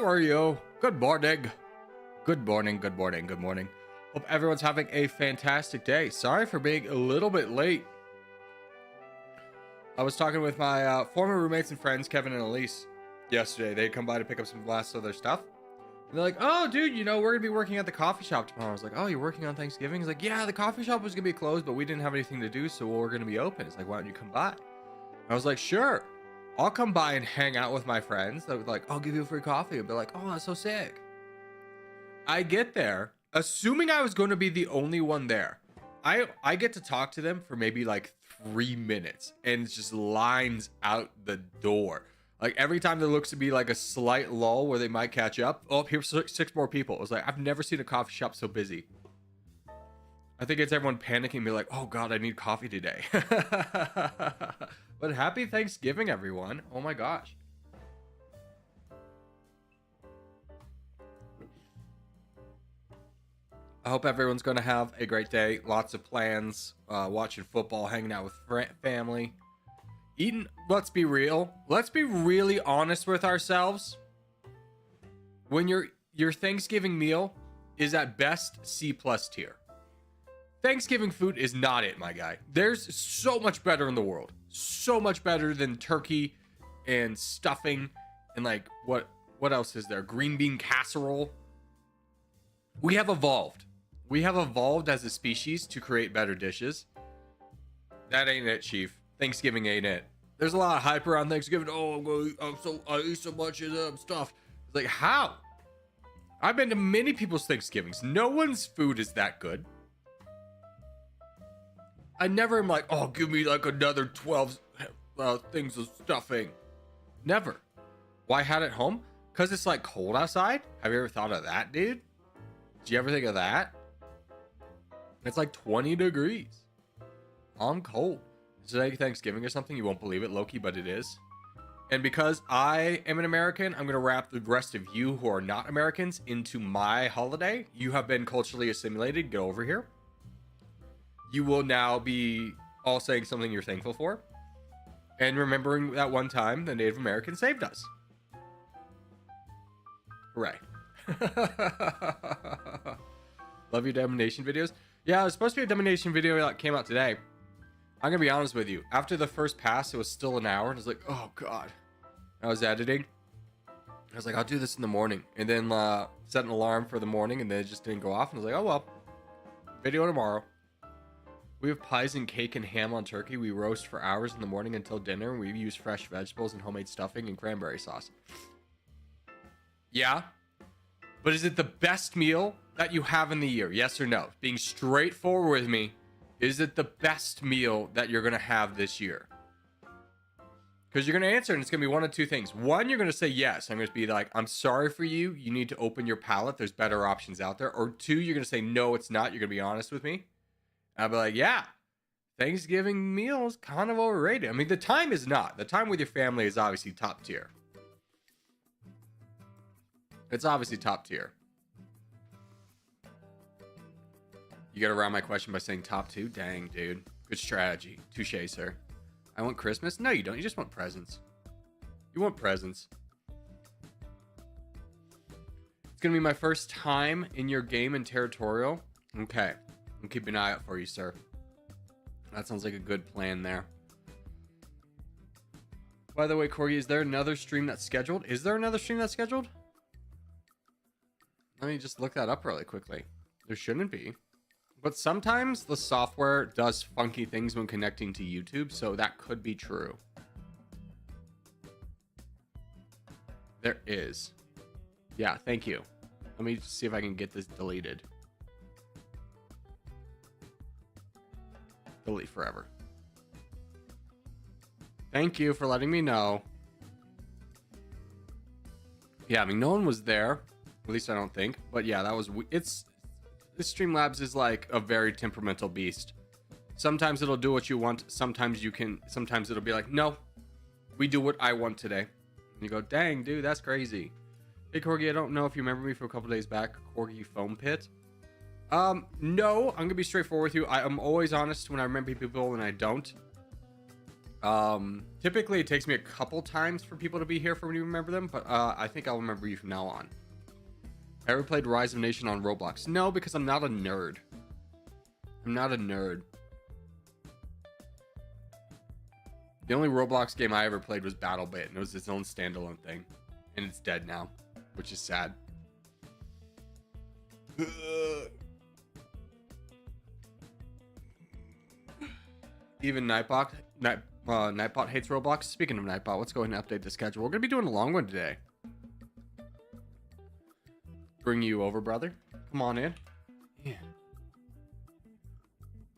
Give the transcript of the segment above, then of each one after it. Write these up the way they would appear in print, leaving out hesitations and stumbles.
How are you? Good morning. Good morning, good morning, good morning. Hope everyone's having a fantastic day. Sorry for being a little bit late. I was talking with my former roommates and friends, Kevin and Elise, yesterday. They'd come by to pick up some last of their stuff. And they're like, oh, dude, you know, we're going to be working at the coffee shop tomorrow. I was like, oh, you're working on Thanksgiving? He's like, yeah, the coffee shop was going to be closed, but we didn't have anything to do, so we're going to be open. It's like, why don't you come by? I was like, sure. I'll come by and hang out with my friends. They're like, I'll give you a free coffee. I'll be like, oh, that's so sick. I get there, assuming I was going to be the only one there. I get to talk to them for maybe like 3 minutes, and it's just lines out the door. Like every time there looks to be like a slight lull where they might catch up. Oh, here's six more people. It was like, I've never seen a coffee shop so busy. I think it's everyone panicking, be like, oh God, I need coffee today. But happy Thanksgiving, everyone. Oh my gosh. I hope everyone's going to have a great day. Lots of plans, watching football, hanging out with family. Eating, let's be real. Let's be really honest with ourselves. When your Thanksgiving meal is at best C+ tier. Thanksgiving food is not it, my guy. There's so much better in the world. So much better than turkey and stuffing and like what else is there? Green bean casserole. We have evolved. We have evolved as a species to create better dishes. That ain't it, Chief. Thanksgiving ain't it. There's a lot of hype around Thanksgiving. Oh, I eat so much stuff. It's like, how? I've been to many people's Thanksgivings. No one's food is that good. I never am like, oh, give me like another 12 things of stuffing. Never. Why had it home? Because it's like cold outside. Have you ever thought of that, dude? Did you ever think of that? It's like 20 degrees. I'm cold. Is today Thanksgiving or something? You won't believe it, Loki, but it is. And because I am an American, I'm going to wrap the rest of you who are not Americans into my holiday. You have been culturally assimilated. Get over here. You will now be all saying something you're thankful for. And remembering that one time the Native Americans saved us. Hooray. Love your domination videos. Yeah, it was supposed to be a domination video that came out today. I'm gonna be honest with you. After the first pass, it was still an hour, and I was like, oh God. I was editing. I was like, I'll do this in the morning. And then set an alarm for the morning, and then it just didn't go off. And I was like, oh well. Video tomorrow. We have pies and cake and ham on turkey. We roast for hours in the morning until dinner. We use fresh vegetables and homemade stuffing and cranberry sauce. Yeah. But is it the best meal that you have in the year? Yes or no? Being straightforward with me, is it the best meal that you're going to have this year? Because you're going to answer and it's going to be one of two things. One, you're going to say yes. I'm going to be like, I'm sorry for you. You need to open your palate. There's better options out there. Or two, you're going to say, no, it's not. You're going to be honest with me. I'll be like, yeah, Thanksgiving meal is kind of overrated. I mean, the time is not. The time with your family is obviously top tier. It's obviously top tier. You got to round my question by saying top two? Dang, dude. Good strategy. Touche, sir. I want Christmas? No, you don't. You just want presents. You want presents. It's going to be my first time in your game in Territorial. Okay. I'm keeping an eye out for you, sir. That sounds like a good plan there. By the way, Corgi, is there another stream that's scheduled? Is there another stream that's scheduled? Let me just look that up really quickly. There shouldn't be. But sometimes the software does funky things when connecting to YouTube, so that could be true. There is. Yeah, thank you. Let me see if I can get this deleted. Delete forever. Thank you for letting me know. Yeah, I mean, no one was there. At least I don't think. But yeah, that was... This Streamlabs is like a very temperamental beast. Sometimes it'll do what you want. Sometimes it'll be like, no, we do what I want today. And you go, dang, dude, that's crazy. Hey, Corgi, I don't know if you remember me from a couple days back. Corgi Foam Pit. No, I'm gonna be straightforward with you. I'm always honest when I remember people and I don't. Typically it takes me a couple times for people to be here for me to remember them, but I think I'll remember you from now on. Ever played Rise of Nation on Roblox? No, because I'm not a nerd. I'm not a nerd. The only Roblox game I ever played was BattleBit, and it was its own standalone thing. And it's dead now, which is sad. Even Nightbot hates Roblox. Speaking of Nightbot, let's go ahead and update the schedule. We're going to be doing a long one today. Bring you over, brother. Come on in. Yeah.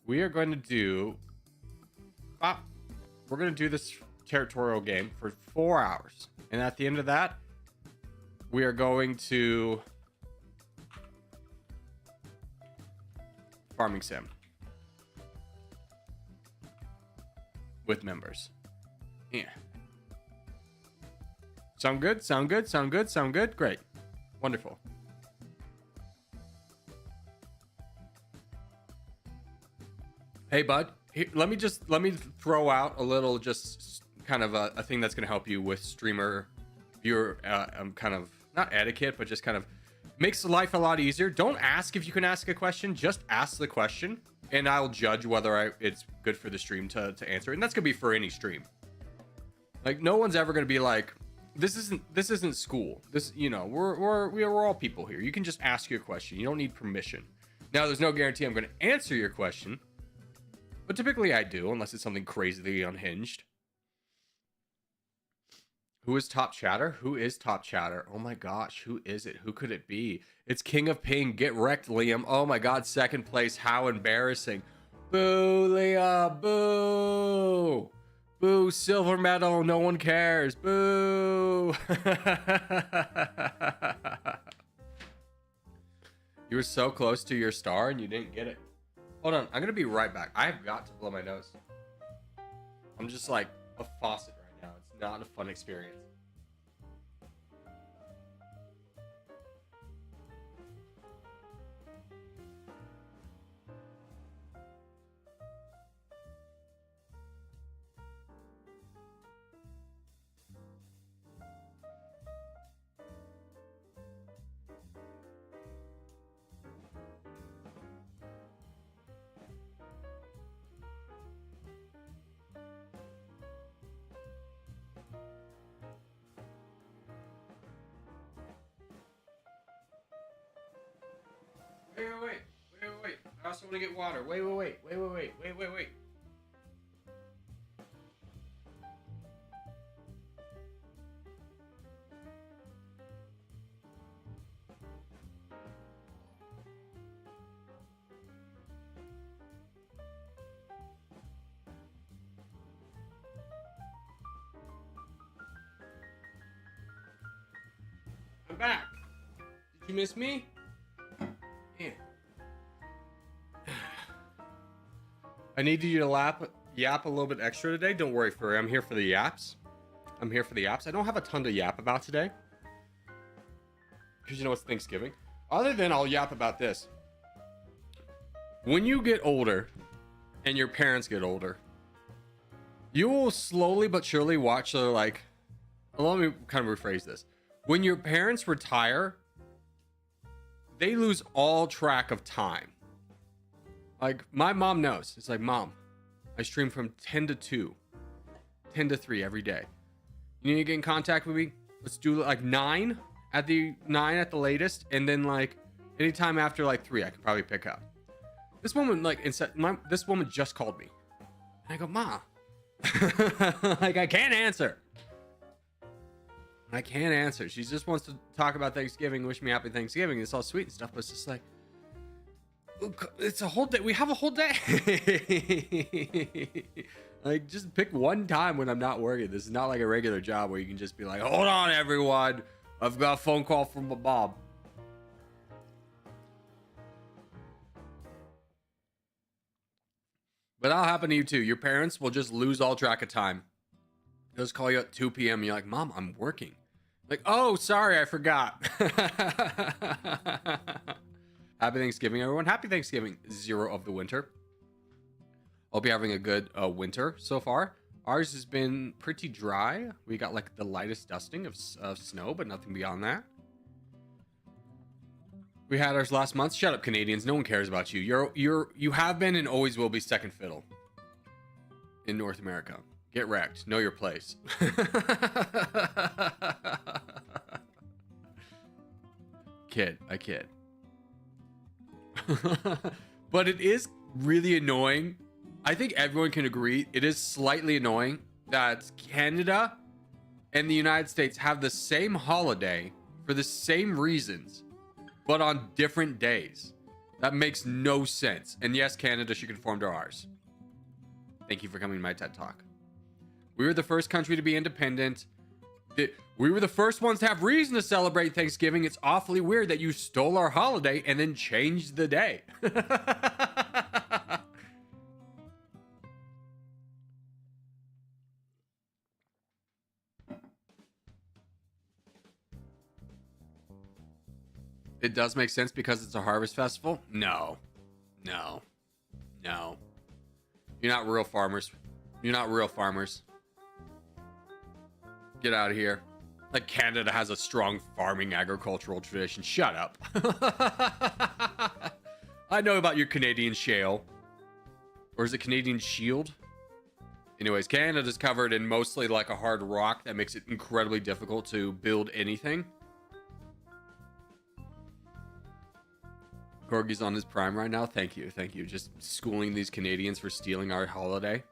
We are going to do... we're going to do this Territorial game for 4 hours. And at the end of that, we are going to... Farming Sim. With members. Yeah. Sound good? Sound good? Sound good? Sound good? Great. Wonderful. Hey, bud. Here, let me throw out a little just kind of a thing that's going to help you with streamer viewer kind of not etiquette, but just kind of makes life a lot easier. Don't ask if you can ask a question. Just ask the question, and I'll judge whether it's good for the stream to answer. And that's gonna be for any stream. Like, no one's ever gonna be like, this isn't school. This, you know, we're all people here. You can just ask your question. You don't need permission. Now, there's no guarantee I'm gonna answer your question, but typically I do, unless it's something crazily unhinged. Who is top chatter? Who is top chatter? Oh my gosh, who is it? Who could it be? It's King of Ping. Get wrecked, Liam. Oh my god, second place. How embarrassing. Boo, Liam. Boo. Boo, silver medal. No one cares. Boo. You were so close to your star and you didn't get it. Hold on, I'm gonna be right back. I have got to blow my nose. I'm just like a faucet right now. It's not a fun experience. Wait. I also want to get water. Wait. I'm back. Did you miss me? Yeah. I need you to yap a little bit extra today. Don't worry, Furry. I'm here for the yaps. I don't have a ton to yap about today, because you know it's Thanksgiving. Other than I'll yap about this. When you get older and your parents get older, you will slowly but surely watch the, like, let me kind of rephrase this. When your parents retire, they lose all track of time. Like, my mom knows. It's like, Mom, I stream from 10 to 2, 10 to 3 every day. You need to get in contact with me? Let's do like 9 at the latest, and then like anytime after like 3, I can probably pick up. This woman, like, this woman just called me, and I go, Ma, like, I can't answer. She just wants to talk about Thanksgiving, wish me happy Thanksgiving. It's all sweet and stuff, but it's just like, it's a whole day. We have a whole day. Like, just pick one time when I'm not working. This is not like a regular job where you can just be like, hold on, everyone, I've got a phone call from my mom. But that'll happen to you too. Your parents will just lose all track of time. They'll just call you at 2 p.m. and you're like, Mom, I'm working. Like, oh, sorry, I forgot. Happy Thanksgiving, everyone. Happy Thanksgiving, 0 of the winter. Hope you're having a good winter so far. Ours has been pretty dry. We got like the lightest dusting of snow, but nothing beyond that. We had ours last month. Shut up, Canadians. No one cares about you. You have been and always will be second fiddle in North America. Get wrecked. Know your place. I kid. But it is really annoying. I think everyone can agree it is slightly annoying that Canada and the United States have the same holiday for the same reasons, but on different days. That makes no sense. And yes, Canada should conform to ours. Thank you for coming to my TED Talk. We were the first country to be independent. We were the first ones to have reason to celebrate Thanksgiving. It's awfully weird that you stole our holiday and then changed the day. It does make sense because it's a harvest festival? No. You're not real farmers. Get out of here. Like Canada has a strong farming agricultural tradition. Shut up. I know about your Canadian shale. Or is it Canadian shield? Anyways, Canada's covered in mostly like a hard rock that makes it incredibly difficult to build anything. Corgi's on his prime right now. Thank you. Just schooling these Canadians for stealing our holiday.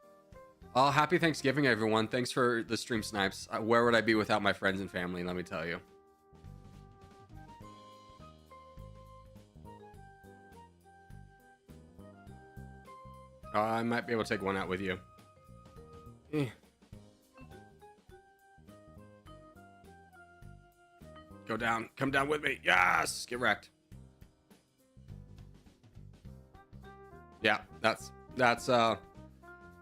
Oh, happy Thanksgiving, everyone. Thanks for the stream snipes. Where would I be without my friends and family? Let me tell you. I might be able to take one out with you. Go down. Come down with me. Yes! Get wrecked. Yeah, that's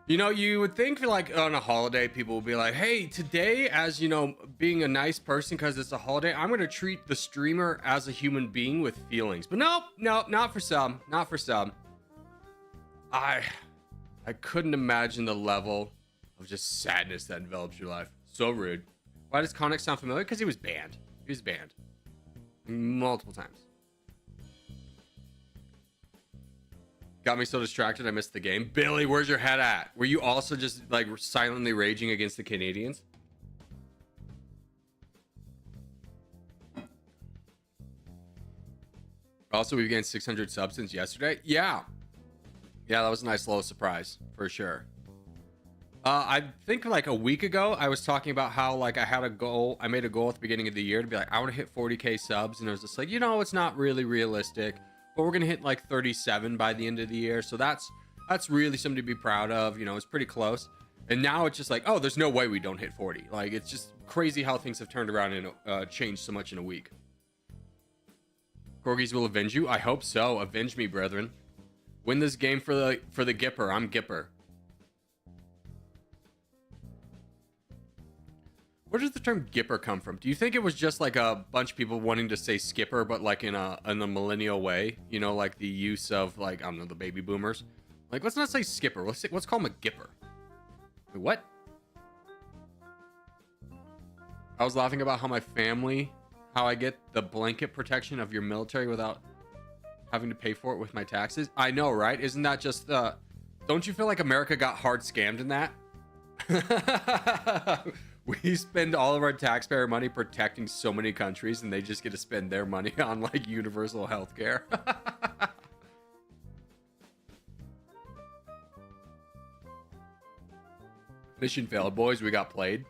you know, you would think like on a holiday people would be like, hey, today, as you know, being a nice person because it's a holiday, I'm gonna treat the streamer as a human being with feelings. But nope, not for some. I couldn't imagine the level of just sadness that envelops your life. So rude. Why does Connix sound familiar? Because he was banned multiple times. Got me so distracted I missed the game. Billy, where's your head at? Were you also just like silently raging against the Canadians? Also, we've gained 600 subs since yesterday. Yeah, that was a nice little surprise for sure. I think like a week ago I was talking about how like I had a goal. I made a goal at the beginning of the year to be like, I want to hit 40k subs, and it was just like, you know, it's not really realistic. But we're gonna hit like 37 by the end of the year, so that's really something to be proud of. You know, it's pretty close. And now it's just like, oh, there's no way we don't hit 40. Like, it's just crazy how things have turned around and changed so much in a week. Corgis will avenge you. I hope so. Avenge me, brethren. Win this game for the Gipper. I'm Gipper. Where does the term Gipper come from? Do you think it was just like a bunch of people wanting to say skipper, but like in a millennial way? You know, like the use of like, I don't know, the baby boomers. Like, let's not say skipper. Let's call him a Gipper. Wait, what? I was laughing about how I get the blanket protection of your military without having to pay for it with my taxes. I know, right? Isn't that just don't you feel like America got hard scammed in that? We spend all of our taxpayer money protecting so many countries, and they just get to spend their money on like universal health care. Mission failed, boys. We got played.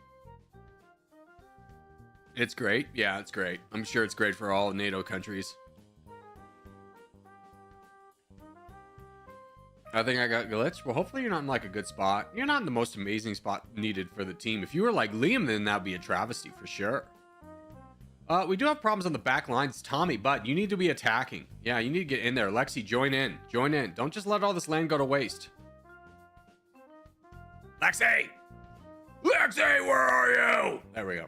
It's great. Yeah, it's great. I'm sure it's great for all NATO countries. I think I got glitched. Well, hopefully you're not in like a good spot. You're not in the most amazing spot needed for the team. If you were like Liam, then that'd be a travesty for sure. We do have problems on the back lines. Tommy, but you need to be attacking. Yeah, you need to get in there. Lexi, join in. Join in. Don't just let all this land go to waste. Lexi! Lexi, where are you? There we go.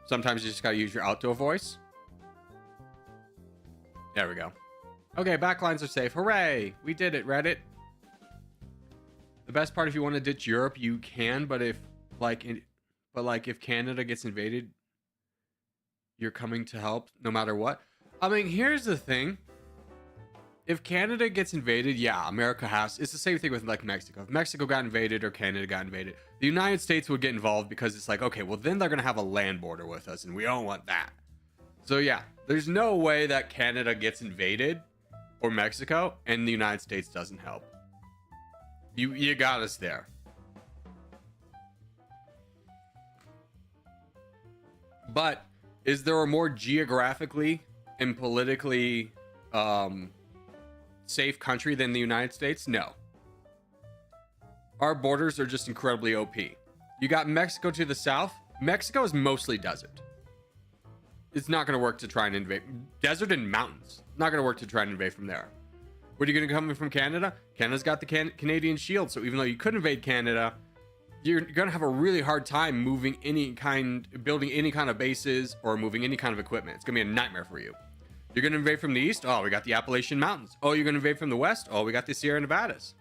Sometimes you just gotta use your outdoor voice. There we go. Okay, backlines are safe. Hooray! We did it, Reddit. The best part, if you want to ditch Europe, you can, but if if Canada gets invaded, you're coming to help no matter what. I mean, here's the thing. If Canada gets invaded, yeah, America has. It's the same thing with like Mexico. If Mexico got invaded or Canada got invaded, the United States would get involved because it's like, okay, well then they're gonna have a land border with us, and we don't want that. So yeah, there's no way that Canada gets invaded or Mexico and the United States doesn't help. You got us there. But is there a more geographically and politically safe country than the United States? No. Our borders are just incredibly OP. You got Mexico to the south. Mexico is mostly desert. It's not going to work to try and invade. Desert and mountains. Not going to work to try and invade from there. What are you going to come in from Canada? Canada's got the Canadian shield. So even though you could invade Canada, you're going to have a really hard time building any kind of bases or moving any kind of equipment. It's going to be a nightmare for you. You're going to invade from the east? Oh, we got the Appalachian Mountains. Oh, you're going to invade from the west? Oh, we got the Sierra Nevadas.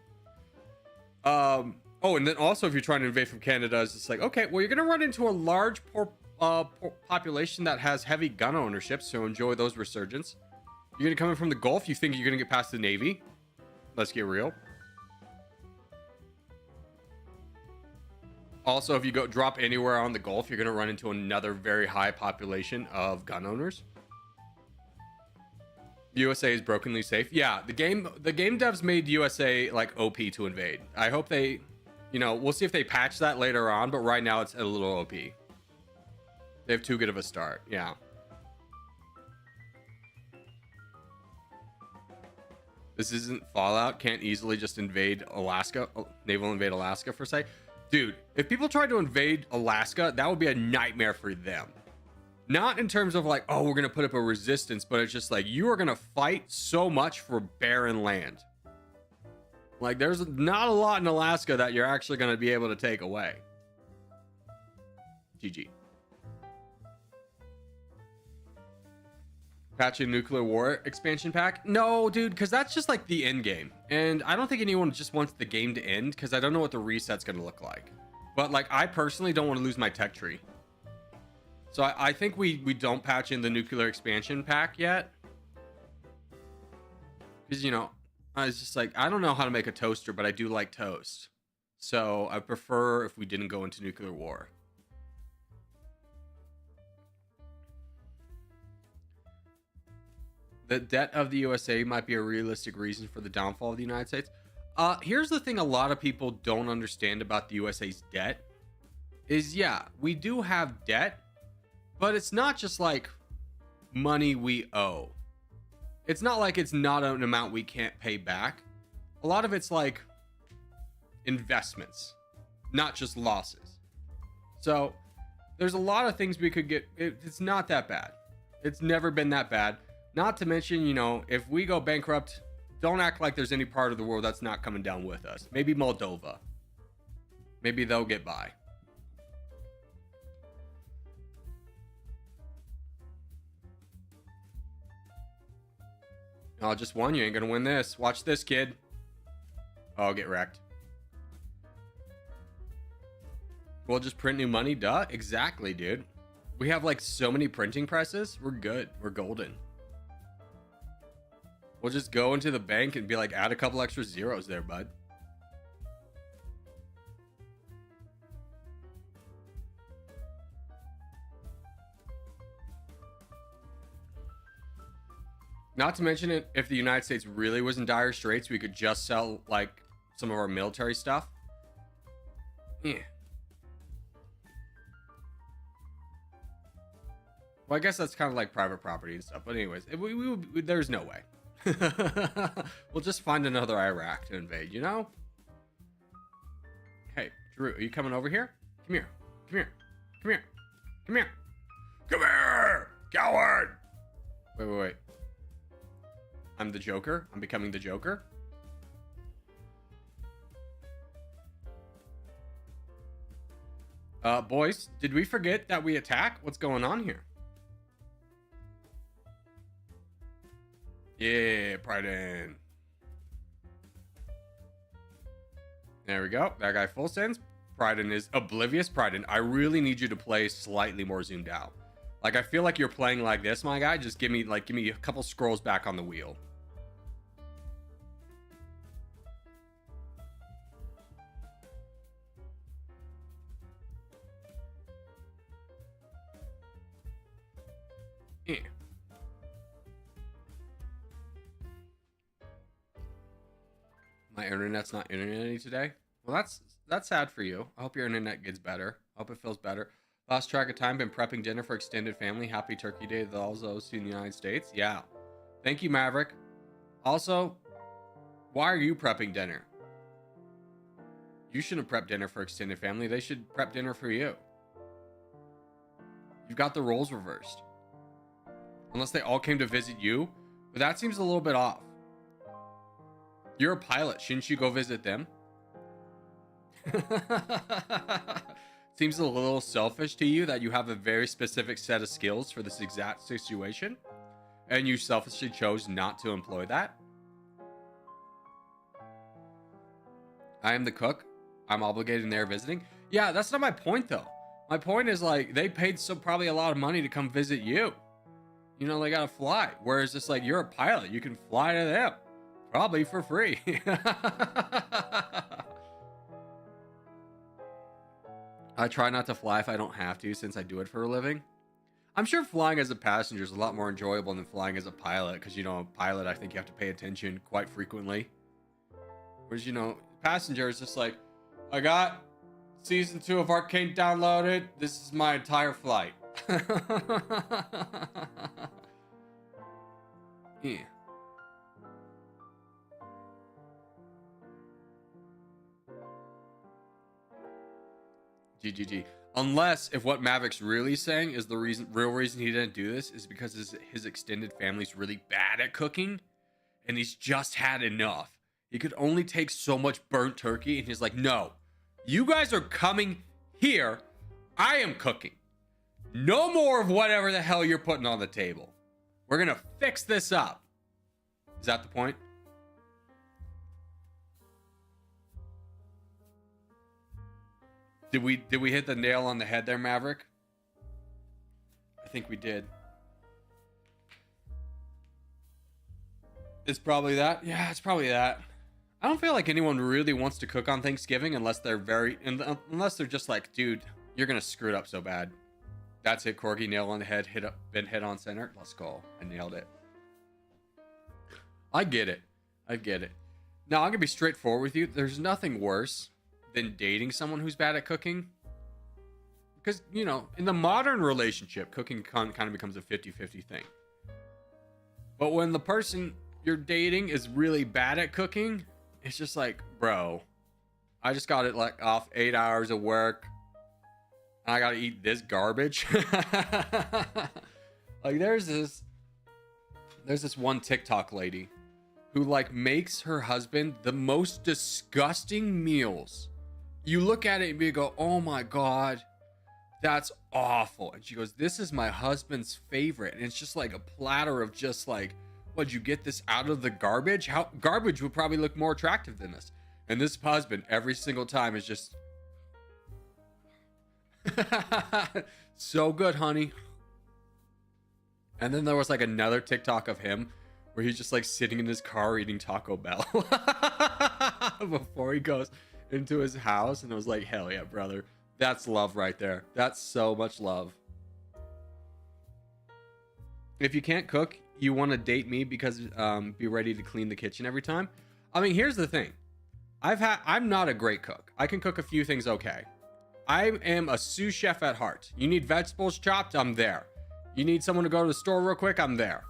Oh, and then also if you're trying to invade from Canada, it's just like, okay, well, you're going to run into a large population that has heavy gun ownership, so enjoy those resurgence. You're going to come in from the Gulf? You think you're going to get past the Navy? Let's get real. Also, if you go drop anywhere on the Gulf, you're going to run into another very high population of gun owners. USA is brokenly safe. Yeah, the game devs made USA like OP to invade. I hope they, we'll see if they patch that later on, but right now it's a little OP. They have too good of a start. Yeah. This isn't Fallout. Can't easily just invade Alaska. Naval invade Alaska for say. Dude, if people tried to invade Alaska, that would be a nightmare for them. Not in terms of like, oh, we're going to put up a resistance, but it's just like, you are going to fight so much for barren land. Like, there's not a lot in Alaska that you're actually going to be able to take away. GG. Patching nuclear war expansion pack? No, dude, because that's just like the end game. And I don't think anyone just wants the game to end because I don't know what the reset's going to look like. But like, I personally don't want to lose my tech tree. So I think we don't patch in the nuclear expansion pack yet. Because, I was just like, I don't know how to make a toaster, but I do like toast. So I prefer if we didn't go into nuclear war. The debt of the USA might be a realistic reason for the downfall of the United States. Here's the thing a lot of people don't understand about the USA's debt. Is, yeah, we do have debt. But it's not just like money we owe. It's not like it's not an amount we can't pay back. A lot of it's like investments, not just losses. So there's a lot of things we could get. It's not that bad. It's never been that bad. Not to mention, if we go bankrupt, don't act like there's any part of the world that's not coming down with us. Maybe Moldova. Maybe they'll get by. Oh, just one. You ain't gonna win this. Watch this, kid. Oh, get wrecked. We'll just print new money. Duh. Exactly, dude. We have like so many printing presses. We're good. We're golden. We'll just go into the bank and be like, add a couple extra zeros there, bud. Not to mention it, if the United States really was in dire straits, we could just sell like some of our military stuff. Yeah. Well, I guess that's kind of like private property and stuff. But anyways, there's no way. We'll just find another Iraq to invade, Hey, Drew, are you coming over here? Come here. Come here. Come here. Come here. Come here, coward. Wait. I'm the Joker. I'm becoming the Joker. Boys, did we forget that we attack? What's going on here? Yeah, pride in. There we go. That guy full sends. Pryden is oblivious. Pryden, I really need you to play slightly more zoomed out. Like, I feel like you're playing like this, my guy. Just give me a couple scrolls back on the wheel. Yeah. My internet's not internet-y today. Well, that's sad for you. I hope your internet gets better. I hope it feels better. Lost track of time. Been prepping dinner for extended family. Happy Turkey Day to all those in the United States. Yeah. Thank you, Maverick. Also, why are you prepping dinner? You shouldn't prep dinner for extended family. They should prep dinner for you. You've got the roles reversed. Unless they all came to visit you. But that seems a little bit off. You're a pilot. Shouldn't you go visit them? Seems a little selfish to you that you have a very specific set of skills for this exact situation, and you selfishly chose not to employ that. I am the cook. I'm obligated and they're visiting. Yeah, that's not my point though. My point is, like, they paid probably a lot of money to come visit you. You know, they gotta fly. Whereas it's like, you're a pilot. You can fly to them. Probably for free. I try not to fly if I don't have to, since I do it for a living. I'm sure flying as a passenger is a lot more enjoyable than flying as a pilot, because, you know, a pilot, I think you have to pay attention quite frequently. Whereas, you know, passenger is just like, I got season 2 of Arcane downloaded. This is my entire flight. Yeah. GGG. Unless if what Mavic's really saying is the real reason he didn't do this is because his extended family's really bad at cooking and he's just had enough. He could only take so much burnt turkey and he's like, no, you guys are coming here. I am cooking. No more of whatever the hell you're putting on the table. We're going to fix this up. Is that the point? Did we hit the nail on the head there, Maverick? I think we did. It's probably that. Yeah, it's probably that. I don't feel like anyone really wants to cook on Thanksgiving unless they're just like, dude, you're gonna screw it up so bad. That's it, Corgi. Nail on the head. Been hit on center. Let's go. I nailed it. I get it. I get it. Now, I'm gonna be straightforward with you. There's nothing worse than dating someone who's bad at cooking, because, you know, in the modern relationship, cooking kind of becomes a 50-50 thing. But when the person you're dating is really bad at cooking, it's just like, bro, I just got it like off 8 hours of work and I gotta eat this garbage. Like, there's this one TikTok lady who, like, makes her husband the most disgusting meals. You look at it and you go, oh my God, that's awful. And she goes, this is my husband's favorite. And it's just like a platter of just like, what'd you get this out of the garbage? How garbage would probably look more attractive than this. And this husband every single time is just so good, honey. And then there was like another TikTok of him where he's just like sitting in his car eating Taco Bell before he goes into his house, and it was like, hell yeah, brother. That's love right there. That's so much love. If you can't cook, you want to date me because be ready to clean the kitchen every time. I mean, here's the thing. I'm not a great cook. I can cook a few things okay. I am a sous chef at heart. You need vegetables chopped, I'm there. You need someone to go to the store real quick, I'm there.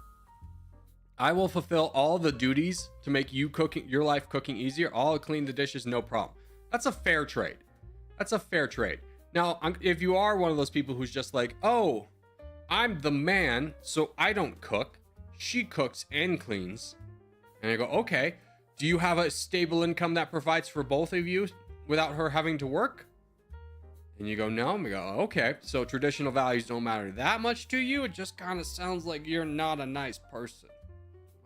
I will fulfill all the duties to make your life cooking easier. I'll clean the dishes, no problem. That's a fair trade. That's a fair trade. Now, if you are one of those people who's just like, oh, I'm the man, so I don't cook. She cooks and cleans. And I go, okay. Do you have a stable income that provides for both of you without her having to work? And you go, no. And we go, okay. So traditional values don't matter that much to you. It just kind of sounds like you're not a nice person.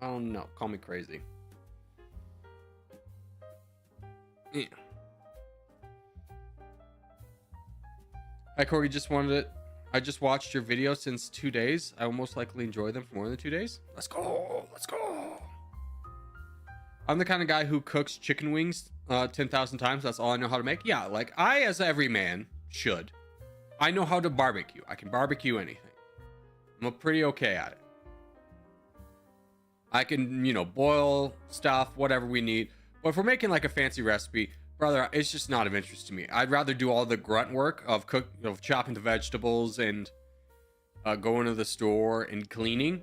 I don't know. Call me crazy. Yeah. Hi Corey, I just watched your video since 2 days. I will most likely enjoy them for more than 2 days. Let's go. Let's go. I'm the kind of guy who cooks chicken wings 10,000 times. That's all I know how to make. Yeah, like I, as every man, should. I know how to barbecue. I can barbecue anything. I'm pretty okay at it. I can, boil stuff, whatever we need. But if we're making like a fancy recipe, brother, it's just not of interest to me. I'd rather do all the grunt work of chopping the vegetables and going to the store and cleaning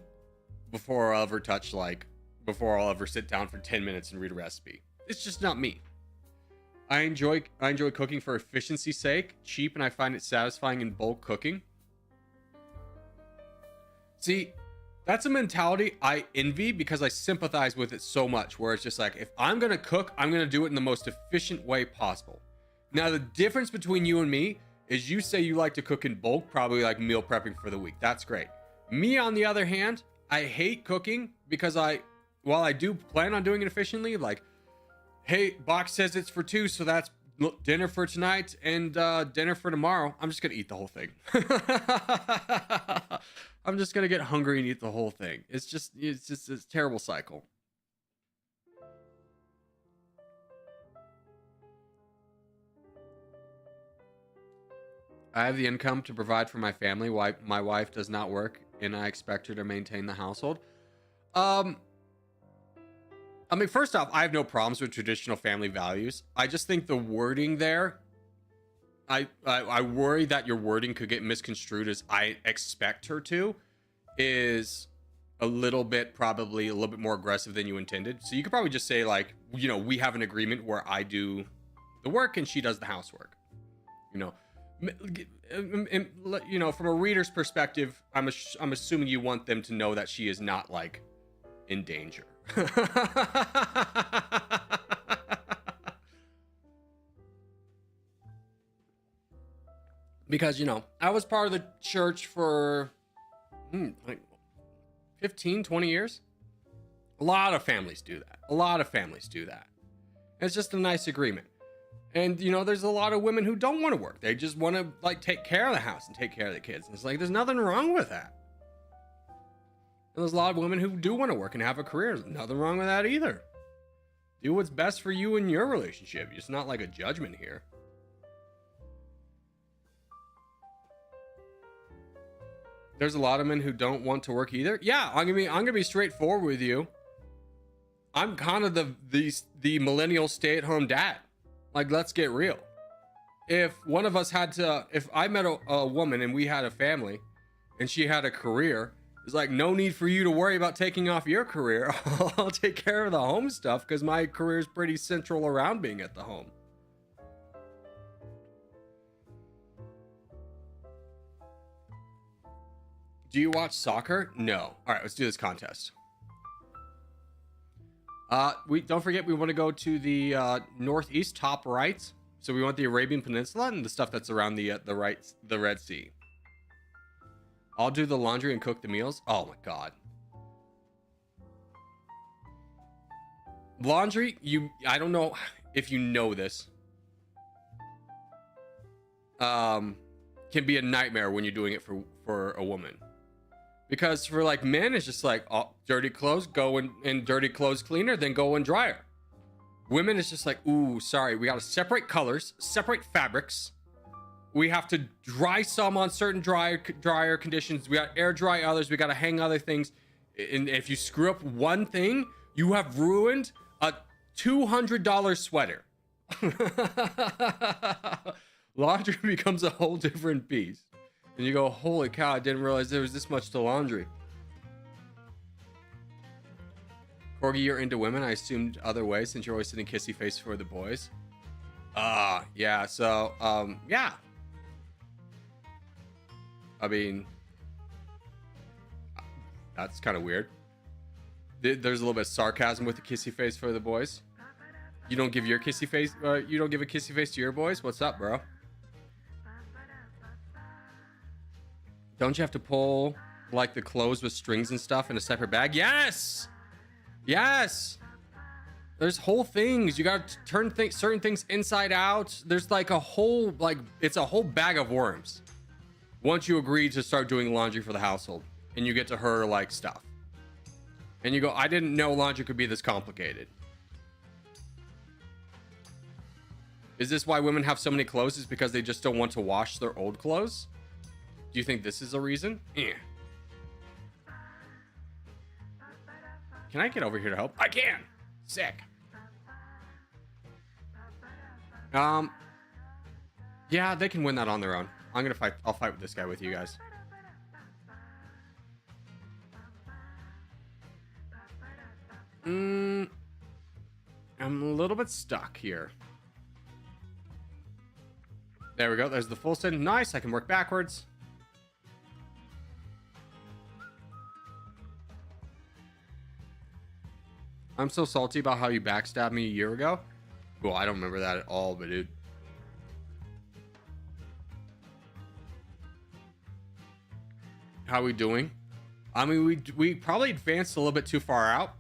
before I'll ever sit down for 10 minutes and read a recipe. It's just not me. I enjoy cooking for efficiency's sake, cheap, and I find it satisfying in bulk cooking. See, that's a mentality I envy because I sympathize with it so much, where it's just like, if I'm going to cook, I'm going to do it in the most efficient way possible. Now, the difference between you and me is you say you like to cook in bulk, probably like meal prepping for the week. That's great. Me, on the other hand, I hate cooking because while I do plan on doing it efficiently, like, hey, box says it's for 2, so that's dinner for tonight and dinner for tomorrow. I'm just going to eat the whole thing. I'm just going to get hungry and eat the whole thing. It's just a terrible cycle. I have the income to provide for my family while my wife does not work, and I expect her to maintain the household. I mean, first off, I have no problems with traditional family values. I just think the wording there, I worry that your wording could get misconstrued as I expect her to, is probably a little bit more aggressive than you intended. So you could probably just say like, we have an agreement where I do the work and she does the housework. From a reader's perspective, I'm assuming you want them to know that she is not like in danger. Because I was part of the church for like 15 20 years. A lot of families do that. It's just a nice agreement. And there's a lot of women who don't want to work. They just want to like take care of the house and take care of the kids. And it's like, there's nothing wrong with that. And there's a lot of women who do want to work and have a career. There's nothing wrong with that either. Do what's best for you in your relationship. It's not like a judgment here. There's a lot of men who don't want to work either. Yeah, I'm gonna be straightforward with you. I'm kind of the millennial stay-at-home dad. Like, let's get real. If one of us if I met a woman and we had a family and she had a career, it's like, no need for you to worry about taking off your career. I'll take care of the home stuff because my career is pretty central around being at the home. Do you watch soccer? No. All right, let's do this contest. We don't forget, we want to go to the northeast top right. So we want the Arabian Peninsula and the stuff that's around the Red Sea. I'll do the laundry and cook the meals. Oh my god. Laundry, I don't know if you know this. Can be a nightmare when you're doing it for a woman. Because for like men, it's just like, oh, dirty clothes, go in dirty clothes cleaner, then go in dryer. Women, it's just like, ooh, sorry, we got to separate colors, separate fabrics. We have to dry some on certain dryer conditions. We got air dry others. We got to hang other things. And if you screw up one thing, you have ruined a $200 sweater. Laundry becomes a whole different beast. And you go, holy cow, I didn't realize there was this much to laundry. Corgi, you're into women. I assumed other ways since you're always sitting kissy face for the boys. Yeah, so, yeah. I mean, that's kind of weird. There's a little bit of sarcasm with the kissy face for the boys. You don't give your kissy face, you don't give a kissy face to your boys? What's up, bro? Don't you have to pull like the clothes with strings and stuff in a separate bag? Yes! Yes! There's whole things. You got to turn certain things inside out. There's like a whole, like, it's a whole bag of worms. Once you agree to start doing laundry for the household and you get to her like stuff. And you go, I didn't know laundry could be this complicated. Is this why women have so many clothes? Is because they just don't want to wash their old clothes? Do you think this is a reason? Eh. Can I get over here to help? I can. Sick. Yeah, they can win that on their own. I'm gonna fight. I'll fight with this guy with you guys. I'm a little bit stuck here. There we go. There's the full send. Nice. I can work backwards. I'm so salty about how you backstabbed me a year ago. Well, I don't remember that at all, but dude. How are we doing? I mean, we probably advanced a little bit too far out.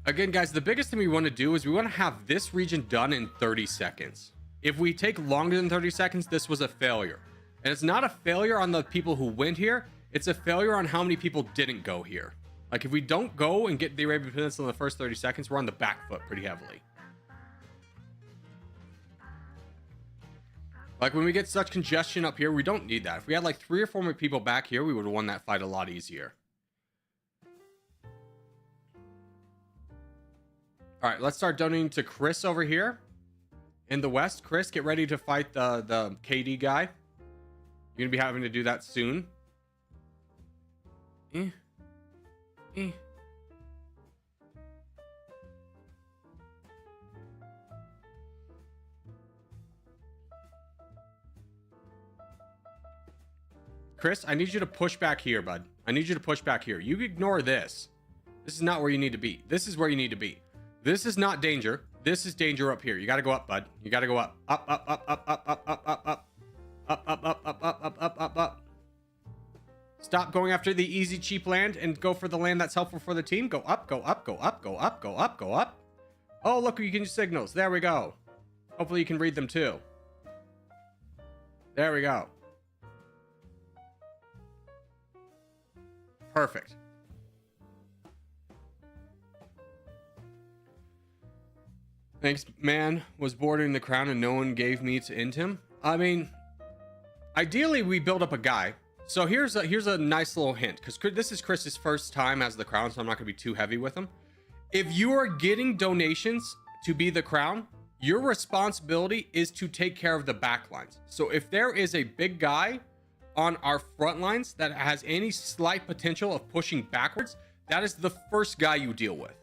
Again, guys, the biggest thing we want to do is we want to have this region done in 30 seconds. If we take longer than 30 seconds, this was a failure. And it's not a failure on the people who went here. It's a failure on how many people didn't go here. Like, if we don't go and get the Arabian Peninsula in the first 30 seconds, we're on the back foot pretty heavily. Like, when we get such congestion up here, we don't need that. If we had like 3 or 4 more people back here, we would have won that fight a lot easier. All right, let's start donating to Chris over here in the West. Chris, get ready to fight the KD guy. You're gonna be having to do that soon. Chris, I need you to push back here, bud. I need you to push back here. You ignore this. This is not where you need to be. This is where you need to be. This is not danger. This is danger up here. You got to go up, bud. You got to go up. Up, up, up, up, up, up, up, up, up. Up, up, up, up, up, up, up, up, up. Stop going after the easy, cheap land and go for the land that's helpful for the team. Go up, go up, go up, go up, go up, go up. Oh, look, you can use signals. There we go. Hopefully you can read them too. There we go. Perfect. Thanks, man. Was bordering the crown and no one gave me to end him. I mean, ideally we build up a guy. So here's a nice little hint, because this is Chris's first time as the crown, so I'm not going to be too heavy with him. If you are getting donations to be the crown, your responsibility is to take care of the back lines. So if there is a big guy on our front lines that has any slight potential of pushing backwards, that is the first guy you deal with.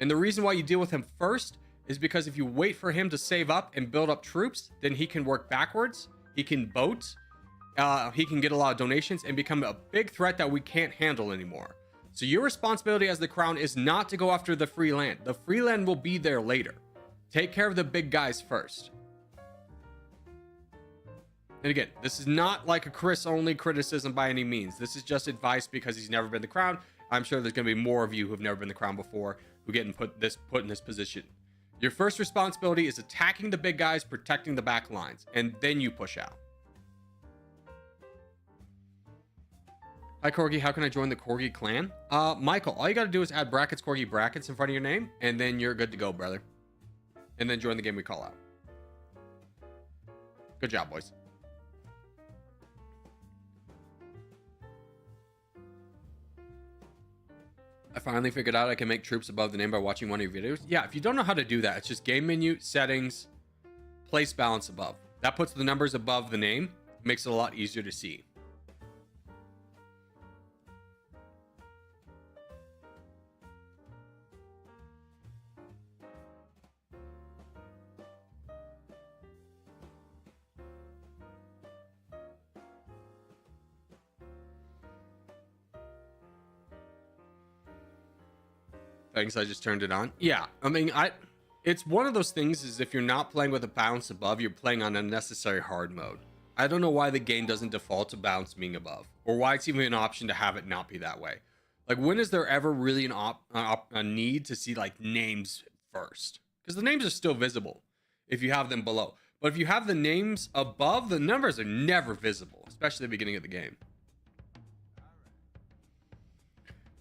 And the reason why you deal with him first is because if you wait for him to save up and build up troops, then he can work backwards, he can boat, he can get a lot of donations and become a big threat that we can't handle anymore. So your responsibility as the crown is not to go after the free land. The free land will be there later. Take care of the big guys first. And again, this is not like a Chris only criticism by any means. This is just advice because he's never been the crown. I'm sure there's going to be more of you who've never been the crown before who get put in this position. Your first responsibility is attacking the big guys, protecting the back lines, and then you push out. Hi, Corgi. How can I join the Corgi clan? Michael, all you got to do is add brackets, Corgi brackets in front of your name, and then you're good to go, brother. And then join the game we call out. Good job, boys. I finally figured out I can make troops above the name by watching one of your videos. Yeah, if you don't know how to do that, it's just game menu, settings, place balance above. That puts the numbers above the name, makes it a lot easier to see. Thanks, I just turned it on. Yeah, I mean, it's one of those things is if you're not playing with a balance above, you're playing on unnecessary hard mode. I don't know why the game doesn't default to balance being above, or why it's even an option to have it not be that way. Like, when is there ever really a need to see like names first? because the names are still visible if you have them below. But if you have the names above, the numbers are never visible, especially at the beginning of the game.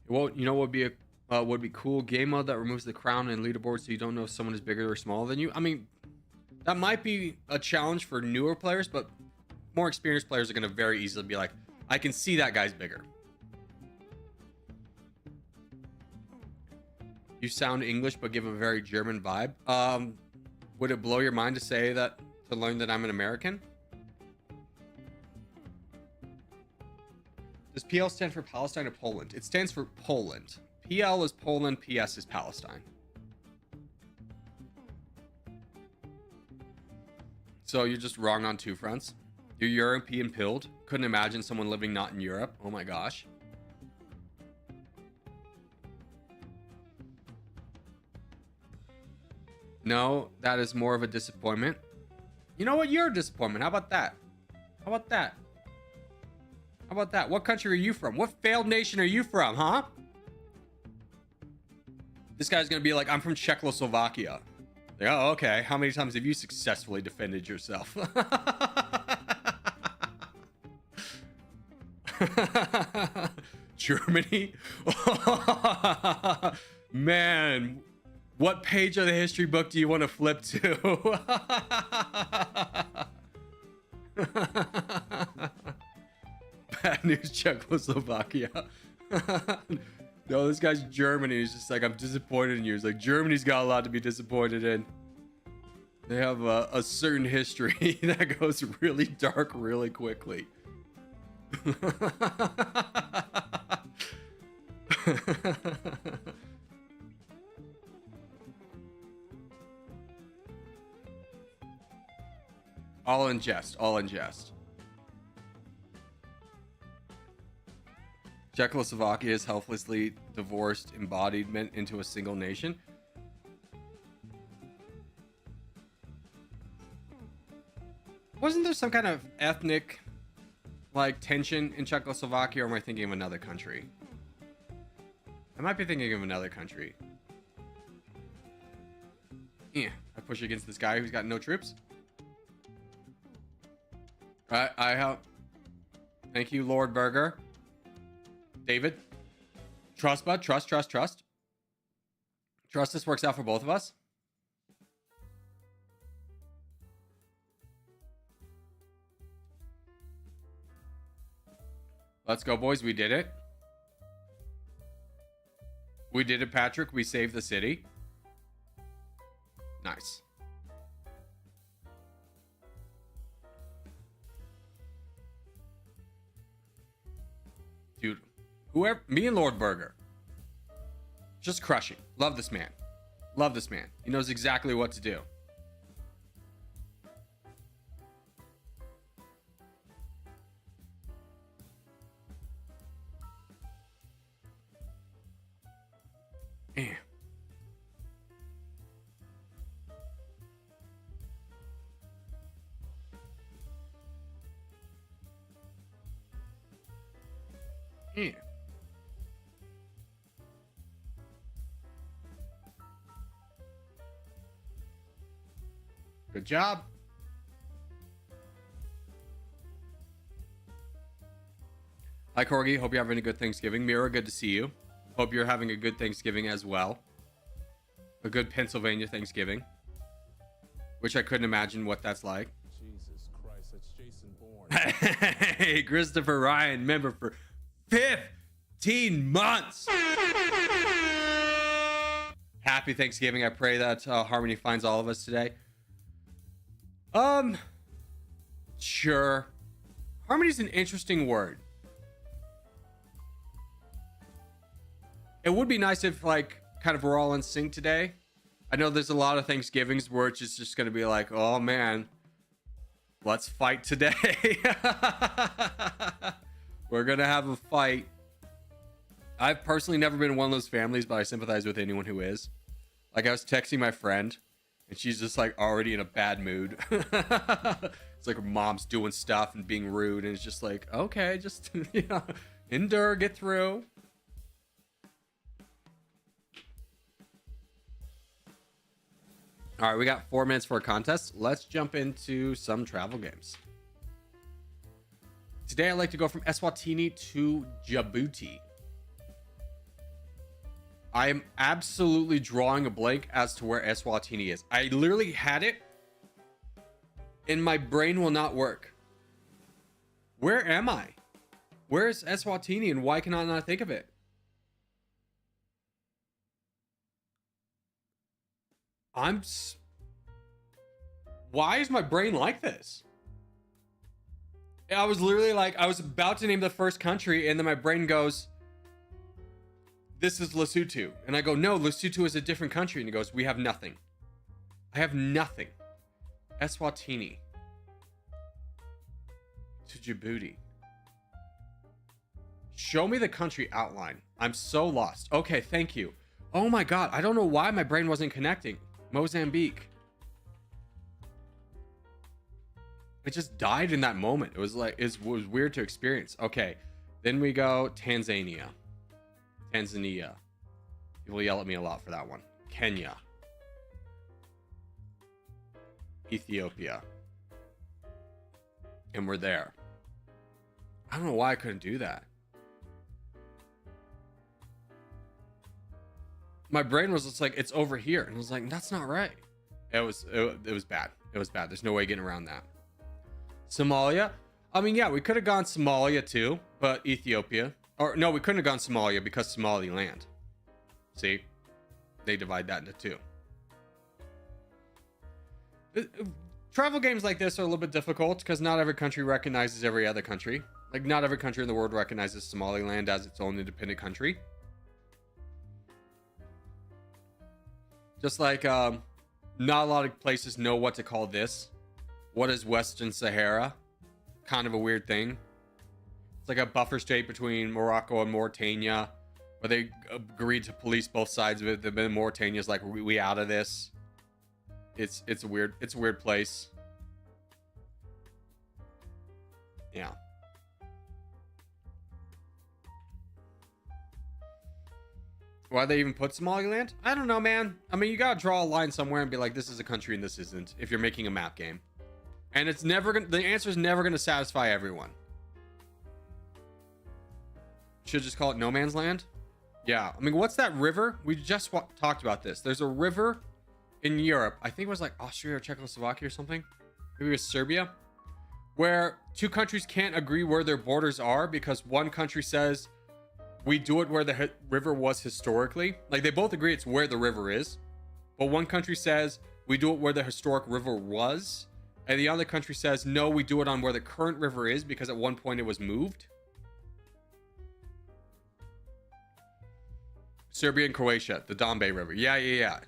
Well, you know what would be cool? Game mode that removes the crown and leaderboard so you don't know if someone is bigger or smaller than you. I mean, that might be a challenge for newer players, but more experienced players are going to very easily be like, I can see that guy's bigger. You sound English but give a very German vibe. Would it blow your mind to learn that I'm an American? Does PL stand for Palestine or Poland? It stands for Poland. PL is Poland, PS is Palestine. So you're just wrong on two fronts. You're European pilled. Couldn't imagine someone living not in Europe. Oh my gosh. No, that is more of a disappointment. You know what? You're a disappointment. How about that? How about that? How about that? What country are you from? What failed nation are you from, huh? This guy's gonna be like, I'm from Czechoslovakia. Like, oh, okay. How many times have you successfully defended yourself? Germany? Man, what page of the history book do you want to flip to? Bad news, Czechoslovakia. No, this guy's Germany. He's just like, I'm disappointed in you. He's like, Germany's got a lot to be disappointed in. They have a certain history that goes really dark really quickly. All in jest, all in jest. Czechoslovakia's helplessly divorced embodiment into a single nation. Wasn't there some kind of ethnic like tension in Czechoslovakia, or am I thinking of another country? I might be thinking of another country. Yeah, I push against this guy who's got no troops. I have. Thank you, Lord Burger. David. Trust, bud. Trust. Trust this works out for both of us. Let's go, boys. We did it. We did it, Patrick. We saved the city. Nice. Dude, whoever, me and Lord Burger, just crushing. Love this man. Love this man. He knows exactly what to do. Yeah. Yeah. Good job. Hi, Corgi. Hope you're having a good Thanksgiving. Mira, good to see you. Hope you're having a good Thanksgiving as well. A good Pennsylvania Thanksgiving. Which I couldn't imagine what that's like. Jesus Christ, that's Jason Bourne. Hey, Christopher Ryan, member for 15 months. Happy Thanksgiving. I pray that harmony finds all of us today. Sure. Harmony's an interesting word. It would be nice if, like, kind of we're all in sync today. I know there's a lot of Thanksgivings where it's just going to be like, oh, man, let's fight today. We're going to have a fight. I've personally never been in one of those families, but I sympathize with anyone who is. Like, I was texting my friend, and she's just, like, already in a bad mood. It's like her mom's doing stuff and being rude, and it's just like, okay, just, you know, endure, get through. All right, we got 4 minutes for a contest. Let's jump into some travel games. Today, I'd like to go from Eswatini to Djibouti. I am absolutely drawing a blank as to where Eswatini is. I literally had it, and my brain will not work. Where am I? Where is Eswatini, and why can I not think of it? Why is my brain like this? I was literally like, I was about to name the first country, and then my brain goes, this is Lesotho. And I go, no, Lesotho is a different country. And he goes, we have nothing. I have nothing. Eswatini to Djibouti. Show me the country outline. I'm so lost. Okay, thank you. Oh my God, I don't know why my brain wasn't connecting. Mozambique. It just died in that moment. It was like, it was weird to experience. Okay, then we go Tanzania. People yell at me a lot for that one. Kenya. Ethiopia. And we're there. I don't know why I couldn't do that. My brain was just like, it's over here. And I was like, that's not right. It was bad. It was bad. There's no way getting around that. Somalia. I mean, yeah, we could have gone Somalia too, but Ethiopia. Or no, we couldn't have gone Somalia because Somaliland. See? They divide that into two. Travel games like this are a little bit difficult because not every country recognizes every other country. Like, not every country in the world recognizes Somaliland as its own independent country. Just like, not a lot of places know what to call this. What is Western Sahara? Kind of a weird thing. It's like a buffer state between Morocco and Mauritania, where they agreed to police both sides of it. Then Mauritania's like, we out of this. It's a weird place. Yeah. Why they even put Somaliland? I don't know, man. I mean, you gotta draw a line somewhere and be like, this is a country and this isn't, if you're making a map game. And it's never gonna, the answer is never gonna satisfy everyone. Should just call it no man's land. Yeah, I mean, what's that river? We just talked about this. There's a river in Europe. I think it was like Austria or Czechoslovakia or something. Maybe it was Serbia, where two countries can't agree where their borders are because one country says we do it where the river was historically. Like, they both agree it's where the river is, but one country says we do it where the historic river was, and the other country says no, we do it on where the current river is because at one point it was moved. Serbia and Croatia, the Dombe River. Yeah.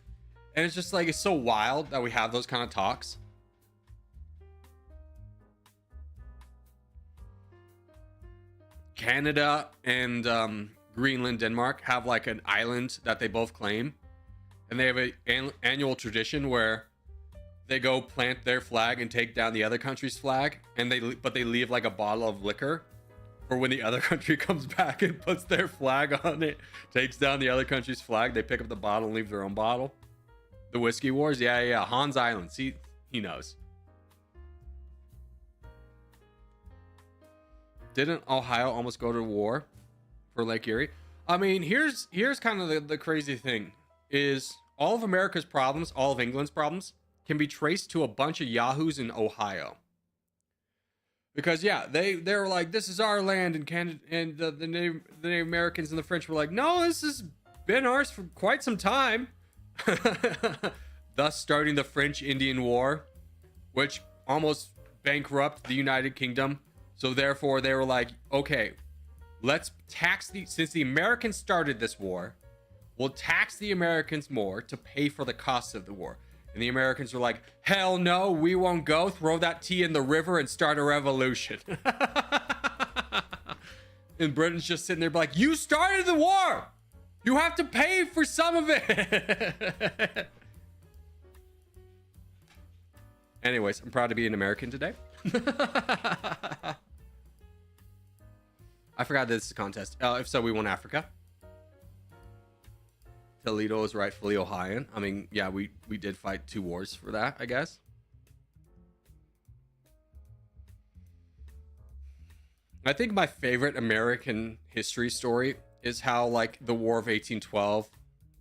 And it's just like, it's so wild that we have those kind of talks. Canada and Greenland, Denmark have like an island that they both claim. And they have an annual tradition where they go plant their flag and take down the other country's flag. And but they leave like a bottle of liquor for when the other country comes back and puts their flag on it, takes down the other country's flag. They pick up the bottle and leave their own bottle. The Whiskey Wars. Yeah. Hans Island. See, he knows. Didn't Ohio almost go to war for Lake Erie? I mean, here's kind of the crazy thing is all of America's problems, all of England's problems can be traced to a bunch of yahoos in Ohio. Because yeah, they were like, this is our land, and Canada, and the Native Americans and the French were like, no, this has been ours for quite some time. Thus starting the French-Indian War, which almost bankrupted the United Kingdom. So therefore they were like, okay, let's tax since the Americans started this war, we'll tax the Americans more to pay for the costs of the war. And the Americans were like, hell no, we won't go. Throw that tea in the river and start a revolution. And Britain's just sitting there like, you started the war. You have to pay for some of it. Anyways, I'm proud to be an American today. I forgot this is a contest. If so, we won Africa. Toledo is rightfully Ohioan. I mean, yeah, we did fight 2 wars for that, I guess. I think my favorite American history story is how, like, the War of 1812,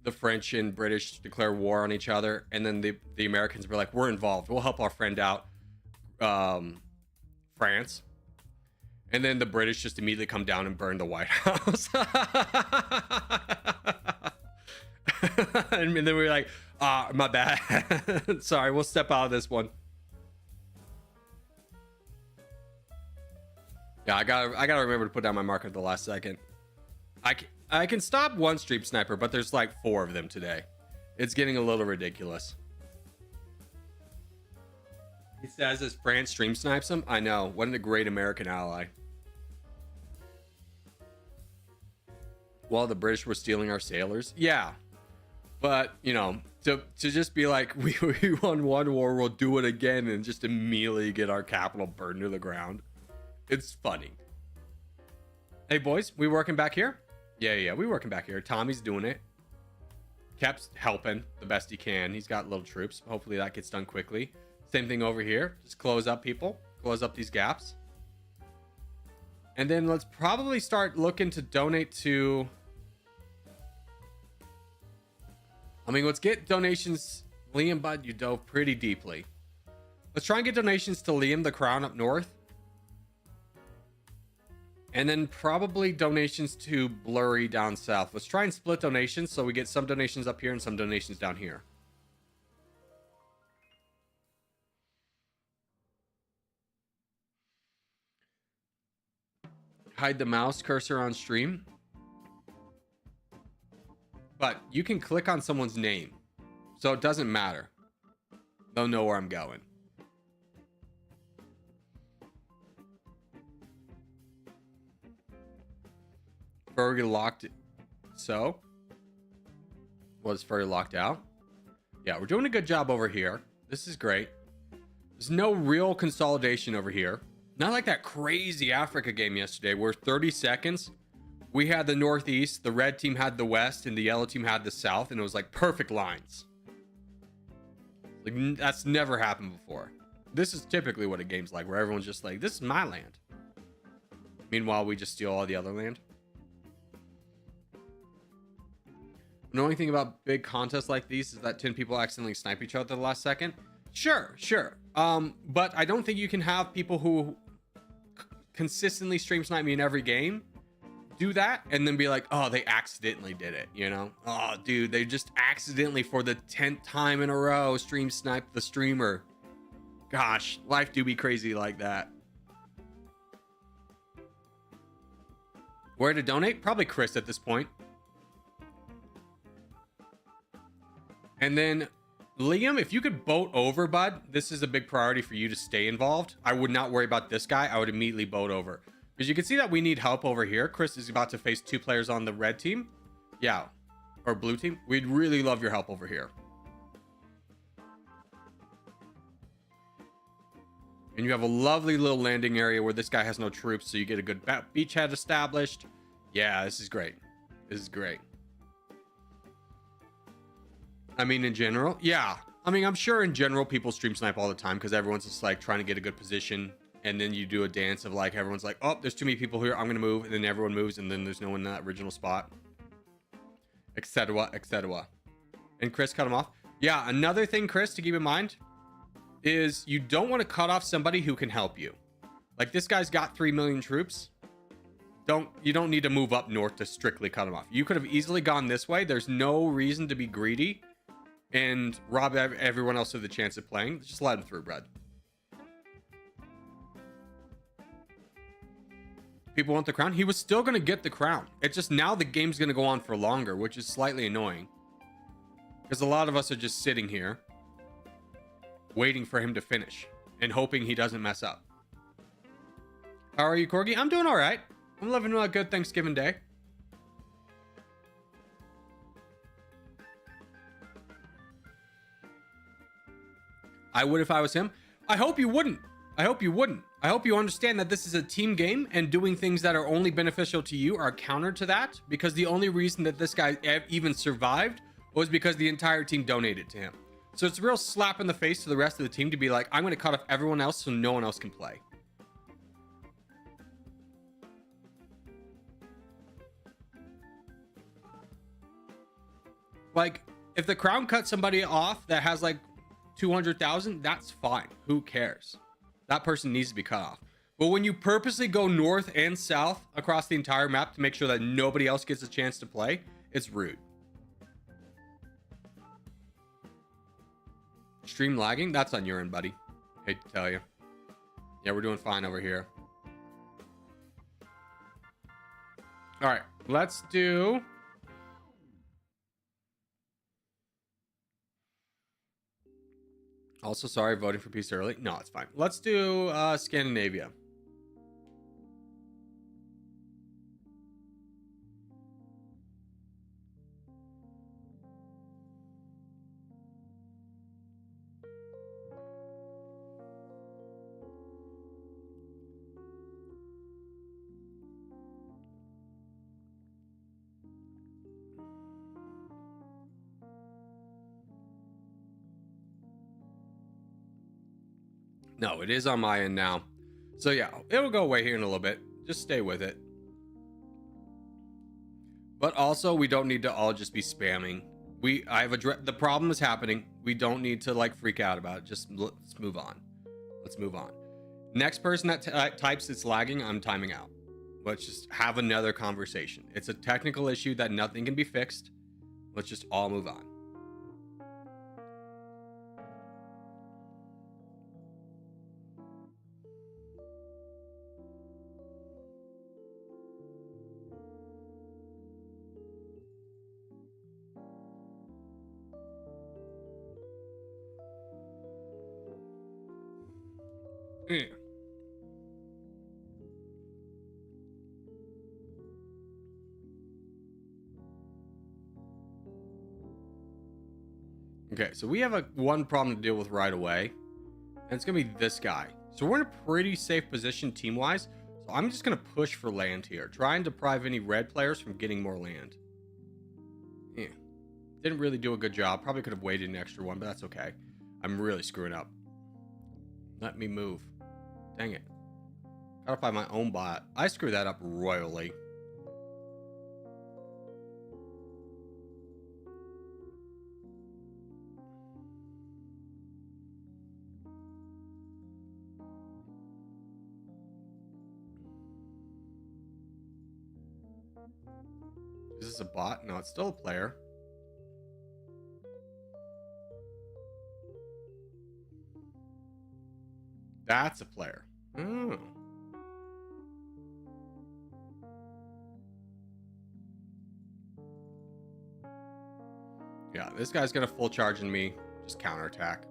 the French and British declare war on each other, and then the Americans were like, we're involved, we'll help our friend out, France. And then the British just immediately come down and burn the White House. And then we're like, my bad. Sorry, we'll step out of this one. Yeah, I gotta remember to put down my marker at the last second. I can stop one stream sniper, but there's like 4 of them today. It's getting a little ridiculous. He says as France stream snipes him. I know. What a great American ally. While the British were stealing our sailors. Yeah. But, you know, to just be like, we won 1 war, we'll do it again, and just immediately get our capital burned to the ground. It's funny. Hey, boys, we working back here? Yeah, we working back here. Tommy's doing it. Kep's helping the best he can. He's got little troops. Hopefully that gets done quickly. Same thing over here. Just close up people. Close up these gaps. And then let's probably start looking to donate to... I mean, let's get donations. Liam, bud, you dove pretty deeply. Let's try and get donations to Liam the Crown up north. And then probably donations to Blurry down south. Let's try and split donations so we get some donations up here and some donations down here. Hide the mouse cursor on stream. But you can click on someone's name, so it doesn't matter. They'll know where I'm going. Fergie locked. So, was Fergie locked out? Yeah, we're doing a good job over here. This is great. There's no real consolidation over here. Not like that crazy Africa game yesterday where 30 seconds we had the northeast, the red team had the west, and the yellow team had the south, and it was like perfect lines. Like, that's never happened before. This is typically what a game's like, where everyone's just like, this is my land. Meanwhile, we just steal all the other land. The only thing about big contests like these is that 10 people accidentally snipe each other at the last second. Sure. But I don't think you can have people who consistently stream snipe me in every game do that and then be like, oh, they accidentally did it, you know? Oh, dude, they just accidentally for the 10th time in a row stream sniped the streamer. Gosh, life do be crazy like that. Where to donate? Probably Chris at this point. And then Liam, if you could boat over, bud, this is a big priority for you to stay involved. I would not worry about this guy. I would immediately boat over. Because you can see that we need help over here. Chris is about to face 2 players on the red team. Yeah. Or blue team. We'd really love your help over here. And you have a lovely little landing area where this guy has no troops, so you get a good beachhead established. Yeah, this is great. This is great. I mean, in general, yeah. I mean, I'm sure in general people stream snipe all the time because everyone's just like trying to get a good position. And then you do a dance of like, everyone's like, oh, there's too many people here, I'm going to move. And then everyone moves and then there's no one in that original spot. Etc, etc. And Chris cut him off. Yeah, another thing, Chris, to keep in mind is you don't want to cut off somebody who can help you. Like this guy's got 3 million troops. You don't need to move up north to strictly cut him off. You could have easily gone this way. There's no reason to be greedy and rob everyone else of the chance of playing. Just let him through, Brad. People want the crown. He was still going to get the crown. It's just now the game's going to go on for longer, which is slightly annoying. Because a lot of us are just sitting here waiting for him to finish and hoping he doesn't mess up. How are you, Corgi? I'm doing all right. I'm living a good Thanksgiving day. I would if I was him. I hope you wouldn't. I hope you wouldn't. I hope you understand that this is a team game and doing things that are only beneficial to you are counter to that, because the only reason that this guy even survived was because the entire team donated to him. So it's a real slap in the face to the rest of the team to be like, I'm going to cut off everyone else so no one else can play. Like, if the Crown cuts somebody off that has like 200,000, that's fine. Who cares? That person needs to be cut off. But when you purposely go north and south across the entire map to make sure that nobody else gets a chance to play, it's rude. Stream lagging? That's on your end, buddy. Hate to tell you. Yeah, we're doing fine over here. All right, let's do... Also, sorry, voting for peace early. No, it's fine. Let's do Scandinavia. No, it is on my end now. So yeah, it'll go away here in a little bit. Just stay with it. But also, we don't need to all just be spamming. I have the problem is happening. We don't need to like freak out about it. Just let's move on. Let's move on. Next person that types it's lagging, I'm timing out. Let's just have another conversation. It's a technical issue that nothing can be fixed. Let's just all move on. Yeah. Okay, so we have one problem to deal with right away, and it's gonna be this guy. So we're in a pretty safe position team-wise. So I'm just gonna push for land here, try and deprive any red players from getting more land. Yeah, didn't really do a good job. Probably could have waited an extra one, but that's okay. I'm really screwing up. Let me move. Dang it. Got up by my own bot. I screwed that up royally. Is this a bot? No, it's still a player. That's a player. Oh. Yeah, this guy's gonna full charge in me. Just counterattack.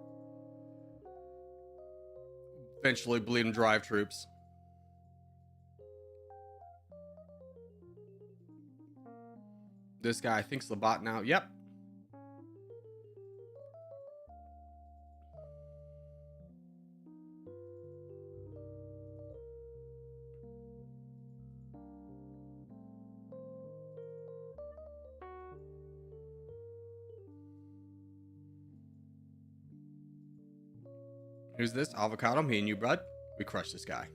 Eventually bleed and drive troops. This guy thinks the bot now. Yep. Who's this? Avocado, me and you, bud. We crushed this guy.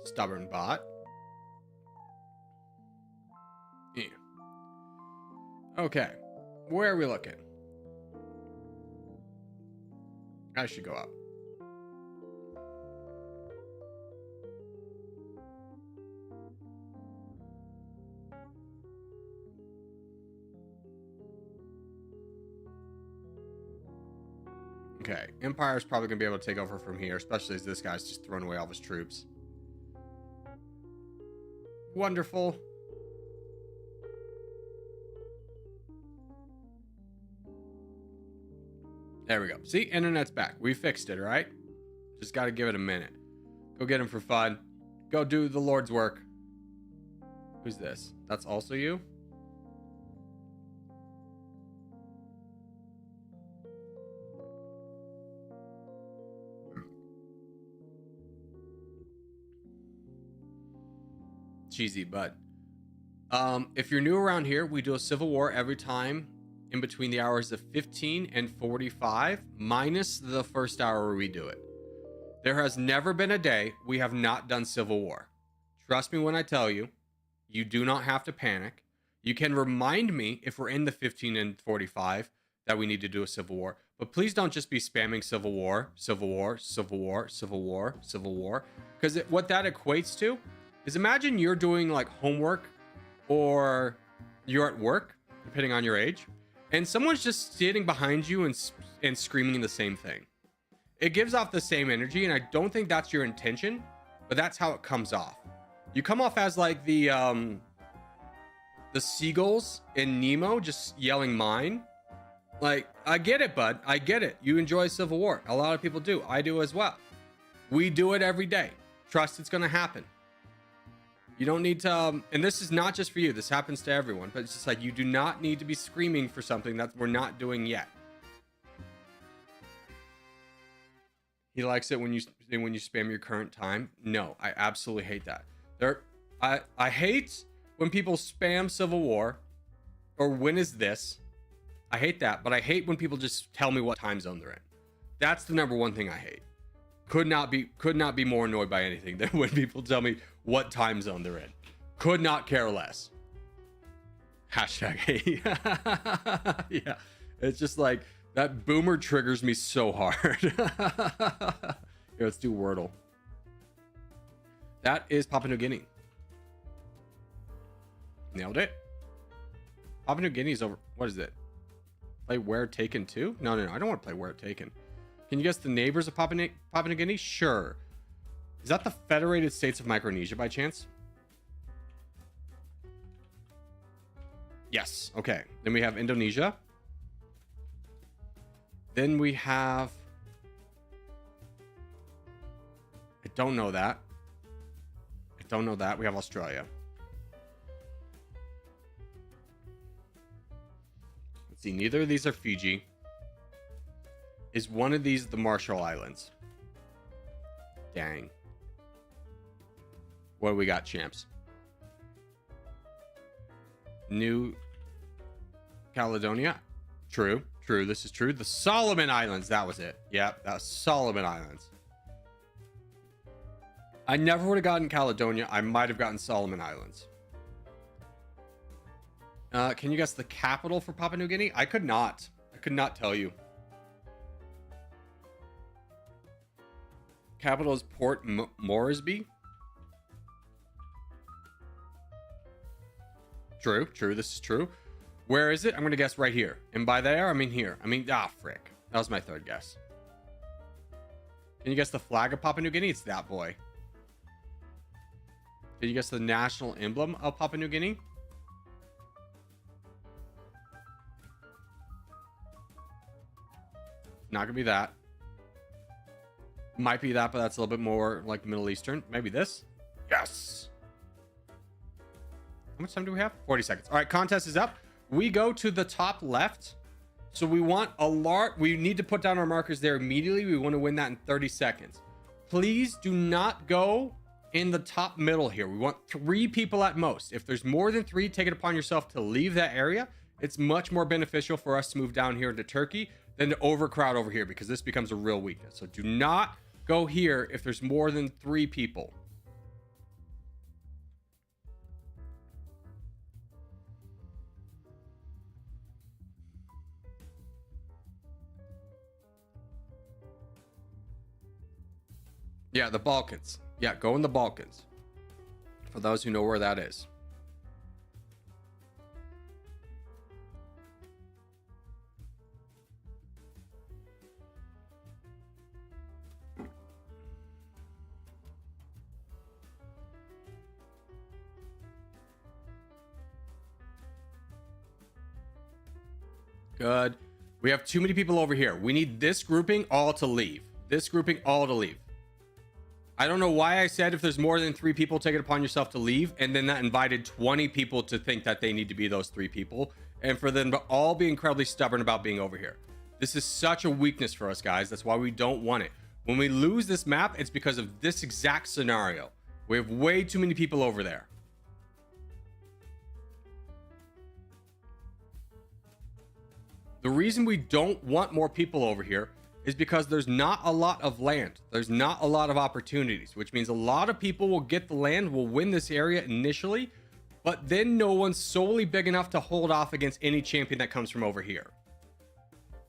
Stubborn bot. Yeah. Okay. Where are we looking? I should go up. Okay, Empire's probably going to be able to take over from here, especially as this guy's just throwing away all of his troops. Wonderful. There we go. See, internet's back. We fixed it, all right? Just got to give it a minute. Go get him for fun. Go do the Lord's work. Who's this? That's also you? cheesy, but if you're new around here, we do a civil war every time in between the hours of 15 and 45, minus the first hour where we do it. There has never been a day we have not done civil war. Trust me when I tell you, you do not have to panic. You can remind me if we're in the 15 and 45 that we need to do a civil war, but please don't just be spamming civil war, civil war, civil war, civil war, civil war, because what that equates to is, imagine you're doing like homework or you're at work, depending on your age, and someone's just sitting behind you and screaming the same thing. It gives off the same energy, and I don't think that's your intention, but that's how it comes off. You come off as like the seagulls in Nemo just yelling mine. Like, I get it, bud. I get it. You enjoy Civil War. A lot of people do. I do as well. We do it every day. Trust it's going to happen. You don't need to, and this is not just for you. This happens to everyone, but it's just like, you do not need to be screaming for something that we're not doing yet. He likes it when you spam your current time. No, I absolutely hate that. I hate when people spam Civil War or when is this. I hate that, but I hate when people just tell me what time zone they're in. That's the number one thing I hate. Could not be more annoyed by anything than when people tell me what time zone they're in. Could not care less. Hashtag hate. Yeah, it's just like that boomer triggers me so hard. Here, let's do Wordle. That is Papua New Guinea. Nailed it. Papua New Guinea is over. What is it? Play Where Taken 2? No. I don't want to play Where Taken. Can you guess the neighbors of Papua New Guinea? Sure. Is that the Federated States of Micronesia by chance? Yes. Okay. Then we have Indonesia. Then we have... I don't know that. We have Australia. Let's see. Neither of these are Fiji. Is one of these the Marshall Islands? Dang. What do we got, champs? New Caledonia. True. This is true. The Solomon Islands. That was it. Yep, that was Solomon Islands. I never would have gotten Caledonia. I might have gotten Solomon Islands. Can you guess the capital for Papua New Guinea? I could not tell you. Capital is Port Moresby. True. This is true. Where is it? I'm going to guess right here. And by there, I mean here. Frick. That was my third guess. Can you guess the flag of Papua New Guinea? It's that boy. Can you guess the national emblem of Papua New Guinea? Not going to be that. Might be that, but that's a little bit more like Middle Eastern. Maybe this? Yes! How much time do we have? 40 seconds. All right, contest is up. We go to the top left. So we want we need to put down our markers there immediately. We want to win that in 30 seconds. Please do not go in the top middle here. We want 3 people at most. If there's more than 3, take it upon yourself to leave that area. It's much more beneficial for us to move down here into Turkey than to overcrowd over here, because this becomes a real weakness. So do not go here if there's more than 3 people. Yeah, the Balkans. Yeah, go in the Balkans. For those who know where that is. Good. We have too many people over here. We need this grouping all to leave. This grouping all to leave. I don't know why I said if there's more than 3 people, take it upon yourself to leave, and then that invited 20 people to think that they need to be those 3 people, and for them to all be incredibly stubborn about being over here. This is such a weakness for us, guys. That's why we don't want it. When we lose this map, it's because of this exact scenario. We have way too many people over there. The reason we don't want more people over here is because there's not a lot of land. There's not a lot of opportunities, which means a lot of people will get the land, will win this area initially, but then no one's solely big enough to hold off against any champion that comes from over here.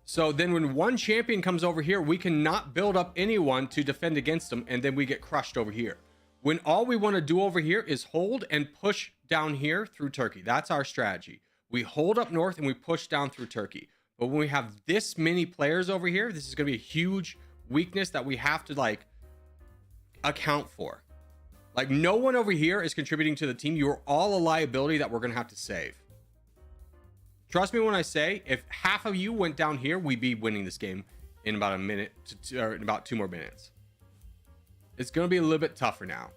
So then when one champion comes over here, we cannot build up anyone to defend against them, and then we get crushed over here. When all we want to do over here is hold and push down here through Turkey. That's our strategy. We hold up north and we push down through Turkey. But when we have this many players over here, this is going to be a huge weakness that we have to like account for. Like no one over here is contributing to the team. You are all a liability that we're going to have to save. Trust me when I say, if half of you went down here, we'd be winning this game in about a minute or in about 2 more minutes. It's going to be a little bit tougher now.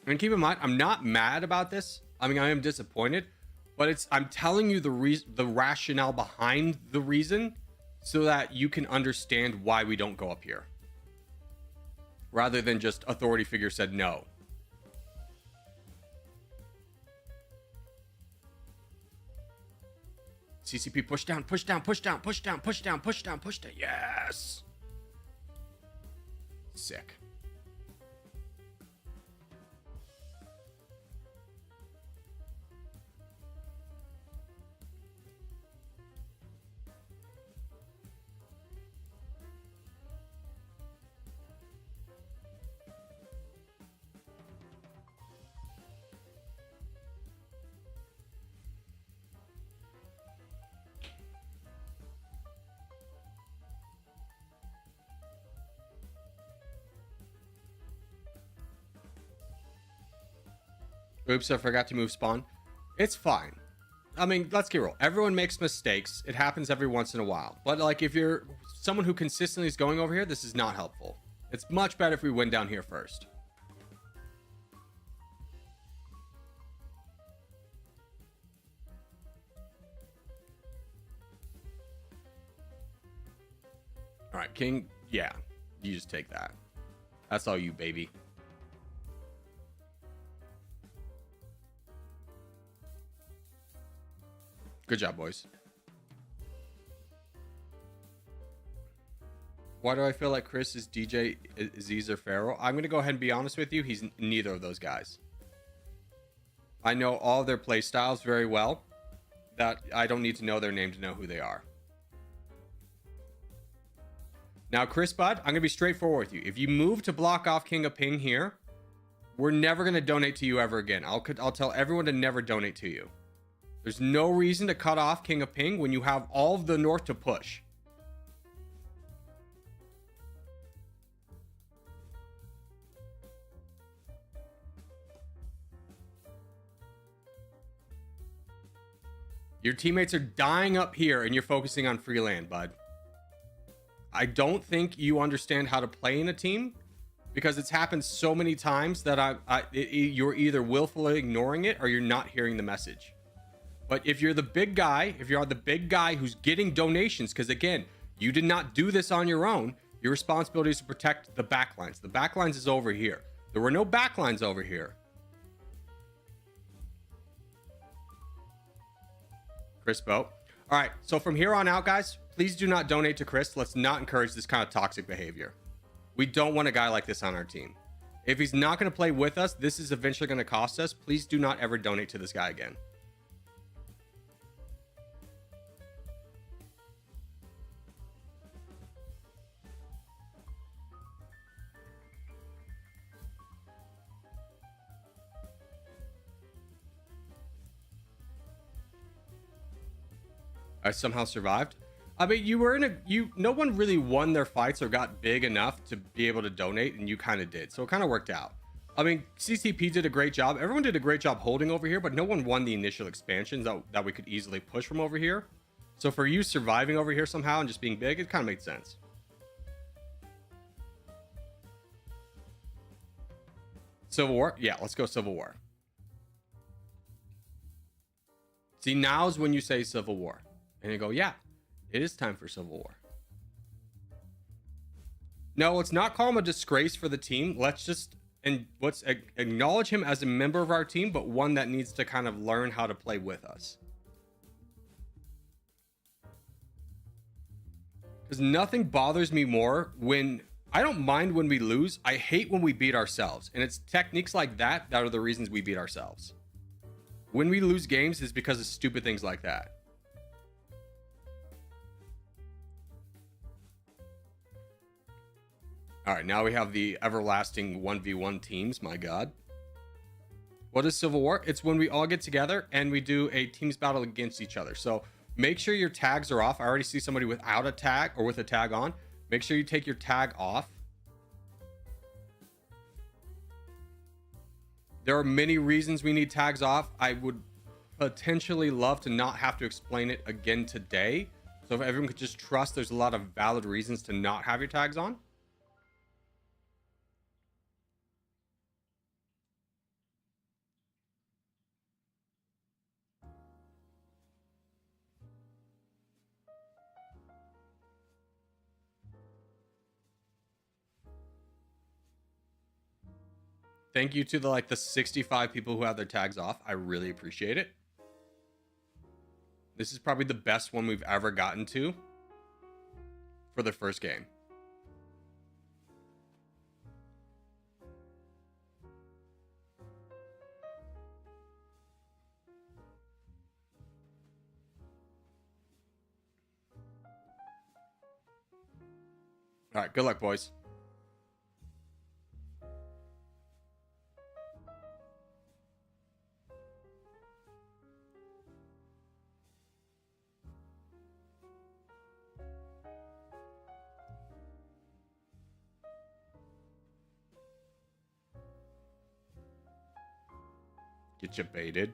And keep in mind, I'm not mad about this. I mean, I am disappointed, but I'm telling you the rationale behind the reason so that you can understand why we don't go up here. Rather than just authority figure said no. CCP push down, push down, push down, push down, push down, push down, push down. Yes. Sick. Oops, I forgot to move spawn. It's fine. I mean, let's get real. Everyone makes mistakes. It happens every once in a while. But like if you're someone who consistently is going over here, this is not helpful. It's much better if we win down here first. All right, King. Yeah, you just take that. That's all you, baby. Good job, boys. Why do I feel like Chris is DJ Aziz or Pharaoh? I'm going to go ahead and be honest with you. He's neither of those guys. I know all their play styles very well. That I don't need to know their name to know who they are. Now, Chris Bud, I'm going to be straightforward with you. If you move to block off King of Ping here, we're never going to donate to you ever again. I'll tell everyone to never donate to you. There's no reason to cut off King of Ping when you have all of the north to push. Your teammates are dying up here and you're focusing on free land, bud. I don't think you understand how to play in a team because it's happened so many times that you're either willfully ignoring it or you're not hearing the message. But if you're the big guy, if you're the big guy who's getting donations, because again, you did not do this on your own, your responsibility is to protect the backlines. The backlines is over here. There were no backlines over here. Chris Boat. All right, so from here on out, guys, please do not donate to Chris. Let's not encourage this kind of toxic behavior. We don't want a guy like this on our team. If he's not going to play with us, this is eventually going to cost us. Please do not ever donate to this guy again. I somehow survived. I mean, you were in no one really won their fights or got big enough to be able to donate, and you kind of did. So it kind of worked out. I mean, CCP did a great job. Everyone did a great job holding over here, but no one won the initial expansions that we could easily push from over here. So for you surviving over here somehow and just being big, it kind of made sense. Civil War? Yeah, let's go Civil War. See, now's when you say Civil War. And you go, yeah, it is time for Civil War. No, let's not call him a disgrace for the team. Let's just and let's acknowledge him as a member of our team, but one that needs to kind of learn how to play with us. Because nothing bothers me more when I don't mind when we lose. I hate when we beat ourselves. And it's techniques like that that are the reasons we beat ourselves. When we lose games is because of stupid things like that. All right, now we have the everlasting 1v1 teams. My God. What is Civil War? It's when we all get together and we do a teams battle against each other. So make sure your tags are off. I already see somebody without a tag or with a tag on. Make sure you take your tag off. There are many reasons we need tags off. I would potentially love to not have to explain it again today. So if everyone could just trust there's a lot of valid reasons to not have your tags on. Thank you to the 65 people who have their tags off. I really appreciate it. This is probably the best one we've ever gotten to for the first game. All right, good luck, boys. Get you baited.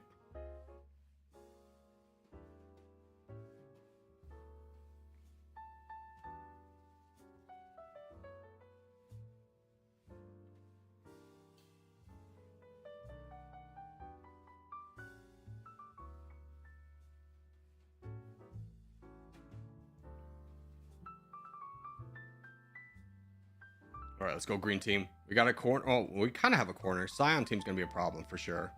All right, let's go green team. We got a corner. Oh, we kind of have a corner. Scion team's going to be a problem for sure.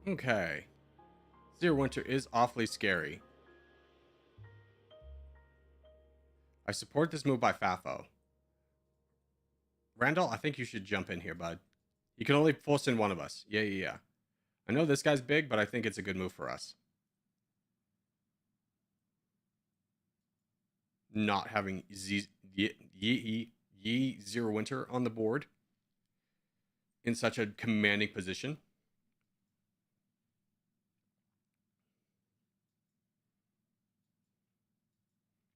Okay. Zero Winter is awfully scary. I support this move by Fafo. Randall, I think you should jump in here, bud. You can only force in one of us. Yeah. I know this guy's big, but I think it's a good move for us. Not having Zero Winter on the board in such a commanding position.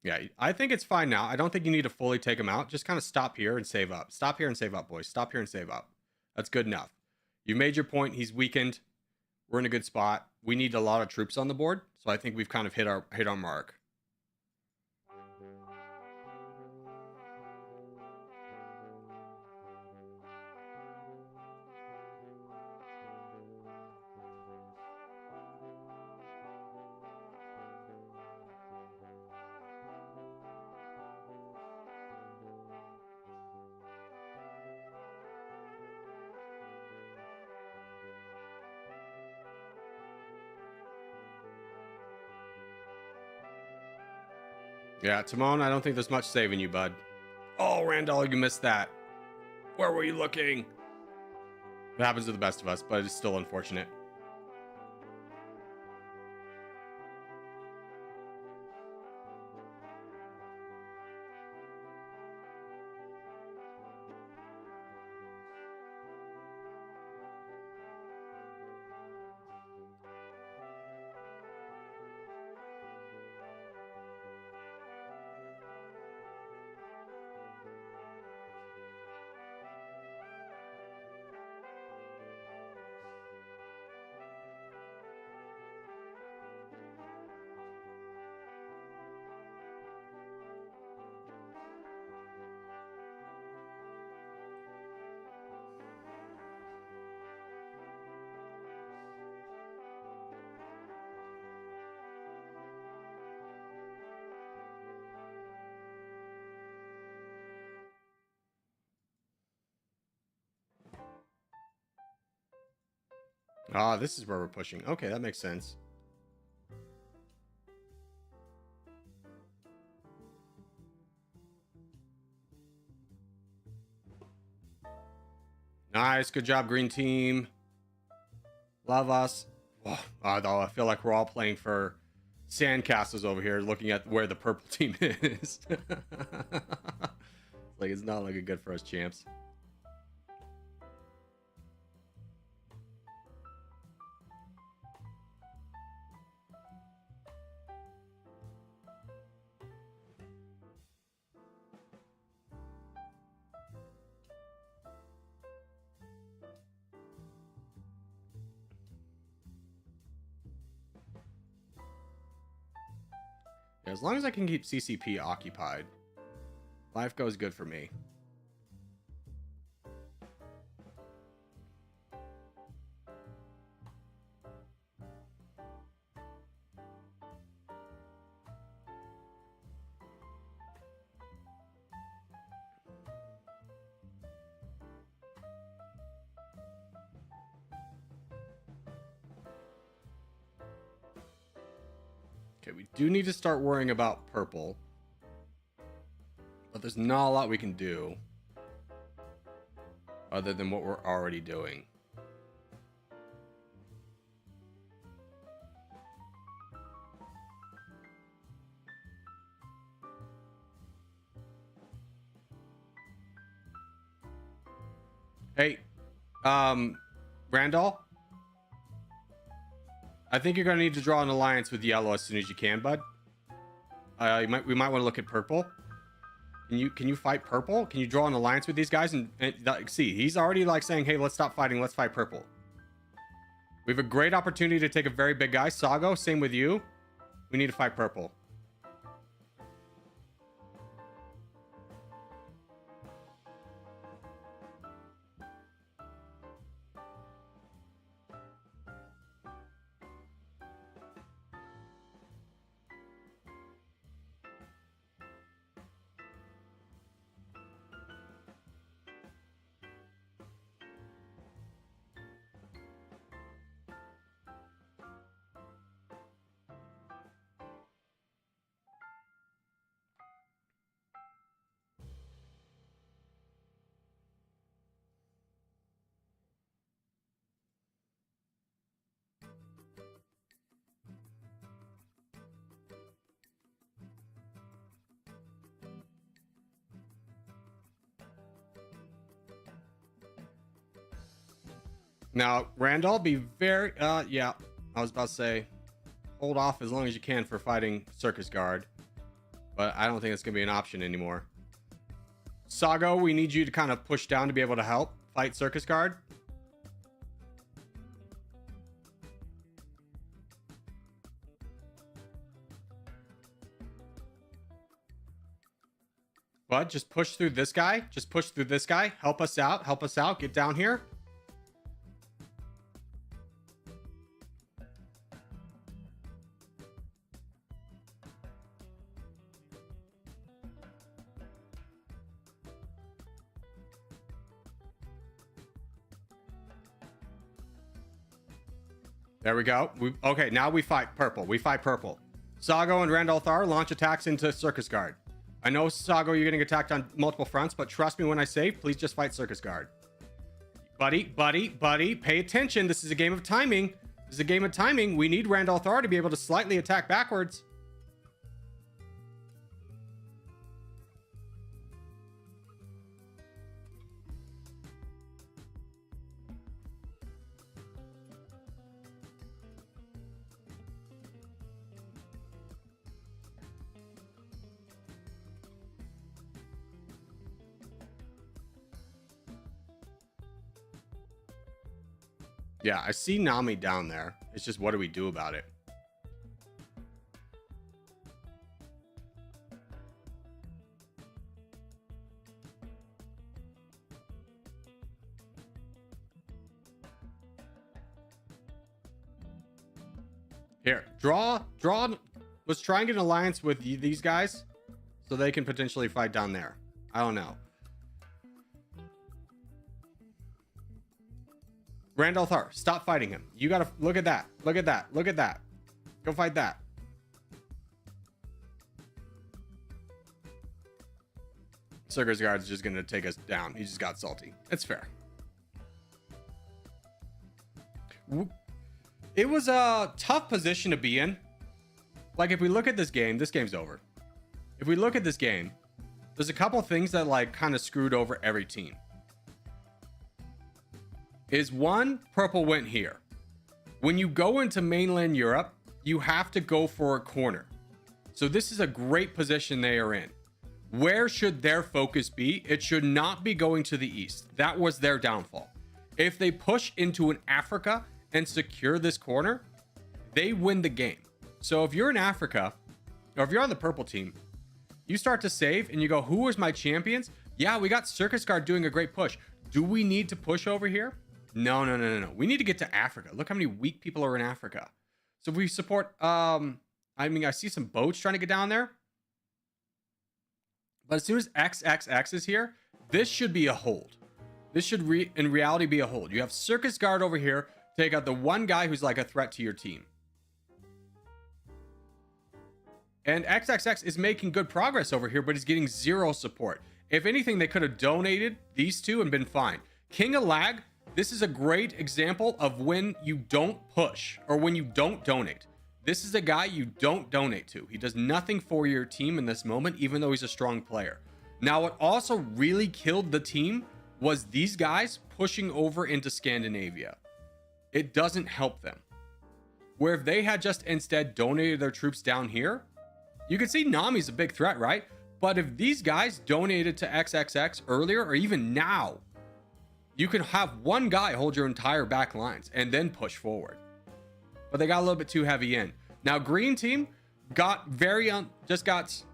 Yeah, I think it's fine now. I don't think you need to fully take him out. Just kind of stop here and save up. Stop here and save up, boys. Stop here and save up. That's good enough. You made your point. He's weakened. We're in a good spot. We need a lot of troops on the board, so I think we've kind of hit our mark. Yeah, Timon, I don't think there's much saving you, bud. Oh, Randall, you missed that. Where were you looking? It happens to the best of us, but it's still unfortunate. Ah, this is where we're pushing. Okay, that makes sense. Nice. Good job, green team. Love us. Oh, although I feel like we're all playing for sandcastles over here, looking at where the purple team is. Like, it's not looking good for us, champs. Yeah, as long as I can keep CCP occupied, life goes good for me. Okay, we do need to start worrying about purple. But there's not a lot we can do other than what we're already doing. Hey, Randall? I think you're gonna need to draw an alliance with yellow as soon as you can, bud. We might want to look at purple. Can you fight purple? Can you draw an alliance with these guys and see? He's already like saying, "Hey, let's stop fighting. Let's fight purple." We have a great opportunity to take a very big guy. Sago, same with you. We need to fight purple. Now, Randall, be very, yeah, I was about to say, hold off as long as you can for fighting Circus Guard, but I don't think it's going to be an option anymore. Sago, we need you to kind of push down to be able to help fight Circus Guard. But just push through this guy. Just push through this guy. Help us out. Help us out. Get down here. There we go. Okay, now we fight purple. We fight purple. Sago and Randolthar launch attacks into Circus Guard. I know, Sago, you're getting attacked on multiple fronts, but trust me when I say, please just fight Circus Guard. Buddy, pay attention. This is a game of timing. This is a game of timing. We need Randolthar to be able to slightly attack backwards. Yeah, I see Nami down there. It's just, what do we do about it? Here, draw. Let's try and get an alliance with these guys so they can potentially fight down there. I don't know. Randall Thar, stop fighting him. You gotta look at that. Look at that. Look at that. Go fight that. Circus Guard's just gonna take us down. He just got salty. It's fair. It was a tough position to be in. Like, if we look at this game's over. If we look at this game, there's a couple things that like kind of screwed over every team. Is one, purple went here. When you go into mainland Europe, you have to go for a corner. So this is a great position they are in. Where should their focus be? It should not be going to the east. That was their downfall. If they push into an Africa and secure this corner, they win the game. So if you're in Africa, or if you're on the purple team, you start to save and you go, who is my champions? Yeah, we got Circus Guard doing a great push. Do we need to push over here? No. We need to get to Africa. Look how many weak people are in Africa. So if we support, I see some boats trying to get down there. But as soon as XXX is here, this should be a hold. This should in reality be a hold. You have Circus Guard over here. Take out the one guy who's like a threat to your team. And XXX is making good progress over here, but he's getting zero support. If anything, they could have donated these two and been fine. King of Lag, this is a great example of when you don't push or when you don't donate. This is a guy you don't donate to. He does nothing for your team in this moment, even though he's a strong player. Now, what also really killed the team was these guys pushing over into Scandinavia. It doesn't help them. Where if they had just instead donated their troops down here, you can see Nami's a big threat, right? But if these guys donated to XXX earlier or even now, you could have one guy hold your entire back lines and then push forward. But they got a little bit too heavy in. Now, green team got just got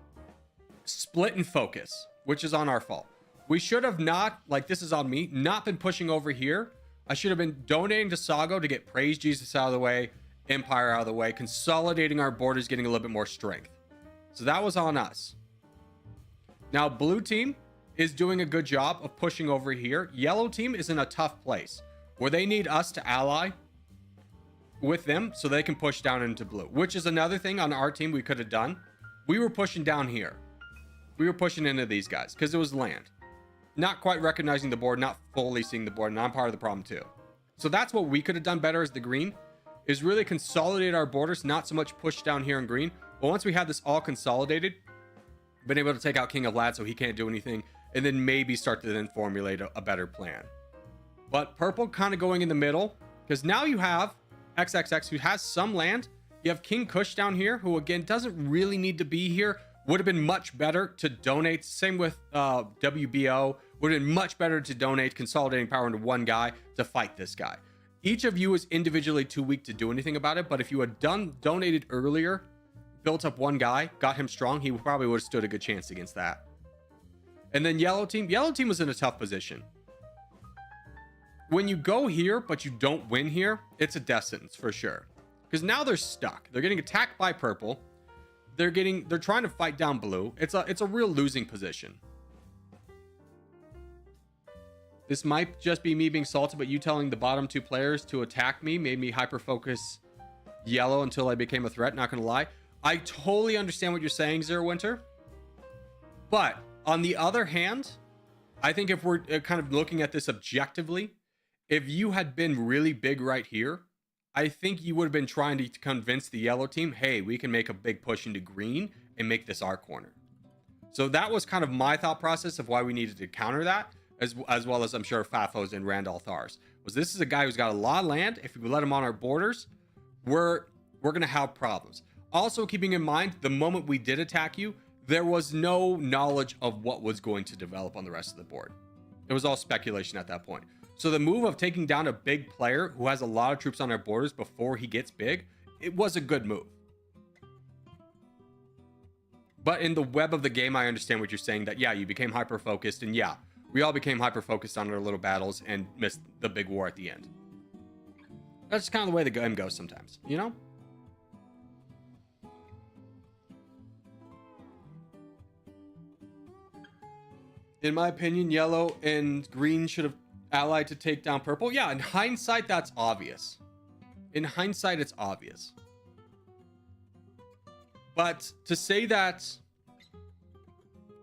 split in focus, which is on our fault. We should have not, like this is on me, not been pushing over here. I should have been donating to Sago to get Praise Jesus out of the way, Empire out of the way, consolidating our borders, getting a little bit more strength. So that was on us. Now, blue team is doing a good job of pushing over here. Yellow team is in a tough place where they need us to ally with them so they can push down into blue, which is another thing on our team we could have done. We were pushing down here. We were pushing into these guys because it was land. Not quite recognizing the board, not fully seeing the board, and I'm part of the problem too. So that's what we could have done better as the green, is really consolidate our borders, not so much push down here in green. But once we had this all consolidated, been able to take out King of Lad so he can't do anything, and then maybe start to then formulate a better plan. But purple kind of going in the middle, because now you have XXX who has some land. You have King Kush down here, who again doesn't really need to be here. Would have been much better to donate. Same with WBO. Would have been much better to donate, consolidating power into one guy to fight this guy. Each of you is individually too weak to do anything about it, but if you had donated earlier, built up one guy, got him strong, he probably would have stood a good chance against that. And then yellow team was in a tough position. When you go here, but you don't win here, it's a death sentence for sure. Because now they're stuck. They're getting attacked by purple. They're trying to fight down blue. It's a real losing position. This might just be me being salty, but you telling the bottom two players to attack me made me hyper focus yellow until I became a threat, not gonna lie. I totally understand what you're saying, Zero Winter. But on the other hand, I think if we're kind of looking at this objectively, if you had been really big right here, I think you would have been trying to convince the yellow team, hey, we can make a big push into green and make this our corner. So that was kind of my thought process of why we needed to counter that, as well as I'm sure Fafo's and Randolph Thars. Was this is a guy who's got a lot of land. If we let him on our borders, we're going to have problems. Also, keeping in mind, the moment we did attack you, there was no knowledge of what was going to develop on the rest of the board. It was all speculation at that point. So the move of taking down a big player who has a lot of troops on our borders before he gets big, it was a good move. But in the web of the game, I understand what you're saying, that, yeah, you became hyper-focused, and yeah, we all became hyper-focused on our little battles and missed the big war at the end. That's kind of the way the game goes sometimes, you know? In my opinion, yellow and green should have ally to take down purple. Yeah, in hindsight, that's obvious. In hindsight, it's obvious. But to say that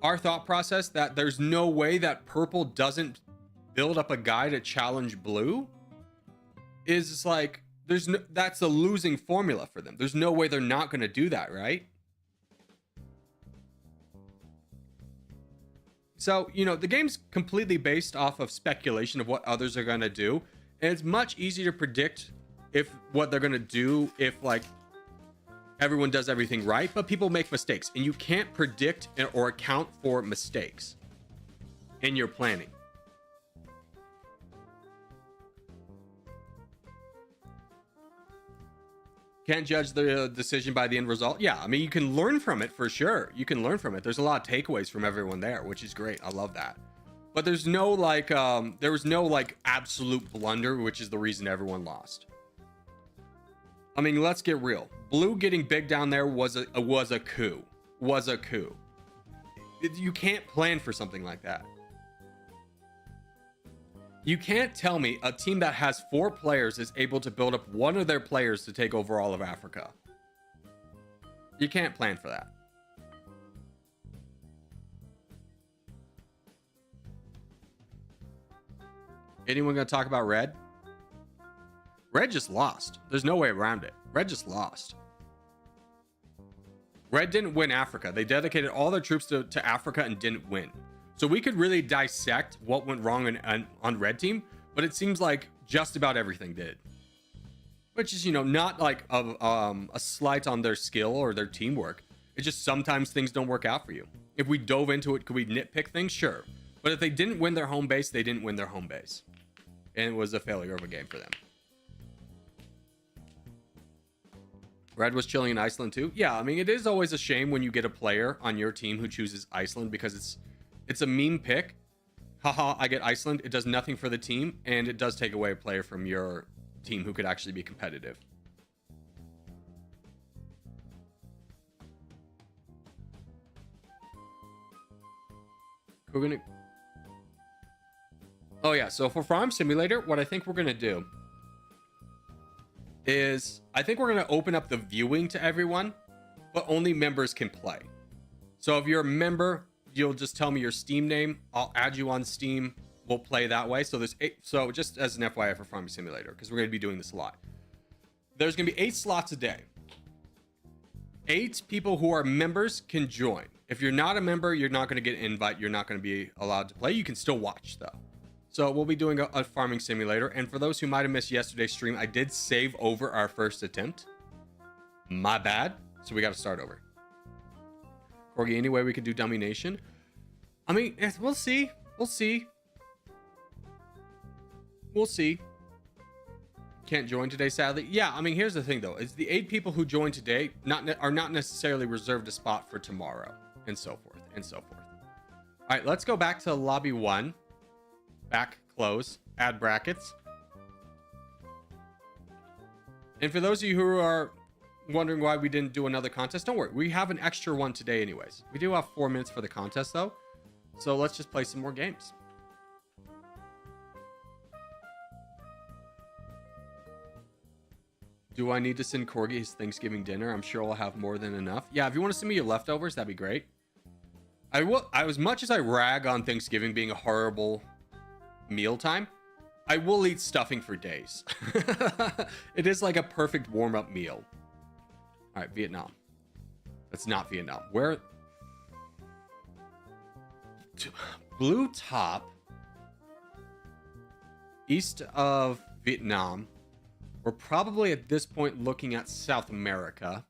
our thought process that there's no way that purple doesn't build up a guy to challenge blue is like, there's no, that's a losing formula for them. There's no way they're not going to do that, right? So, you know, the game's completely based off of speculation of what others are going to do. And it's much easier to predict if what they're going to do if like everyone does everything right, but people make mistakes and you can't predict or account for mistakes in your planning. Can't judge the decision by the end result. Yeah, I mean, you can learn from it for sure. You can learn from it. There's a lot of takeaways from everyone there, which is great. I love that. But there's no like, there was no like absolute blunder, which is the reason everyone lost. I mean, let's get real. Blue getting big down there was a coup. Was a coup. You can't plan for something like that. You can't tell me a team that has 4 players is able to build up one of their players to take over all of Africa. You can't plan for that. Anyone gonna talk about red? Red just lost. There's no way around it. Red just lost. Red didn't win Africa. They dedicated all their troops to Africa and didn't win. So we could really dissect what went wrong on red team, but it seems like just about everything did. Which is, you know, not like a slight on their skill or their teamwork. It's just sometimes things don't work out for you. If we dove into it, could we nitpick things? Sure. But if they didn't win their home base, they didn't win their home base. And it was a failure of a game for them. Red was chilling in Iceland too. Yeah, I mean, it is always a shame when you get a player on your team who chooses Iceland because it's a meme pick. Haha, I get Iceland. It does nothing for the team, and it does take away a player from your team who could actually be competitive. We're gonna... Oh yeah, so for Farm Simulator, what I think we're gonna do is I think we're gonna open up the viewing to everyone, but only members can play. So if you're a member, you'll just tell me your Steam name. I'll add you on Steam. We'll play that way. So there's 8. So just as an FYI for Farming Simulator, because we're going to be doing this a lot. There's going to be 8 slots a day. 8 people who are members can join. If you're not a member, you're not going to get an invite. You're not going to be allowed to play. You can still watch though. So we'll be doing a Farming Simulator. And for those who might have missed yesterday's stream, I did save over our first attempt. My bad. So we got to start over. Corgi, any way we could do Dummy Nation? I mean, we'll see. We'll see. We'll see. Can't join today, sadly. Yeah, I mean, here's the thing, though. Is the 8 people who joined today are not necessarily reserved a spot for tomorrow, and so forth, and so forth. All right, let's go back to lobby 1. Back, close, add brackets. And for those of you who are wondering why we didn't do another contest, don't worry. We have an extra one today anyways. We do have 4 minutes for the contest, though. So let's just play some more games. Do I need to send Corgi his Thanksgiving dinner? I'm sure I'll have more than enough. Yeah, if you want to send me your leftovers, that'd be great. As much as I rag on Thanksgiving being a horrible mealtime, I will eat stuffing for days. It is like a perfect warm-up meal. All right, Vietnam. That's not Vietnam. Where? Blue top. East of Vietnam. We're probably at this point looking at South America.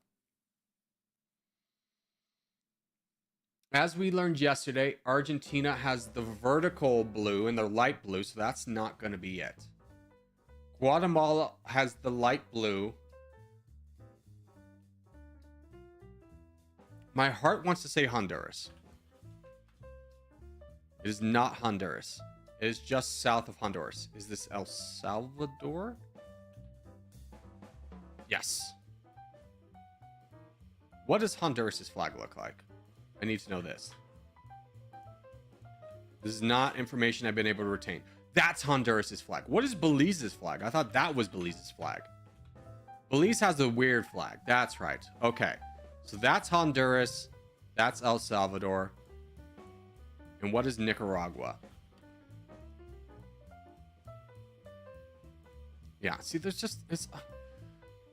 As we learned yesterday, Argentina has the vertical blue and the light blue, so that's not going to be it. Guatemala has the light blue. My heart wants to say Honduras. It is not Honduras. It is just south of Honduras. Is this El Salvador? Yes. What does Honduras' flag look like? I need to know this. This is not information I've been able to retain. That's Honduras's flag. What is Belize's flag? I thought that was Belize's flag. Belize has a weird flag. That's right. Okay. So that's Honduras. That's El Salvador. And what is Nicaragua? Yeah, see, there's just...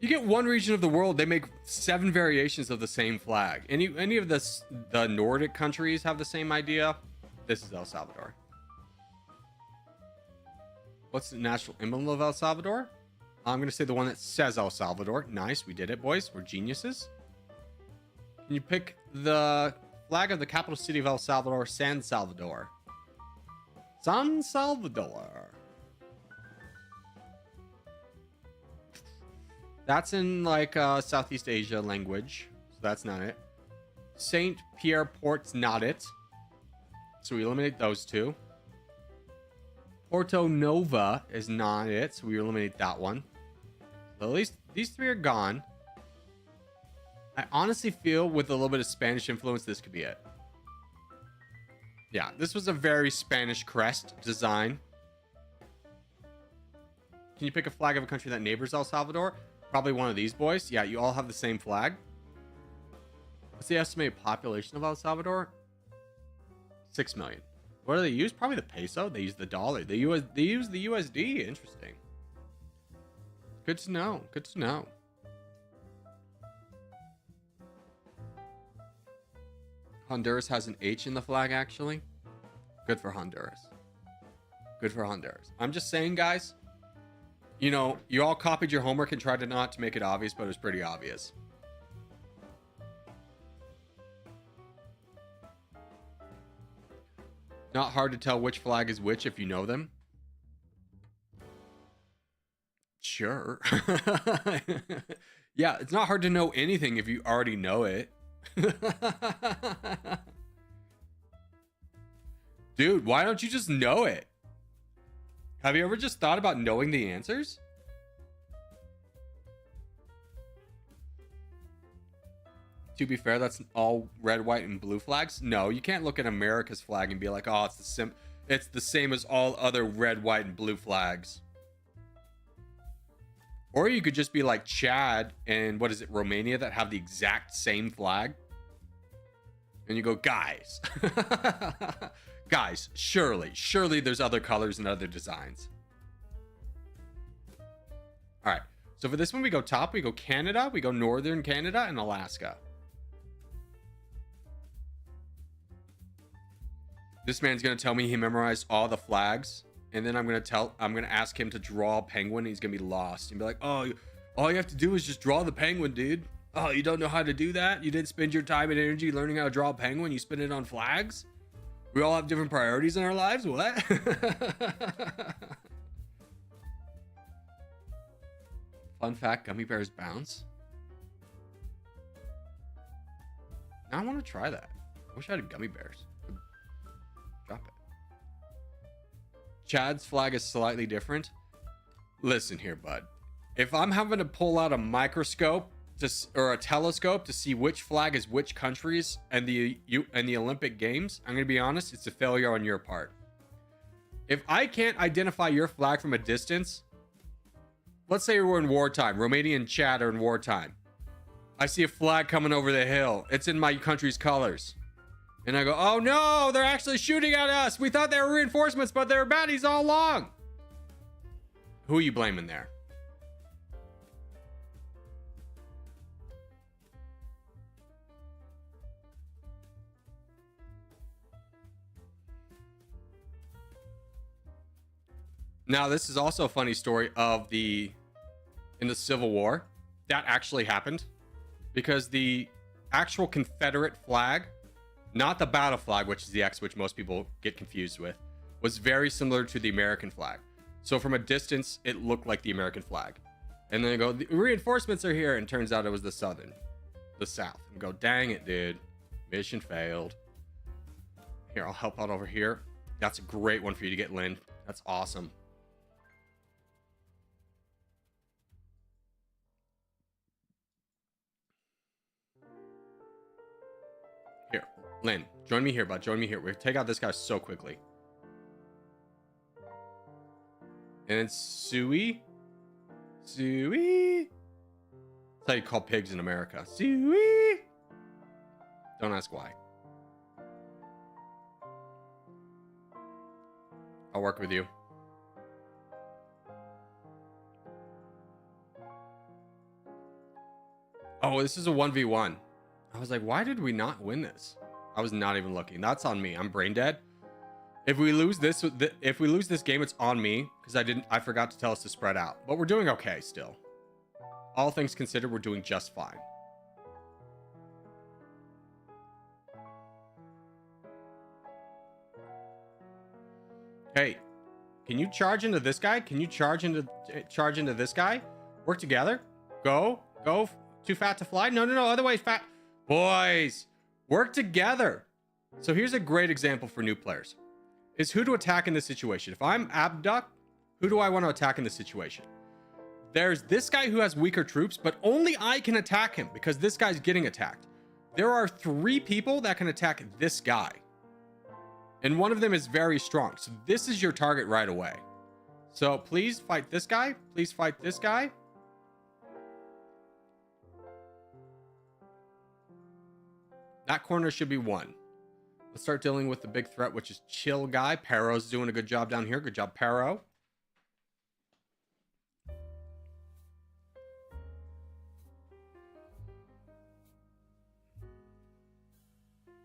you get one region of the world, they make 7 variations of the same flag. Any of the Nordic countries have the same idea? This is El Salvador. What's the national emblem of El Salvador? I'm going to say the one that says El Salvador. Nice, we did it, boys. We're geniuses. Can you pick the flag of the capital city of El Salvador? San Salvador. San Salvador. That's in like Southeast Asia language. So that's not it. Saint Pierre Port's not it. So we eliminate those two. Porto Nova is not it. So we eliminate that one. So at least these 3 are gone. I honestly feel with a little bit of Spanish influence, this could be it. Yeah, this was a very Spanish crest design. Can you pick a flag of a country that neighbors El Salvador? Probably one of these boys. Yeah, you all have the same flag. What's the estimated population of El Salvador? 6 million. What do they use? Probably the peso. They use the dollar. They use the USD. Interesting. Good to know. Good to know. Honduras has an H in the flag, actually. Good for Honduras. Good for Honduras. I'm just saying, guys. You know, you all copied your homework and tried to not to make it obvious, but it was pretty obvious. Not hard to tell which flag is which if you know them. Sure. Yeah, it's not hard to know anything if you already know it. Dude, why don't you just know it? Have you ever just thought about knowing the answers? To be fair, that's all red, white, and blue flags. No, you can't look at America's flag and be like, oh, it's the same as all other red, white, and blue flags. Or you could just be like Chad and what is it, Romania, that have the exact same flag. And you go, guys, guys, surely there's other colors and other designs. All right. So for this one, we go top, we go Canada, we go Northern Canada and Alaska. This man's going to tell me he memorized all the flags. And then I'm going to ask him to draw a penguin. He's going to be lost and be like, oh, all you have to do is just draw the penguin, dude. Oh, you don't know how to do that? You didn't spend your time and energy learning how to draw a penguin? You spend it on flags? We all have different priorities in our lives? What? Fun fact, gummy bears bounce. Now I want to try that. I wish I had gummy bears. Drop it. Chad's flag is slightly different. Listen here, bud. If I'm having to pull out a microscope or a telescope to see which flag is which countries and the Olympic Games, I'm going to be honest, it's a failure on your part. If I can't identify your flag from a distance, let's say we're in wartime, Romania and Chad are in wartime. I see a flag coming over the hill. It's in my country's colors. And I go, oh no, they're actually shooting at us. We thought they were reinforcements, but they were baddies all along. Who are you blaming there? Now, this is also a funny story in the Civil War. That actually happened because the actual Confederate flag, not the battle flag, which is the X, which most people get confused with, was very similar to the American flag. So from a distance, it looked like the American flag. And then I go, the reinforcements are here. And turns out it was the South. And go, dang it, dude. Mission failed. Here, I'll help out over here. That's a great one for you to get, Lynn. That's awesome. Here, Lynn, join me here, bud. Join me here. We'll take out this guy so quickly. And then Suey. Suey. That's how you call pigs in America. Suey. Don't ask why. I'll work with you. Oh, this is a 1v1. I was like, why did we not win this? I was not even looking. That's on me. I'm brain dead. If we lose this game, it's on me because I forgot to tell us to spread out. But we're doing okay still. All things considered, we're doing just fine. Hey, can you charge into this guy? Can you charge into this guy? Work together. Go. Too fat to fly? No. Other way, fat. Boys, work together. So here's a great example for new players. Is who to attack in this situation. If I'm Abduct, who do I want to attack in this situation? There's this guy who has weaker troops, but only I can attack him because this guy's getting attacked. There are 3 people that can attack this guy. And one of them is very strong. So this is your target right away. So please fight this guy. Please fight this guy. That corner should be won. Let's start dealing with the big threat, which is chill guy. Paro's doing a good job down here. Good job, Paro.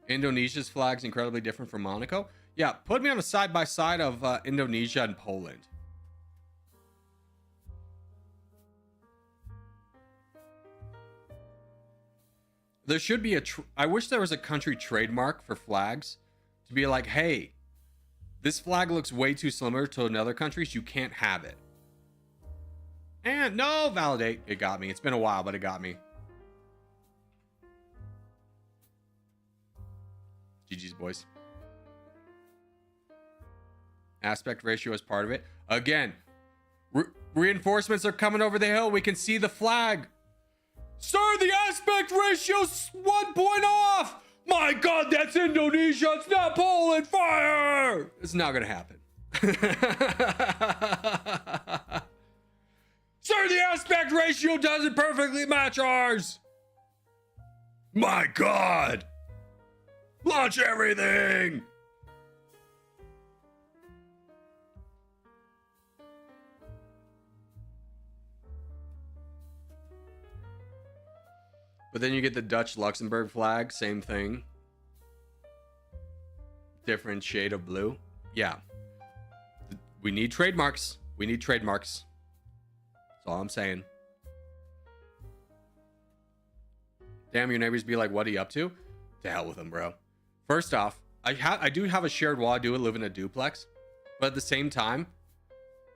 Indonesia's flag's incredibly different from Monaco. Yeah, put me on a side-by-side of Indonesia and Poland. There should be I wish there was a country trademark for flags to be like, hey, this flag looks way too similar to another country's. You can't have it. And no, validate. It got me. It's been a while, but it got me. GG's, boys. Aspect ratio is part of it. Again, reinforcements are coming over the hill. We can see the flag. Sir, the aspect ratio's 1 point off. My God, that's Indonesia. It's not Poland. Fire. It's not going to happen. Sir, the aspect ratio doesn't perfectly match ours. My God. Launch everything. But then you get the Dutch Luxembourg flag, same thing. Different shade of blue. Yeah. We need trademarks. We need trademarks. That's all I'm saying. Damn, your neighbors be like, what are you up to? To hell with them, bro. First off, I do have a shared wall. I do live in a duplex. But at the same time,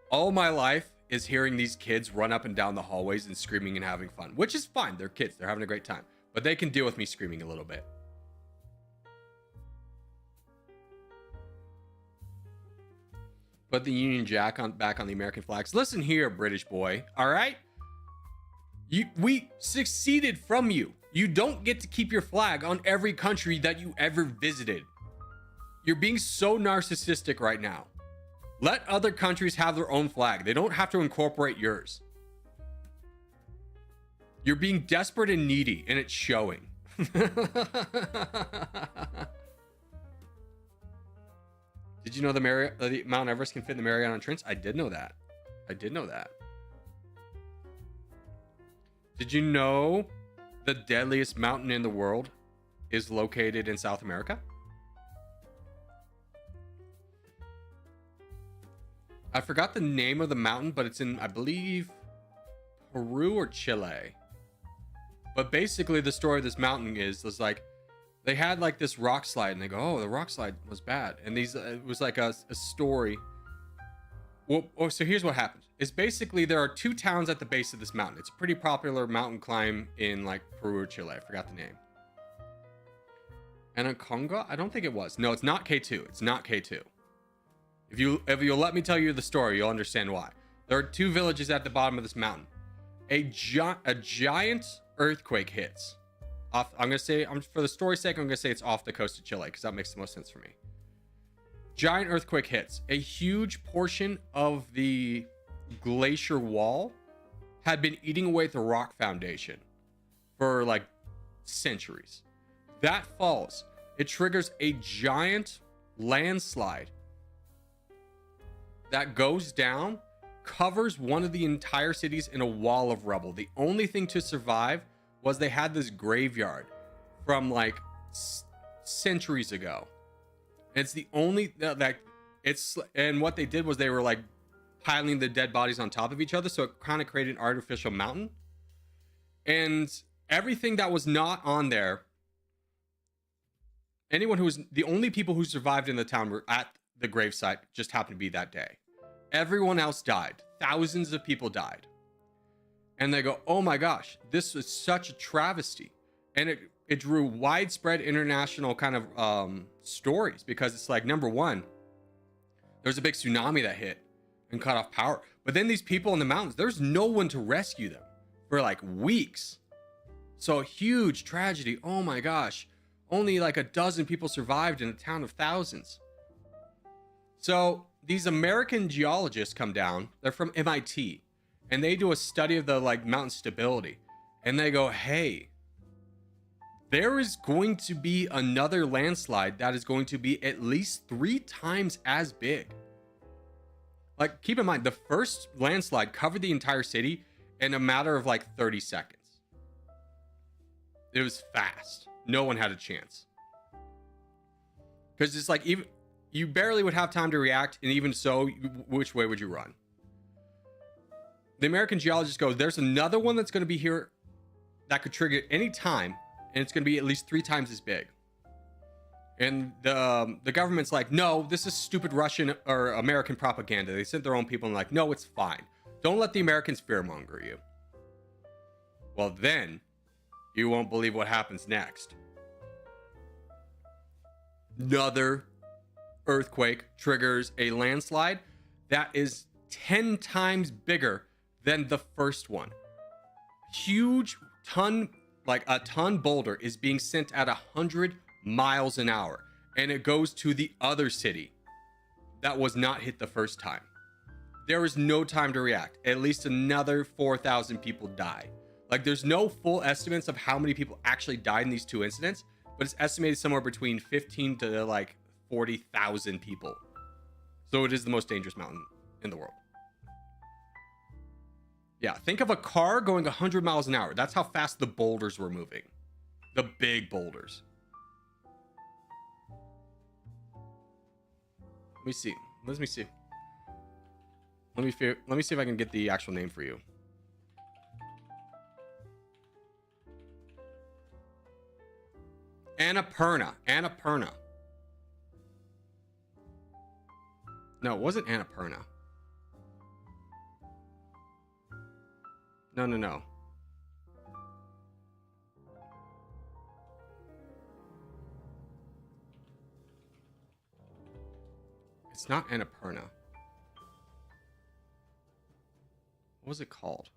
all my life is hearing these kids run up and down the hallways and screaming and having fun, which is fine. They're kids. They're having a great time. But they can deal with me screaming a little bit. Put the Union Jack back on the American flags. Listen here, British boy. All right? We succeeded from you. You don't get to keep your flag on every country that you ever visited. You're being so narcissistic right now. Let other countries have their own flag. They don't have to incorporate yours. You're being desperate and needy, and it's showing. Did you know the Mount Everest can fit in the Mariana Trench? I did know that. I did know that. Did you know the deadliest mountain in the world is located in South America? I forgot the name of the mountain, but it's in, I believe, Peru or Chile. But basically the story of this mountain was like, they had like this rock slide and they go, oh, the rock slide was bad. And it was like a story. Well, so here's what happened. Is basically there are 2 towns at the base of this mountain. It's a pretty popular mountain climb in like Peru or Chile. I forgot the name. Anaconga? I don't think it was. No, it's not K2. It's not K2. If you'll let me tell you the story, you'll understand why. There are 2 villages at the bottom of this mountain. A giant earthquake hits. I'm gonna say, for the story's sake, I'm gonna say it's off the coast of Chile because that makes the most sense for me. Giant earthquake hits. A huge portion of the glacier wall had been eating away at the rock foundation for like centuries. That falls. It triggers a giant landslide that goes down, covers one of the entire cities in a wall of rubble. The only thing to survive was they had this graveyard from like centuries ago. It's the only that it's, and what they did was they were like piling the dead bodies on top of each other, so it kind of created an artificial mountain. And everything that was not on there, anyone who was, the only people who survived in the town were at the gravesite, just happened to be that day. Everyone else died. Thousands of people died. And they go, oh my gosh, this was such a travesty. And it drew widespread international kind of stories, because it's like, number one, there was a big tsunami that hit and cut off power. But then these people in the mountains, there's no one to rescue them for like weeks. So huge tragedy. Oh my gosh. Only like a dozen people survived in a town of thousands. So these American geologists come down. They're from MIT. And they do a study of the like mountain stability. And they go, hey, there is going to be another landslide that is going to be at least 3 times as big. Like, keep in mind, the first landslide covered the entire city in a matter of like 30 seconds. It was fast. No one had a chance. Because it's like, even you barely would have time to react, and even so, which way would you run? The American geologists go, there's another one that's going to be here that could trigger any time, and it's going to be at least 3 times as big. And the government's like, no, this is stupid Russian or American propaganda. They sent their own people and like, no, it's fine. Don't let the Americans fearmonger you. Well, then you won't believe what happens next. Another earthquake triggers a landslide that is 10 times bigger than the first one. Huge ton, like a ton boulder is being sent at 100 miles an hour, and it goes to the other city that was not hit the first time. There was no time to react. At least another 4,000 people die. Like, there's no full estimates of how many people actually died in these 2 incidents, but it's estimated somewhere between 15 to like 40,000 people. So it is the most dangerous mountain in the world. Yeah, think of a car going 100 miles an hour. That's how fast the boulders were moving. The big boulders. Let me see. Let me see. Let me see if I can get the actual name for you. Annapurna. Annapurna. No, it wasn't Annapurna. No. It's not Annapurna. What was it called?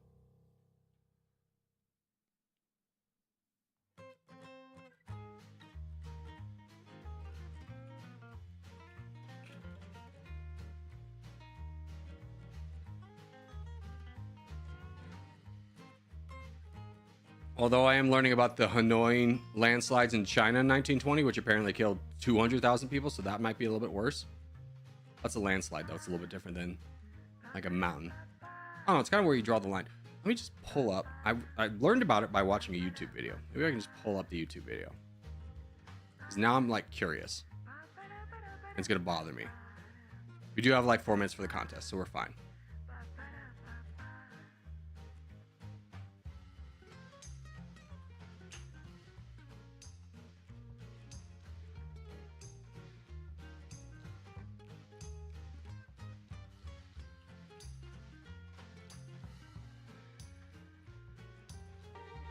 Although I am learning about the Hanoi landslides in China in 1920, which apparently killed 200,000 people, so that might be a little bit worse. That's a landslide, though. It's a little bit different than like a mountain. I don't know. It's kind of where you draw the line. Let me just pull up. I learned about it by watching a YouTube video. Maybe I can just pull up the YouTube video. Because now I'm like curious. It's going to bother me. We do have like 4 minutes for the contest, so we're fine.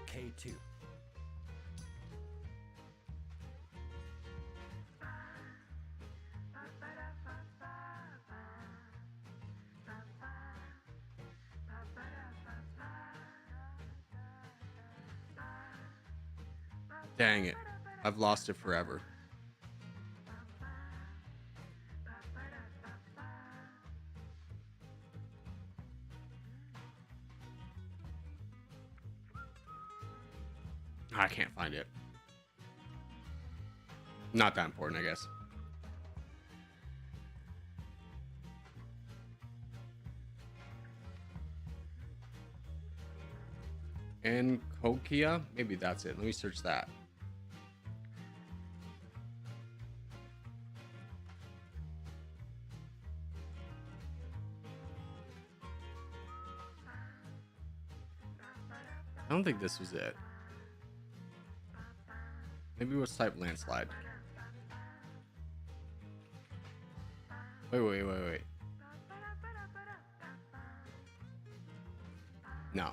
K2. Dang it. I've lost it forever. I can't find it. Not that important, I guess. And Kokia? Maybe that's it. Let me search that. I don't think this was it. Maybe let's type landslide. Wait. No.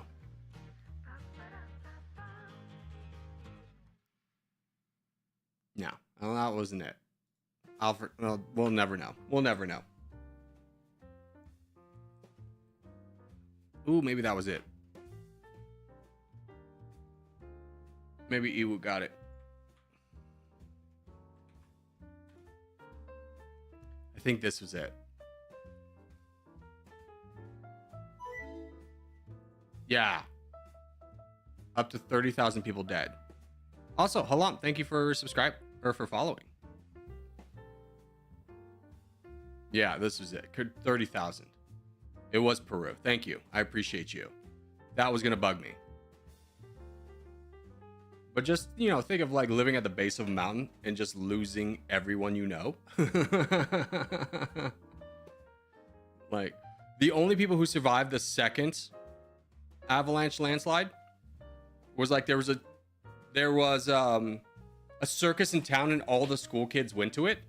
No, well, that wasn't it. Alfred, well, we'll never know. We'll never know. Ooh, maybe that was it. Maybe Iwu got it. I think this was it. Yeah. Up to 30,000 people dead. Also, Halam, thank you for subscribing or for following. Yeah, this was it. 30,000. It was Peru. Thank you. I appreciate you. That was going to bug me. But just, you know, think of like living at the base of a mountain and just losing everyone you know. Like, the only people who survived the second avalanche landslide was like there was a circus in town and all the school kids went to it,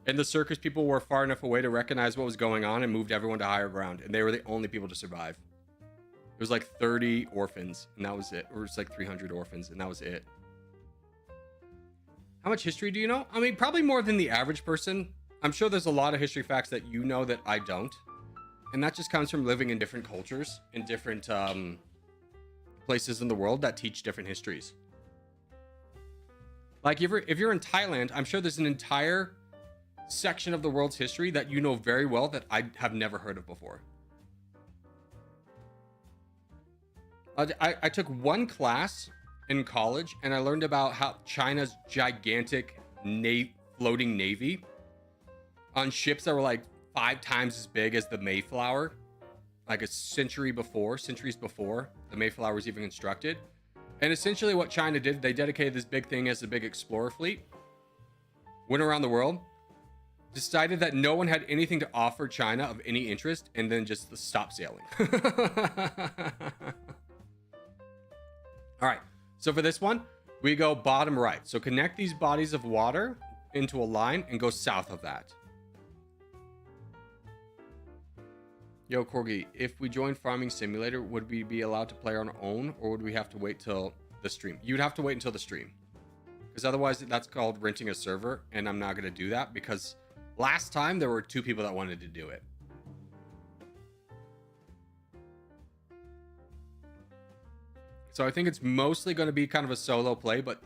and the circus people were far enough away to recognize what was going on and moved everyone to higher ground, and they were the only people to survive. It was like 30 orphans and that was it, or it's like 300 orphans and that was it. How much history do you know? I mean, probably more than the average person. I'm sure there's a lot of history facts that you know that I don't, and that just comes from living in different cultures in different places in the world that teach different histories. Like if you're in Thailand, I'm sure there's an entire section of the world's history that you know very well that I have never heard of before. I took one class in college and I learned about how China's gigantic floating navy on ships that were like 5 times as big as the Mayflower, like centuries before the Mayflower was even constructed. And essentially what China did, they dedicated this big thing as a big explorer fleet, went around the world, decided that no one had anything to offer China of any interest, and then just stopped sailing. All right, so for this one, we go bottom right. So connect these bodies of water into a line and go south of that. Yo, Corgi, if we join Farming Simulator, would we be allowed to play on our own, or would we have to wait till the stream? You'd have to wait until the stream, because otherwise that's called renting a server, and I'm not going to do that because last time there were 2 people that wanted to do it. So I think it's mostly going to be kind of a solo play, but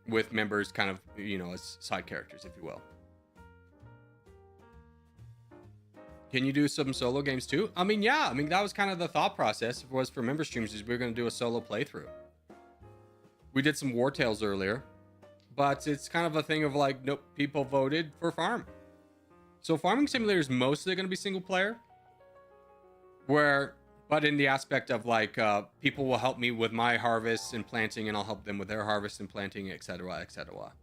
with members kind of, you know, as side characters, if you will. Can you do some solo games too? I mean, yeah. I mean, that was kind of the thought process. If it was for member streams, is we were going to do a solo playthrough. We did some War Tales earlier, but it's kind of a thing of like, nope, people voted for Farm. So Farming Simulator is mostly going to be single player, but in the aspect of like, people will help me with my harvest and planting, and I'll help them with their harvest and planting, etc., etc. All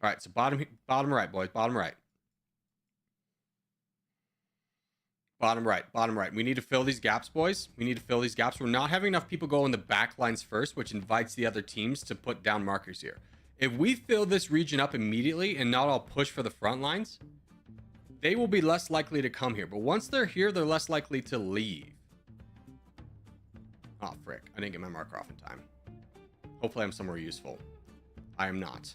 right, so bottom right, boys, bottom right. Bottom right. We need to fill these gaps, boys. We need to fill these gaps. We're not having enough people go in the back lines first, which invites the other teams to put down markers here. If we fill this region up immediately and not all push for the front lines, they will be less likely to come here. But once they're here, they're less likely to leave. Oh, frick. I didn't get my marker off in time. Hopefully I'm somewhere useful. I am not.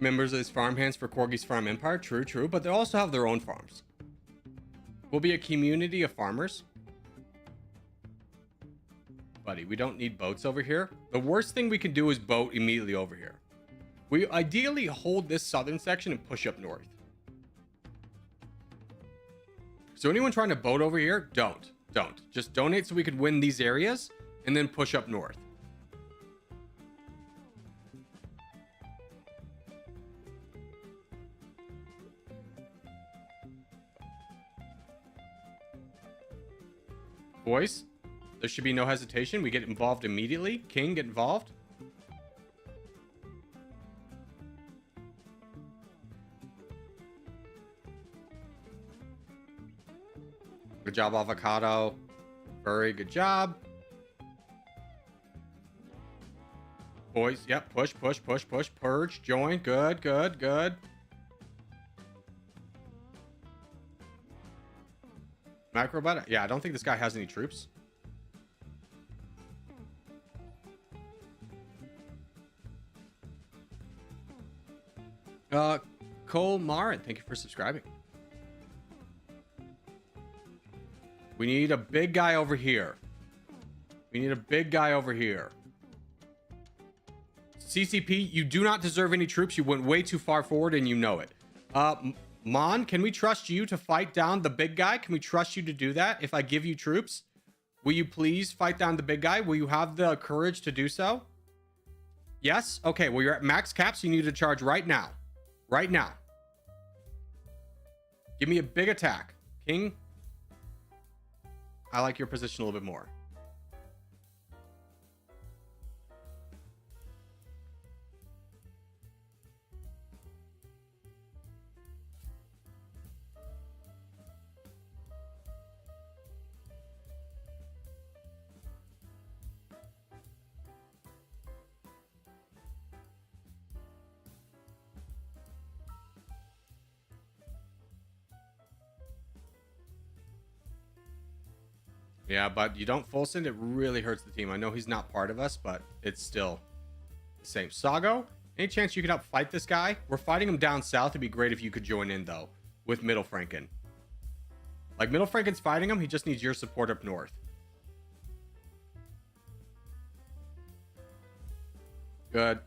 members as farmhands for Corgi's farm empire. True, true. But they also have their own farms. We'll be a community of farmers. Buddy, we don't need boats over here. The worst thing we can do is boat immediately over here. We ideally hold this southern section and push up north. So anyone trying to boat over here, don't. Just donate so we could win these areas and then push up north. Boys, there should be no hesitation. We get involved immediately. King, get involved. Good job, avocado. Very good job. Boys, yep, push. Purge, join. Good. Macrobot? Yeah, I don't think this guy has any troops. Cole Marin, thank you for subscribing. We need a big guy over here. CCP, you do not deserve any troops. You went way too far forward and you know it. Mon, can we trust you to fight down the big guy? Can we trust you to do that? If I give you troops, will you please fight down the big guy? Will you have the courage to do so? Yes? Okay, well, you're at max caps. You need to charge right now. Right now. Give me a big attack. King, I like your position a little bit more. Yeah, but you don't full send, it really hurts the team. I know he's not part of us, but it's still the same. Sago, any chance you could help fight this guy? We're fighting him down south. It'd be great if you could join in, though, with Middle Franken. Like, Middle Franken's fighting him. He just needs your support up north. Good.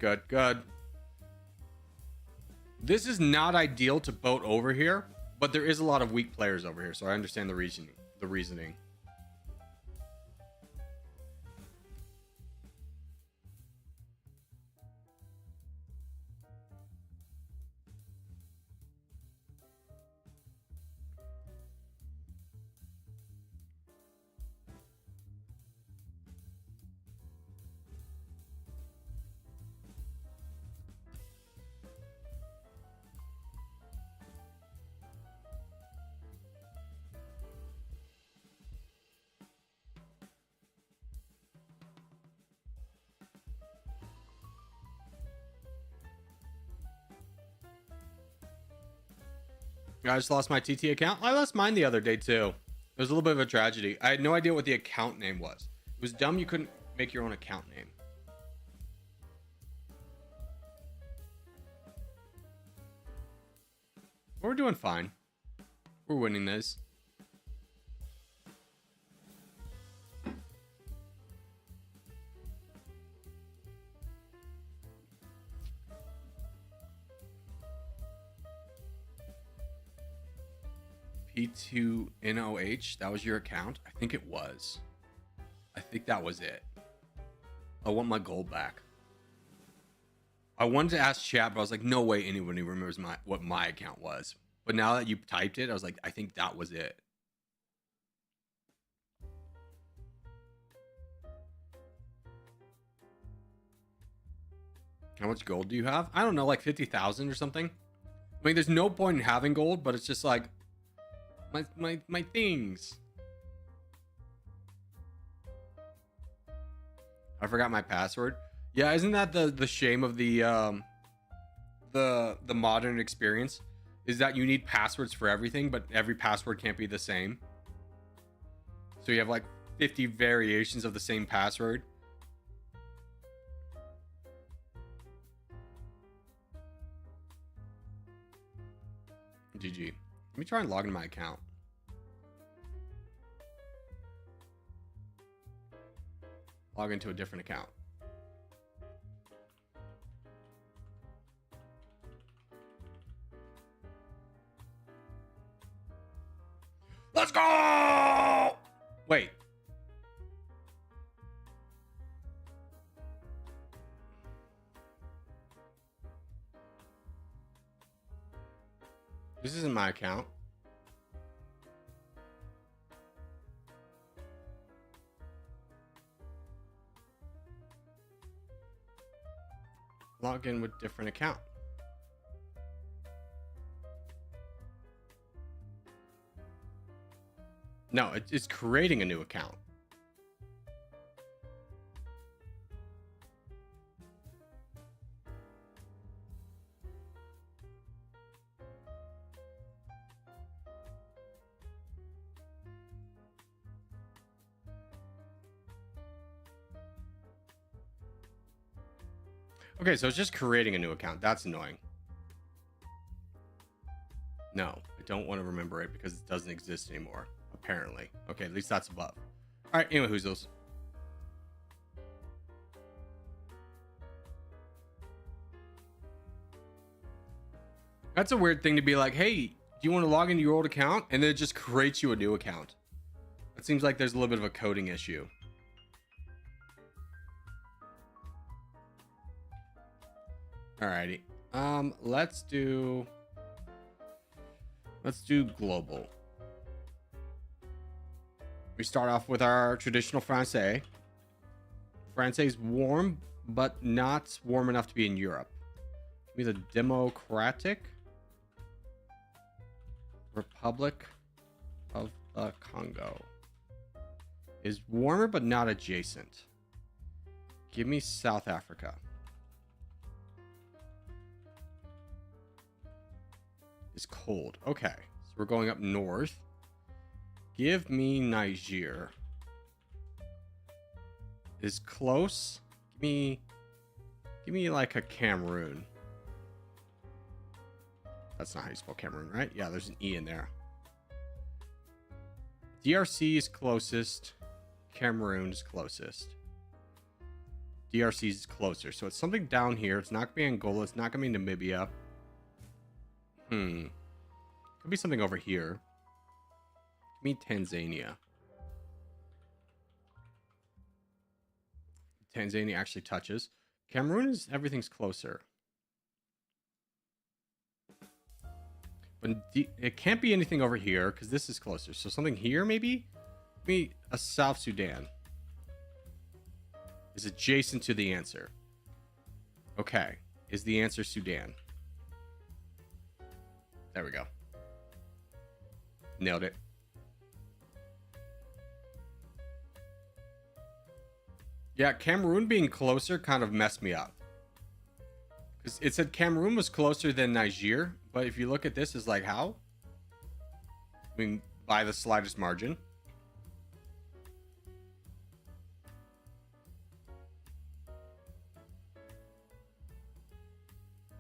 This is not ideal to boat over here, but there is a lot of weak players over here, so I understand the reasoning. I just lost my TT account. I lost mine the other day too. It was a little bit of a tragedy. I had no idea what the account name was. It was dumb you couldn't make your own account name. We're doing fine. We're winning this. P2NOH, that was your account? I think it was. I think that was it. I want my gold back. I wanted to ask chat, but I was like, no way anybody remembers what my account was. But now that you typed it, I was like, I think that was it. How much gold do you have? I don't know, like 50,000 or something. I mean, there's no point in having gold, but it's just like my things. I forgot my password. Yeah, isn't that the shame of the modern experience? Is that you need passwords for everything, but every password can't be the same. So you have like 50 variations of the same password. GG. Let me try and log into my account. Log into a different account. Let's go! Wait. This isn't my account. Log in with different account. No, it's creating a new account. Okay, so it's just creating a new account. That's annoying. No, I don't want to remember it because it doesn't exist anymore, apparently. Okay, at least that's above. All right, anyway, who's those? That's a weird thing to be like, hey, do you want to log into your old account? And then it just creates you a new account. It seems like there's a little bit of a coding issue. Alrighty. Let's do global. We start off with our traditional Francais. Francais is warm, but not warm enough to be in Europe. Give me the Democratic Republic of the Congo. Is warmer, but not adjacent. Give me South Africa. Is cold. Okay, so we're going up north. Give me Niger. Is close. Give me like a Cameroon. That's not how you spell Cameroon, right? Yeah, there's an E in there. DRC is closest. Cameroon is closest. DRC is closer. So it's something down here. It's not gonna be Angola. It's not gonna be Namibia. Could be something over here. Give me Tanzania. Tanzania actually touches. Cameroon is everything's closer. But it can't be anything over here because this is closer. So something here maybe? Maybe a South Sudan. Is adjacent to the answer. Okay. Is the answer Sudan? There we go. Nailed it. Yeah, Cameroon being closer kind of messed me up. Because it said Cameroon was closer than Niger, but if you look at this, it's like, how? I mean, by the slightest margin.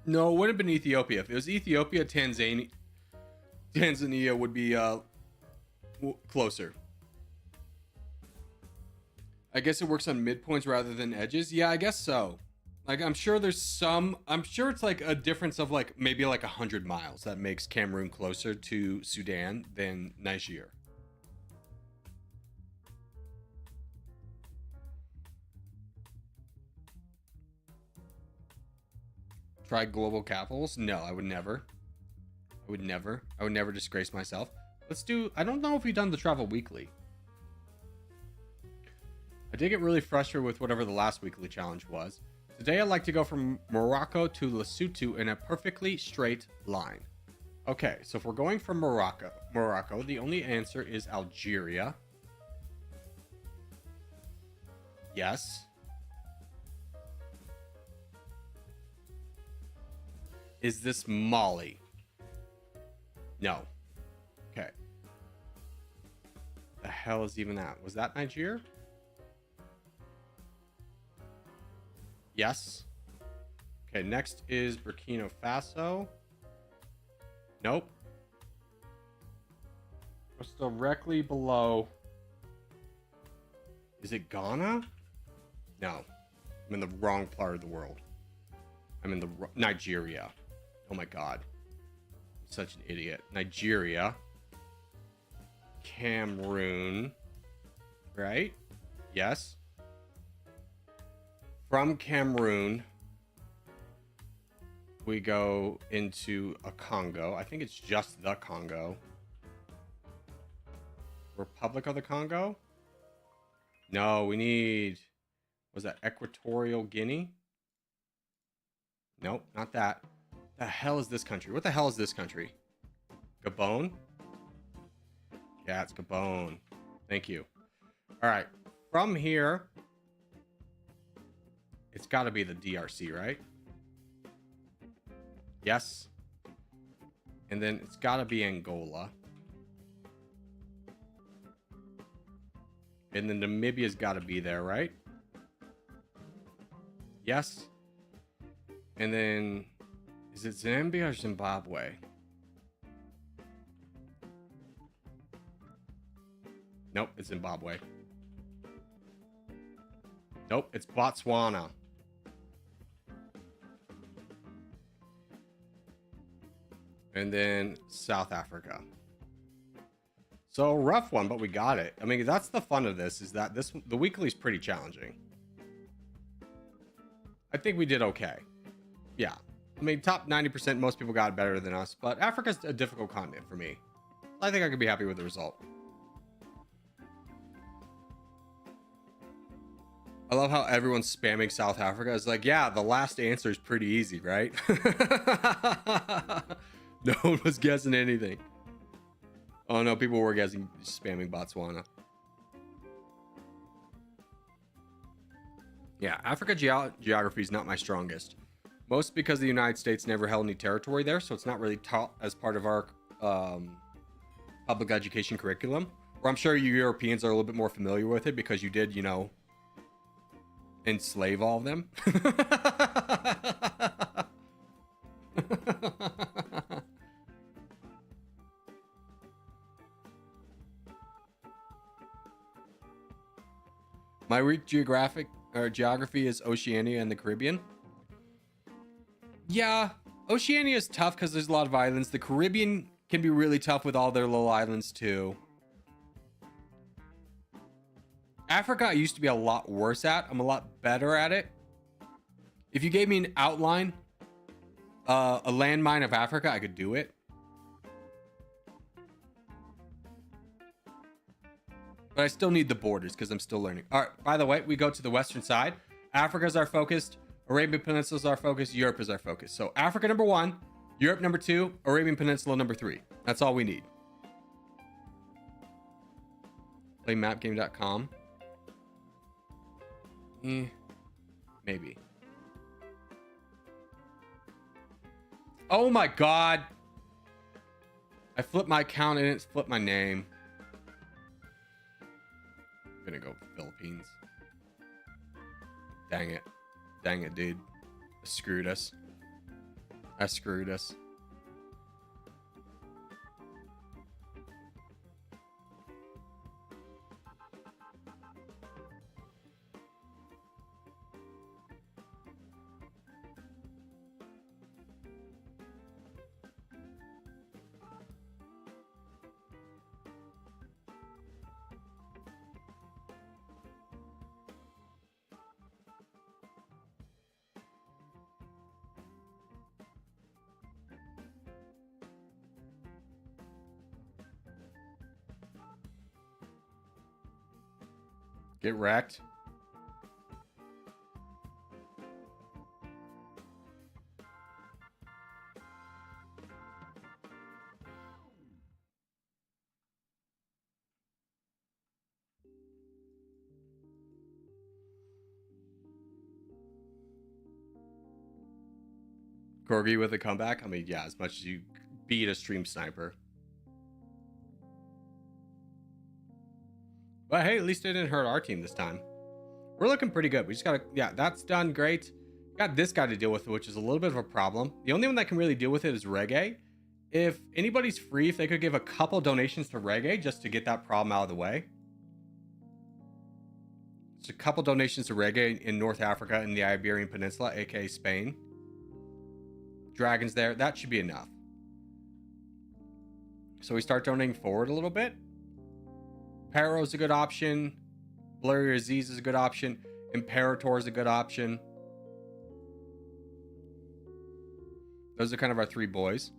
No, it would have been Ethiopia. If it was Ethiopia, Tanzania would be closer. I guess it works on midpoints rather than edges. Yeah, I guess so. Like, I'm sure it's like a difference of like maybe like 100 miles that makes Cameroon closer to Sudan than Niger. Try global capitals? No, I would never. I would never disgrace myself. Let's do, I don't know if we've done the travel weekly. I did get really frustrated with whatever the last weekly challenge was. Today I'd like to go from Morocco to Lesotho in a perfectly straight line. Okay, so if we're going from Morocco, the only answer is Algeria. Yes. Is this Mali? No. Okay. The hell is even that? Was that Nigeria? Yes. Okay, next is Burkina Faso. Nope. What's directly below? Is it Ghana? No. I'm in the wrong part of the world. I'm in the Nigeria. Oh my god. I'm such an idiot. Nigeria. Cameroon. Right? Yes. From Cameroon, we go into a Congo. I think it's just the Congo. Republic of the Congo? No, we need... Was that Equatorial Guinea? Nope, not that. The hell is this country? What the hell is this country? Gabon? Yeah, it's Gabon. Thank you. All right. From here, it's got to be the DRC, right? Yes. And then it's got to be Angola. And then Namibia's got to be there, right? Yes. And then, is it Zambia or Zimbabwe? Nope, it's Zimbabwe. Nope, it's Botswana. And then South Africa. So rough one, but we got it. I mean, that's the fun of this, is that the weekly is pretty challenging. I think we did okay. Yeah. I mean, top 90%, most people got it better than us, but Africa's a difficult continent for me. I think I could be happy with the result. I love how everyone's spamming South Africa. It's like, yeah, the last answer is pretty easy, right? No one was guessing anything. Oh no, people were guessing, spamming Botswana. Yeah, Africa geography is not my strongest. Most because the United States never held any territory there, so it's not really taught as part of our public education curriculum. Or I'm sure you Europeans are a little bit more familiar with it because you did, you know, enslave all of them. My weak geography is Oceania and the Caribbean. Yeah, Oceania is tough because there's a lot of islands. The Caribbean can be really tough with all their little islands too. Africa, I used to be a lot worse at. I'm a lot better at it. If you gave me an outline, a landmine of Africa, I could do it. But I still need the borders because I'm still learning. All right, by the way, we go to the western side. Africa's our focus. Arabian Peninsula is our focus. Europe is our focus. So Africa number 1, Europe number 2, Arabian Peninsula number 3. That's all we need. Play mapgame.com. Maybe. Oh my god. I flipped my account and it's flipped my name. I'm gonna go Philippines. Dang it. Dang it, dude. I screwed us. I screwed us. Get wrecked. Corgi with a comeback? I mean, yeah, as much as you beat a stream sniper. But hey, at least it didn't hurt our team this time. We're looking pretty good. We just gotta, yeah, that's done great. Got this guy to deal with, which is a little bit of a problem. The only one that can really deal with it is Reggae. if anybody's free, if they could give a couple donations to reggae just to get that problem out of the way. Just a couple donations to reggae in North Africa and the Iberian Peninsula, aka Spain. Dragons there, that should be enough. So we start donating forward a little bit. Paro's a good option. Blurry Aziz is a good option. Imperator is a good option. Those are kind of our three boys.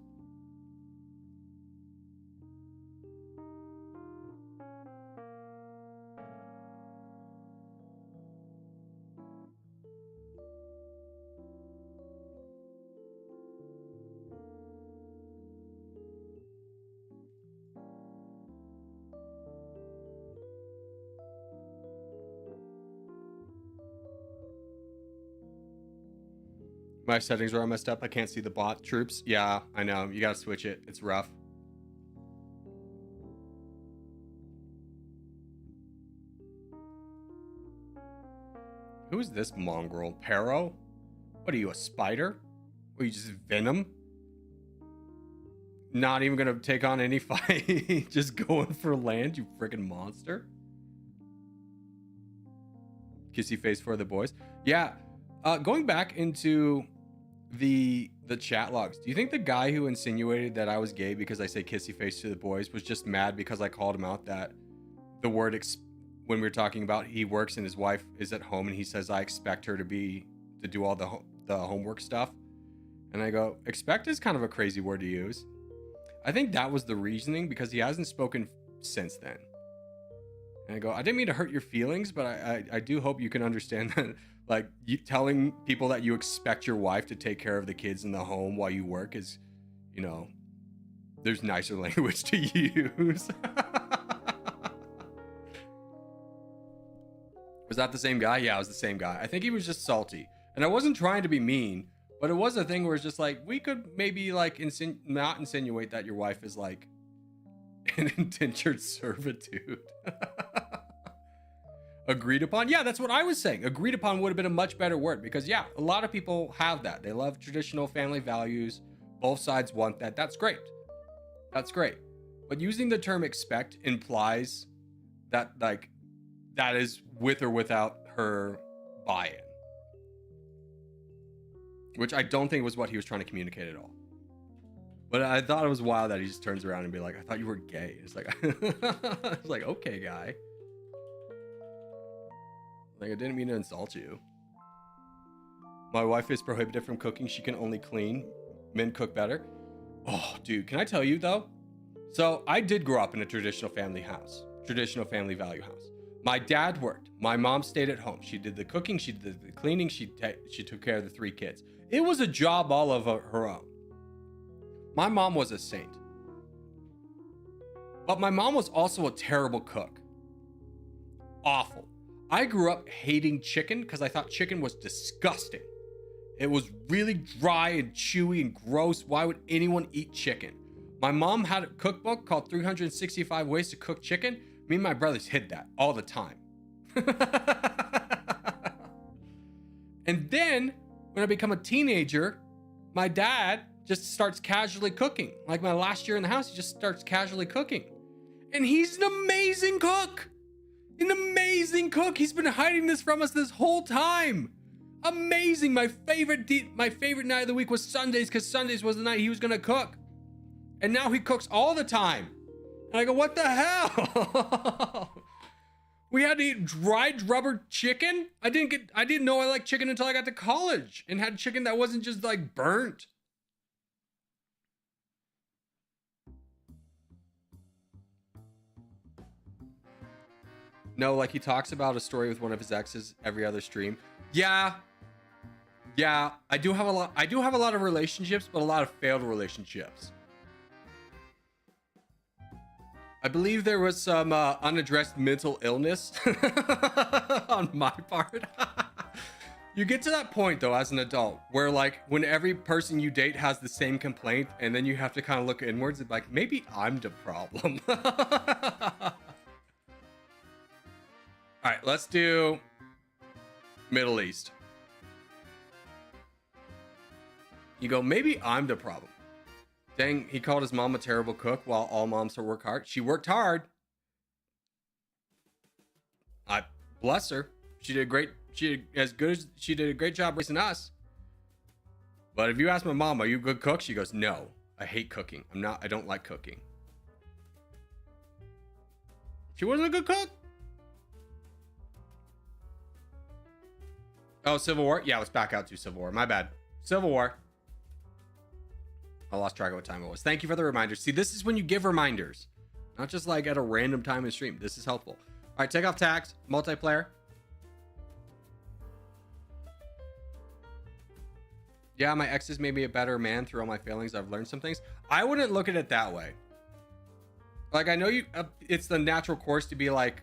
My settings are all messed up. I can't see the bot troops. Yeah, I know. You gotta switch it. It's rough. Who is this mongrel? Pero? What are you, a spider? Or are you just Venom? Not even gonna take on any fight. Just going for land, you freaking monster. Kissy face for the boys. Yeah. Going back into the chat logs, do you think the guy who insinuated that I was gay because I say kissy face to the boys was just mad because I called him out that the word when we were talking about he works and his wife is at home and he says I expect her to do all the homework stuff, and I go, expect is kind of a crazy word to use. I think that was the reasoning, because he hasn't spoken since then. And I go, I didn't mean to hurt your feelings, but I do hope you can understand that, like, you telling people that you expect your wife to take care of the kids in the home while you work is, you know, there's nicer language to use. Was that the same guy? Yeah, it was the same guy. I think he was just salty. And I wasn't trying to be mean, but it was a thing where it's just like, we could maybe like not insinuate that your wife is like an indentured servitude. Agreed upon? Yeah, that's what I was saying. Agreed upon would have been a much better word, because yeah, a lot of people have that. They love traditional family values. Both sides want that. That's great. That's great. But using the term expect implies that, like, that is with or without her buy-in, which I don't think was what he was trying to communicate at all. But I thought it was wild that he just turns around and be like, I thought you were gay. It's like, it's like, okay, guy. Like, I didn't mean to insult you. My wife is prohibited from cooking. She can only clean. Men cook better. Oh, dude, can I tell you though? So I did grow up in a traditional family house, traditional family value house. My dad worked. My mom stayed at home. She did the cooking. She did the cleaning. She took care of the 3 kids. It was a job all of her own. My mom was a saint. But my mom was also a terrible cook. Awful. I grew up hating chicken because I thought chicken was disgusting. It was really dry and chewy and gross. Why would anyone eat chicken? My mom had a cookbook called 365 Ways to Cook Chicken. Me and my brothers hid that all the time. And then when I become a teenager, my dad just starts casually cooking. Like my last year in the house, he just starts casually cooking. And he's an amazing cook. An amazing cook. He's been hiding this from us this whole time. Amazing. My favorite night of the week was Sundays, because Sundays was the night he was gonna cook. And now he cooks all the time. And I go, what the hell? We had to eat dried rubber chicken. I didn't know I liked chicken until I got to college and had chicken that wasn't just like burnt. No, like he talks about a story with one of his exes every other stream. Yeah. I do have a lot of relationships, but a lot of failed relationships. I believe there was some unaddressed mental illness on my part. You get to that point though as an adult where, like, when every person you date has the same complaint, and then you have to kind of look inwards and be like, maybe I'm the problem. All right, let's do Middle East. You go, maybe I'm the problem. Dang, he called his mom a terrible cook while all moms work hard. She worked hard. I bless her. She did great. She did a great job raising us. But if you ask my mom, are you a good cook? She goes, no, I hate cooking. I don't like cooking. She wasn't a good cook. Oh, Civil War? Yeah, let's back out to Civil War. My bad. Civil War. I lost track of what time it was. Thank you for the reminder. See, this is when you give reminders. Not just like at a random time in the stream. This is helpful. All right, take off tags. Multiplayer. Yeah, my exes made me a better man through all my failings. I've learned some things. I wouldn't look at it that way. Like, I know you, it's the natural course to be like,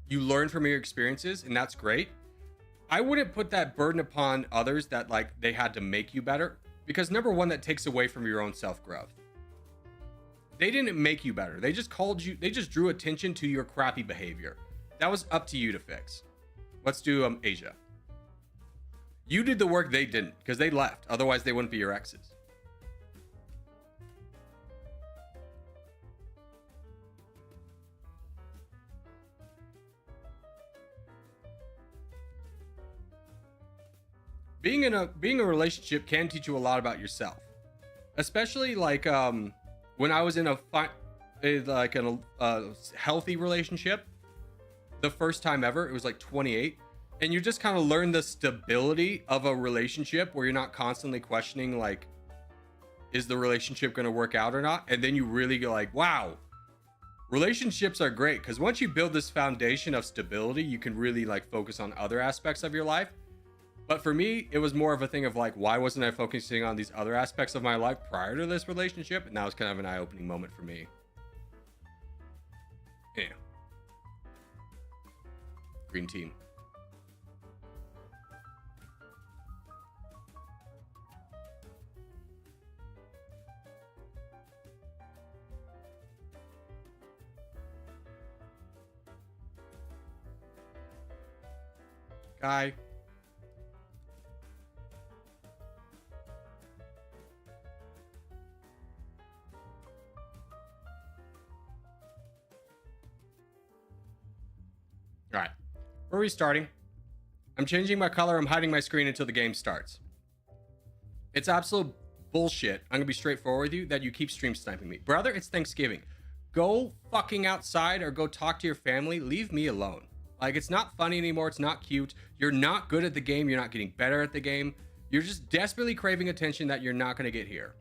you learn from your experiences, and that's great. I wouldn't put that burden upon others that like they had to make you better, because number one, that takes away from your own self-growth. They didn't make you better. They just they just drew attention to your crappy behavior. That was up to you to fix. Let's do Asia. You did the work, they didn't, because they left. Otherwise, they wouldn't be your exes. Being in a relationship can teach you a lot about yourself, especially like when I was in a healthy relationship, the first time ever. It was like 28, and you just kind of learn the stability of a relationship where you're not constantly questioning like, is the relationship going to work out or not? And then you really go like, wow, relationships are great, because once you build this foundation of stability, you can really like focus on other aspects of your life. But for me, it was more of a thing of like, why wasn't I focusing on these other aspects of my life prior to this relationship? And that was kind of an eye-opening moment for me. Yeah. Green team. Guy. All right, we're restarting. I'm changing my color. I'm hiding my screen until the game starts. It's absolute bullshit. I'm gonna be straightforward with you that you keep stream sniping me. Brother, it's Thanksgiving. Go fucking outside or go talk to your family. Leave me alone. Like, it's not funny anymore. It's not cute. You're not good at the game. You're not getting better at the game. You're just desperately craving attention that you're not gonna get here.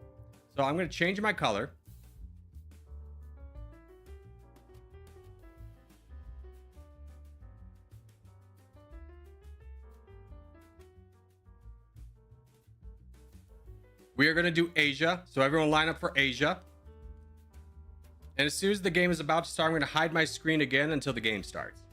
So I'm gonna change my color. We are going to do Asia. So everyone line up for Asia. And as soon as the game is about to start, I'm going to hide my screen again until the game starts.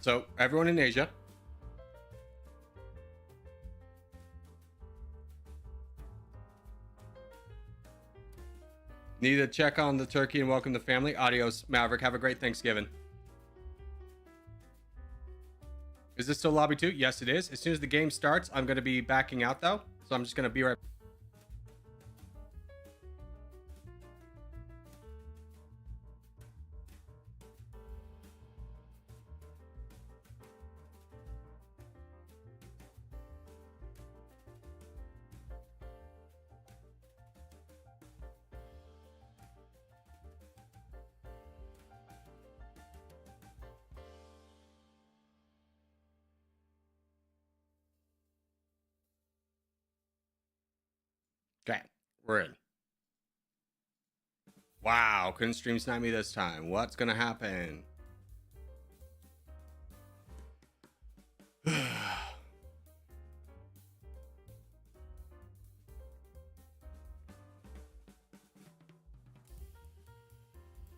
So everyone in Asia. Need to check on the turkey and welcome the family. Adios, Maverick. Have a great Thanksgiving. Is this still lobby 2? Yes, it is. As soon as the game starts, I'm going to be backing out, though. So I'm just going to be right... Okay, we're in. Wow, couldn't stream snipe me this time. What's gonna happen?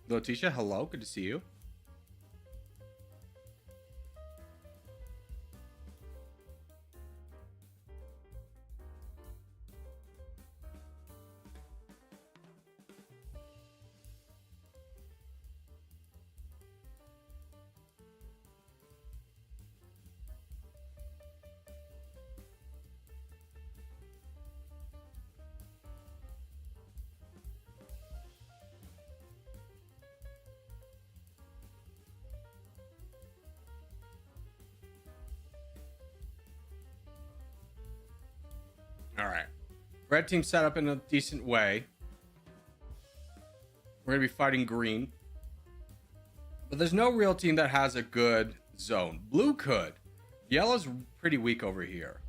Letitia, hello, good to see you. All right. Red team set up in a decent way. We're going to be fighting green. But there's no real team that has a good zone. Blue could. Yellow's pretty weak over here.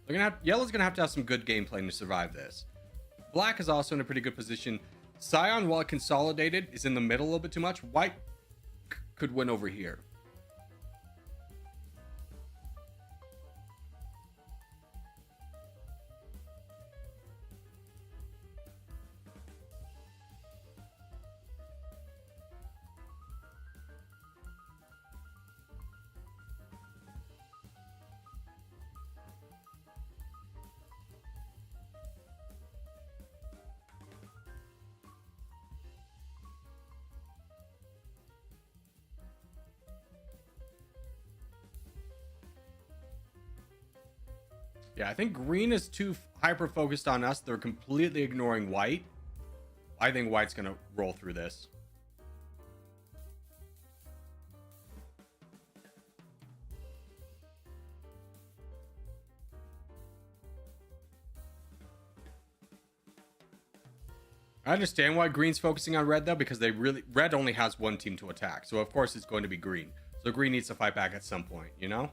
Yellow's going to have some good game plan to survive this. Black is also in a pretty good position. Cyan, while consolidated, is in the middle a little bit too much. White could win over here. Yeah, I think green is too hyper focused on us. They're completely ignoring white. I think white's going to roll through this. I understand why green's focusing on red though, because red only has one team to attack. So of course it's going to be green. So green needs to fight back at some point, you know?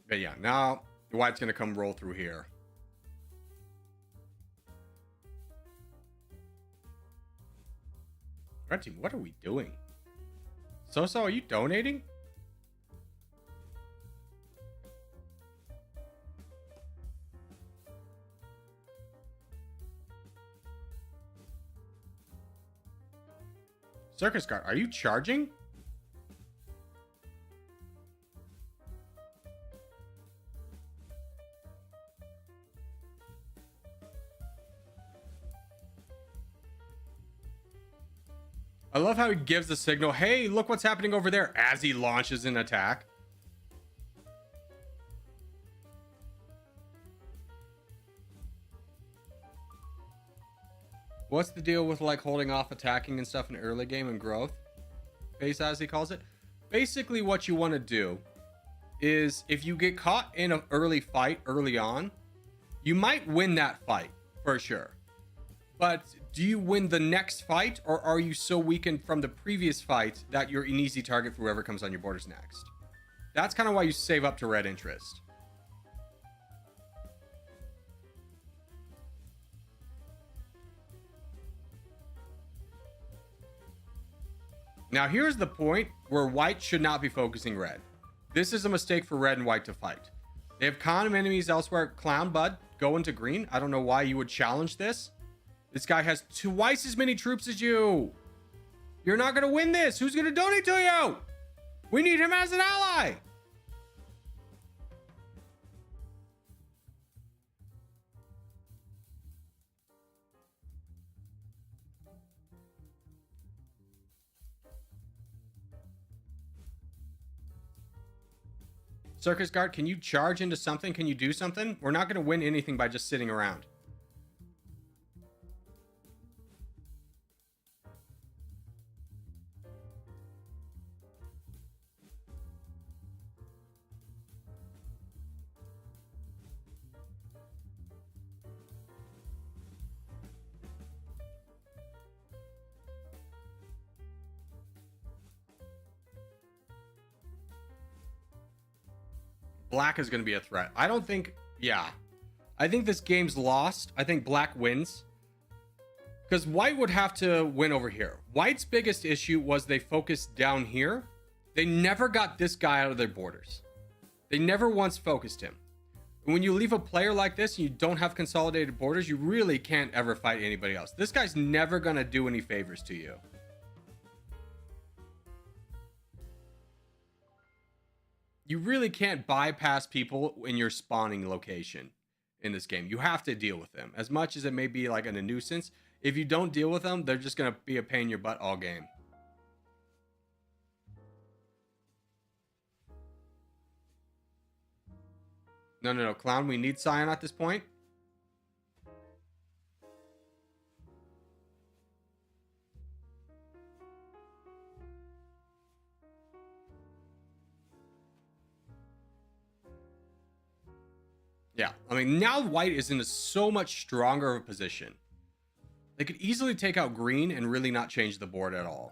But yeah, now the white's going to come roll through here. Red team, what are we doing? So, are you donating? Circus Guard, are you charging? I love how he gives the signal, hey, look what's happening over there, as he launches an attack. What's the deal with like holding off attacking and stuff in early game and growth phase, as he calls it? Basically what you want to do is if you get caught in an early fight early on, you might win that fight for sure. But do you win the next fight, or are you so weakened from the previous fight that you're an easy target for whoever comes on your borders next? That's kind of why you save up to red interest. Now here's the point where white should not be focusing red. This is a mistake for red and white to fight. They have common enemies elsewhere. Clown Bud, go into green. I don't know why you would challenge this. This guy has twice as many troops as you. You're not going to win this. Who's going to donate to you? We need him as an ally. Circus Guard, can you charge into something? Can you do something? We're not going to win anything by just sitting around. Black is going to be a threat. I don't think... Yeah. I think this game's lost. I think black wins. Because white would have to win over here. White's biggest issue was they focused down here. They never got this guy out of their borders. They never once focused him. And when you leave a player like this and you don't have consolidated borders, you really can't ever fight anybody else. This guy's never going to do any favors to you. You really can't bypass people in your spawning location in this game. You have to deal with them. As much as it may be like a nuisance, if you don't deal with them, they're just going to be a pain in your butt all game. No, Clown, we need Cyan at this point. Yeah, I mean, now white is in a so much stronger of a position. They could easily take out green and really not change the board at all.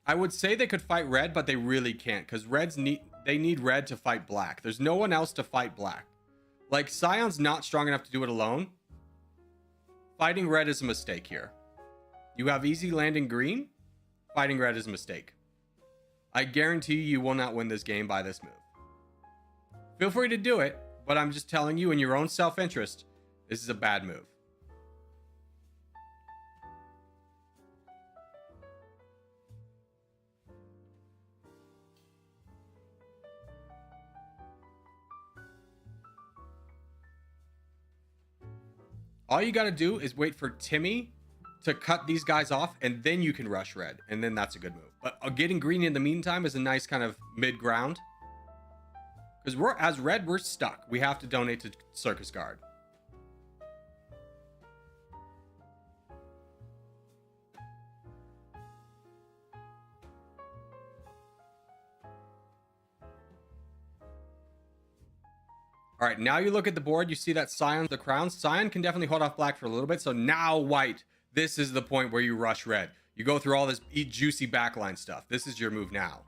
I would say they could fight red, but they really can't, because they need red to fight black. There's no one else to fight black. Like, Scion's not strong enough to do it alone. Fighting red is a mistake here. You have easy landing green. Fighting red is a mistake. I guarantee you will not win this game by this move. Feel free to do it, but I'm just telling you in your own self-interest, this is a bad move. All you got to do is wait for Timmy to cut these guys off, and then you can rush red, and then that's a good move. But getting green in the meantime is a nice kind of mid-ground. Because as red, we're stuck. We have to donate to Circus Guard. All right, now you look at the board, you see that Scion's the crown. Scion can definitely hold off black for a little bit. So now white, this is the point where you rush red. You go through all this juicy backline stuff. This is your move now.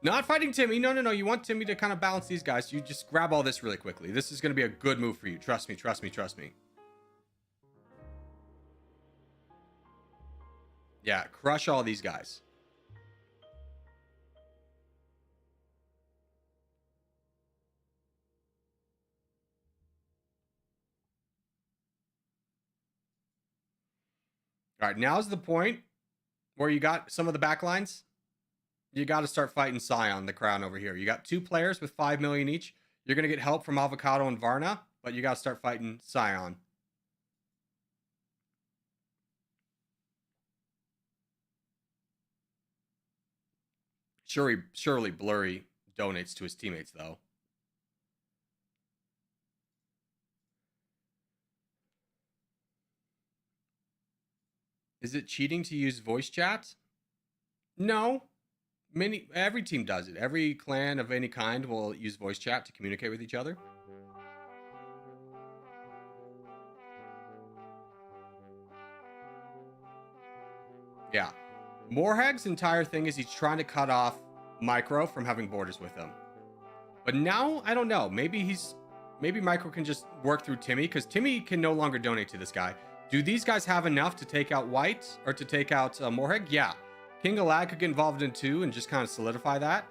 Not fighting Timmy. No. You want Timmy to kind of balance these guys. You just grab all this really quickly. This is going to be a good move for you. Trust me. Yeah, crush all these guys. All right, now's the point where you got some of the backlines. You got to start fighting Scion, the crown over here. You got 2 players with 5 million each. You're going to get help from Avocado and Varna, but you got to start fighting Scion. Surely Blurry donates to his teammates, though. Is it cheating to use voice chat? No. Every team does it. Every clan of any kind will use voice chat to communicate with each other. Yeah. Morhag's entire thing is he's trying to cut off Micro from having borders with him. But now, I don't know. Maybe Micro can just work through Timmy, because Timmy can no longer donate to this guy. Do these guys have enough to take out White or to take out Morhag? Yeah. King of Lag could get involved in 2 and just kind of solidify that.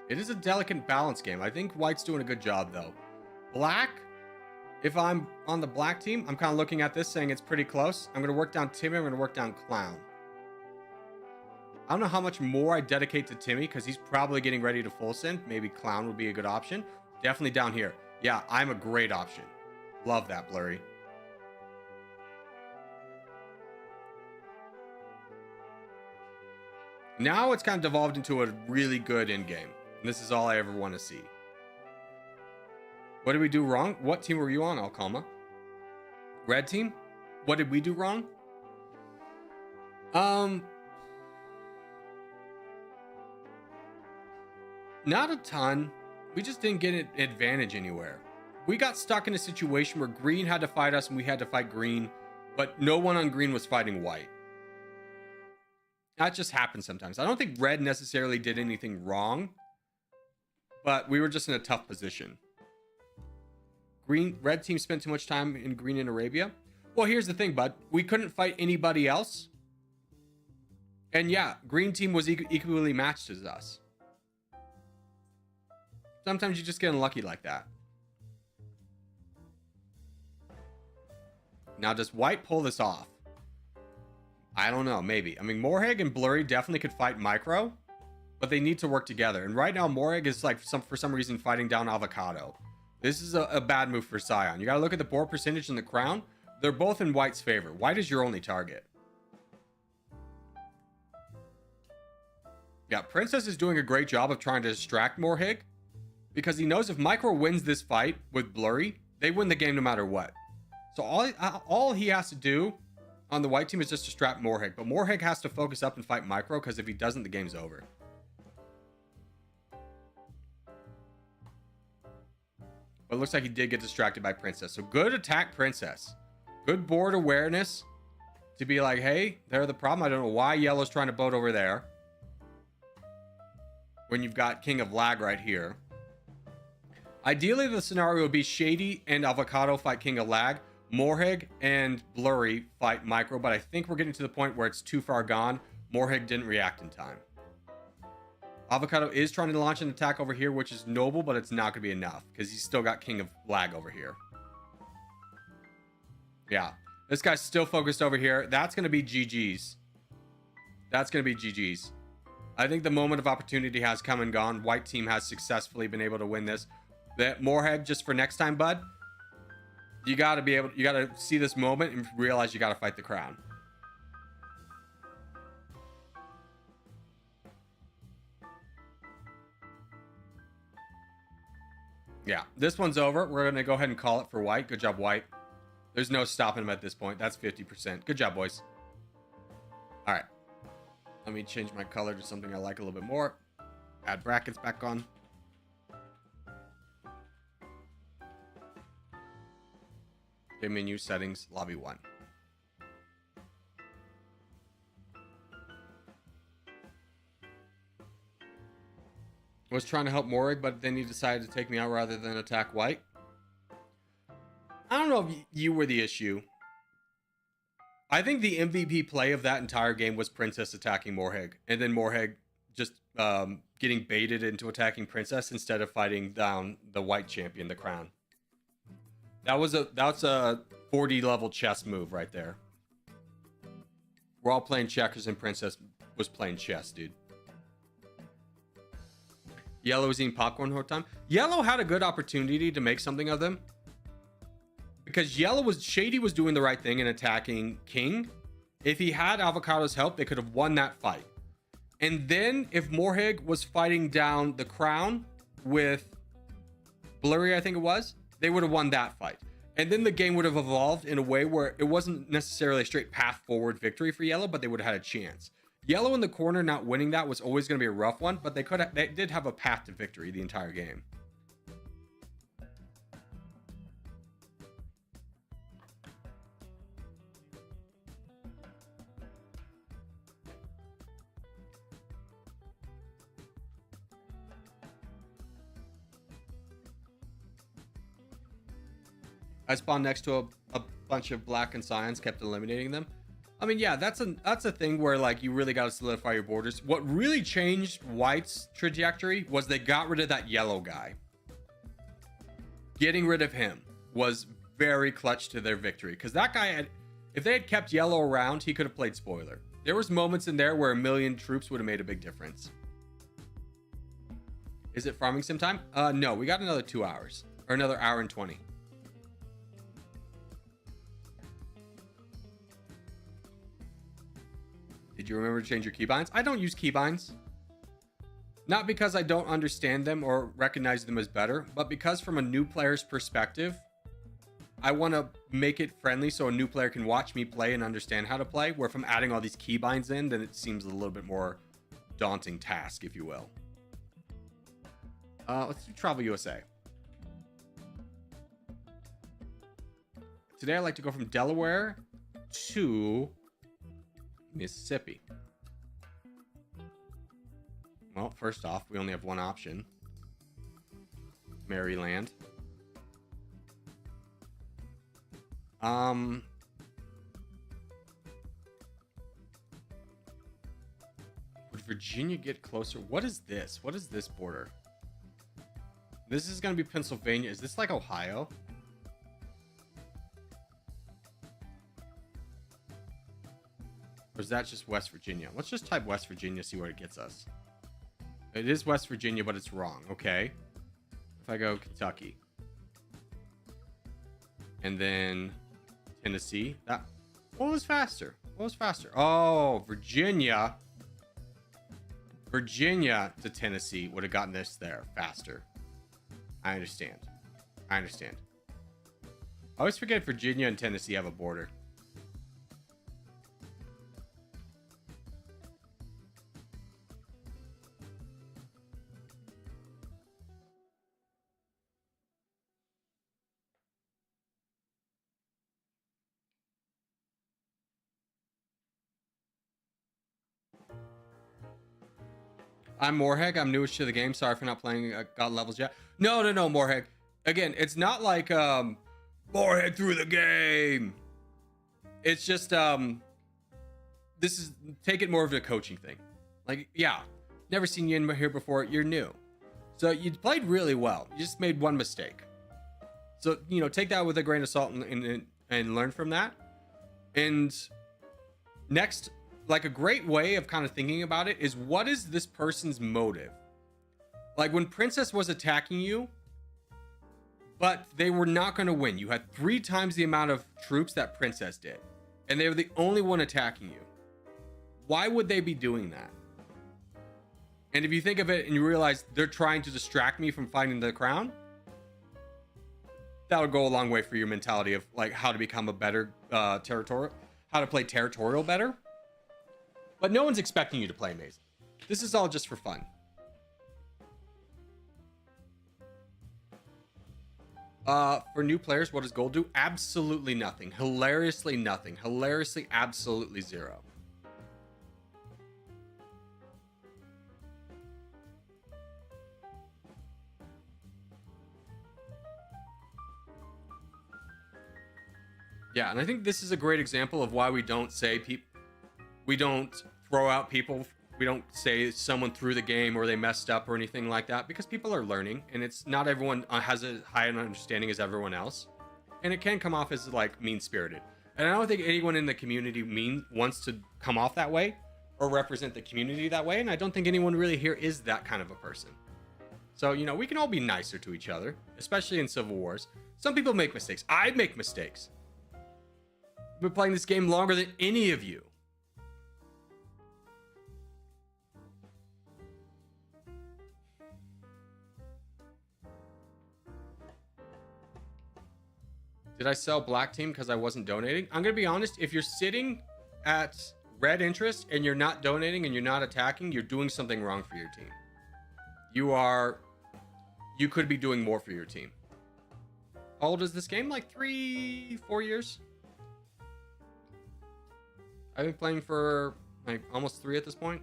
It is a delicate balance game. I think White's doing a good job, though. Black, if I'm on the black team, I'm kind of looking at this saying it's pretty close. I'm going to work down Timmy. I'm going to work down Clown. I don't know how much more I dedicate to Timmy, because he's probably getting ready to full send. Maybe Clown would be a good option. Definitely down here. Yeah, I'm a great option. Love that, Blurry. Now it's kind of devolved into a really good end game. And this is all I ever want to see. What did we do wrong? What team were you on, Alcalma? Red team? What did we do wrong? Not a ton. We just didn't get an advantage anywhere. We got stuck in a situation where green had to fight us and we had to fight green, but no one on green was fighting white. That just happens sometimes. I don't think red necessarily did anything wrong, but we were just in a tough position. Red team spent too much time in green in Arabia. Well, here's the thing, bud. We couldn't fight anybody else. And yeah, green team was equally matched as us. Sometimes you just get unlucky like that. Now, does white pull this off? I don't know, maybe. I mean, Morhag and Blurry definitely could fight Micro, but they need to work together. And right now, Morhag is like for some reason fighting down Avocado. This is a bad move for Scion. You gotta look at the board percentage and the crown. They're both in white's favor. White is your only target. Yeah, Princess is doing a great job of trying to distract Morhag, because he knows if Micro wins this fight with Blurry, They win the game no matter what. So all he has to do on the white team is just distract Morhig. But Morhig has to focus up and fight micro, because if he doesn't, the game's over. But it looks like he did get distracted by Princess. So good attack, Princess. Good board awareness to be like, hey, they're the problem. I don't know why yellow's trying to boat over there when you've got King of Lag right here. Ideally, the scenario would be Shady and Avocado fight King of Lag. Morhig and Blurry fight Micro. But I think we're getting to the point where it's too far gone. Morhig didn't react in time. Avocado is trying to launch an attack over here, which is noble, but it's not going to be enough because he's still got King of Lag over here. Yeah, this guy's still focused over here. That's going to be GG's. That's going to be GG's. I think the moment of opportunity has come and gone. White team has successfully been able to win this. That Morhig, just for next time, bud, you got to see this moment and realize you got to fight the crown. Yeah, this one's over. We're going to go ahead and call it for white. Good job, white. There's no stopping him at this point. That's 50%. Good job, boys. All right. Let me change my color to something I like a little bit more. Add brackets back on. Okay, menu settings, lobby 1. Was trying to help Morhig, but then he decided to take me out rather than attack white. I don't know if you were the issue. I think the MVP play of that entire game was Princess attacking Morhig, and then Morhig just getting baited into attacking Princess instead of fighting down the white champion, the crown. That's a 40 level chess move right there. We're all playing checkers and Princess was playing chess, dude. Yellow was eating popcorn the whole time. Yellow had a good opportunity to make something of them, because Shady was doing the right thing and attacking King. If he had Avocado's help, they could have won that fight. And then if Morhig was fighting down the crown with Blurry, I think it was, they would have won that fight. And then the game would have evolved in a way where it wasn't necessarily a straight path forward victory for Yellow, but they would have had a chance. Yellow in the corner not winning that was always going to be a rough one, but they did have a path to victory the entire game. I spawned next to a bunch of black and cyan, kept eliminating them. I mean, yeah, that's a thing where like you really got to solidify your borders. What really changed white's trajectory was they got rid of that yellow guy. Getting rid of him was very clutch to their victory, because that guy if they had kept yellow around, he could have played spoiler. There was moments in there where 1 million troops would have made a big difference. Is it farming sim time? No, we got another 2 hours, or another hour and 20. Did you remember to change your keybinds? I don't use keybinds. Not because I don't understand them or recognize them as better, but because from a new player's perspective, I want to make it friendly so a new player can watch me play and understand how to play, where if I'm adding all these keybinds in, then it seems a little bit more daunting task, if you will. Let's do Travel USA. Today I like to go from Delaware to Mississippi. Well, first off, we only have one option. Maryland. Would Virginia get closer? What is this? What is this border? This is going to be Pennsylvania. Is this like Ohio? Or is that just West Virginia? Let's just type West Virginia, see where it gets us. It is West Virginia, but it's wrong. Okay. If I go Kentucky. And then Tennessee. What was faster? What was faster? Oh, Virginia. Virginia to Tennessee would have gotten this there faster. I understand. I always forget Virginia and Tennessee have a border. I'm Morheg. I'm newish to the game. Sorry for not playing God levels yet. No, Morheg. Again, it's not like Morheg through the game. It's just this is, take it more of a coaching thing. Like, yeah, never seen you in here before. You're new, so you played really well. You just made one mistake. So, you know, take that with a grain of salt and learn from that. And next, like a great way of kind of thinking about it is, what is this person's motive? Like when Princess was attacking you, but they were not going to win. You had 3 times the amount of troops that Princess did, and they were the only one attacking you. Why would they be doing that? And if you think of it and you realize they're trying to distract me from finding the crown, that would go a long way for your mentality of like how to become a better territorial, how to play territorial better. But no one's expecting you to play amazing. This is all just for fun. For new players, what does gold do? Absolutely nothing. Hilariously nothing. Hilariously absolutely zero. Yeah, and I think this is a great example of why we don't say we don't throw out people. We don't say someone threw the game or they messed up or anything like that, because people are learning, and it's not everyone has a high understanding as everyone else, and it can come off as like mean-spirited. And I don't think anyone in the community wants to come off that way or represent the community that way, and I don't think anyone really here is that kind of a person. So, you know, we can all be nicer to each other, especially in Civil Wars. Some people make mistakes. I make mistakes. I've been playing this game longer than any of you. Did I sell black team because I wasn't donating? I'm going to be honest. If you're sitting at red interest and you're not donating and you're not attacking, you're doing something wrong for your team. You could be doing more for your team. How old is this game? Like 3-4 years? I've been playing for like almost 3 at this point.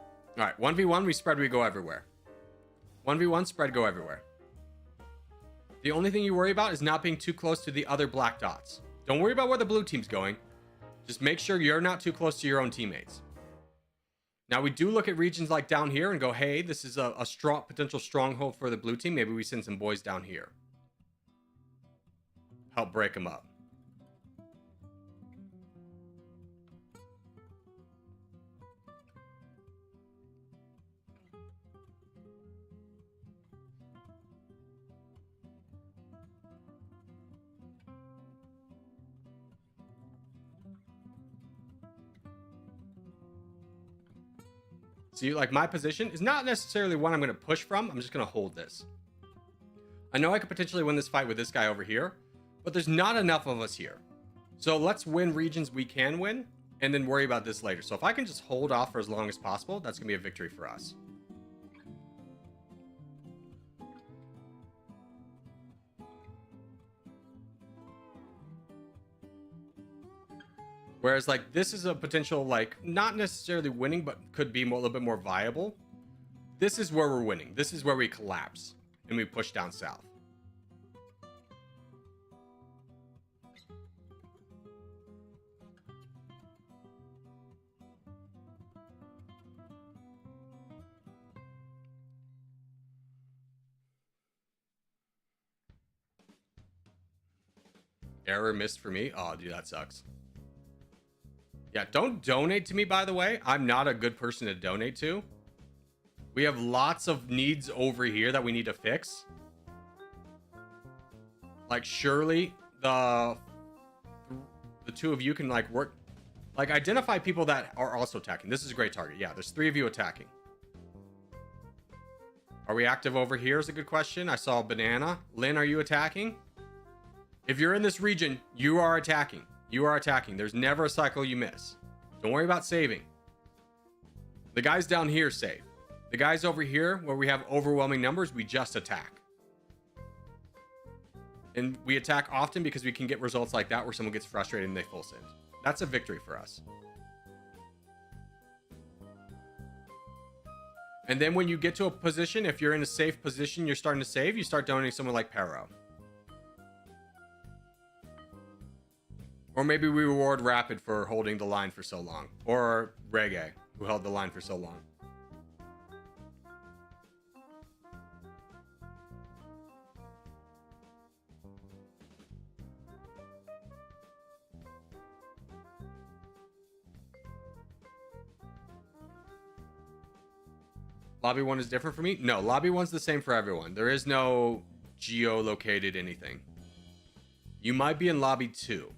All right, 1v1, we spread, we go everywhere. 1v1, spread, go everywhere. The only thing you worry about is not being too close to the other black dots. Don't worry about where the blue team's going. Just make sure you're not too close to your own teammates. Now, we do look at regions like down here and go, hey, this is a strong potential stronghold for the blue team. Maybe we send some boys down here. Help break them up. See, like my position is not necessarily one I'm going to push from. I'm just going to hold this. I know I could potentially win this fight with this guy over here, but there's not enough of us here. So let's win regions we can win and then worry about this later. So if I can just hold off for as long as possible, that's going to be a victory for us. Whereas like this is a potential, like not necessarily winning, but could be a little bit more viable. This is where we're winning. This is where we collapse and we push down south. Error missed for me. Oh, dude, that sucks. Yeah, don't donate to me, by the way. I'm not a good person to donate to. We have lots of needs over here that we need to fix. Like, surely the two of you can, like, work. Like, identify people that are also attacking. This is a great target. Yeah, there's 3 of you attacking. Are we active over here is a good question. I saw banana. Lynn, are you attacking? If you're in this region, you are attacking. You are attacking. There's never a cycle you miss. Don't worry about saving. The guys down here save. The guys over here, where we have overwhelming numbers, we just attack. And we attack often because we can get results like that where someone gets frustrated and they full send. That's a victory for us. And then when you get to a position, if you're in a safe position, you're starting to save, you start donating someone like Pero. Or maybe we reward Rapid for holding the line for so long. Or Reggae, who held the line for so long. Lobby 1 is different for me? No, Lobby 1's the same for everyone. There is no geo-located anything. You might be in Lobby 2.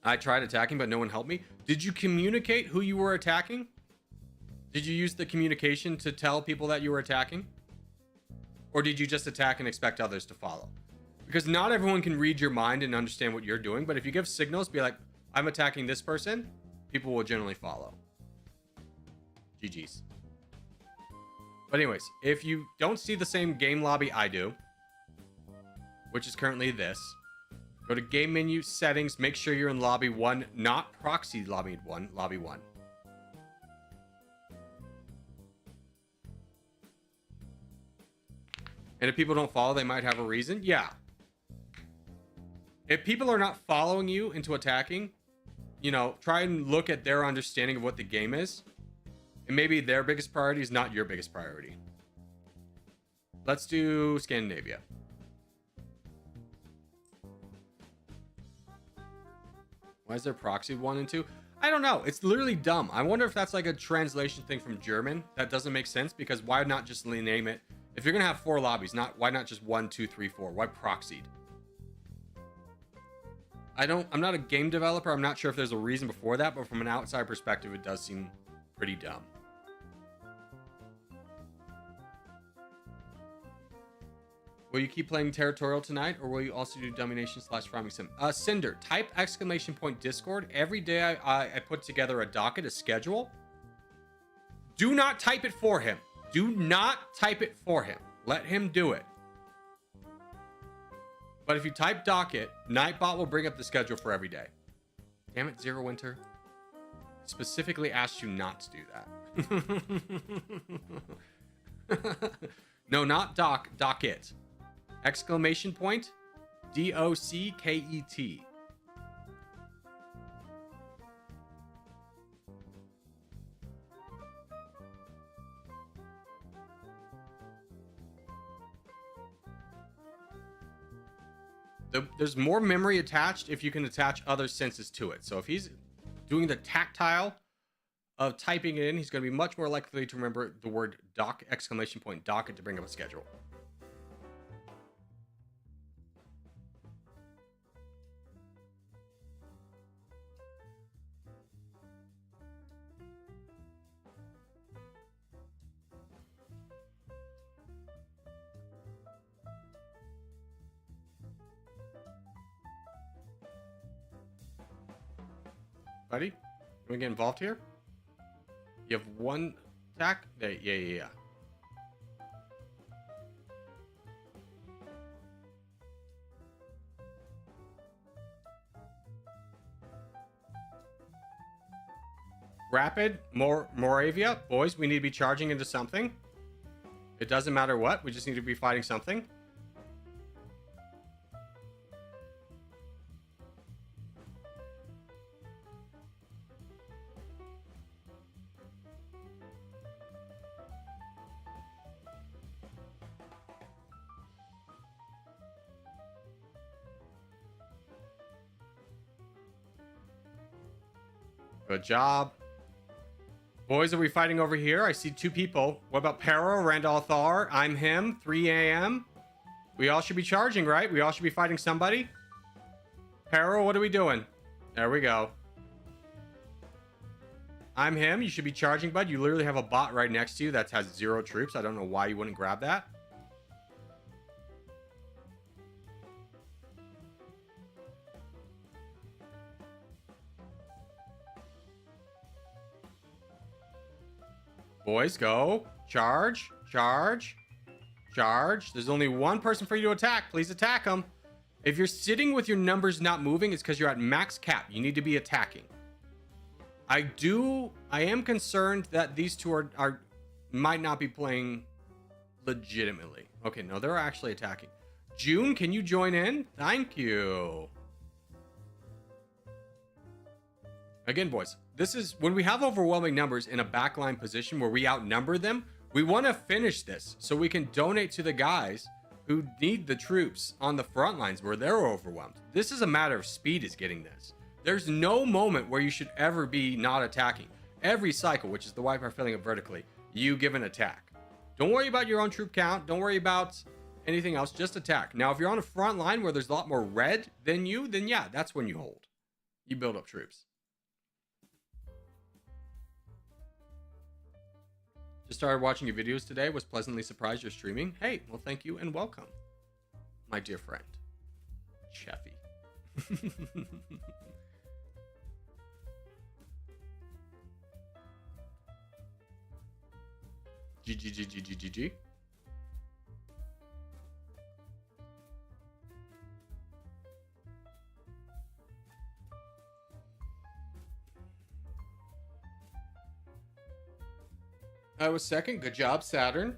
I tried attacking, but no one helped me. Did you communicate who you were attacking? Did you use the communication to tell people that you were attacking? Or did you just attack and expect others to follow? Because not everyone can read your mind and understand what you're doing, but if you give signals, be like, I'm attacking this person, people will generally follow. GG's. But anyways, if you don't see the same game lobby I do, which is currently this, go to game menu, settings, make sure you're in lobby 1, not proxy lobby 1, lobby 1. And if people don't follow, they might have a reason. Yeah. If people are not following you into attacking, you know, try and look at their understanding of what the game is. And maybe their biggest priority is not your biggest priority. Let's do Scandinavia. Why is there proxy 1 and 2? I don't know. It's literally dumb. I wonder if that's like a translation thing from German. That doesn't make sense because why not just name it? If you're going to have 4 lobbies, why not just 1, 2, 3, 4? Why proxied? I'm not a game developer. I'm not sure if there's a reason before that, but from an outside perspective, it does seem pretty dumb. Will you keep playing Territorial tonight, or will you also do Domination / Farming Sim? Cinder, type ! Discord. Every day I put together a docket, a schedule. Do not type it for him. Do not type it for him. Let him do it. But if you type docket, Nightbot will bring up the schedule for every day. Damn it, Zero Winter. Specifically asked you not to do that. No, not docket. ! DOCKET. There's more memory attached if you can attach other senses to it. So if he's doing the tactile of typing it in, he's going to be much more likely to remember the word doc ! Docket to bring up a schedule. Buddy, can we get involved here? You have 1 attack? Yeah. Rapid, Moravia. Boys, we need to be charging into something. It doesn't matter what. We just need to be fighting something. Good job. Boys, are we fighting over here? I see 2 people. What about Pero, Randolthar? I'm him, 3 a.m. We all should be charging, right? We all should be fighting somebody. Pero, what are we doing? There we go. I'm him. You should be charging, bud. You literally have a bot right next to you that has 0 troops. I don't know why you wouldn't grab that. Boys, go. Charge. Charge. Charge. There's only one person for you to attack. Please attack him. If you're sitting with your numbers not moving, it's because you're at max cap. You need to be attacking. I am concerned that these two are might not be playing legitimately. Okay, no, they're actually attacking. June, can you join in? Thank you. Again, boys, this is when we have overwhelming numbers in a backline position where we outnumber them. We want to finish this so we can donate to the guys who need the troops on the front lines where they're overwhelmed. This is a matter of speed is getting this. There's no moment where you should ever be not attacking. Every cycle, which is the wiper filling up vertically, you give an attack. Don't worry about your own troop count. Don't worry about anything else. Just attack. Now, if you're on a front line where there's a lot more red than you, then yeah, that's when you hold. You build up troops. Just started watching your videos today. Was pleasantly surprised you're streaming. Hey, well, thank you and welcome, my dear friend, Cheffy. GGGGGG. I was second. Good job, Saturn.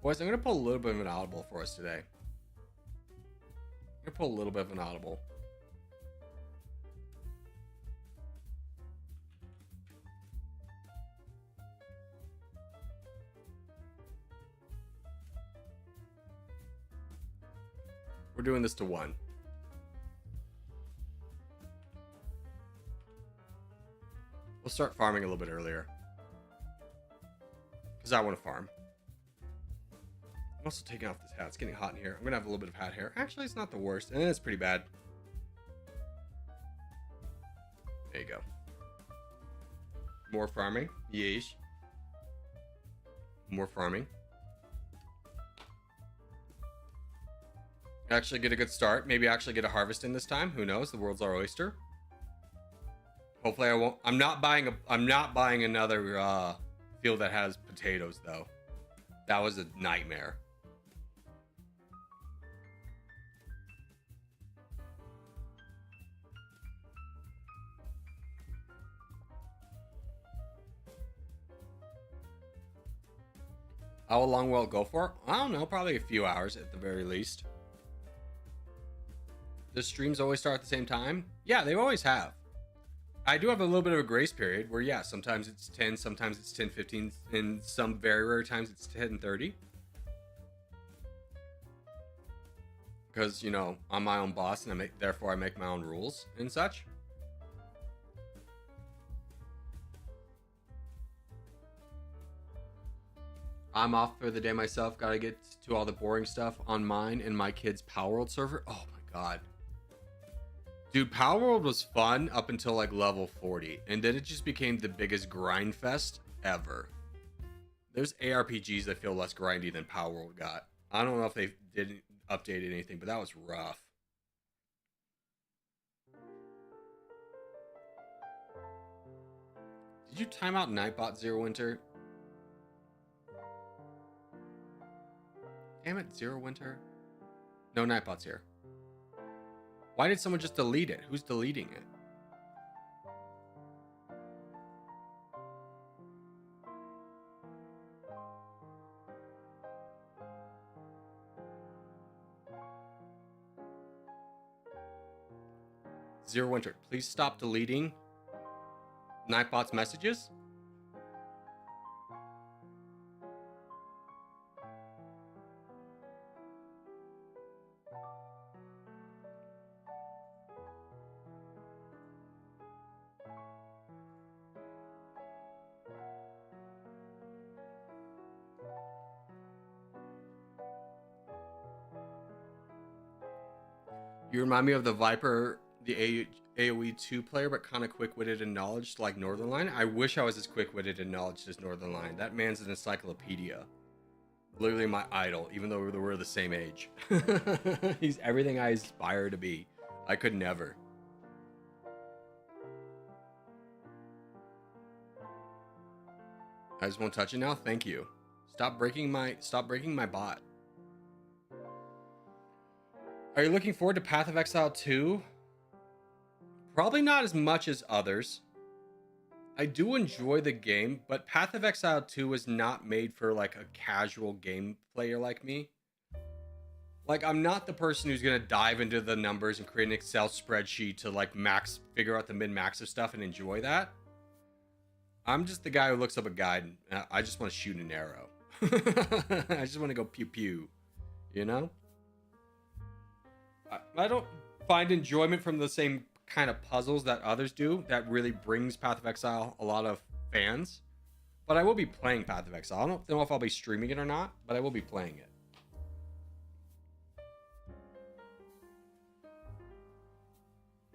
Boys, I'm going to pull a little bit of an audible for us today. I'm going to pull a little bit of an audible. We're doing this to 1. We'll start farming a little bit earlier. Because I want to farm. I'm also taking off this hat. It's getting hot in here. I'm going to have a little bit of hat hair. Actually, it's not the worst. And it's pretty bad. There you go. More farming. Yeesh. More farming. Actually get a good start. Maybe actually get a harvest in this time. Who knows? The world's our oyster. Hopefully I won't. I'm not buying another field that has potatoes though. That was a nightmare. How long will it go for? I don't know, probably a few hours at the very least. The streams always start at the same time? Yeah, they always have. I do have a little bit of a grace period where, yeah, sometimes it's 10, sometimes it's 10:15, and some very rare times it's 10:30. Because, you know, I'm my own boss and therefore I make my own rules and such. I'm off for the day myself. Gotta get to all the boring stuff on mine and my kid's Power World server. Oh my god. Dude, Power World was fun up until like level 40. And then it just became the biggest grind fest ever. There's ARPGs that feel less grindy than Power World got. I don't know if they didn't update anything, but that was rough. Did you time out Nightbot Zero Winter? Damn it, Zero Winter. No, Nightbot's here. Why did someone just delete it? Who's deleting it? Zero Winter, please stop deleting Nightbot's messages. You remind me of the Viper, the AoE 2 player, but kind of quick-witted and knowledge like Northernline. I wish I was as quick-witted and knowledge as Northernline. That man's an encyclopedia. Literally my idol, even though we're the same age. He's everything I aspire to be. I could never. I just won't touch it now. Thank you. Stop breaking my bot. Are you looking forward to Path of Exile 2? Probably not as much as others. I do enjoy the game, but Path of Exile 2 is not made for like a casual game player like me. Like, I'm not the person who's going to dive into the numbers and create an Excel spreadsheet to like figure out the min-max of stuff and enjoy that. I'm just the guy who looks up a guide and I just want to shoot an arrow. I just want to go pew pew, you know? I don't find enjoyment from the same kind of puzzles that others do that really brings Path of Exile a lot of fans. But I will be playing Path of Exile. I don't know if I'll be streaming it or not, but I will be playing it.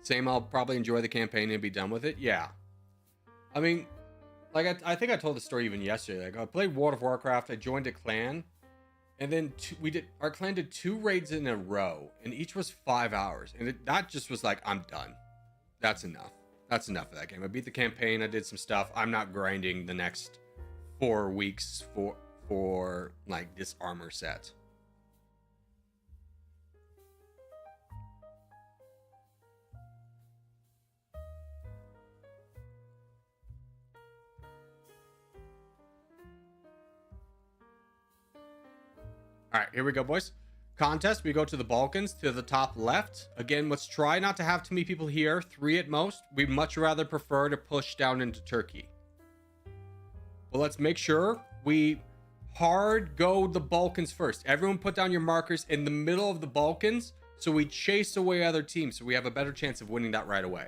Same, I'll probably enjoy the campaign and be done with it. Yeah. I mean, like I think I told the story even yesterday. Like, I played World of Warcraft, I joined a clan, and then our clan did 2 raids in a row, and each was 5 hours. And that just was like, I'm done. That's enough. That's enough of that game. I beat the campaign, I did some stuff. I'm not grinding the next 4 weeks for like this armor set. All right, here we go, boys. Contest, we go to the Balkans, to the top left. Again, let's try not to have too many people here, 3 at most. We'd much rather prefer to push down into Turkey. But let's make sure we hard go the Balkans first. Everyone put down your markers in the middle of the Balkans so we chase away other teams so we have a better chance of winning that right away.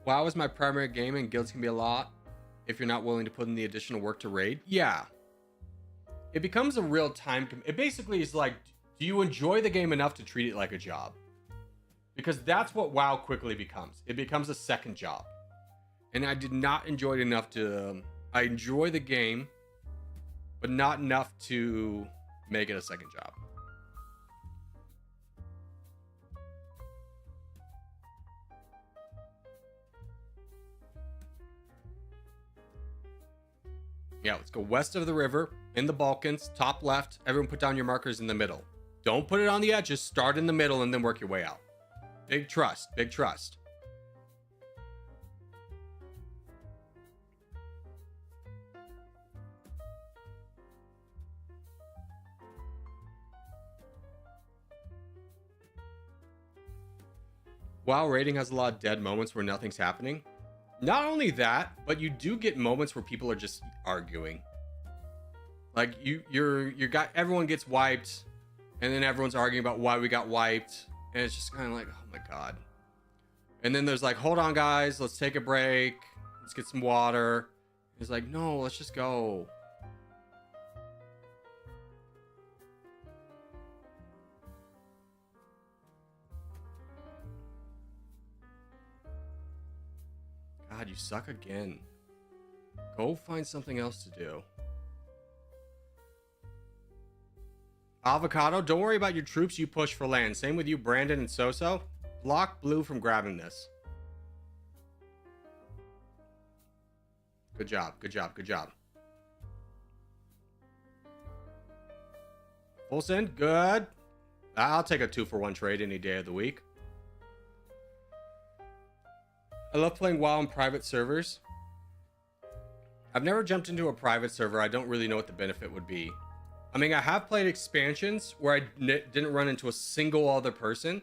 WoW is my primary game and guilds can be a lot if you're not willing to put in the additional work to raid. Yeah. It becomes a real time. It basically is like, do you enjoy the game enough to treat it like a job? Because that's what WoW quickly becomes. It becomes a second job. And I did not enjoy it enough to... I enjoy the game, but not enough to make it a second job. Yeah, let's go west of the river, in the Balkans, top left. Everyone put down your markers in the middle. Don't put it on the edges. Start in the middle and then work your way out. Big trust. Big trust. WoW raiding has a lot of dead moments where nothing's happening. Not only that, but you do get moments where people are just arguing. Like everyone gets wiped, and then everyone's arguing about why we got wiped, and it's just kind of like, oh my god. And then there's like, hold on guys, let's take a break, let's get some water. It's like, no, let's just go. God, you suck again. Go find something else to do. Avocado, don't worry about your troops you push for land. Same with you, Brandon and Soso. Block Blue from grabbing this. Good job, good job, good job. Full send, good. I'll take a 2-for-1 trade any day of the week. I love playing WoW in private servers. I've never jumped into a private server. I don't really know what the benefit would be. I mean, I have played expansions where I didn't run into a single other person.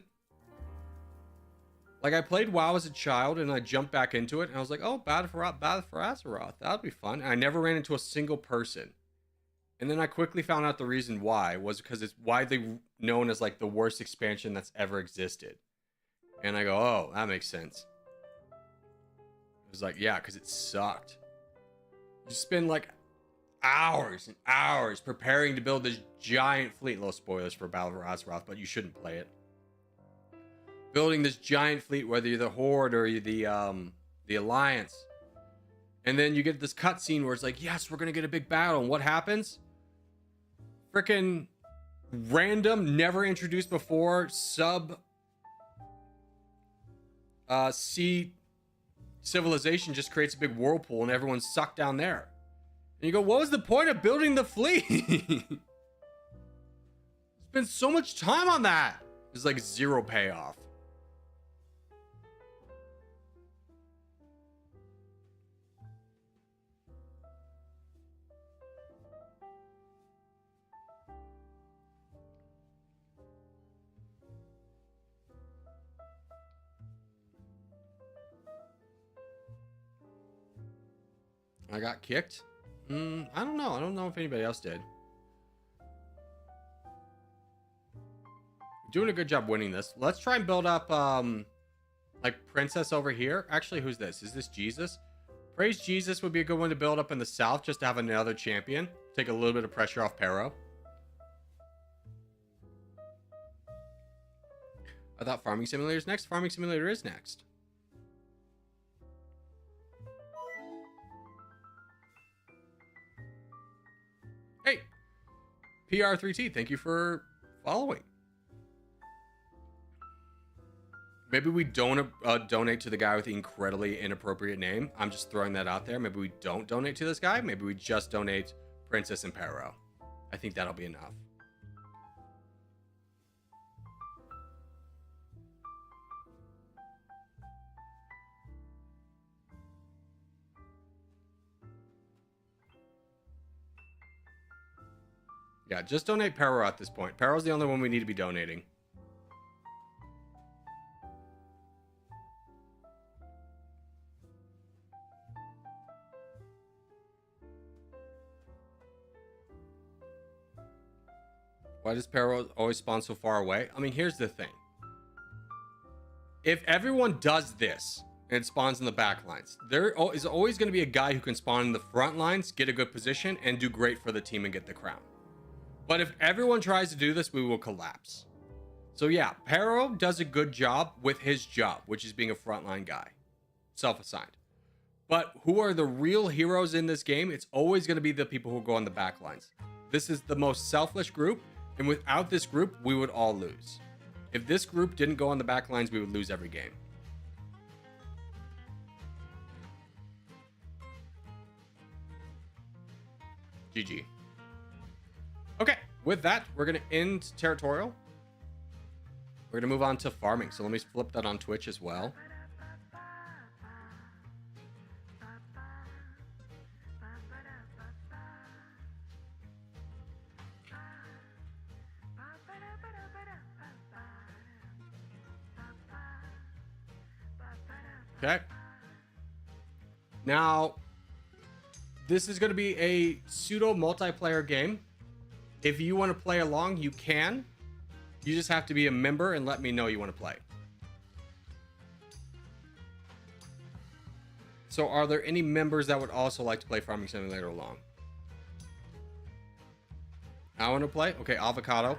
Like, I played WoW as a child and I jumped back into it and I was like, oh, Battle for Azeroth. That would be fun. And I never ran into a single person. And then I quickly found out the reason why was because it's widely known as like the worst expansion that's ever existed. And I go, oh, that makes sense. It was like, yeah, because it sucked. You spend like hours and hours preparing to build this giant fleet. Little spoilers for Battle of Azeroth, but you shouldn't play it. Building this giant fleet, whether you're the Horde or you're the Alliance. And then you get this cutscene where it's like, yes, we're gonna get a big battle. And what happens? Freaking random, never introduced before, sea civilization just creates a big whirlpool and everyone's sucked down there. And you go, what was the point of building the fleet? Spent so much time on that. There's like zero payoff. I got kicked? I don't know. I don't know if anybody else did. Doing a good job winning this. Let's try and build up, like Princess over here. Actually, who's this? Is this Jesus? Praise Jesus would be a good one to build up in the south, just to have another champion. Take a little bit of pressure off Pero. I thought Farming Simulator is next. Farming Simulator is next. Hey, PR3T, thank you for following. Maybe we don't donate to the guy with the incredibly inappropriate name. I'm just throwing that out there. Maybe we don't donate to this guy. Maybe we just donate Princess and Pero. I think that'll be enough. Yeah, just donate Pero at this point. Pero's the only one we need to be donating. Why does Pero always spawn so far away? I mean, here's the thing. If everyone does this and it spawns in the back lines, there is always going to be a guy who can spawn in the front lines, get a good position, and do great for the team and get the crown. But if everyone tries to do this, we will collapse. So yeah, Pero does a good job with his job, which is being a frontline guy. Self-assigned. But who are the real heroes in this game? It's always going to be the people who go on the back lines. This is the most selfish group, and without this group, we would all lose. If this group didn't go on the back lines, we would lose every game. GG. Okay, with that, we're going to end Territorial. We're going to move on to farming. So let me flip that on Twitch as well. Okay. Now, this is going to be a pseudo multiplayer game. If you want to play along, you can. You just have to be a member and let me know you want to play. So are there any members that would also like to play Farming Simulator along? I want to play? Okay, Avocado.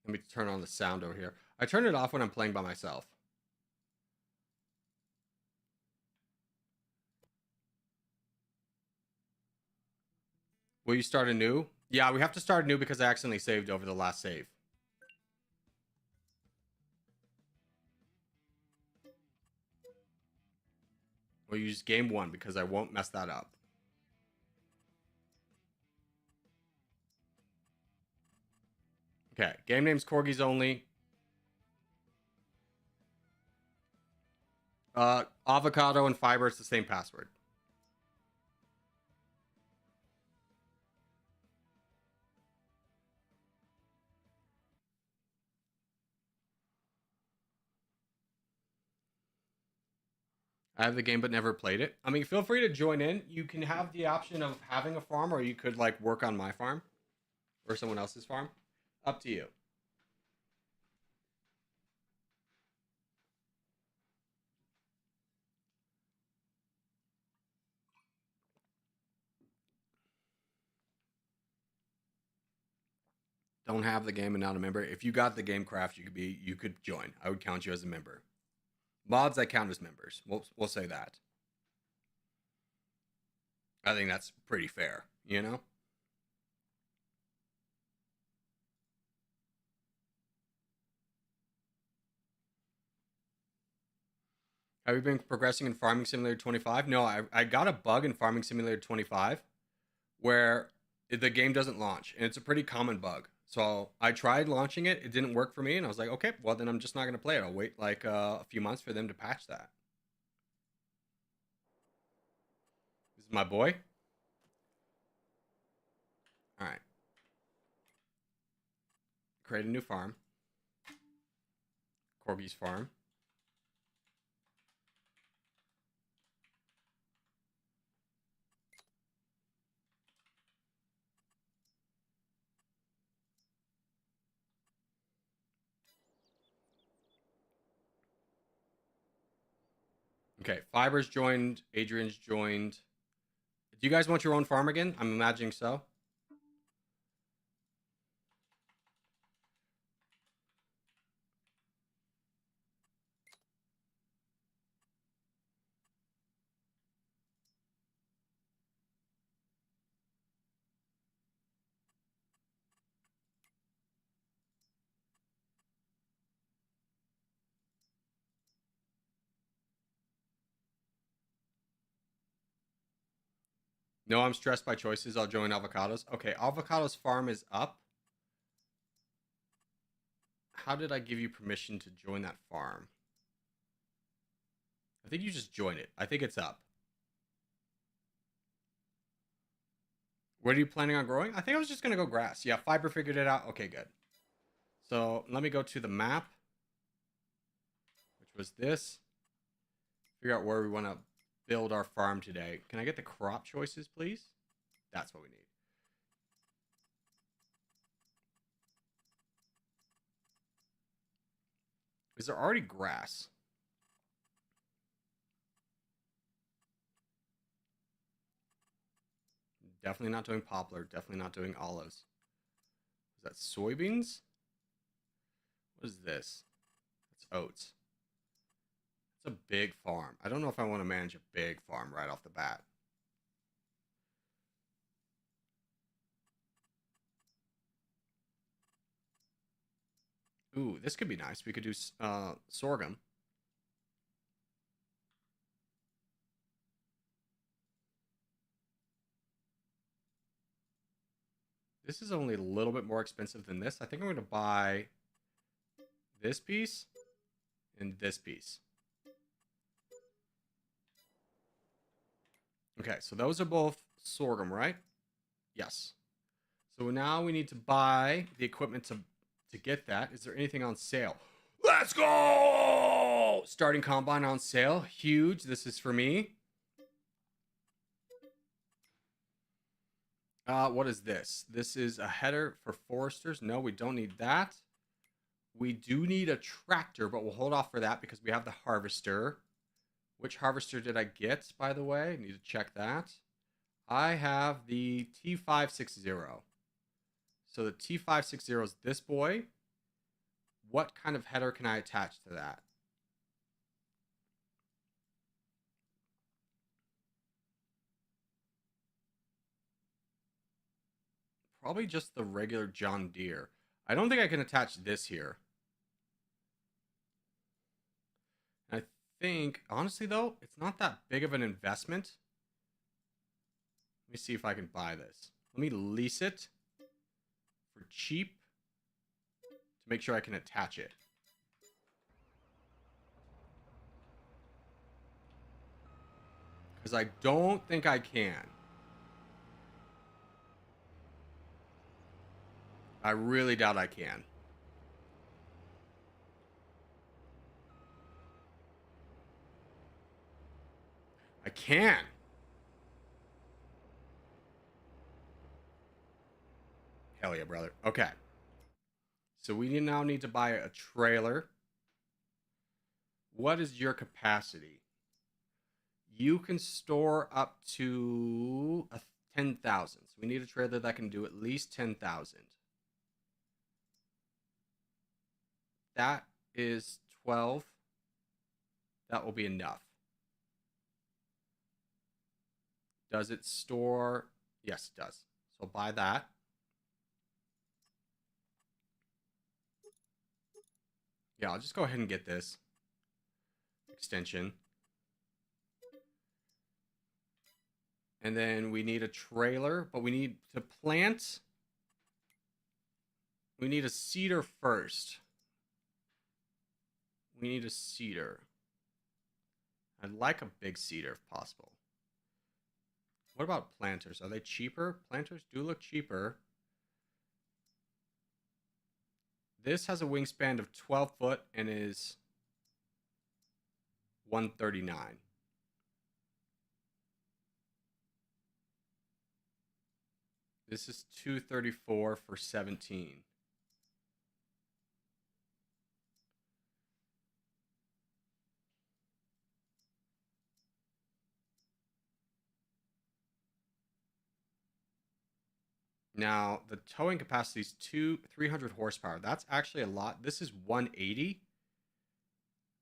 Let me turn on the sound over here. I turn it off when I'm playing by myself. Will you start anew? Yeah, we have to start anew because I accidentally saved over the last save. We'll use game 1 because I won't mess that up. Okay, game name's Corgis Only. Avocado and fiber, it's the same password. I have the game but never played it. I mean, feel free to join in. You can have the option of having a farm, or you could like work on my farm or someone else's farm. Up to you. Don't have the game and not a member. If you got the game craft, you could join. I would count you as a member. Mods I count as members. We'll say that. I think that's pretty fair, you know? Have you been progressing in Farming Simulator 25? No, I got a bug in Farming Simulator 25 where the game doesn't launch, and it's a pretty common bug. So I tried launching it. It didn't work for me, and I was like, okay, well, then I'm just not going to play it. I'll wait like a few months for them to patch that. This is my boy. All right. Create a new farm. Corgi's farm. Okay, Fiber's joined. Adrian's joined. Do you guys want your own farm again? I'm imagining so. No, I'm stressed by choices. I'll join Avocados. Okay, Avocados farm is up. How did I give you permission to join that farm? I think you just join it. I think it's up. What are you planning on growing? I think I was just going to go grass. Yeah, Fiber figured it out. Okay, good. So let me go to the map, which was this. Figure out where we want to build our farm today. Can I get the crop choices, please? That's what we need. Is there already grass? Definitely not doing poplar. Definitely not doing olives. Is that soybeans? What is this? It's oats. It's a big farm. I don't know if I want to manage a big farm right off the bat. Ooh, this could be nice. We could do sorghum. This is only a little bit more expensive than this. I think I'm going to buy this piece and this piece. Okay, so those are both sorghum, right? Yes. So now we need to buy the equipment to get that. Is there anything on sale? Let's go! Starting combine on sale. Huge. This is for me. What is this? This is a header for foresters. No, we don't need that. We do need a tractor, but we'll hold off for that because we have the harvester. Which harvester did I get, by the way? I need to check that. I have the T560. So the T560 is this boy. What kind of header can I attach to that? Probably just the regular John Deere. I don't think I can attach this here. I think, honestly though, it's not that big of an investment. Let me see if I can buy this. Let me lease it for cheap to make sure I can attach it. Because I don't think I can. I really doubt I can. I can. Hell yeah, brother. Okay. So we now need to buy a trailer. What is your capacity? You can store up to 10,000. So we need a trailer that can do at least 10,000. That is 12. That will be enough. Does it store? Yes, it does. So buy that. Yeah, I'll just go ahead and get this extension. And then we need a trailer, but we need to plant. We need a cedar first. We need a cedar. I'd like a big cedar if possible. What about planters? Are they cheaper? Planters do look cheaper. This has a wingspan of 12 foot and is 139. This is 234 for 17. Now, the towing capacity is 300 horsepower. That's actually a lot. This is 180.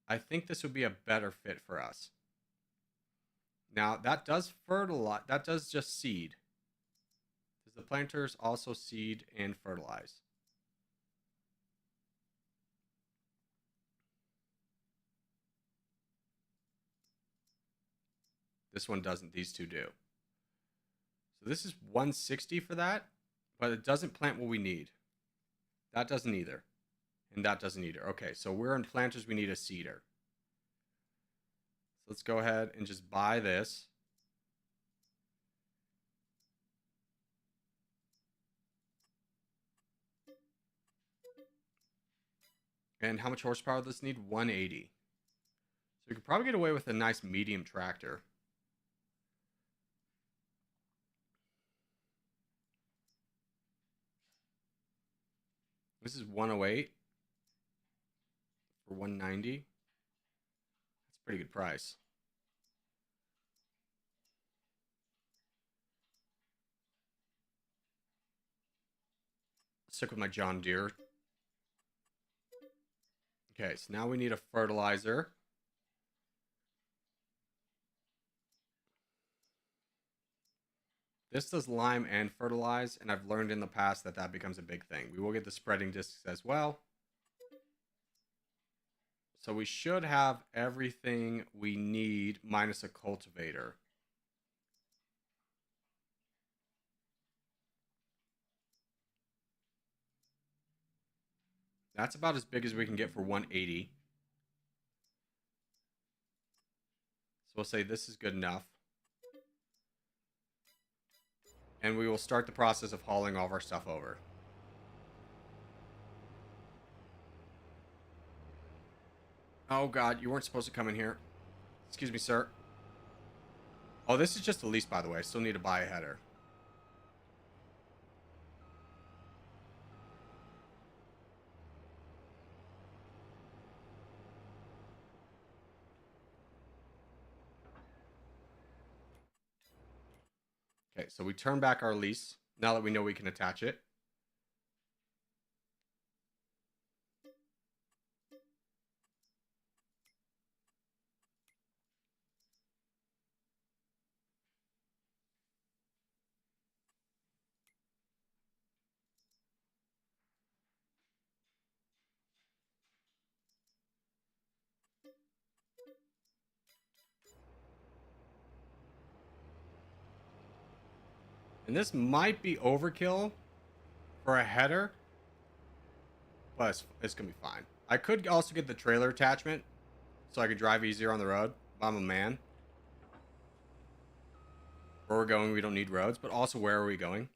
I think this would be a better fit for us. Now, that does fertilize. That does just seed. Does the planters also seed and fertilize? This one doesn't. These two do. So this is 160 for that, but it doesn't plant what we need. That doesn't either. And that doesn't either. Okay, so we're in planters. We need a seeder. So let's go ahead and just buy this. And how much horsepower does this need? 180. So we could probably get away with a nice medium tractor. This is 108 for 190. That's a pretty good price. Stick with my John Deere. Okay, so now we need a fertilizer. This does lime and fertilize, and I've learned in the past that that becomes a big thing. We will get the spreading discs as well. So we should have everything we need minus a cultivator. That's about as big as we can get for 180. So we'll say this is good enough. And we will start the process of hauling all of our stuff over. Oh god, you weren't supposed to come in here. Excuse me, sir. Oh, this is just a lease, by the way. I still need to buy a header. Okay, so we turn back our lease now that we know we can attach it. And this might be overkill for a header, but it's going to be fine. I could also get the trailer attachment so I could drive easier on the road. I'm a man. Where we're going, we don't need roads, but also where are we going?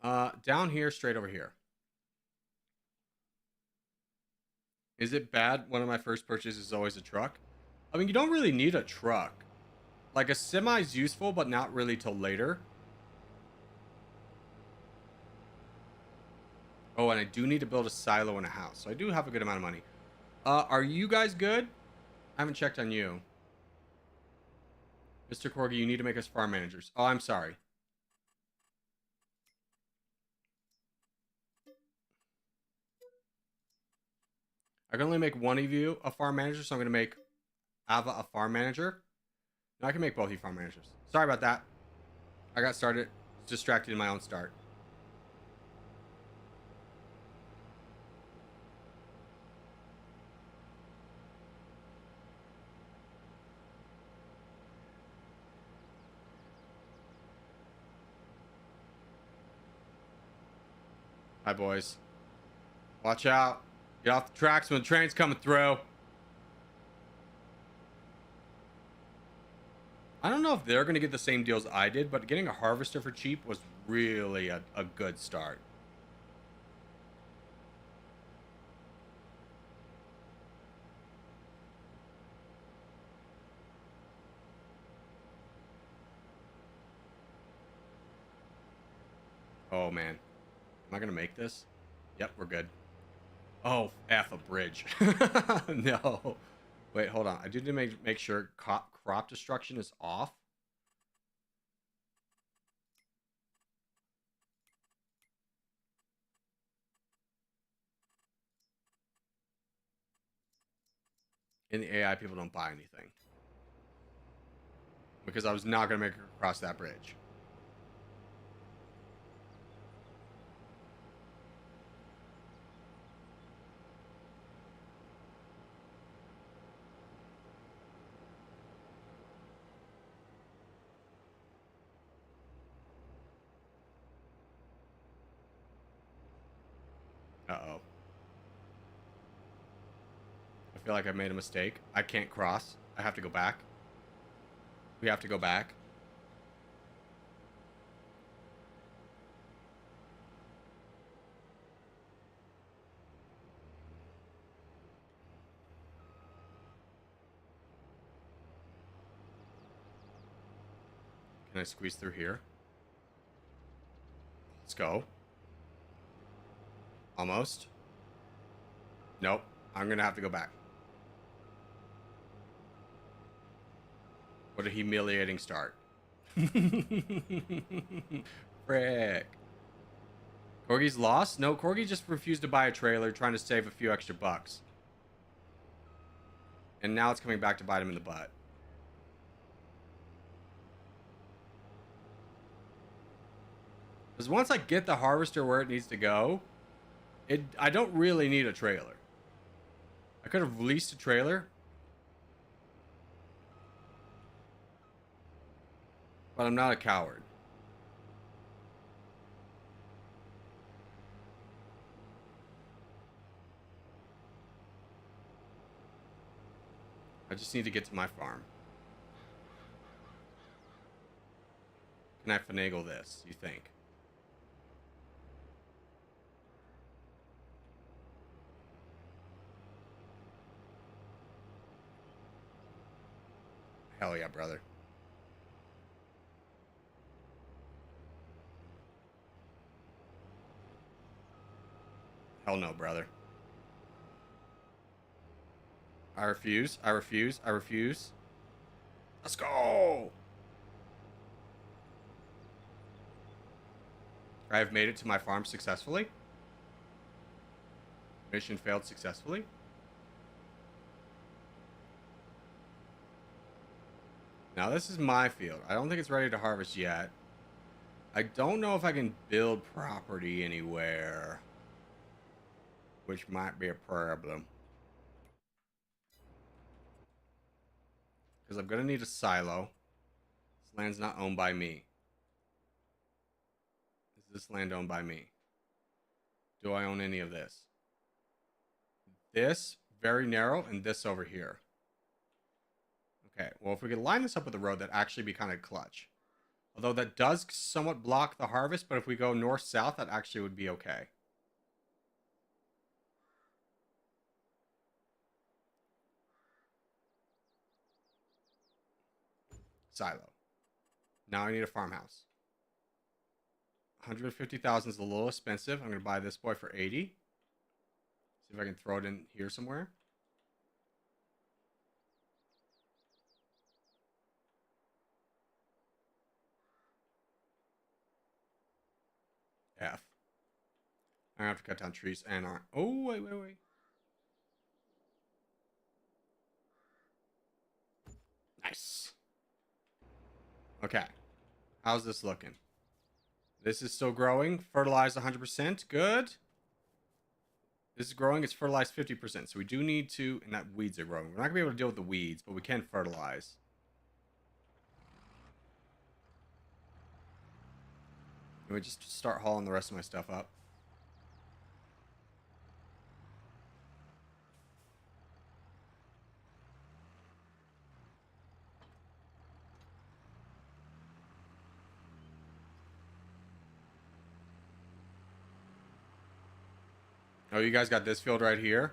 Down here, straight over here. Is it bad? One of my first purchases is always a truck. I mean, you don't really need a truck. Like, a semi is useful, but not really till later. Oh, and I do need to build a silo and a house. So I do have a good amount of money. Are you guys good? I haven't checked on you. Mr. Corgi, you need to make us farm managers. Oh, I'm sorry. I can only make one of you a farm manager, so I'm going to make Ava a farm manager. No, I can make both of you farm managers. Sorry about that. I got started, distracted in my own start. Hi, boys. Watch out. Get off the tracks when the train's coming through. I don't know if they're going to get the same deals I did, but getting a harvester for cheap was really a good start. Oh, man. Am I going to make this? Yep, we're good. Oh, F a bridge. No. Wait, hold on. I do need to make sure crop destruction is off. In the AI, people don't buy anything. Because I was not going to make her cross that bridge. Uh-oh. I feel like I made a mistake. I can't cross. I have to go back. We have to go back. Can I squeeze through here? Let's go. Almost. Nope. I'm going to have to go back. What a humiliating start. Frick. Corgi's lost? No, Corgi just refused to buy a trailer, trying to save a few extra bucks. And now it's coming back to bite him in the butt. Because once I get the harvester where it needs to go, I don't really need a trailer. I could have leased a trailer. But I'm not a coward. I just need to get to my farm. Can I finagle this, you think? Hell yeah, brother. Hell no, brother. I refuse. I refuse. I refuse. Let's go! I have made it to my farm successfully. Mission failed successfully. Now this is my field. I don't think it's ready to harvest yet. I don't know if I can build property anywhere, which might be a problem. Because I'm going to need a silo. This land's not owned by me. Is this land owned by me? Do I own any of this? This, very narrow, and this over here. Okay, well, if we could line this up with a road, that'd actually be kind of clutch. Although that does somewhat block the harvest, but if we go north-south, that actually would be okay. Silo. Now I need a farmhouse. 150,000 is a little expensive. I'm gonna buy this boy for 80. See if I can throw it in here somewhere. F. I'm gonna have to cut down trees and oh wait. Nice. Okay. How's this looking? This is still growing. Fertilized 100%. Good. This is growing. It's fertilized 50%. So we do need to... And that weeds are growing. We're not going to be able to deal with the weeds, but we can fertilize. And we just start hauling the rest of my stuff up. Oh, you guys got this field right here?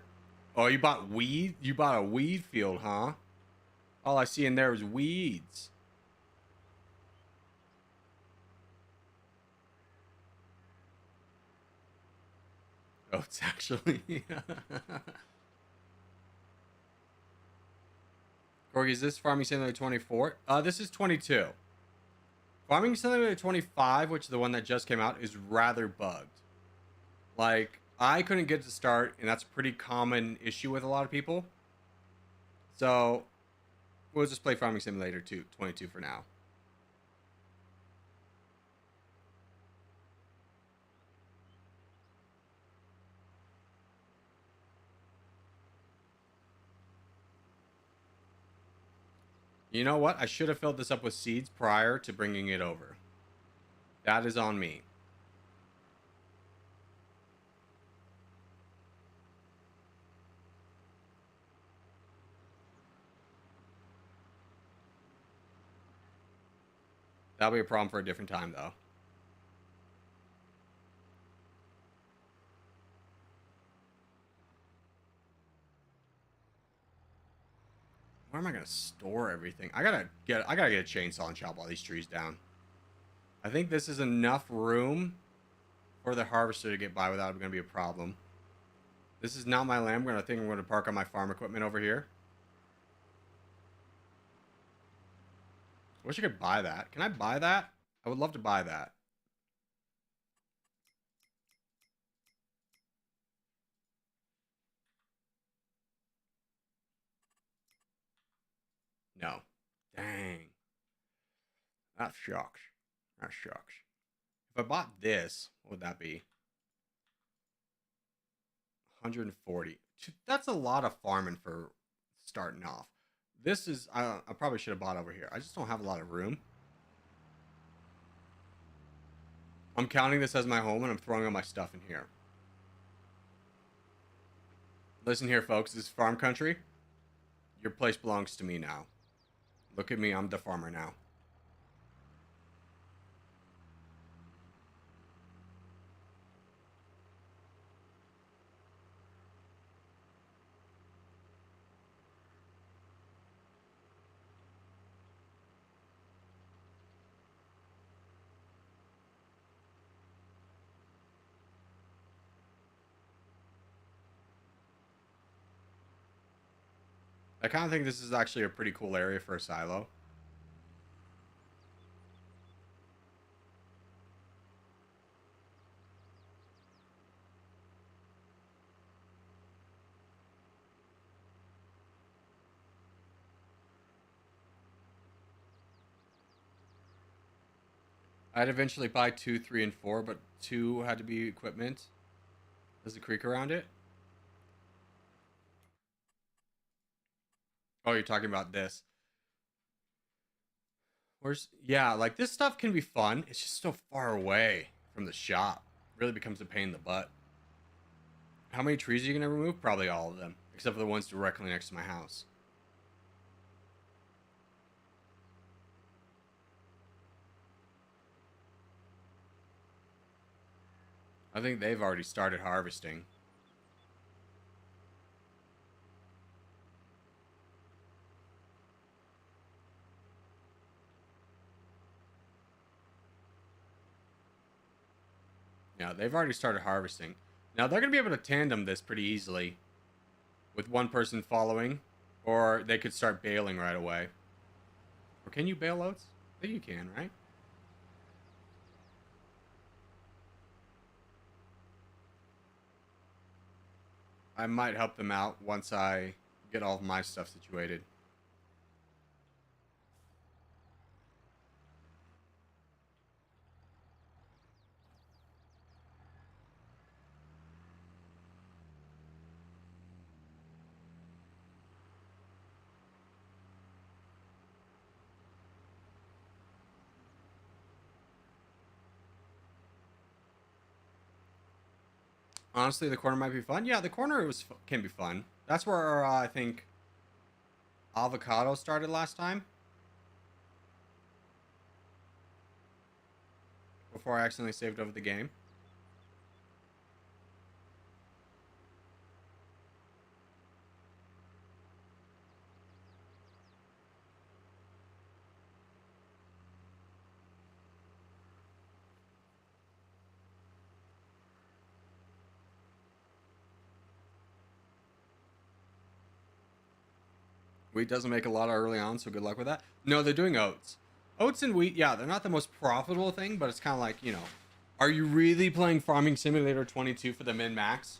Oh, you bought weed? You bought a weed field, huh? All I see in there is weeds. Oh, it's actually... Corgi, is this Farming Simulator 24? This is 22. Farming Simulator 25, which is the one that just came out, is rather bugged. Like, I couldn't get to start, and that's a pretty common issue with a lot of people. So, we'll just play Farming Simulator 22 for now. You know what? I should have filled this up with seeds prior to bringing it over. That is on me. That'll be a problem for a different time, though. Where am I gonna store everything? I gotta get a chainsaw and chop all these trees down. I think this is enough room for the harvester to get by without it gonna be a problem. This is not my land. I'm gonna park on my farm equipment over here. I wish I could buy that. Can I buy that? I would love to buy that. No. Dang. That sucks. That sucks. If I bought this, what would that be? 140. That's a lot of farming for starting off. This is... I probably should have bought over here. I just don't have a lot of room. I'm counting this as my home, and I'm throwing all my stuff in here. Listen here, folks. This is farm country. Your place belongs to me now. Look at me. I'm the farmer now. I kind of think this is actually a pretty cool area for a silo. I'd eventually buy 2, 3, and 4, but 2 had to be equipment. There's a creek around it. Oh, you're talking about this. Yeah, like this stuff can be fun. It's just so far away from the shop. It really becomes a pain in the butt. How many trees are you going to remove? Probably all of them, except for the ones directly next to my house. I think they've already started harvesting. Yeah, they've already started harvesting. Now they're gonna be able to tandem this pretty easily with one person following, or they could start baling right away. Or can you bale oats? I think you can, right? I might help them out once I get all of my stuff situated. Honestly, the corner might be fun. Yeah, the corner can be fun. That's where I think avocado started last time. Before I accidentally saved over the game. Wheat doesn't make a lot of early on, so good luck with that. No, they're doing oats. Oats and wheat, yeah, they're not the most profitable thing, but it's kind of like, you know, are you really playing Farming Simulator 22 for the min-max?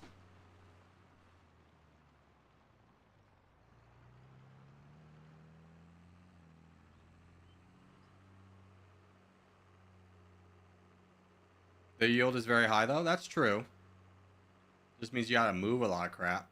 The yield is very high, though. That's true. Just means you gotta move a lot of crap.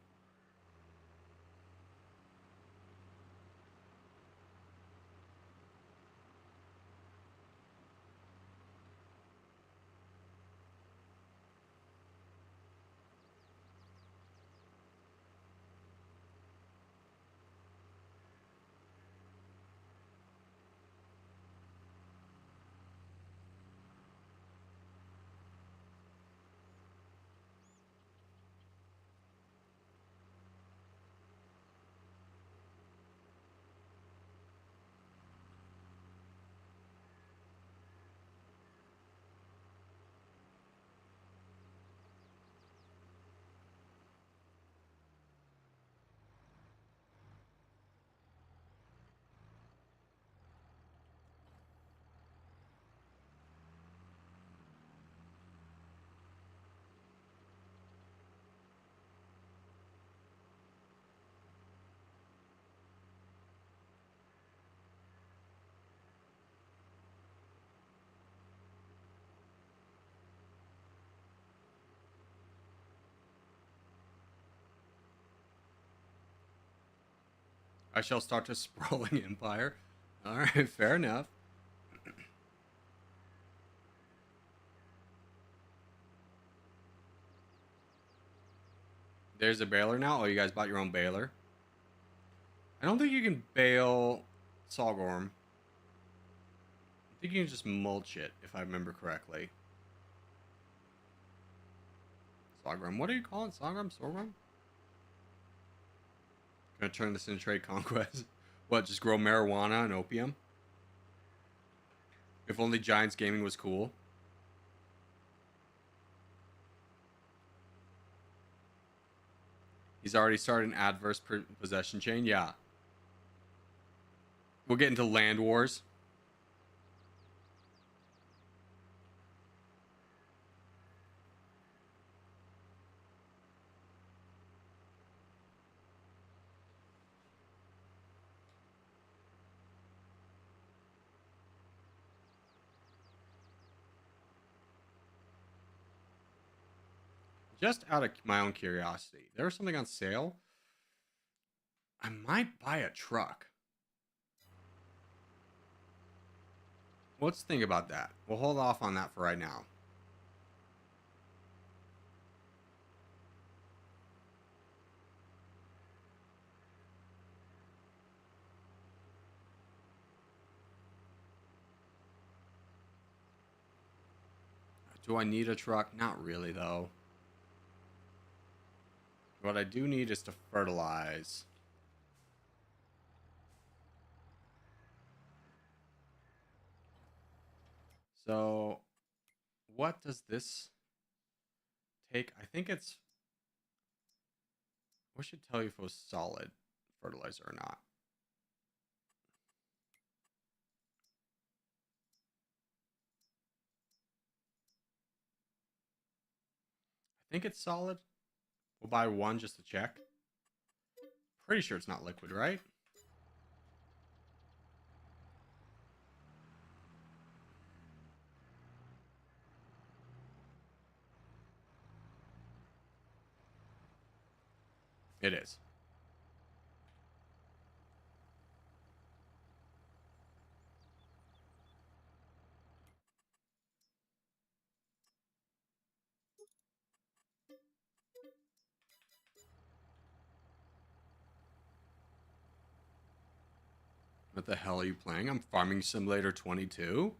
I shall start a sprawling empire. All right, fair enough. There's a baler now. Oh, you guys bought your own baler. I don't think you can bale sorghum. I think you can just mulch it, if I remember correctly. Sorghum. What do you call it? Sorghum? Sorghum? Gonna turn this into trade conquest. What, just grow marijuana and opium? If only Giants Gaming was cool. He's already started an adverse possession chain. Yeah. We'll get into land wars. Just out of my own curiosity, there was something on sale. I might buy a truck. Let's think about that. We'll hold off on that for right now. Do I need a truck? Not really, though. What I do need is to fertilize. So, what does this take, I think it's, what should tell you if it was solid fertilizer or not? I think it's solid. We'll buy one just to check. Pretty sure it's not liquid, right? It is. What the hell are you playing? I'm Farming Simulator 22.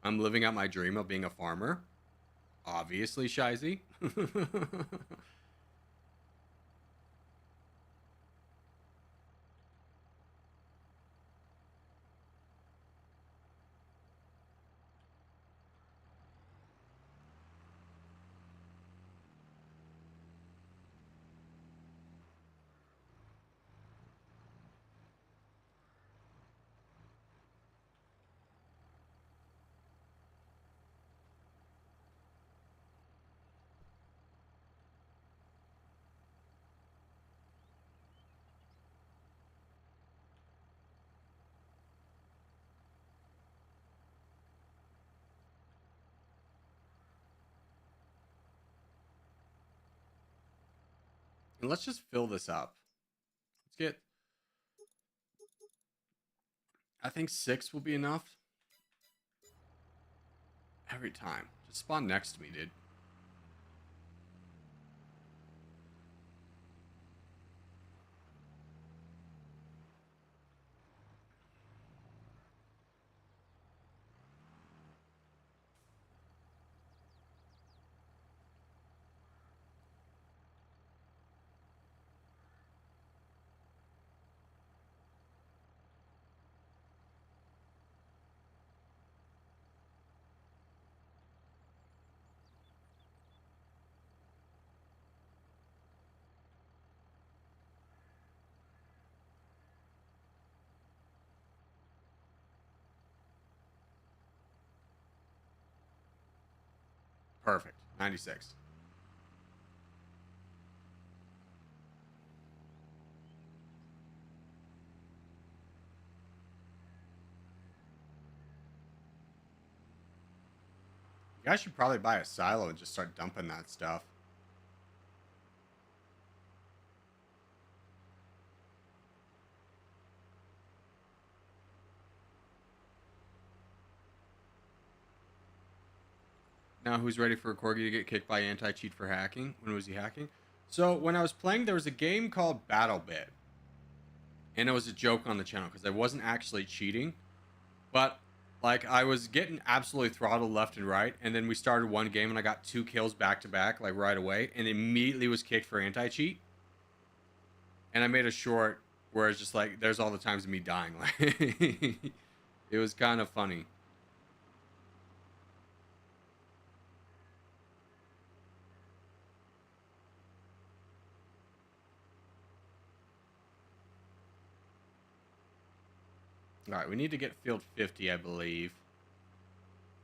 I'm living out my dream of being a farmer. Obviously, Shizy. And let's just fill this up. Let's get, I think 6 will be enough. Every time. Just spawn next to me, dude. Perfect. 96. You guys should probably buy a silo and just start dumping that stuff. Now, who's ready for a corgi to get kicked by anti-cheat for hacking? When was he hacking? So, when I was playing, there was a game called BattleBit. And it was a joke on the channel because I wasn't actually cheating. But, like, I was getting absolutely throttled left and right. And then we started one game and I got 2 kills back to back, like, right away. And immediately was kicked for anti-cheat. And I made a short where it's just like, there's all the times of me dying. Like, it was kind of funny. All right, we need to get field 50, I believe.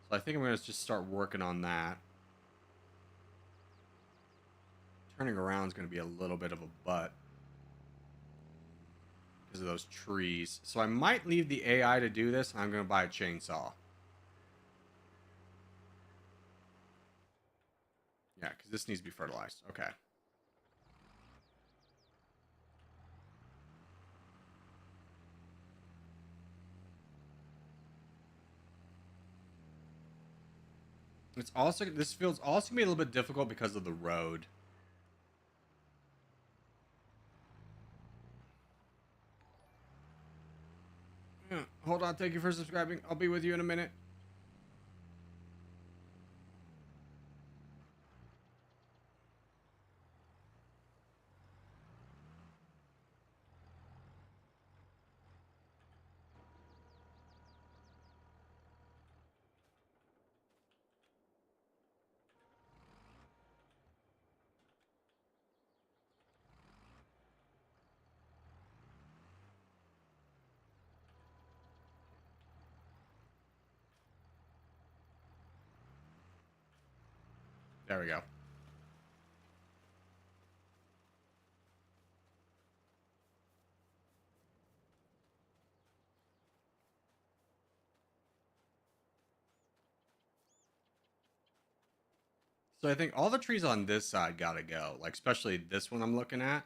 So I think I'm going to just start working on that. Turning around is going to be a little bit of a butt because of those trees. So I might leave the AI to do this. I'm going to buy a chainsaw. Yeah, because this needs to be fertilized. Okay. It's also, this field's also going to be a little bit difficult because of the road. Yeah, hold on. Thank you for subscribing. I'll be with you in a minute. There we go. So I think all the trees on this side gotta go. Like, especially this one I'm looking at.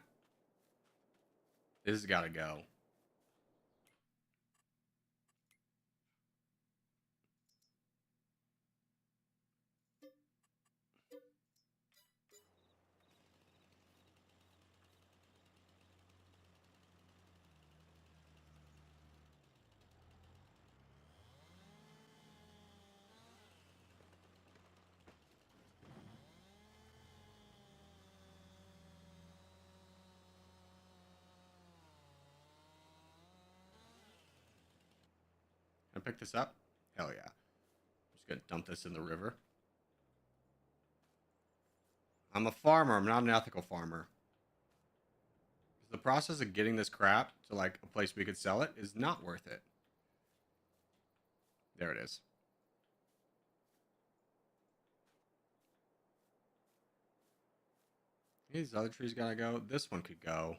This has gotta go. Can I pick this up? Hell yeah. I'm just gonna dump this in the river. I'm a farmer. I'm not an ethical farmer. The process of getting this crap to like a place we could sell it is not worth it. There it is. These other trees gotta go. This one could go.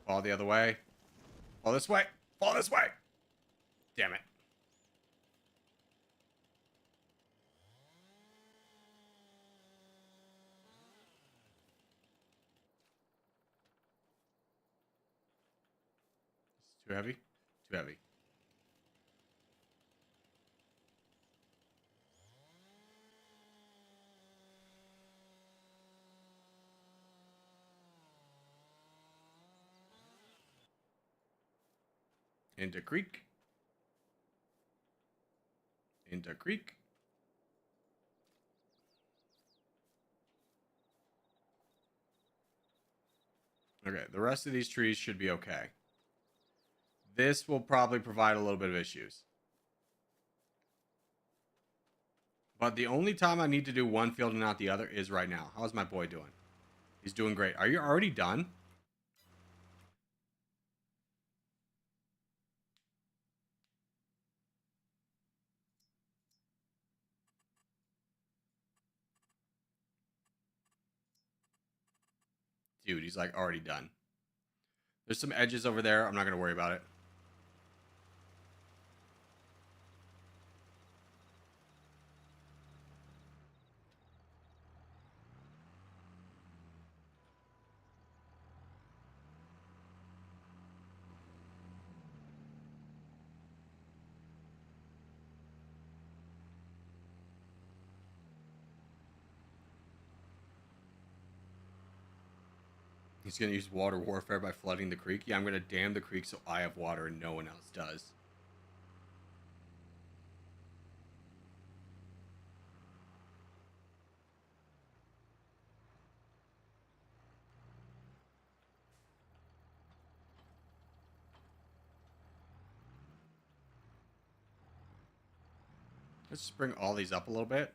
Fall the other way. Fall this way. Fall this way. Damn it. Too heavy? Too heavy. Into creek. Into creek. Okay, the rest of these trees should be okay. This will probably provide a little bit of issues. But the only time I need to do one field and not the other is right now. How's my boy doing? He's doing great. Are you already done? Dude, he's like already done. There's some edges over there. I'm not going to worry about it. He's going to use water warfare by flooding the creek. Yeah, I'm going to dam the creek so I have water and no one else does. Let's just bring all these up a little bit.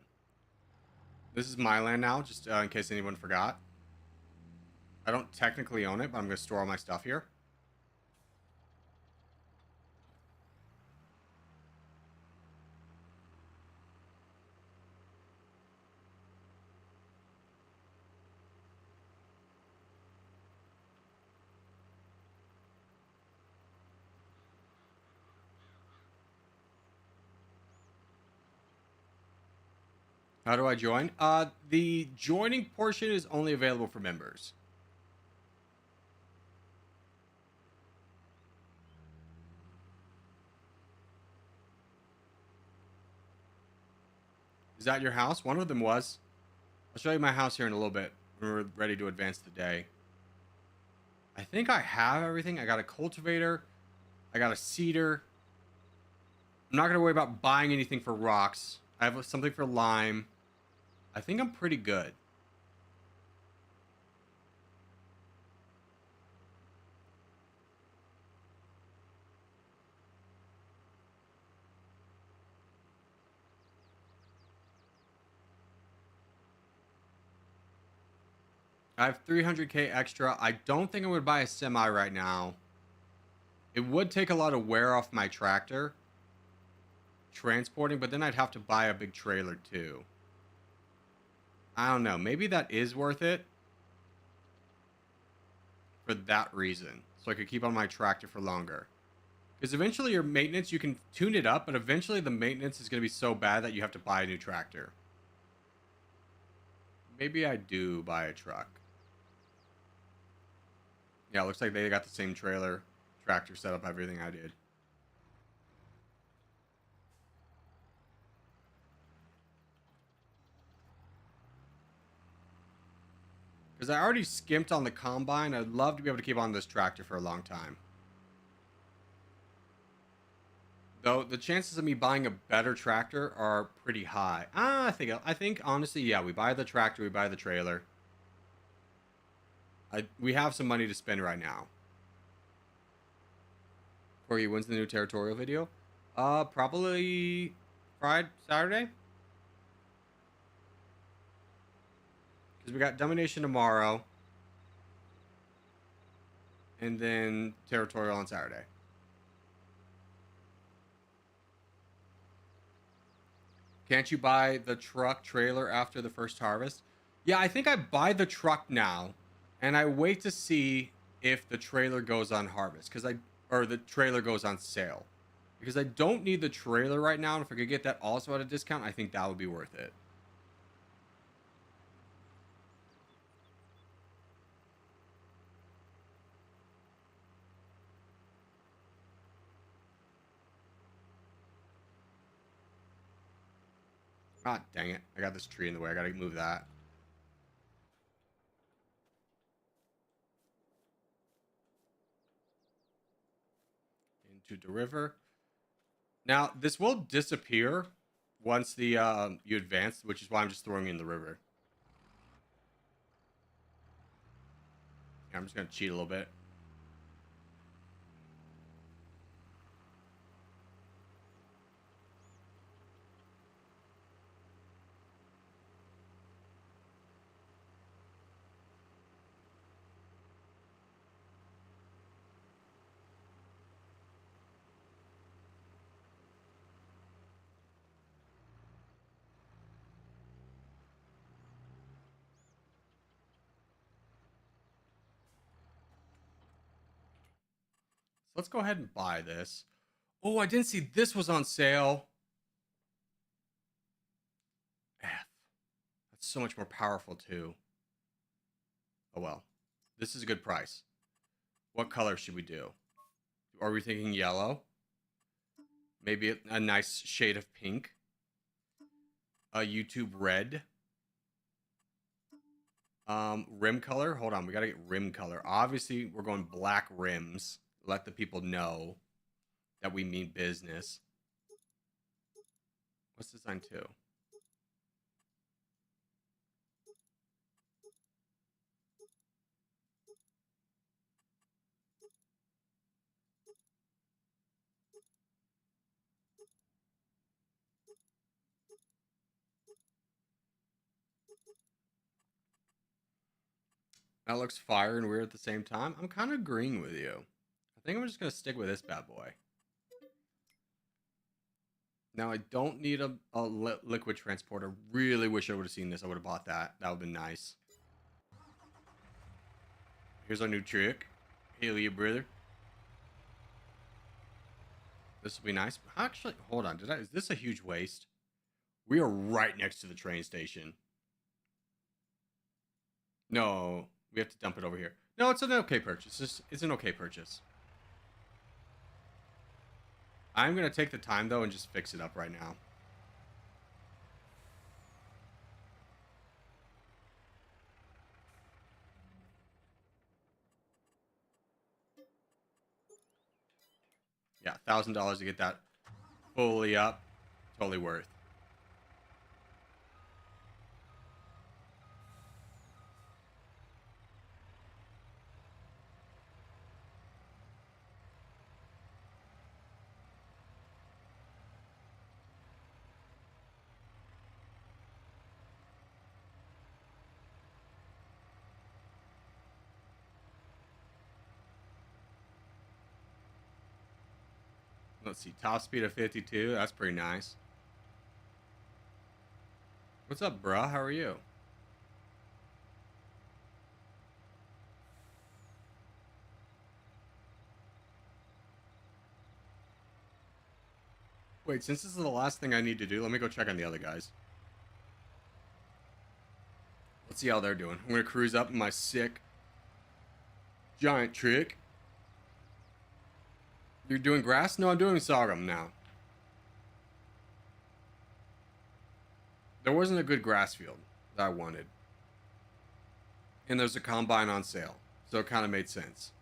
This is my land now, just in case anyone forgot. I don't technically own it, but I'm going to store all my stuff here. How do I join? The joining portion is only available for members. Is that your house? One of them was. I'll show you my house here in a little bit when we're ready to advance the day. I think I have everything. I got a cultivator. I got a seeder. I'm not going to worry about buying anything for rocks. I have something for lime. I think I'm pretty good. I have 300K extra. I don't think I would buy a semi right now. It would take a lot of wear off my tractor transporting, but then I'd have to buy a big trailer too. I don't know. Maybe that is worth it for that reason. So I could keep on my tractor for longer. Because eventually your maintenance, you can tune it up, but eventually the maintenance is going to be so bad that you have to buy a new tractor. Maybe I do buy a truck. Yeah, it looks like they got the same tractor setup, everything I did. Because I already skimped on the combine. I'd love to be able to keep on this tractor for a long time. Though the chances of me buying a better tractor are pretty high. I think honestly, yeah, we buy the tractor, we buy the trailer. We have some money to spend right now. Corey, when's the new Territorial video? Probably Saturday. Because we got Domination tomorrow. And then Territorial on Saturday. Can't you buy the truck trailer after the first harvest? Yeah, I think I buy the truck now. And I wait to see if the trailer goes on harvest. Or the trailer goes on sale. Because I don't need the trailer right now. And if I could get that also at a discount, I think that would be worth it. God dang it. I got this tree in the way. I gotta move that. Into the river. Now, this will disappear once the you advance, which is why I'm just throwing it in the river. I'm just gonna cheat a little bit. So let's go ahead and buy this. Oh, I didn't see this was on sale. F. That's so much more powerful too. Oh well. This is a good price. What color should we do? Are we thinking yellow? Maybe a nice shade of pink. A YouTube red. Rim color. Hold on, we gotta get rim color. Obviously, we're going black rims. Let the people know that we mean business. What's design 2? That looks fire and weird at the same time. I'm kind of agreeing with you. I think I'm just going to stick with this bad boy. Now, I don't need a liquid transporter. Really wish I would have seen this. I would have bought that. That would have been nice. Here's our new trick. Hail you, brother. This will be nice. Actually, hold on. Is this a huge waste? We are right next to the train station. No, we have to dump it over here. No, it's an okay purchase. It's an okay purchase. I'm going to take the time, though, and just fix it up right now. Yeah, $1,000 to get that fully up. Totally worth. Let's see. Top speed of 52. That's pretty nice. What's up, bruh? How are you? Wait, since this is the last thing I need to do, let me go check on the other guys. Let's see how they're doing. I'm going to cruise up in my sick giant trick. You're doing grass? No, I'm doing sorghum now. There wasn't a good grass field that I wanted. And there's a combine on sale. So it kind of made sense.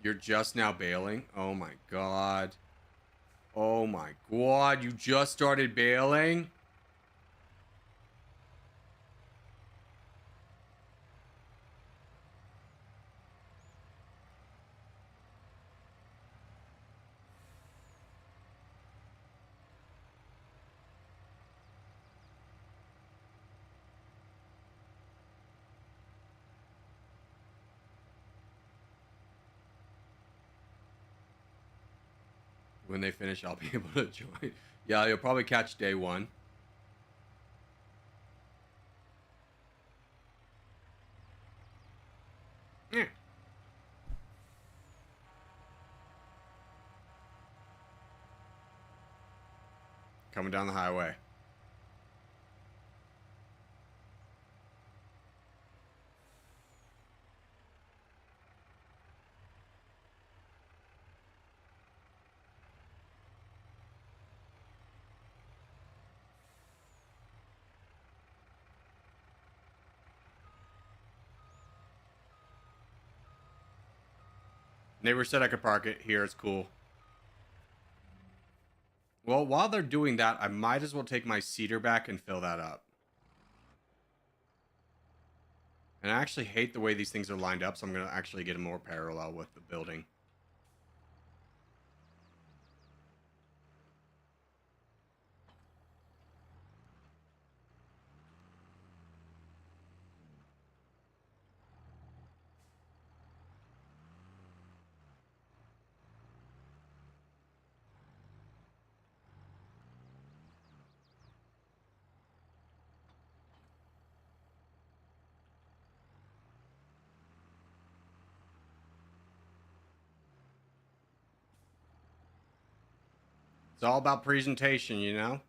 You're just now baling? Oh my god. Oh my god, you just started baling? When they finish, I'll be able to join. Yeah, you'll probably catch day one. Yeah. Coming down the highway. Neighbor said I could park it here. It's cool. Well, while they're doing that, I might as well take my cedar back and fill that up. And I actually hate the way these things are lined up, so I'm going to actually get a more parallel with the building. It's all about presentation, you know?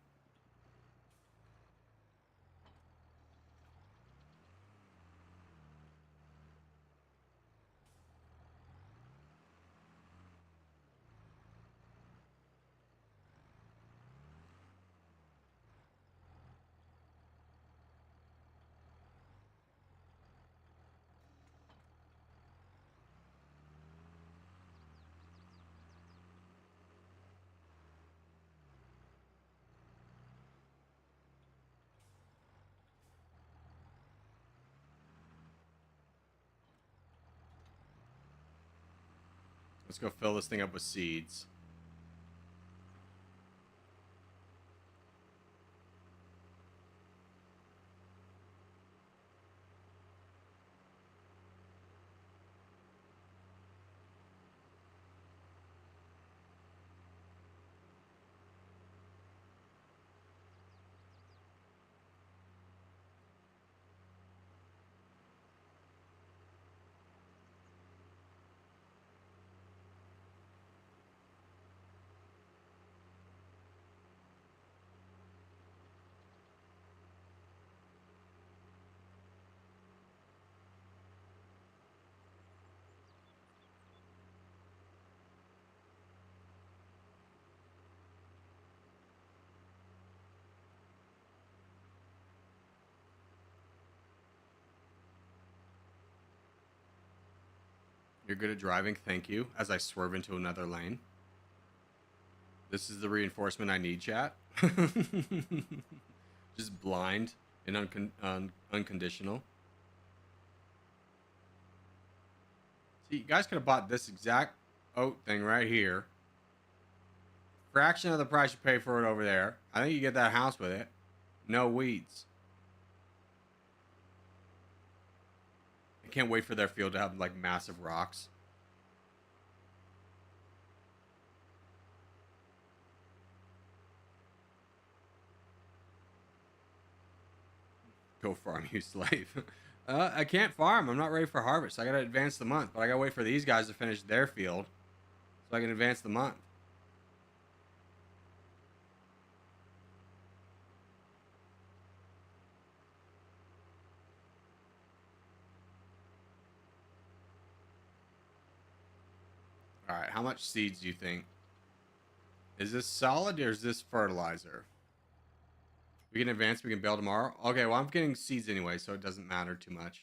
Let's go fill this thing up with seeds. You're good at driving, thank you, as I swerve into another lane. This is the reinforcement I need, chat. Just blind and unconditional. See, you guys could have bought this exact oat thing right here. Fraction of the price you pay for it over there. I think you get that house with it. No weeds. I can't wait for their field to have like massive rocks. Go farm, you slave. I can't farm. I'm not ready for harvest. I gotta advance the month, but I gotta wait for these guys to finish their field so I can advance the month. All right, how much seeds do you think? Is this solid or is this fertilizer? We can advance, we can bail tomorrow. Okay, well, I'm getting seeds anyway, so it doesn't matter too much.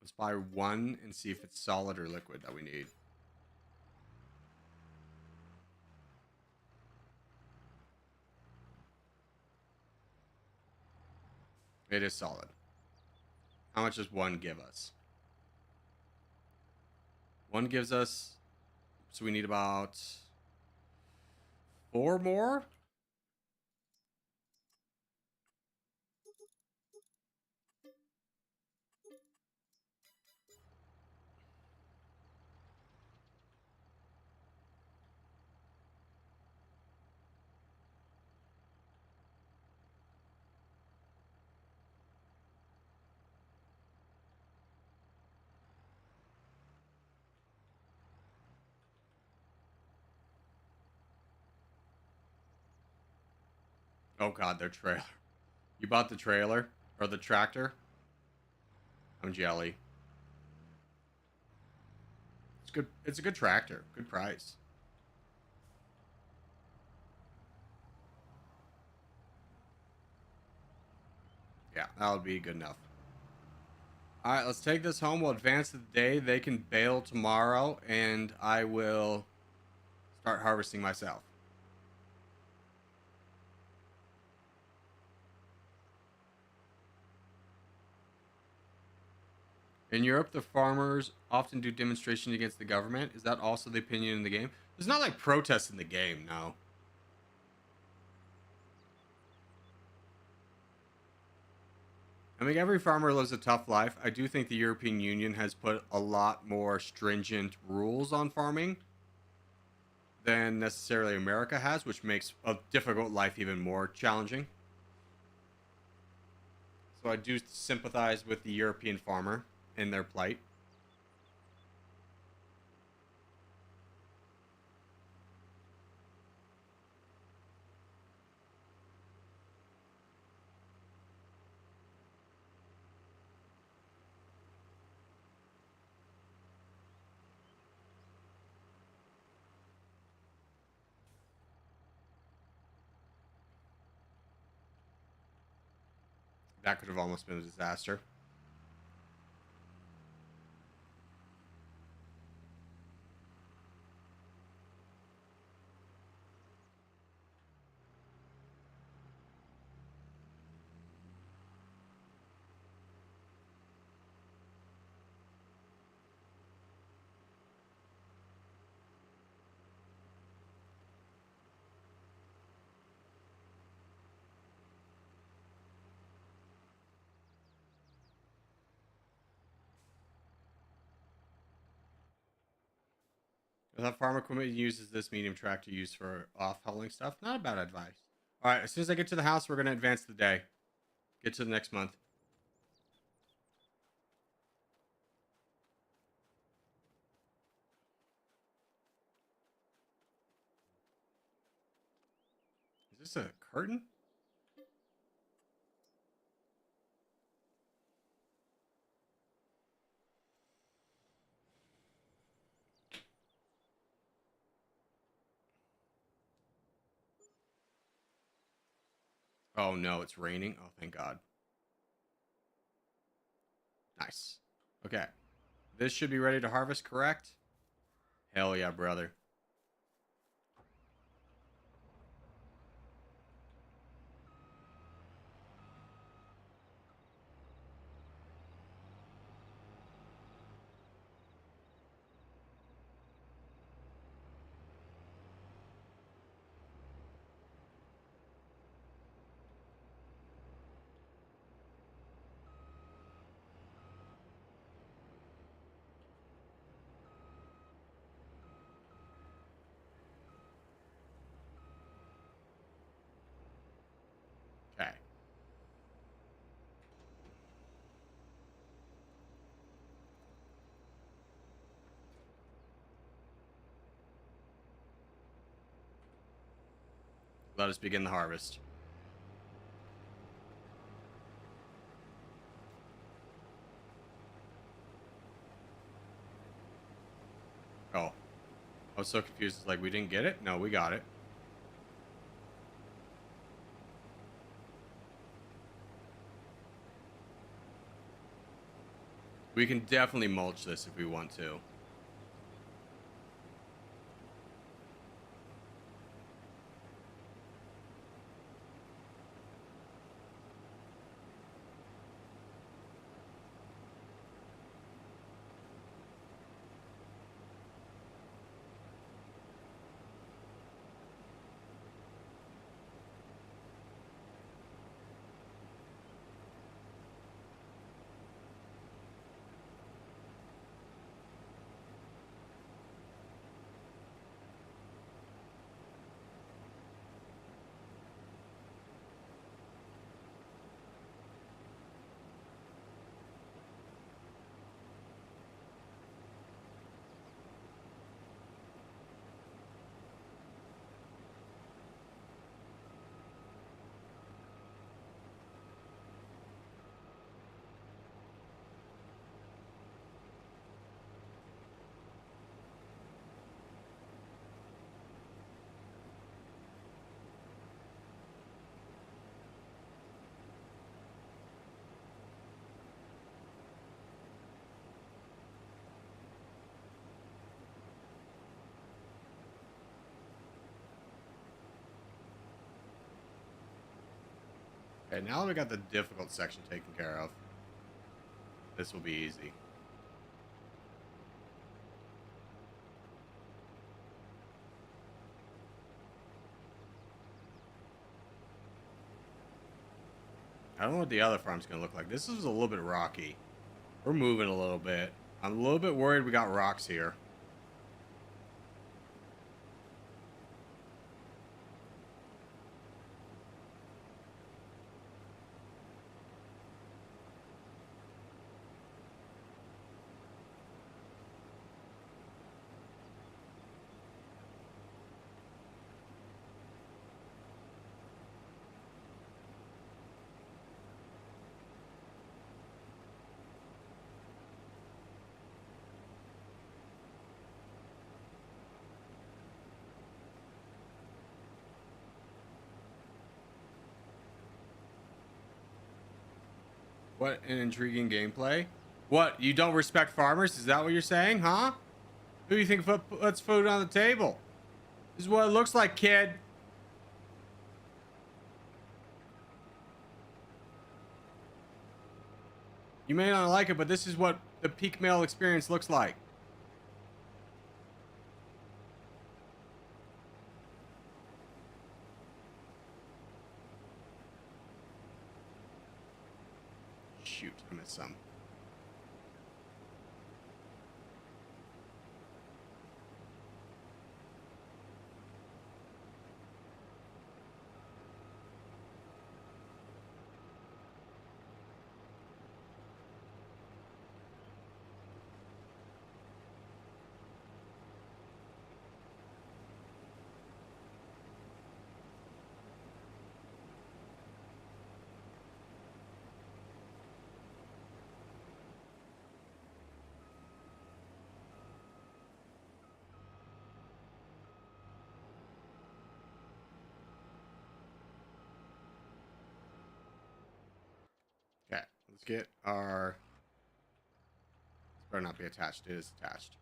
Let's buy one and see if it's solid or liquid that we need. It is solid. How much does one give us? One gives us, so we need about 4 more. Oh god, their trailer. You bought the trailer or the tractor? I'm jelly. It's good. It's a good tractor. Good price. Yeah, that'll be good enough. All right, let's take this home. We'll advance the day. They can bail tomorrow, and I will start harvesting myself. In Europe, the farmers often do demonstrations against the government. Is that also the opinion in the game? There's not like protests in the game, no. I mean, every farmer lives a tough life. I do think the European Union has put a lot more stringent rules on farming than necessarily America has, which makes a difficult life even more challenging. So I do sympathize with the European farmer and their plight. That could have almost been a disaster. That farm equipment uses this medium tractor used for off-hauling stuff. Not a bad advice. All right, as soon as I get to the house, we're going to advance the day. Get to the next month. Is this a curtain? Oh no, it's raining. Oh, thank God. Nice. Okay. This should be ready to harvest, correct? Hell yeah, brother. Let us begin the harvest. Oh. I was so confused. It's like, we didn't get it? No, we got it. We can definitely mulch this if we want to. Okay, now that we got the difficult section taken care of, this will be easy. I don't know what the other farm's gonna look like. This is a little bit rocky. We're moving a little bit. I'm a little bit worried we got rocks here. What an intriguing gameplay. What, you don't respect farmers? Is that what you're saying, huh? Who do you think puts food on the table? This is what it looks like, kid. You may not like it, but this is what the peak male experience looks like. Shoot, I missed some. Okay, let's get our... This better not be attached. It is attached.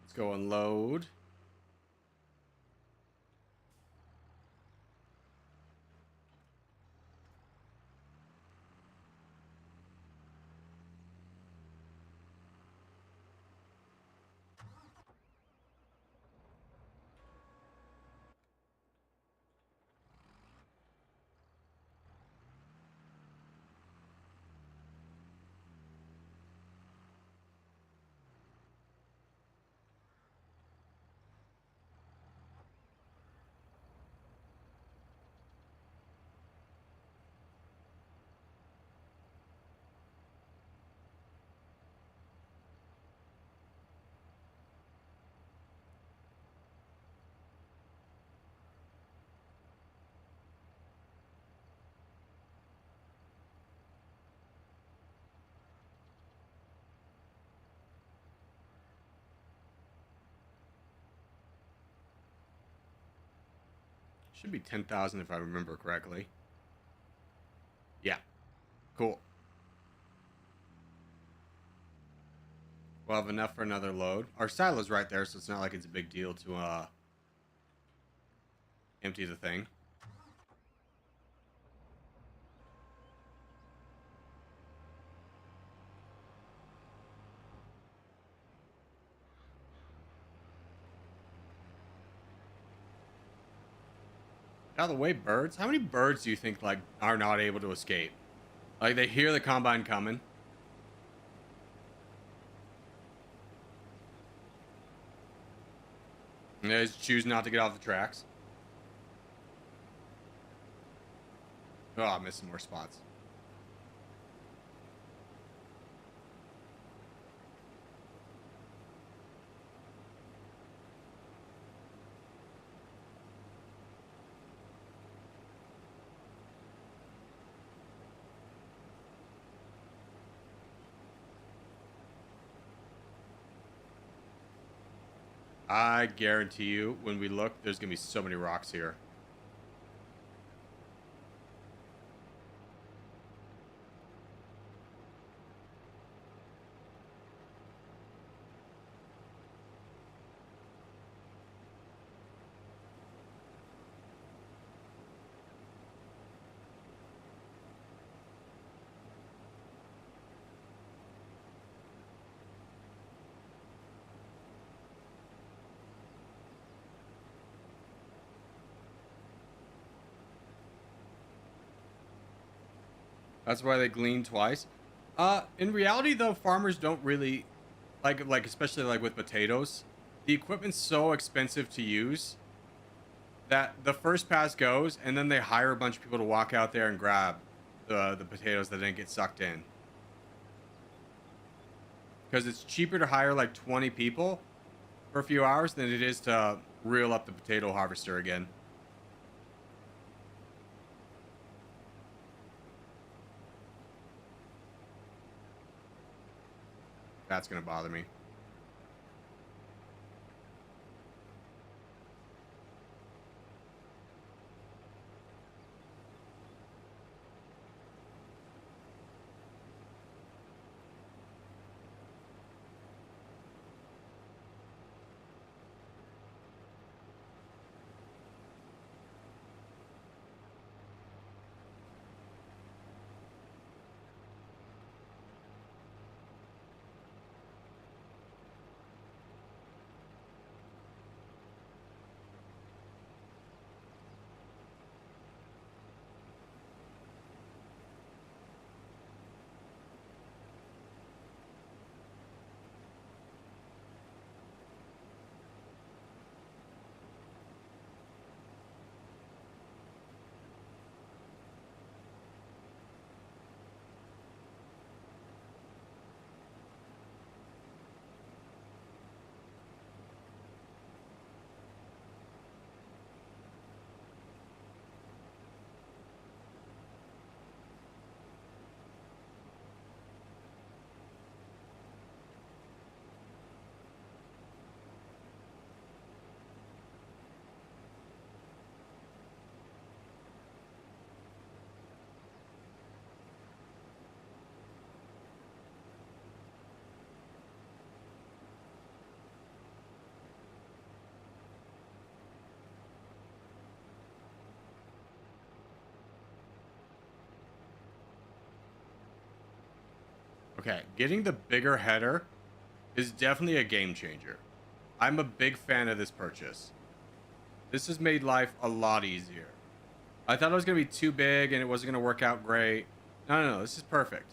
Let's go unload. Should be 10,000 if I remember correctly. Yeah. Cool. We'll have enough for another load. Our silo's right there, so it's not like it's a big deal to empty the thing. Out of the way, birds. How many birds do you think like are not able to escape? Like they hear the combine coming. And they just choose not to get off the tracks. Oh, I'm missing more spots. I guarantee you, when we look, there's gonna be so many rocks here. That's why they glean twice. In reality, though, farmers don't really like especially like with potatoes. The equipment's so expensive to use that the first pass goes, and then they hire a bunch of people to walk out there and grab the potatoes that didn't get sucked in. Because it's cheaper to hire like 20 people for a few hours than it is to reel up the potato harvester again. That's gonna bother me. Okay, getting the bigger header is definitely a game changer. I'm a big fan of this purchase. This has made life a lot easier. I thought it was going to be too big and it wasn't going to work out great. No, this is perfect.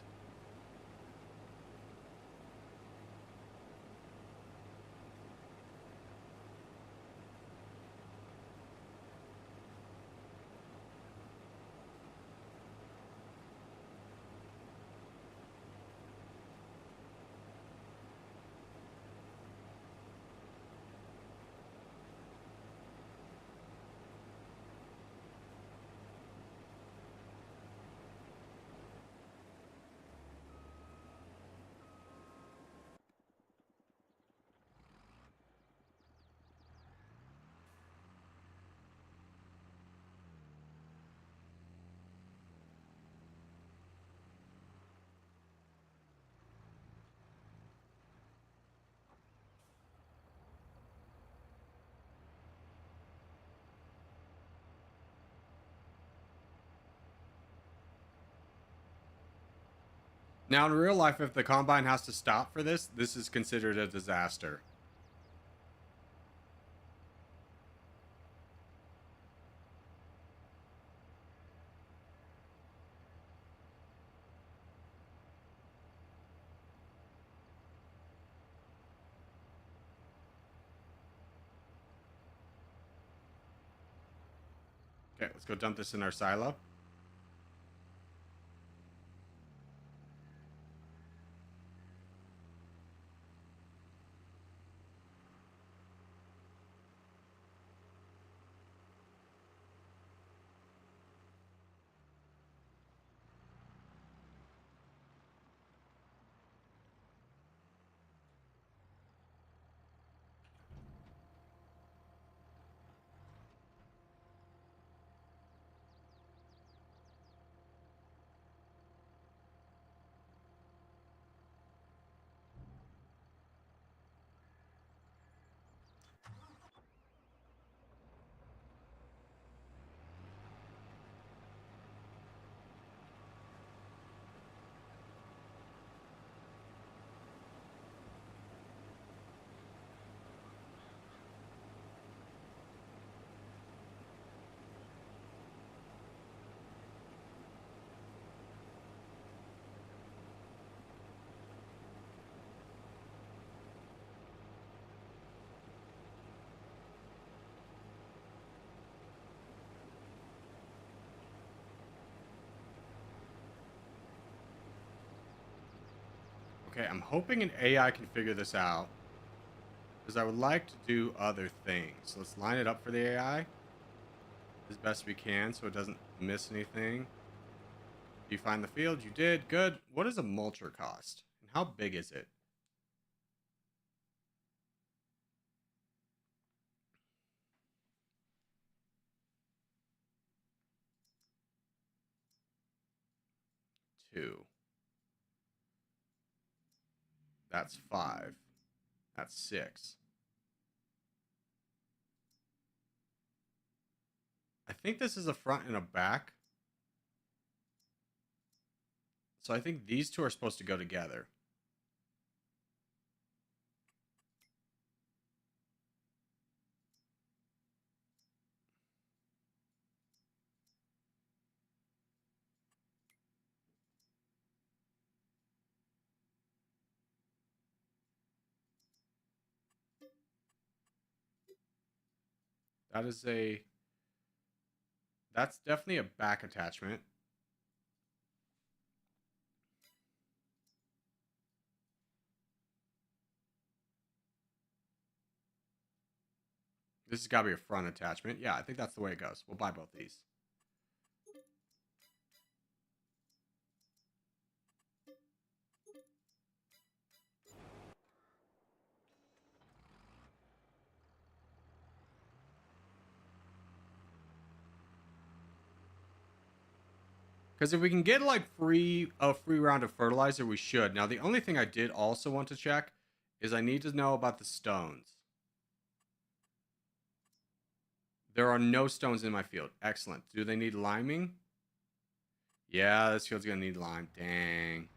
Now, in real life, if the combine has to stop for this, this is considered a disaster. Okay, let's go dump this in our silo. Okay, I'm hoping an AI can figure this out, because I would like to do other things. So let's line it up for the AI as best we can so it doesn't miss anything. You find the field, you did, good. What does a mulcher cost? And how big is it? Two. That's 5. That's 6. I think this is a front and a back. So I think these two are supposed to go together. That is a... That's definitely a back attachment. This has got to be a front attachment. Yeah, I think that's the way it goes. We'll buy both these. Because if we can get like a free round of fertilizer, we should. Now, the only thing I did also want to check is I need to know about the stones. There are no stones in my field. Excellent. Do they need liming? Yeah, this field's going to need lime. Dang.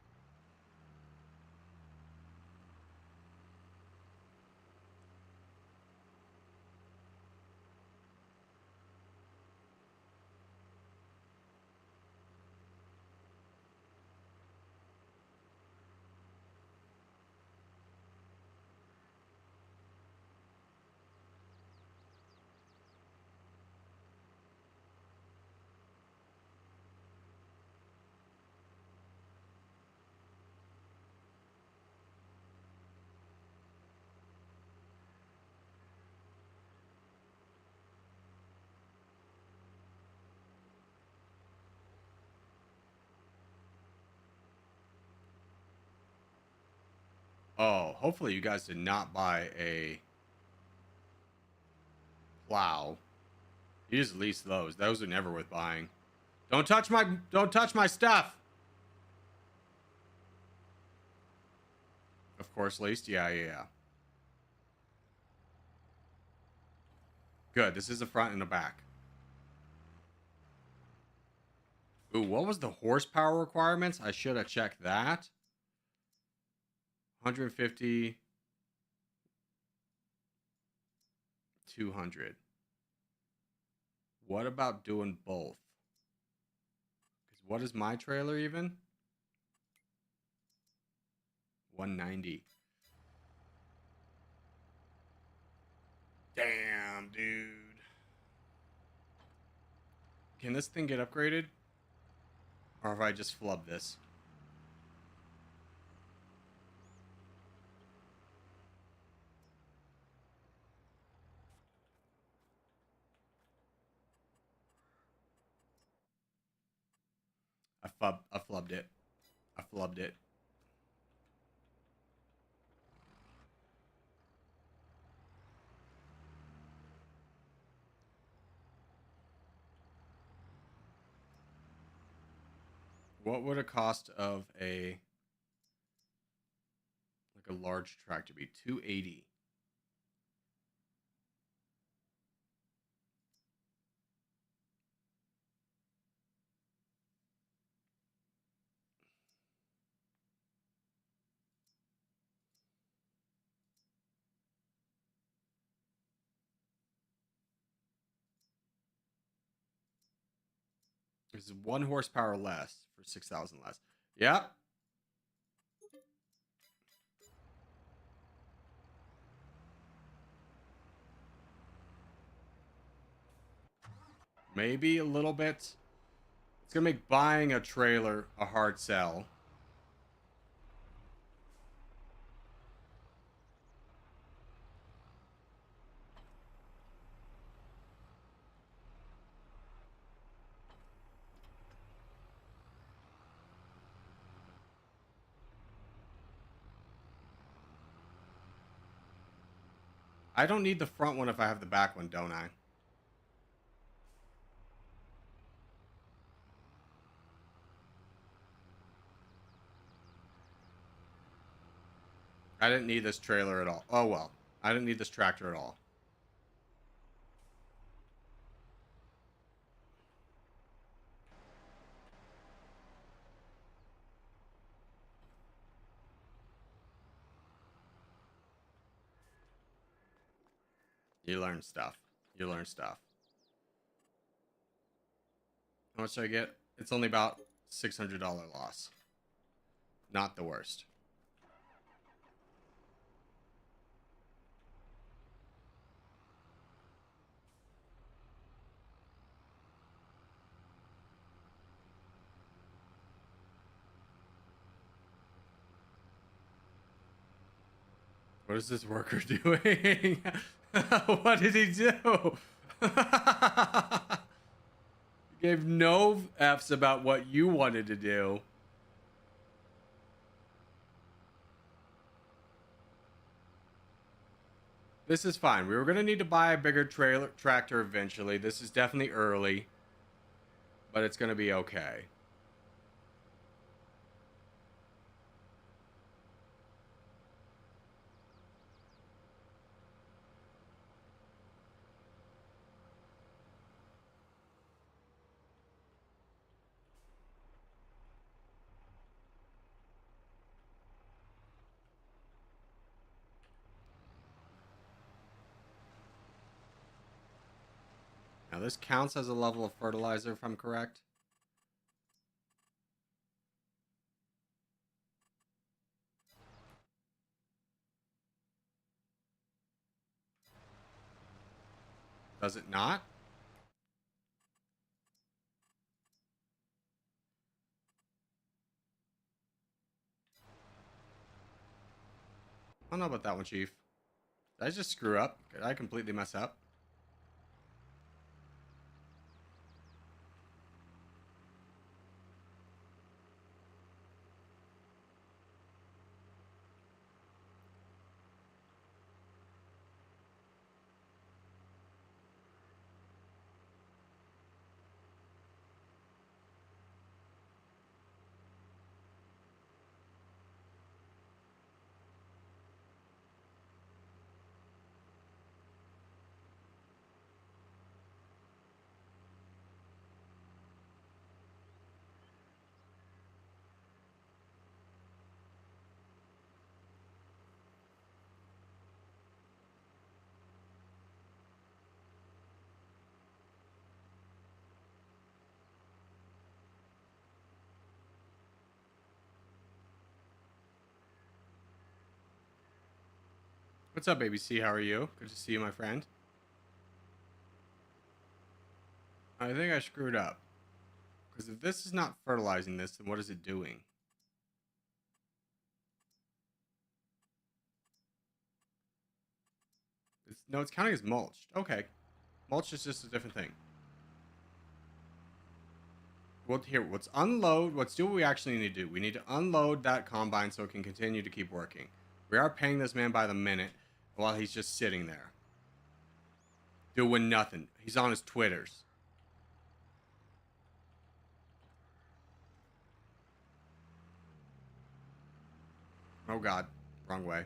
Oh, hopefully you guys did not buy a plow. You just lease those. Those are never worth buying. Don't touch my stuff. Of course, leased. Yeah. Good. This is a front and a back. Ooh, what was the horsepower requirements? I should have checked that. 150, 200. What about doing both? Because what is my trailer even? 190. Damn, dude. Can this thing get upgraded? Or have I just flubbed this? I flubbed it. I flubbed it. What would a cost of a large tractor be? 280. This is 1 horsepower less for 6,000 less. Yeah. Maybe a little bit. It's gonna make buying a trailer a hard sell. I don't need the front one if I have the back one, don't I? I didn't need this trailer at all. Oh well. I didn't need this tractor at all. You learn stuff. You learn stuff. How much do I get? It's only about $600 loss. Not the worst. What is this worker doing? What did he do? He gave no F's about what you wanted to do. This is fine. We were going to need to buy a bigger tractor eventually. This is definitely early, but it's going to be okay. Now this counts as a level of fertilizer if I'm correct. Does it not? I don't know about that one, Chief. Did I just screw up? Did I completely mess up? What's up, ABC? How are you? Good to see you, my friend. I think I screwed up. Because if this is not fertilizing this, then what is it doing? No, it's counting as mulched. Okay. Mulch is just a different thing. Well, here, let's unload. Let's do what we actually need to do. We need to unload that combine so it can continue to keep working. We are paying this man by the minute while he's just sitting there. Doing nothing. He's on his Twitters. Oh, God. Wrong way.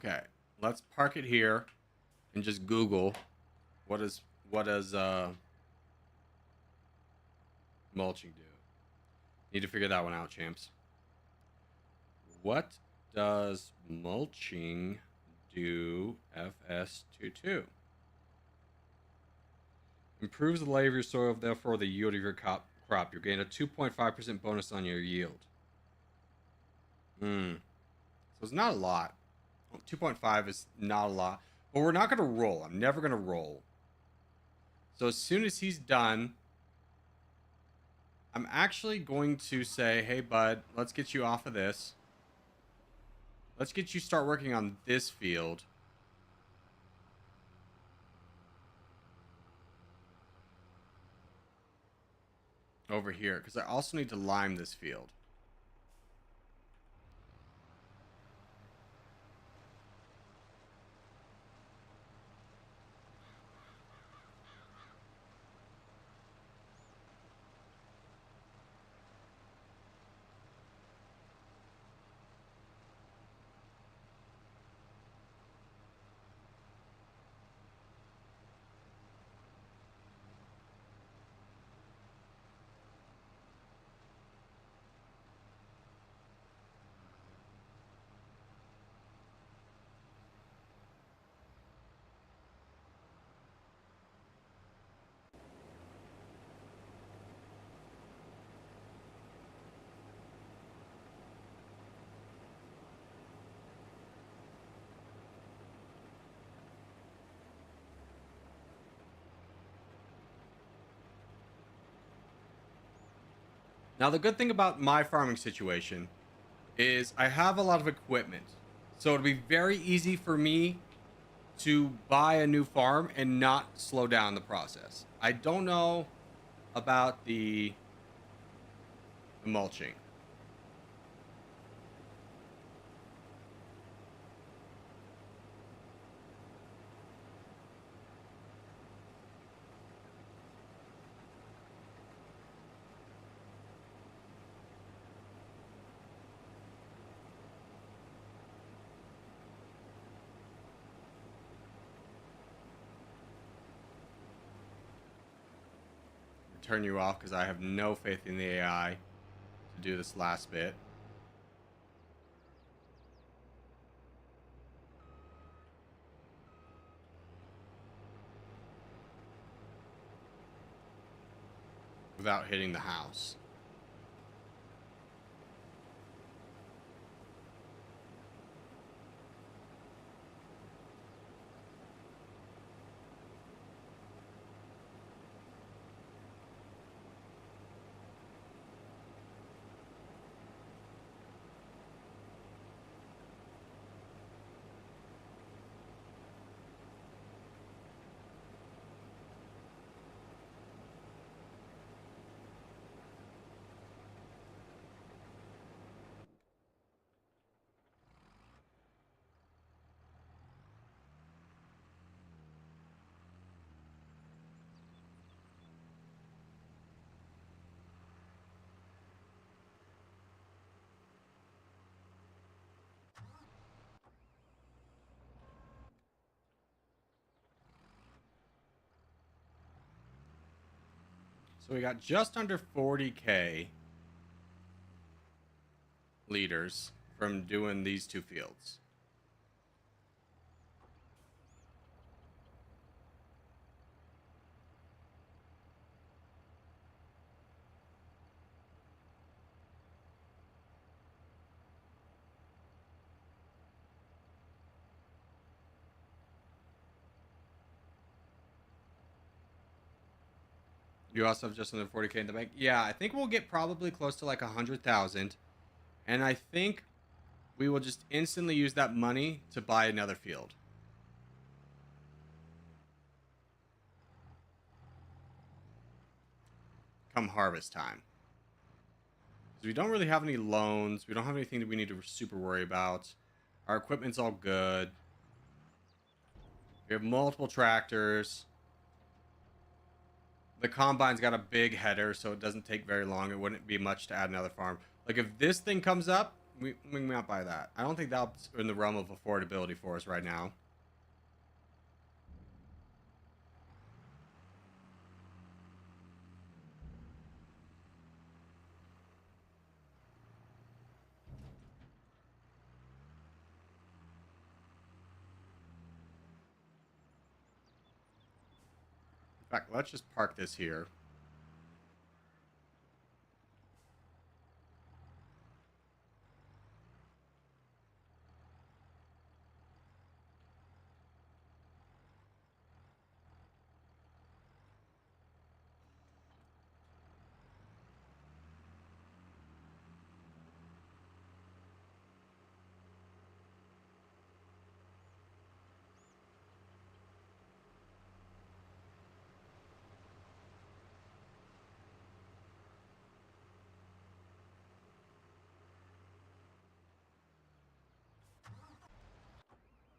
Okay. Let's park it here and just Google what does mulching do? Need to figure that one out, champs. What does mulching do? FS22 improves the lay of your soil, therefore the yield of your crop. You gain a 2.5% bonus on your yield. So it's not a lot. 2.5 is not a lot, but we're not going to roll. I'm never going to roll. So as soon as he's done, I'm actually going to say, hey, bud, let's get you off of this. Let's get you start working on this field. Over here, because I also need to lime this field. Now, the good thing about my farming situation is I have a lot of equipment. So it'll be very easy for me to buy a new farm and not slow down the process. I don't know about the mulching. Turn you off because I have no faith in the AI to do this last bit. Without hitting the house. So we got just under 40K liters from doing these two fields. You also have just under 40K in the bank. Yeah, I think we'll get probably close to like 100,000. And I think we will just instantly use that money to buy another field. Come harvest time. Because we don't really have any loans. We don't have anything that we need to super worry about. Our equipment's all good. We have multiple tractors. The combine's got a big header, so it doesn't take very long. It wouldn't be much to add another farm. Like, if this thing comes up, we may not buy that. I don't think that's in the realm of affordability for us right now. In fact, let's just park this here.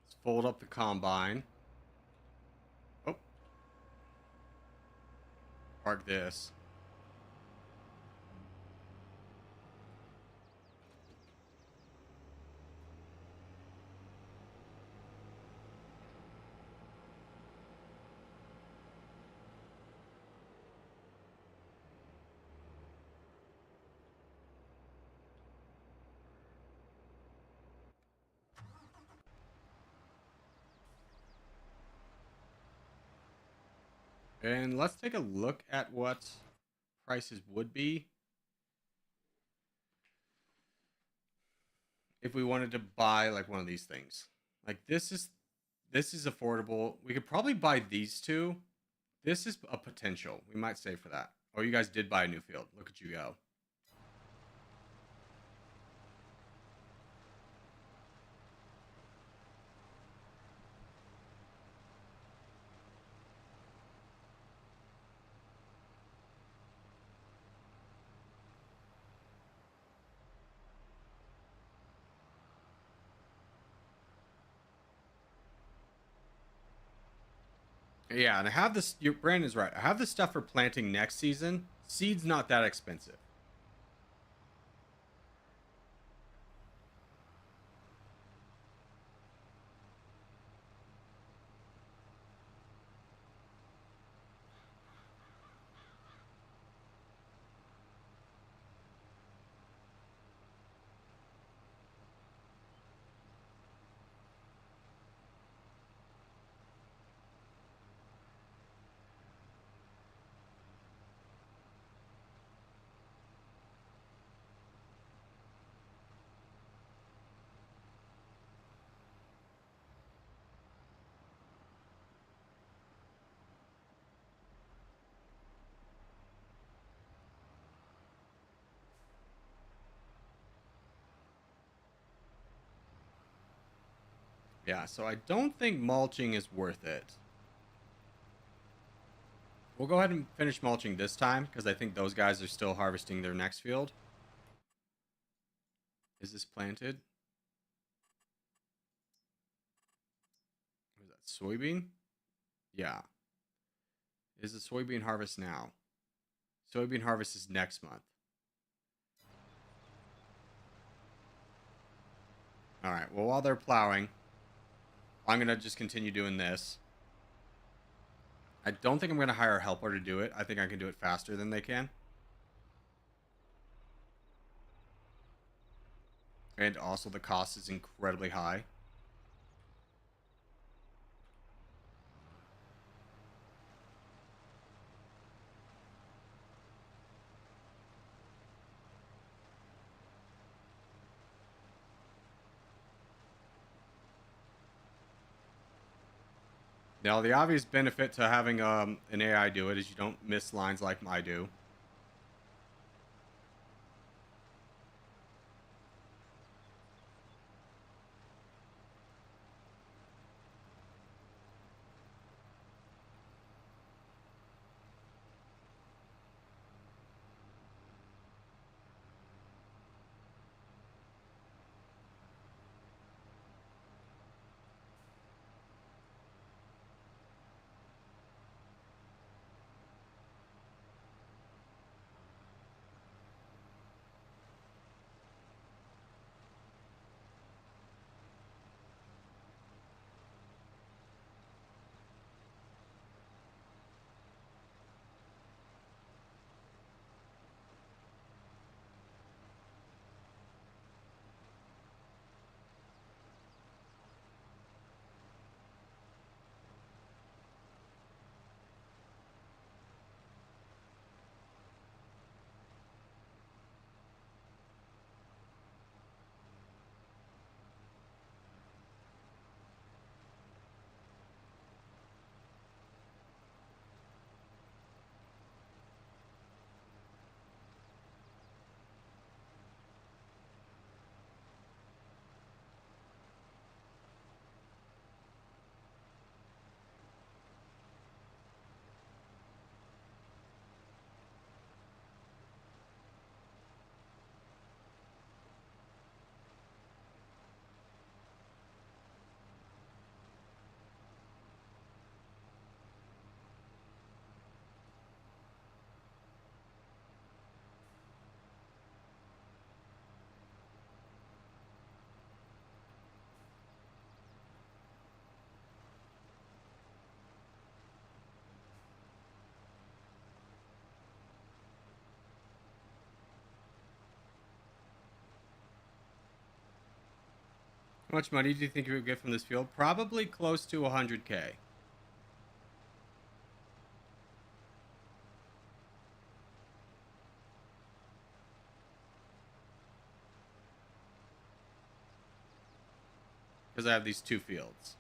Let's fold up the combine. Oh. Park this. And let's take a look at what prices would be if we wanted to buy like one of these things. Like this is affordable. We could probably buy these two. This is a potential. We might save for that. Oh, you guys did buy a new field. Look at you go. Yeah, and I have this. Your Brandon's right. I have this stuff for planting next season. Seed's not that expensive. Yeah, so I don't think mulching is worth it. We'll go ahead and finish mulching this time because I think those guys are still harvesting their next field. Is this planted? What is that, soybean? Yeah. Is the soybean harvest now? Soybean harvest is next month. All right, well, while they're plowing, I'm going to just continue doing this. I don't think I'm going to hire a helper to do it. I think I can do it faster than they can. And also the cost is incredibly high. Now, the obvious benefit to having an AI do it is you don't miss lines like I do. How much money do you think you would get from this field? Probably close to 100K. Because I have these two fields.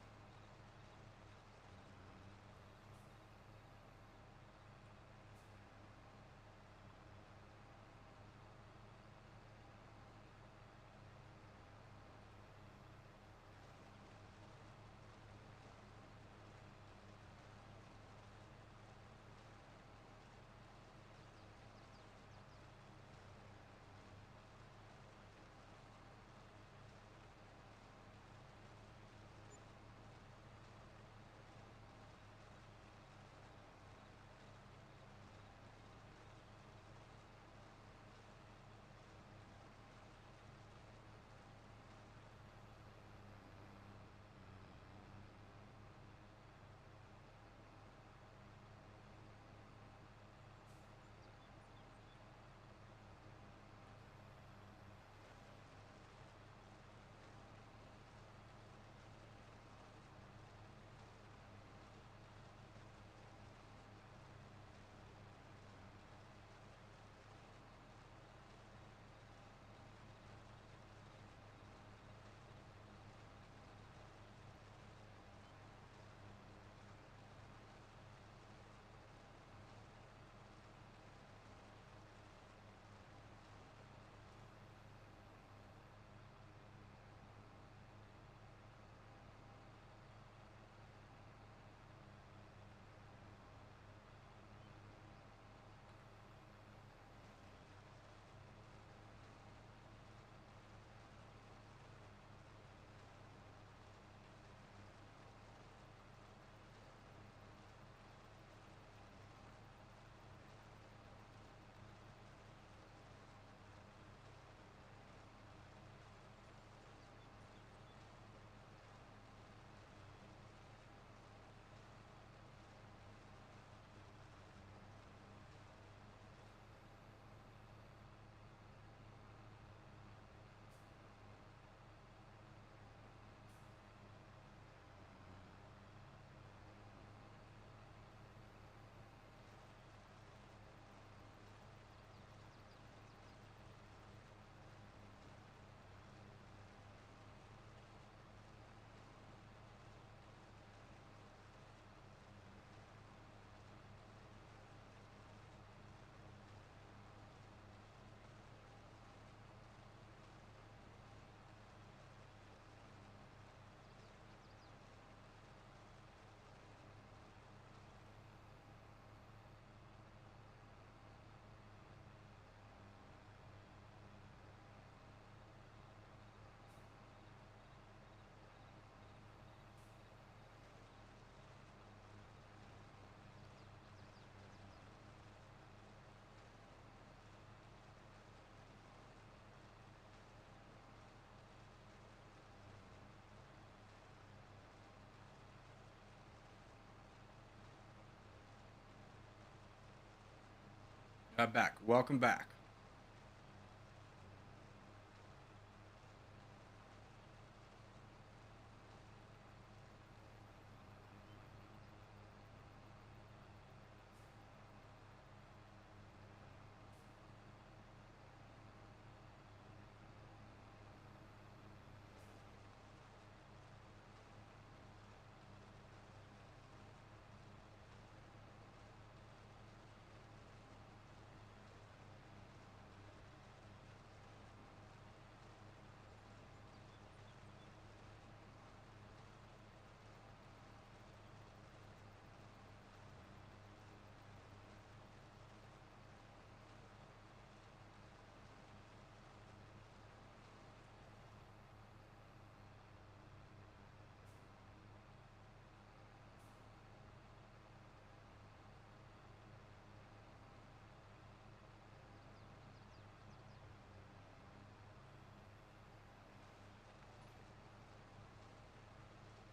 Back. Welcome back.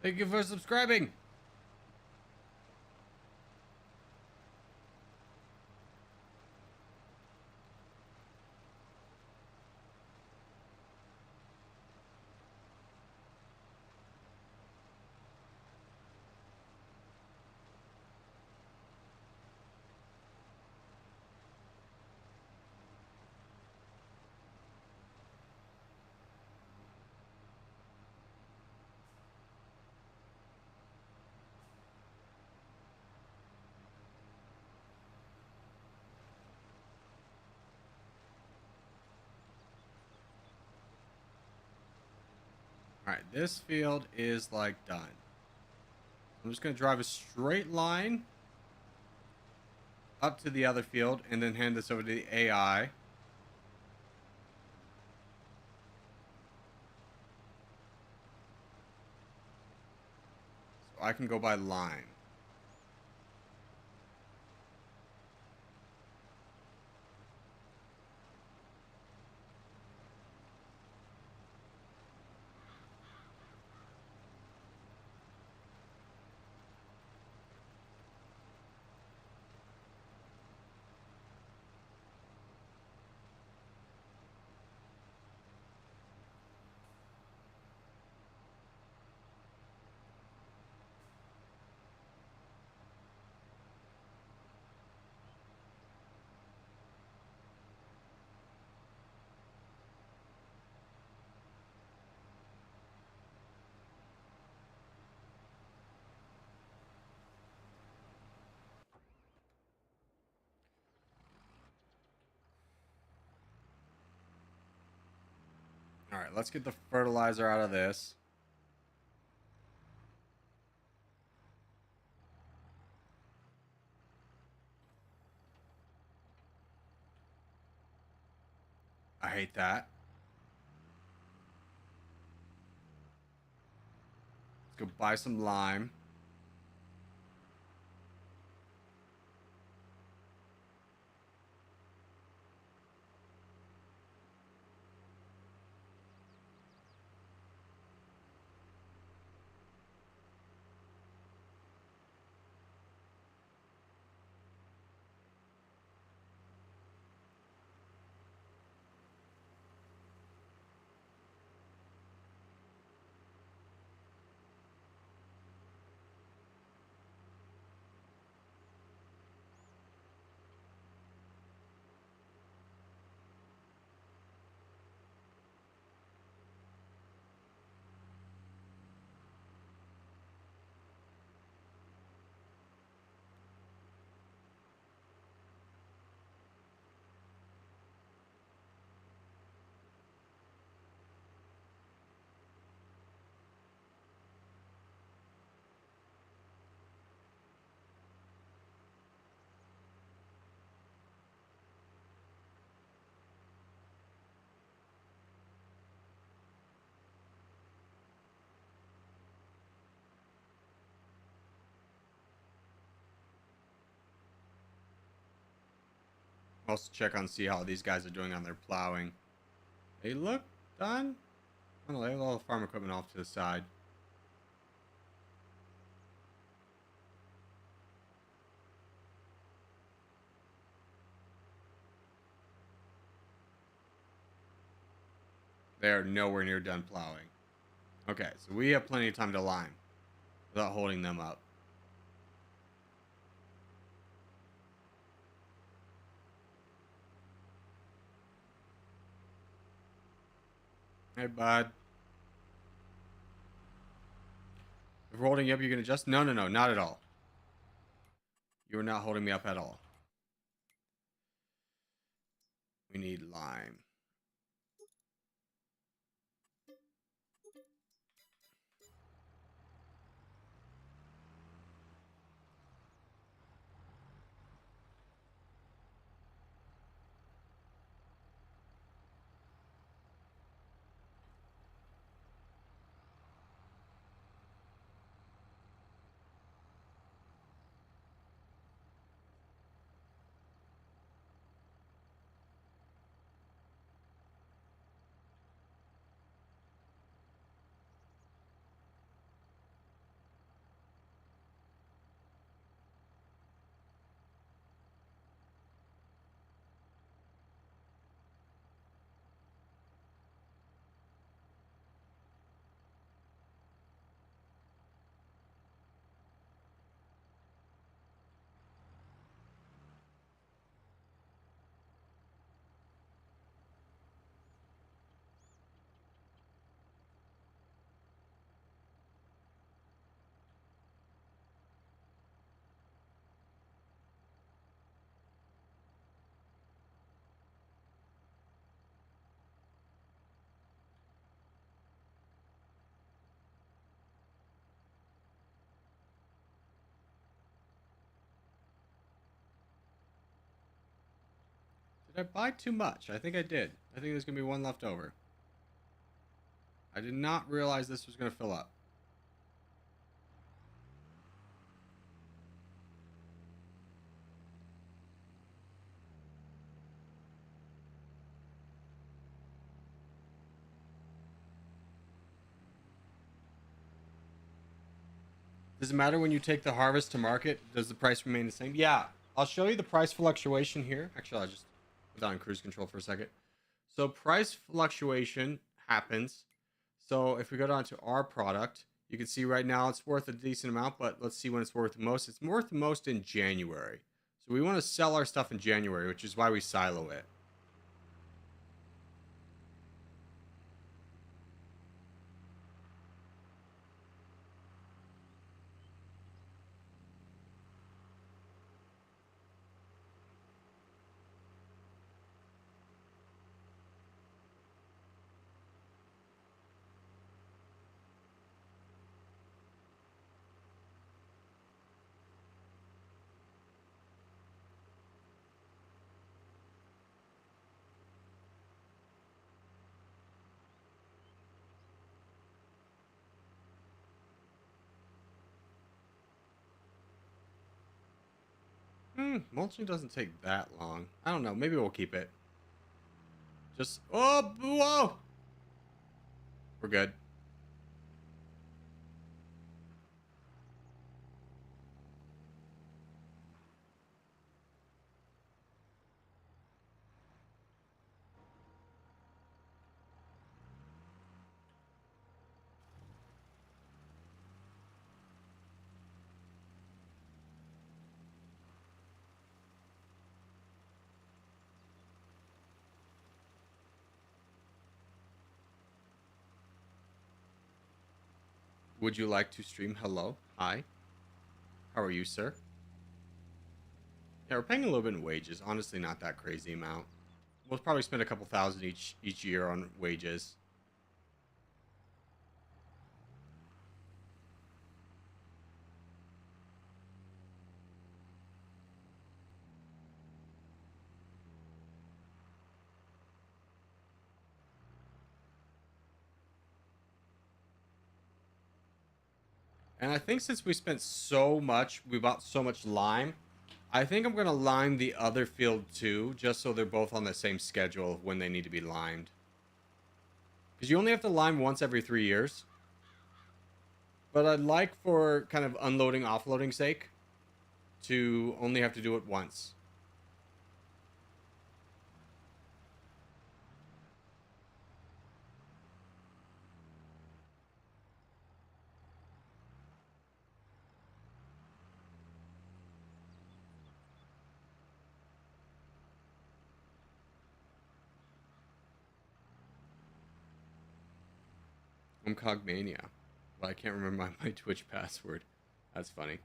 Thank you for subscribing. All right, this field is like done. I'm just going to drive a straight line up to the other field and then hand this over to the AI. So I can go by line. All right, let's get the fertilizer out of this. I hate that. Let's go buy some lime. Also check on see how these guys are doing on their plowing. They look done. I'm gonna lay all the farm equipment off to the side. They're nowhere near done plowing. Okay, so we have plenty of time to lime without holding them up. Hey, bud. If we're holding you up, you're going to just... No, no, no, not at all. You're not holding me up at all. We need lime. Did I buy too much? I think I did. I think there's going to be one left over. I did not realize this was going to fill up. Does it matter when you take the harvest to market? Does the price remain the same? Yeah. I'll show you the price fluctuation here. Actually, I'll just put that on cruise control for a second. So price fluctuation happens. So if we go down to our product, you can see right now it's worth a decent amount, but let's see when it's worth the most. It's worth the most in January. So we want to sell our stuff in January, which is why we silo it. Mulching doesn't take that long. I don't know. Maybe we'll keep it. Just... Oh, whoa! We're good. Would you like to stream? Hello? Hi? How are you, sir? Yeah, we're paying a little bit in wages. Honestly, not that crazy amount. We'll probably spend a couple thousand each year on wages. And I think since we spent so much, we bought so much lime, I think I'm going to lime the other field too, just so they're both on the same schedule of when they need to be limed. Because you only have to lime once every 3 years. But I'd like, for kind of unloading, offloading sake, to only have to do it once. Cogmania. But I can't remember my Twitch password. That's funny.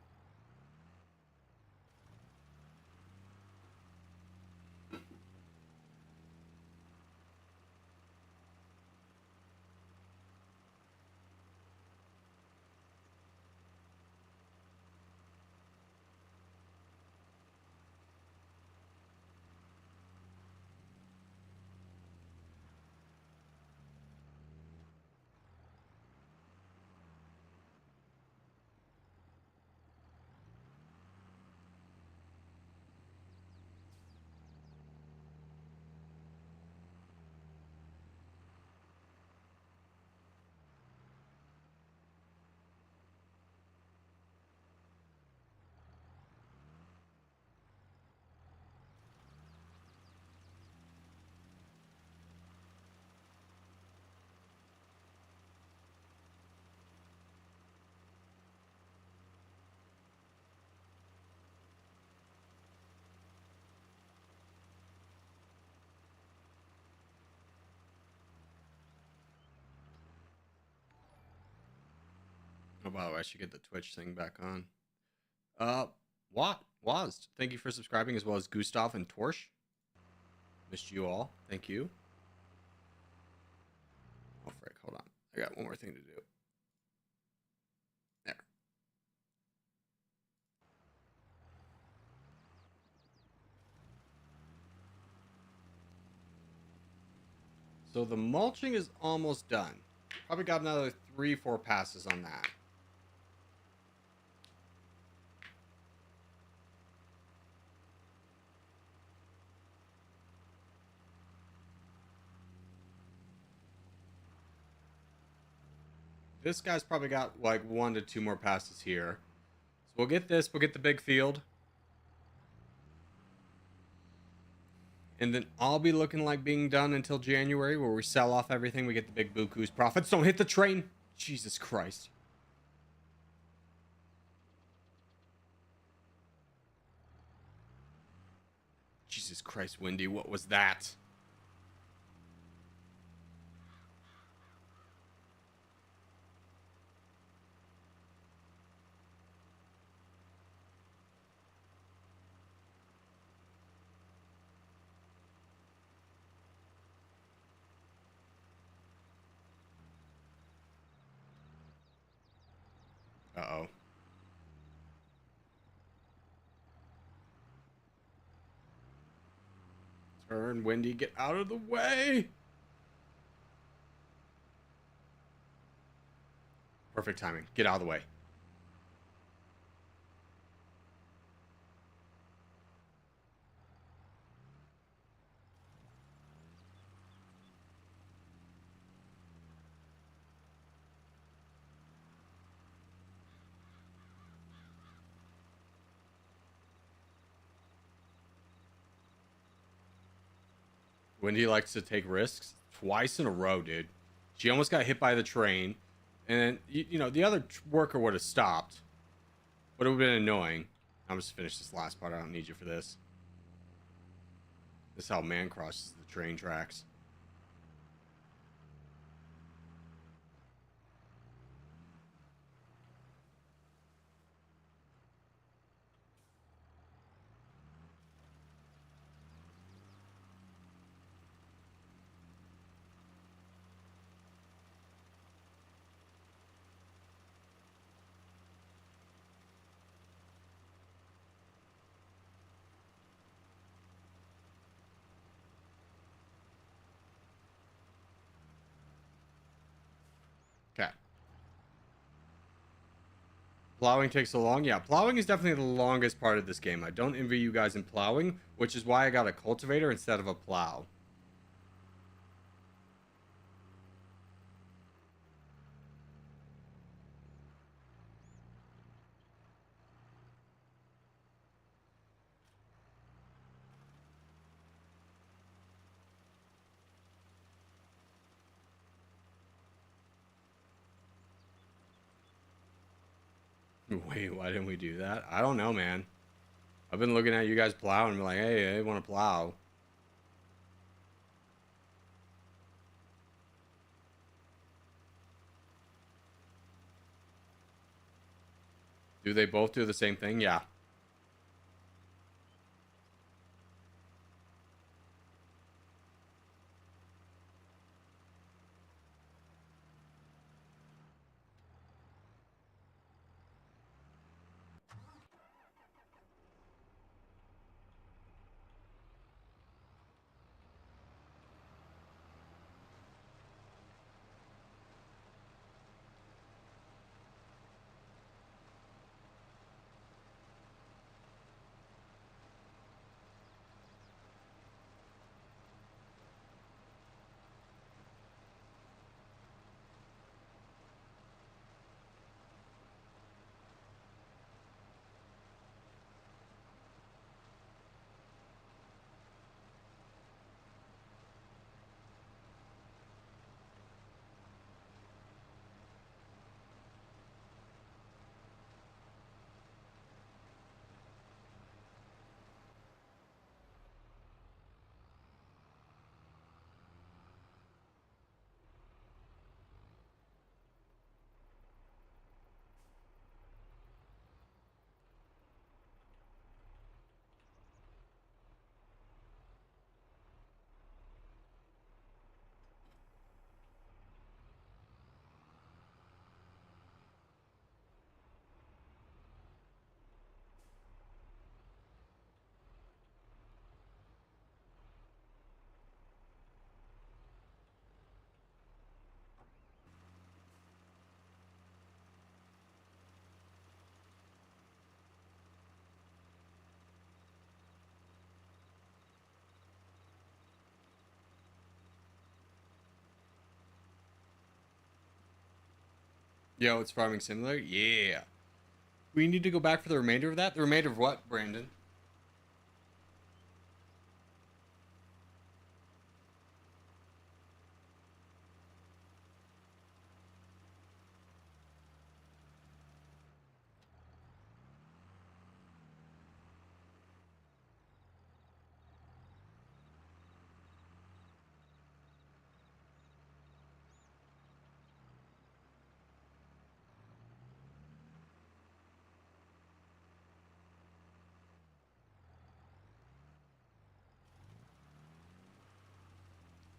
Oh, by the way, I should get the Twitch thing back on. Waz, thank you for subscribing, as well as Gustav and Torsch. Missed you all. Thank you. Oh, frick. Hold on. I got one more thing to do. There. So the mulching is almost done. Probably got another 3-4 passes on that. This guy's probably got like 1 to 2 more passes here. So we'll get this. We'll get the big field. And then I'll be looking like being done until January, where we sell off everything. We get the big buku's profits. Don't hit the train. Jesus Christ. Jesus Christ, Wendy. What was that? Uh-oh. Turn, Wendy, get out of the way. Perfect timing. Get out of the way. Wendy likes to take risks twice in a row, dude. She almost got hit by the train. And then, you know, the other worker would have stopped. But it would have been annoying. I'm just finish this last part. I don't need you for this. This is how man crosses the train tracks. Okay. Plowing takes so long. Yeah, plowing is definitely the longest part of this game. I don't envy you guys in plowing, which is why I got a cultivator instead of a plow. Wait, why didn't we do that? I don't know, man. I've been looking at you guys plow and be like, hey, I want to plow. Do they both do the same thing? Yeah. Yo, it's Farming Simulator? Yeah. We need to go back for the remainder of that? The remainder of what, Brandon?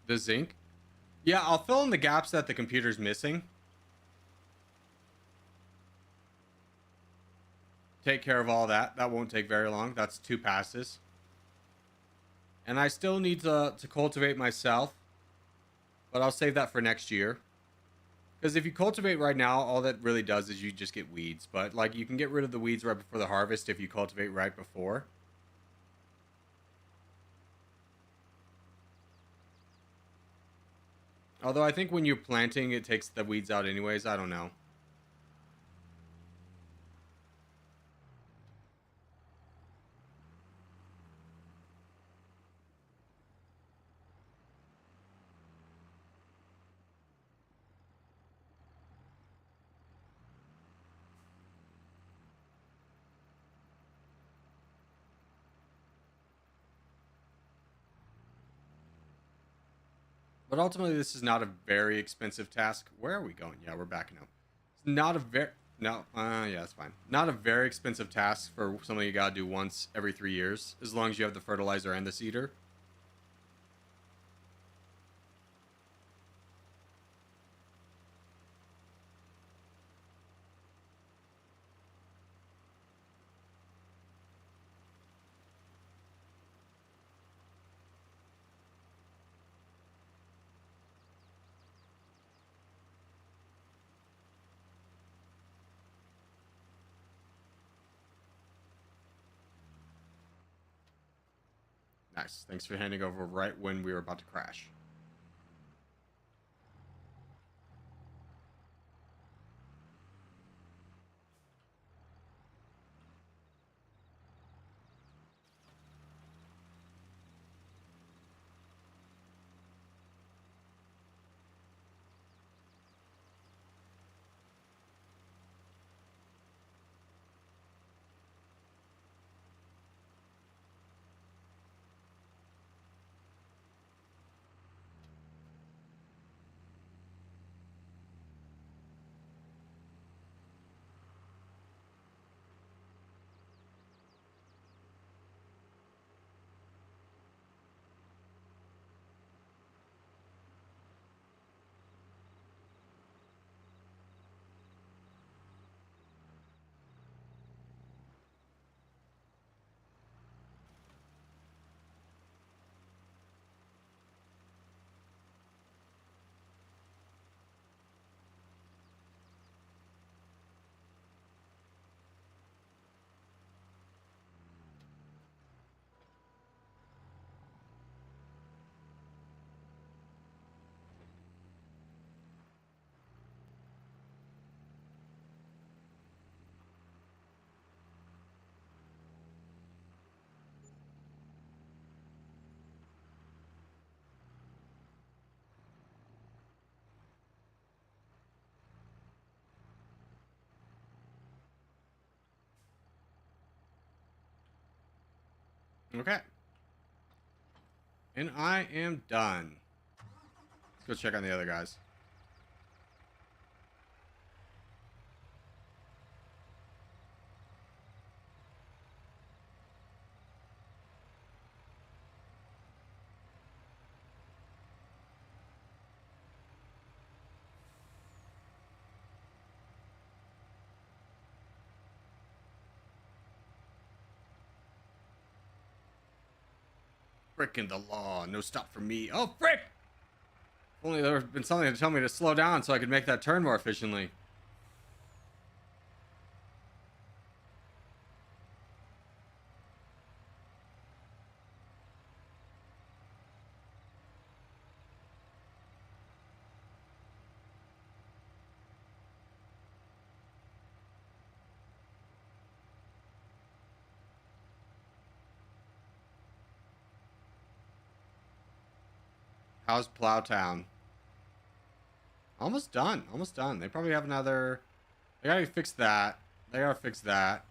The zinc? Yeah, I'll fill in the gaps that the computer's missing. Take care of all that. That won't take very long. That's 2 passes. And I still need to cultivate myself. But I'll save that for next year. Because if you cultivate right now, all that really does is you just get weeds. But, like, you can get rid of the weeds right before the harvest if you cultivate right before. Although I think when you're planting, it takes the weeds out anyways. I don't know. But ultimately, this is not a very expensive task. Where are we going? Yeah, we're back now. It's not a very... No, yeah, that's fine. Not a very expensive task for something you gotta do once every 3 years, as long as you have the fertilizer and the seeder. Nice. Thanks for handing over right when we were about to crash. Okay. And I am done. Let's go check on the other guys. Frickin' the law. No stop for me. Oh, frick! If only there had been something to tell me to slow down so I could make that turn more efficiently. How's Plowtown? Almost done. Almost done. They probably have another... They gotta fix that. They gotta fix that.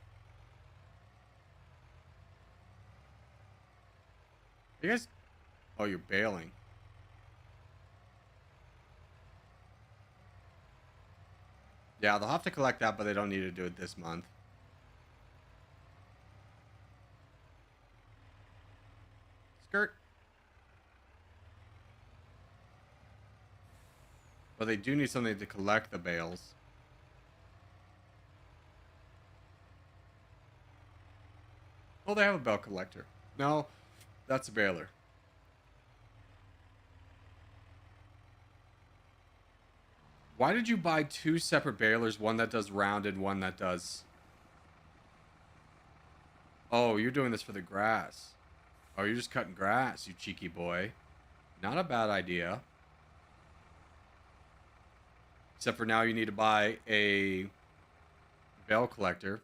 You guys... Oh, you're bailing. Yeah, they'll have to collect that, but they don't need to do it this month. Skirt. But they do need something to collect the bales. Oh, they have a bale collector. No, that's a baler. Why did you buy two separate balers? One that does round and one that does... Oh, you're doing this for the grass. Oh, you're just cutting grass, you cheeky boy. Not a bad idea. Except for now you need to buy a bale collector.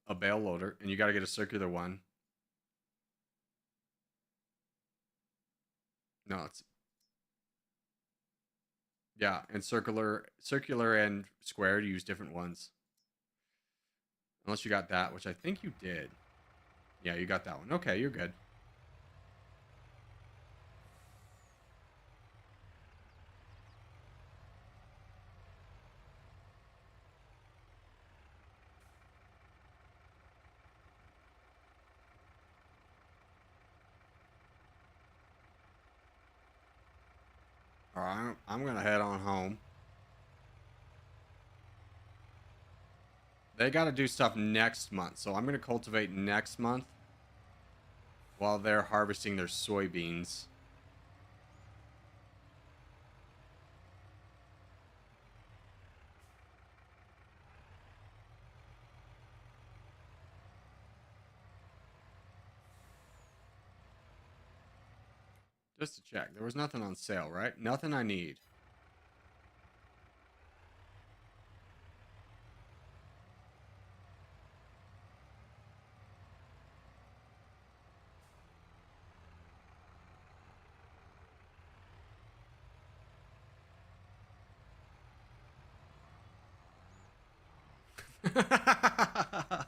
A bale loader. And you got to get a circular one. No, it's... Yeah, and circular and square, you use different ones. Unless you got that, which I think you did. Yeah, you got that one. Okay, you're good. All right, I'm going to head on home. They got to do stuff next month, so I'm going to cultivate next month while they're harvesting their soybeans. Just to check. There was nothing on sale, right? Nothing I need.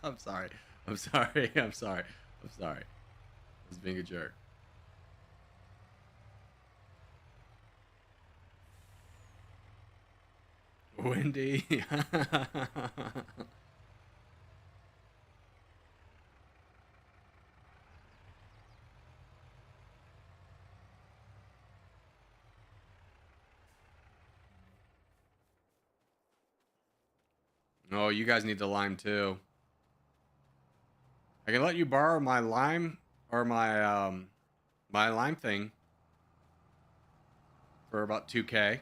I'm sorry. I'm sorry. I'm sorry. I'm sorry. I was being a jerk. Wendy. Oh, you guys need the lime too. I can let you borrow my lime or my lime thing for about 2K.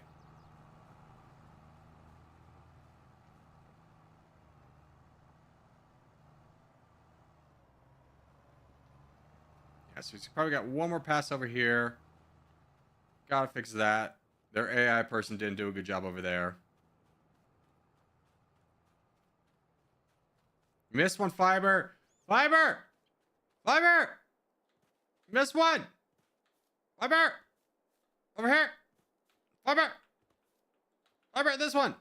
Yeah, so he's probably got one more pass over here. Gotta fix that. Their AI person didn't do a good job over there. Missed one, Fiber. Fiber! Fiber! Missed one! Fiber! Over here! Fiber! Fiber, this one!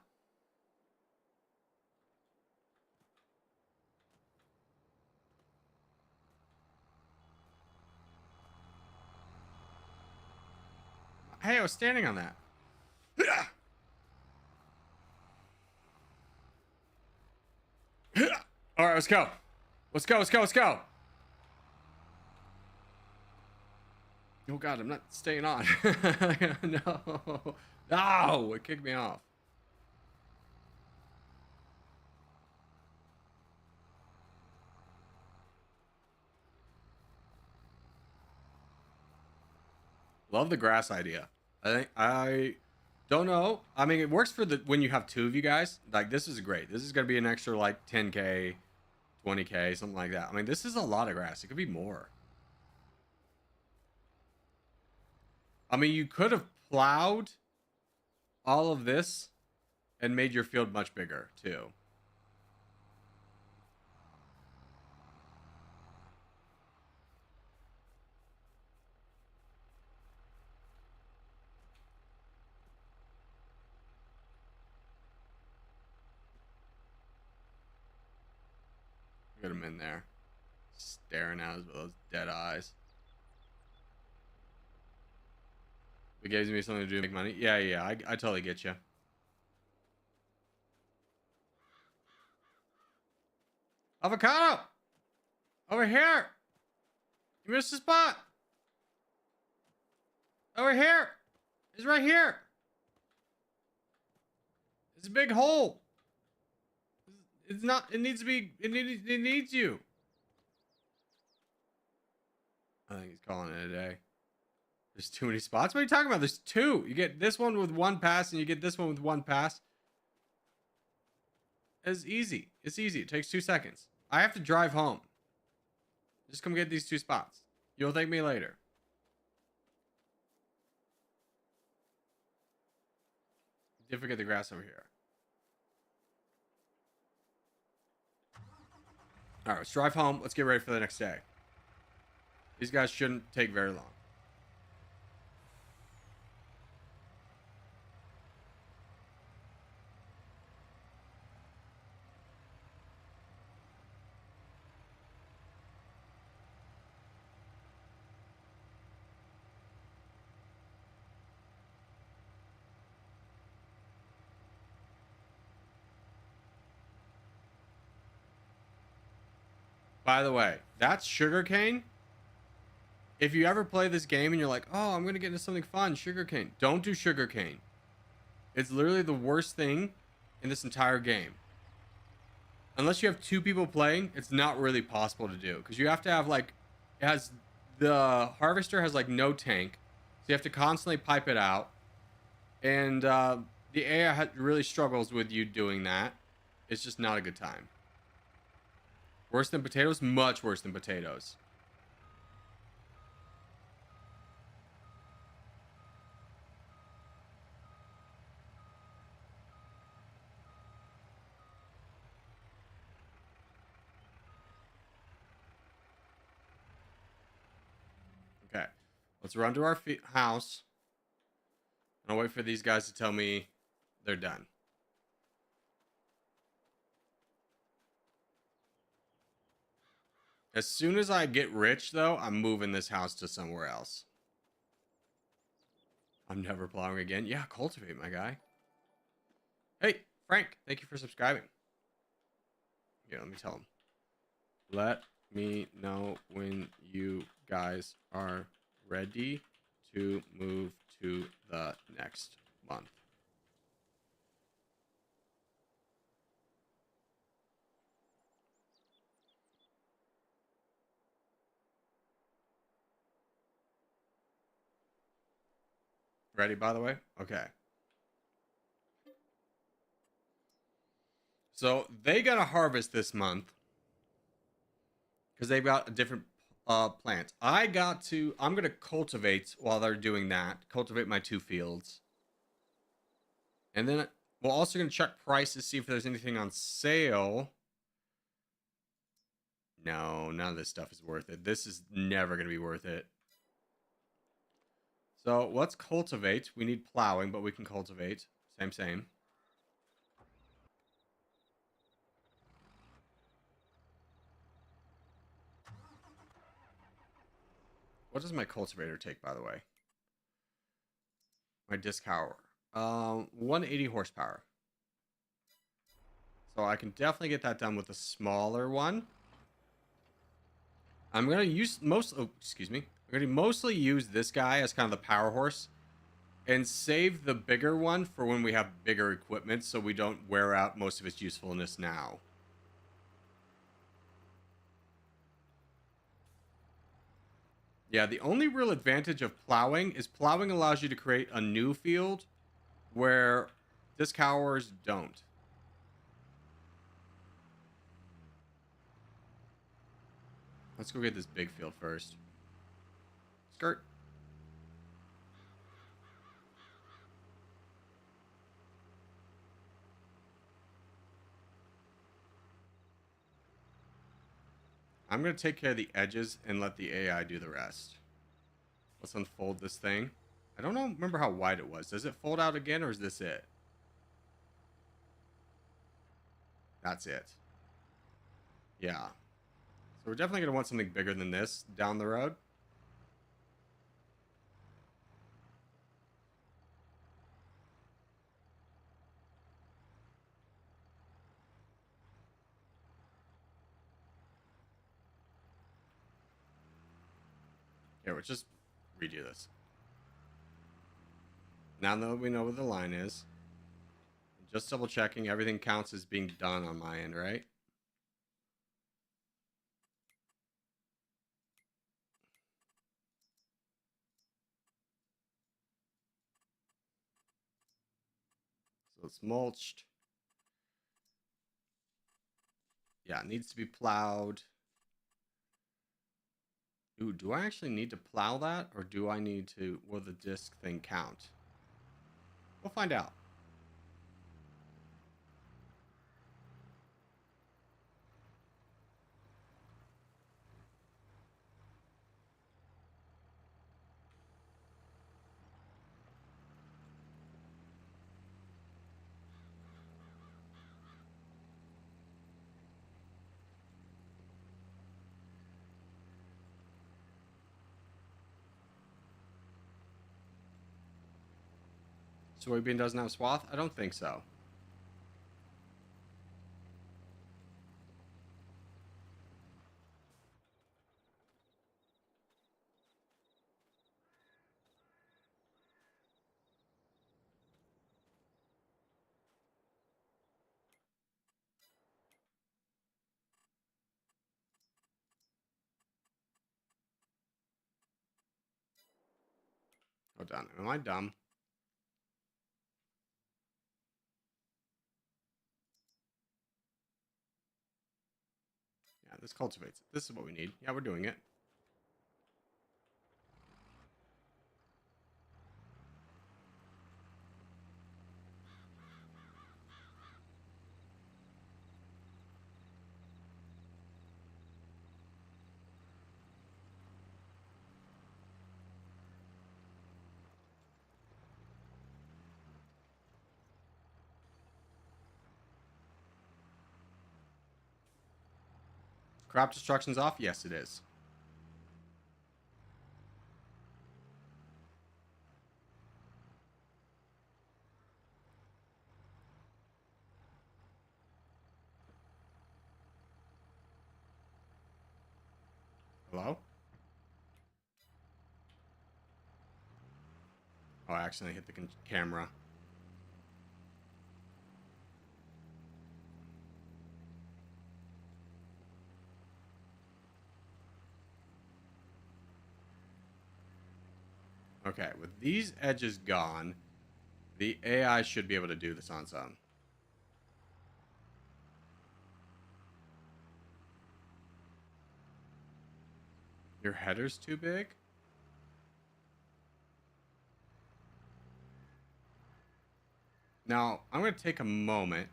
Hey, I was standing on that. All right, let's go. Let's go, let's go, let's go. Oh God, I'm not staying on. No. No, it kicked me off. Love the grass idea. I don't know. I mean, it works for the when you have two of you guys. Like this is great. This is gonna be an extra like 10K, 20K, something like that. I mean, this is a lot of grass. It could be more. I mean, you could have plowed all of this and made your field much bigger too. Get him in there, staring at us with those dead eyes. It gives me something to do to make money. Yeah, yeah, I totally get you. Avocado! Over here! You missed the spot! Over here! It's right here! It's a big hole! It's not, it needs to be, it needs you. I think he's calling it a day. There's too many spots? What are you talking about? There's two. You get this one with one pass and you get this one with one pass. It's easy. It's easy. It takes 2 seconds. I have to drive home. Just come get these 2 spots. You'll thank me later. Did forget the grass over here. All right, let's drive home. Let's get ready for the next day. These guys shouldn't take very long. By the way, that's sugarcane. If you ever play this game and you're like, oh, I'm going to get into something fun, sugarcane. Don't do sugarcane. It's literally the worst thing in this entire game. Unless you have 2 people playing, it's not really possible to do. Because you have to have like, it has, the harvester has like no tank. So you have to constantly pipe it out. And the AI really struggles with you doing that. It's just not a good time. Worse than potatoes? Much worse than potatoes. Okay. Let's run to our house. And I'll wait for these guys to tell me they're done. As soon as I get rich, though, I'm moving this house to somewhere else. I'm never plowing again. Yeah, cultivate, my guy. Hey, Frank, thank you for subscribing. Yeah, let me tell him. Let me know when you guys are ready to move to the next month. Ready, by the way? Okay. So they got to harvest this month because they've got a different plants. I'm going to cultivate while they're doing that. Cultivate my 2 fields. And then we're also going to check prices, see if there's anything on sale. No, none of this stuff is worth it. This is never going to be worth it. So let's cultivate. We need plowing, but we can cultivate. Same. What does my cultivator take, by the way? My disc power. 180 horsepower. So I can definitely get that done with a smaller one. I'm gonna use excuse me. I'm gonna mostly use this guy as kind of the power horse, and save the bigger one for when we have bigger equipment, so we don't wear out most of its usefulness now. Yeah, the only real advantage of plowing is plowing allows you to create a new field where disc howers don't. Let's go get this big field first. Skirt. I'm going to take care of the edges and let the AI do the rest. Let's unfold this thing. I don't know, remember how wide it was. Does it fold out again, or is this it? That's it. Yeah. So we're definitely going to want something bigger than this down the road. Here, we'll just redo this. Now that we know where the line is, just double checking everything counts as being done on my end, right? So it's mulched. Yeah, it needs to be plowed. Ooh, do I actually need to plow that, or do I need to, will the disc thing count? We'll find out. Soybean doesn't have swath? I don't think so. Hold on. Am I dumb? Yeah, this cultivates it. This is what we need. Yeah, we're doing it. Crop destruction's off? Yes, it is. Hello? Oh, I accidentally hit the camera. Okay, with these edges gone, the AI should be able to do this on its own. Your header's too big? Now, I'm going to take a moment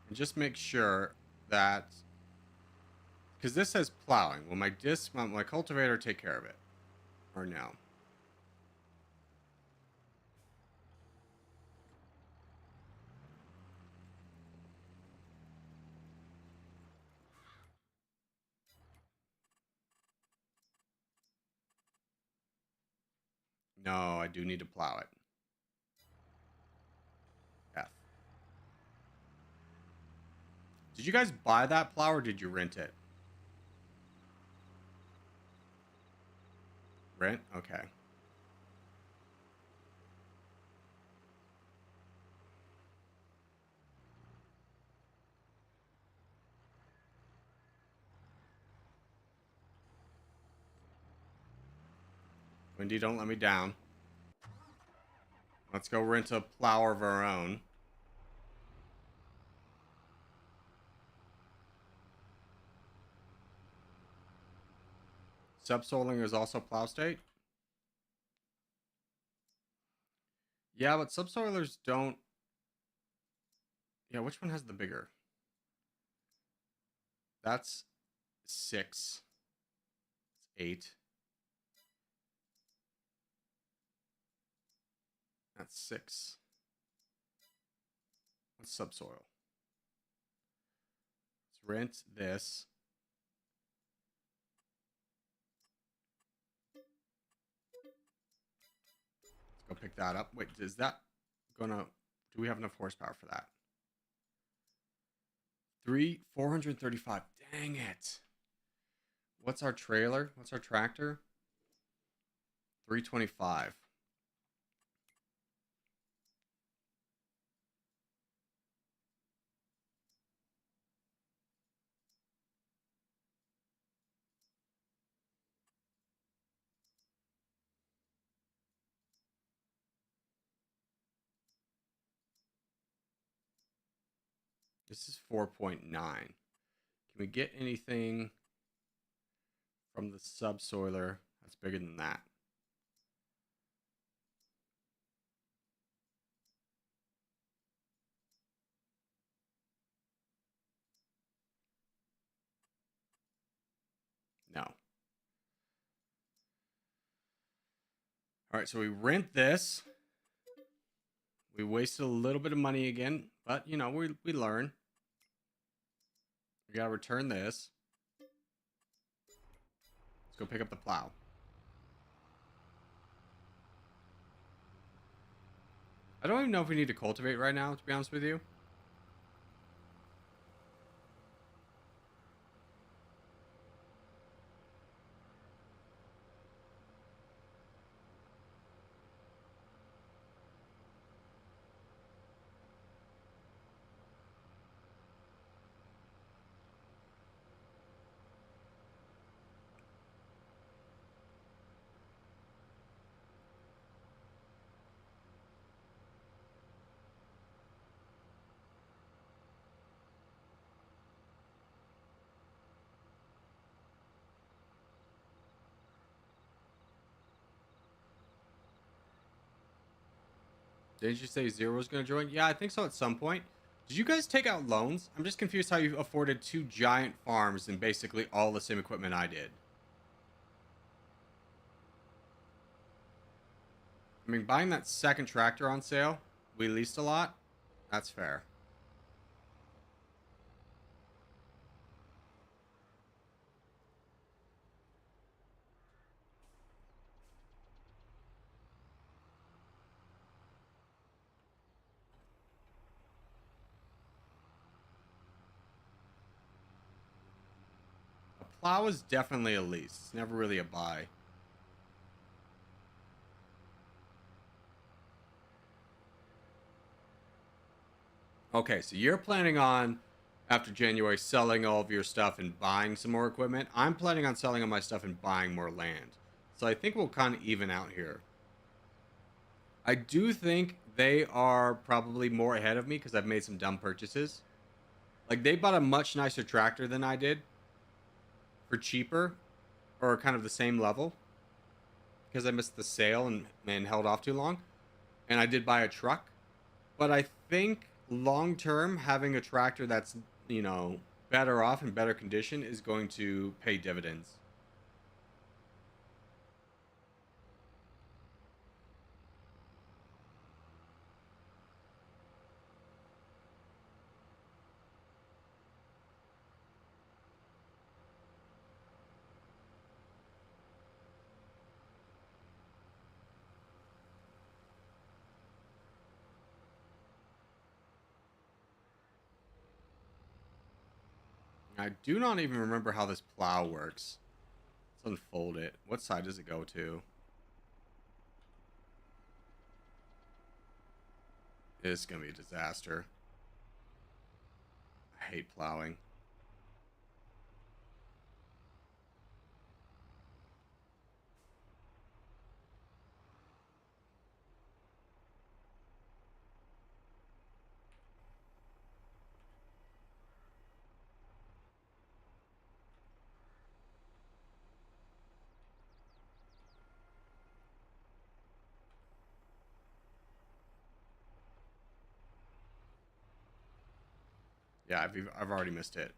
and just make sure that, because this says plowing. Will my disc, my cultivator take care of it? Or no? No, I do need to plow it. Did you guys buy that plow or did you rent it? Rent? Okay. Wendy, don't let me down. Let's go rent a plow of our own. Subsoiling is also plow state? Yeah, but subsoilers don't... Yeah, which one has the bigger? That's 6. It's 8. That's 6. What's subsoil? Let's rent this. Let's go pick that up. Wait, is that gonna... Do we have enough horsepower for that? 435. Dang it. What's our trailer? What's our tractor? 325. This is 4.9. Can we get anything from the subsoiler that's bigger than that? No. All right, so we rent this. We wasted a little bit of money again, but you know, we learn. We gotta return this. Let's go pick up the plow. I don't even know if we need to cultivate right now, to be honest with you. Didn't you say Zero was going to join? Yeah, I think so at some point. Did you guys take out loans? I'm just confused how you afforded 2 giant farms and basically all the same equipment I did. I mean, buying that second tractor on sale, we leased a lot. That's fair. A plow is definitely a lease. It's never really a buy. Okay, so you're planning on, after January, selling all of your stuff and buying some more equipment. I'm planning on selling all my stuff and buying more land. So I think we'll kind of even out here. I do think they are probably more ahead of me because I've made some dumb purchases. Like, they bought a much nicer tractor than I did for cheaper or kind of the same level because I missed the sale and held off too long. And I did buy a truck. But I think long term, having a tractor that's, you know, better off in better condition is going to pay dividends. I do not even remember how this plow works. Let's unfold it. What side does it go to? It's gonna be a disaster. I hate plowing. Yeah, I've already missed it.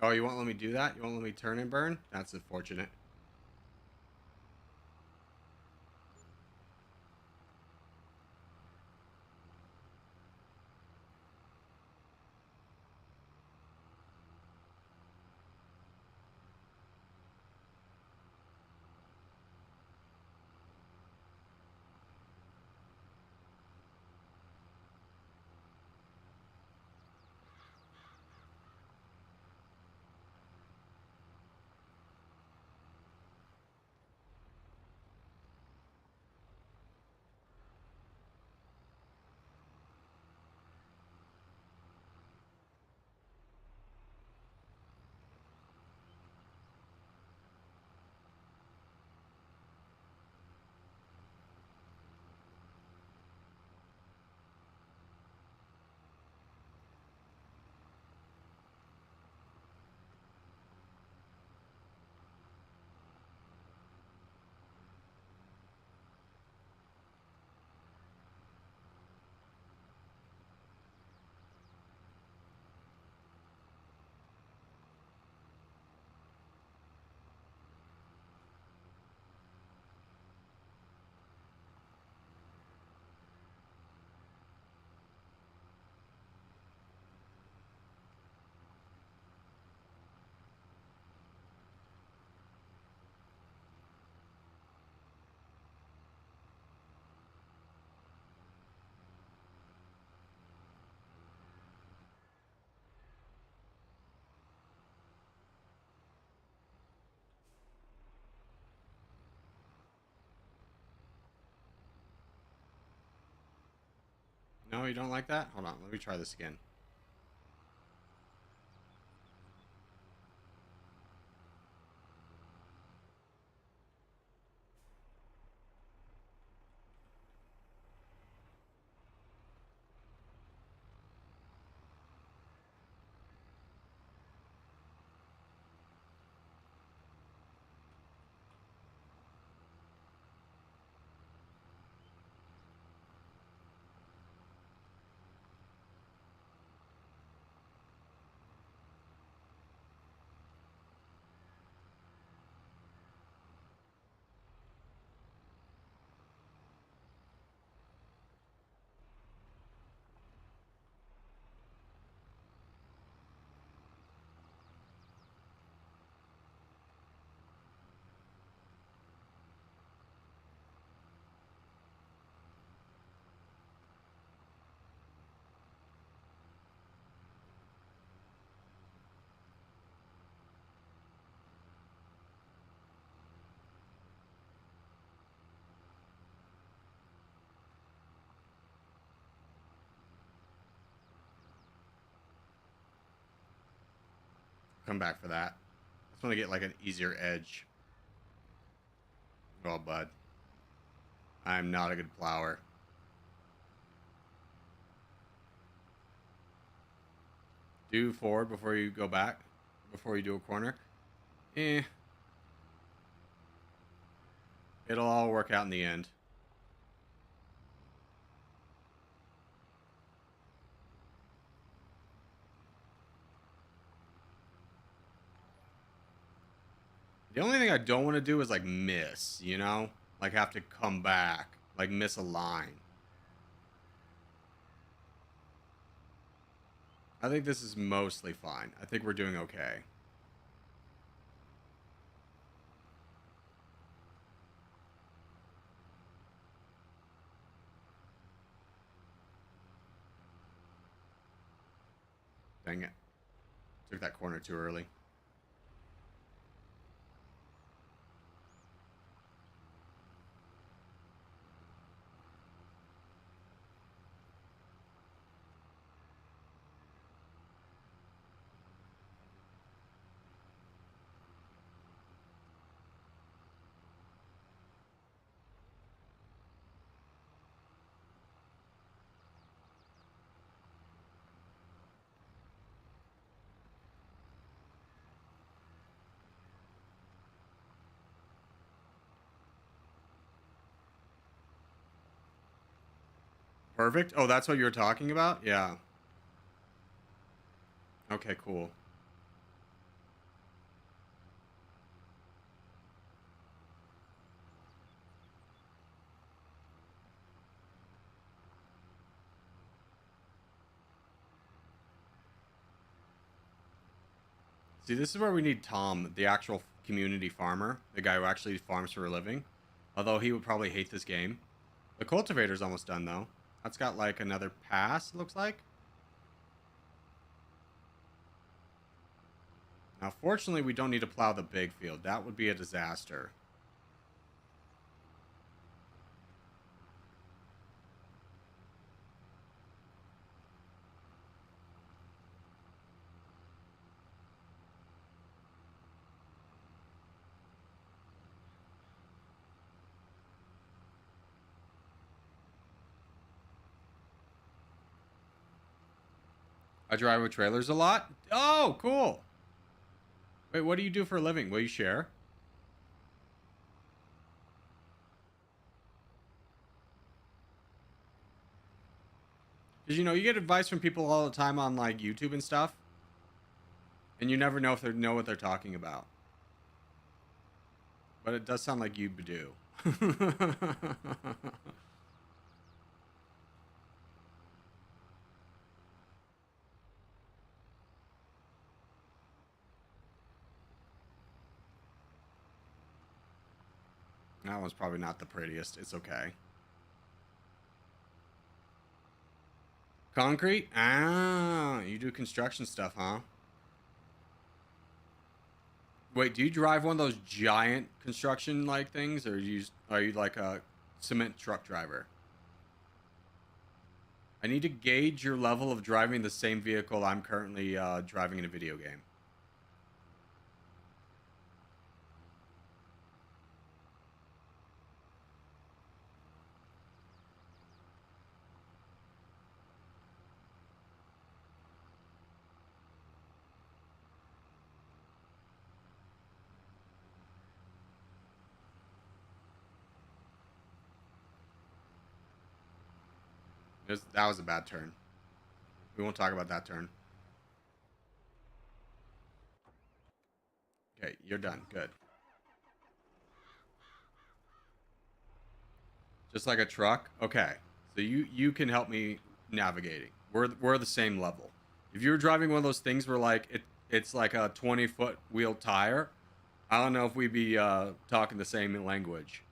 Oh, you won't let me do that? You won't let me turn and burn? That's unfortunate. No, you don't like that? Hold on, let me try this again. Come back for that. I just want to get like an easier edge. Oh, bud. I'm not a good plower. Do forward before you go back. Before you do a corner. Eh. It'll all work out in the end. The only thing I don't want to do is like miss, you know? Like have to come back, like miss a line. I think this is mostly fine. I think we're doing okay. Dang it. Took that corner too early. Perfect. Oh, that's what you were talking about? Yeah. Okay, cool. See, this is where we need Tom, the actual community farmer, the guy who actually farms for a living. Although he would probably hate this game. The cultivator's almost done, though. That's got, like, another pass, it looks like. Now, fortunately, we don't need to plow the big field. That would be a disaster. I drive with trailers a lot. Oh, cool. Wait, what do you do for a living? Will you share? Because, you know, you get advice from people all the time on, like, YouTube and stuff. And you never know if they know what they're talking about. But it does sound like you do. That one's probably not the prettiest. It's okay. Concrete? Ah, you do construction stuff, huh? Wait, do you drive one of those giant construction like things, or are you like a cement truck driver? I need to gauge your level of driving the same vehicle I'm currently driving in a video game. That was a bad turn. We won't talk about that turn. Okay, you're done. Good. Just like a truck? Okay. So you can help me navigating. We're the same level. If you're driving one of those things where like it's like a 20-foot wheel tire, I don't know if we'd be talking the same language.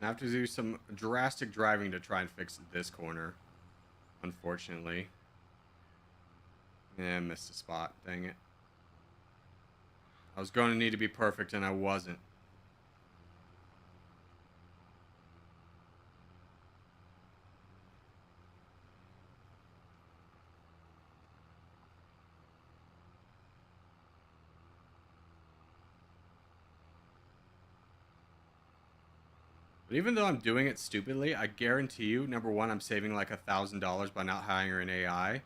I have to do some drastic driving to try and fix this corner, unfortunately. Yeah, I missed a spot. Dang it. I was going to need to be perfect, and I wasn't. But even though I'm doing it stupidly, I guarantee you, number one, I'm saving like $1,000 by not hiring an AI.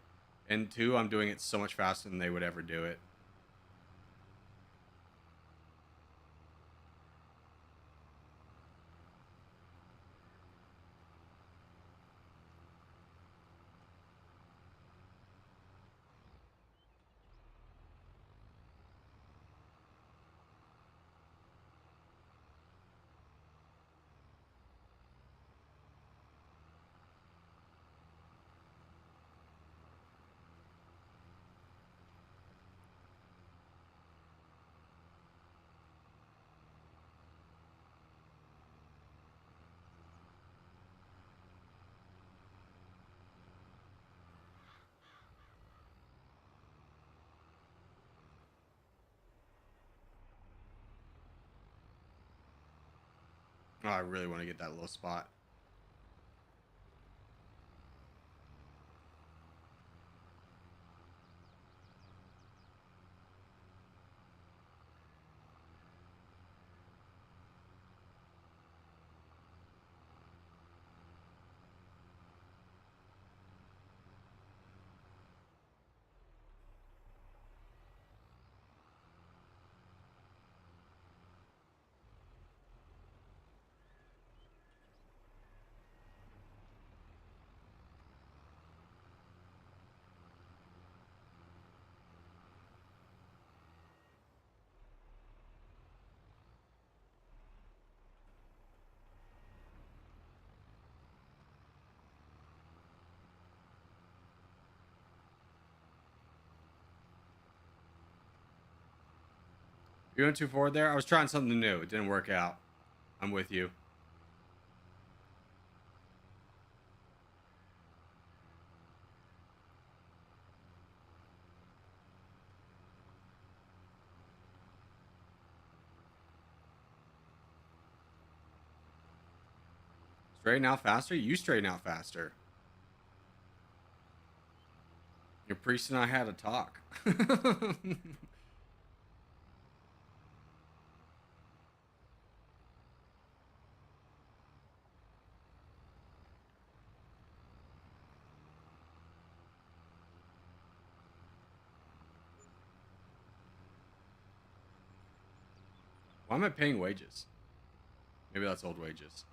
And two, I'm doing it so much faster than they would ever do it. Oh, I really want to get that little spot. You went too forward there? I was trying something new. It didn't work out. I'm with you. Straighten out faster? You straighten out faster. Your priest and I had a talk. Why am I paying wages? Maybe that's old wages.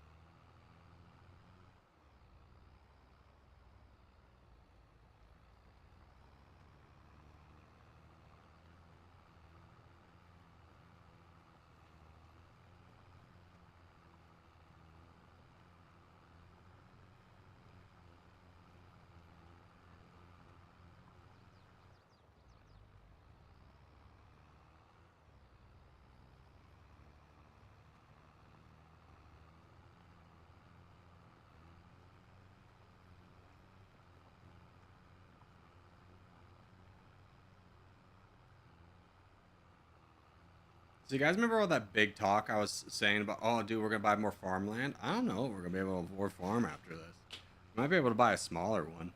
So you guys remember all that big talk I was saying about, oh, dude, we're going to buy more farmland? I don't know if we're going to be able to afford farm after this. We might be able to buy a smaller one.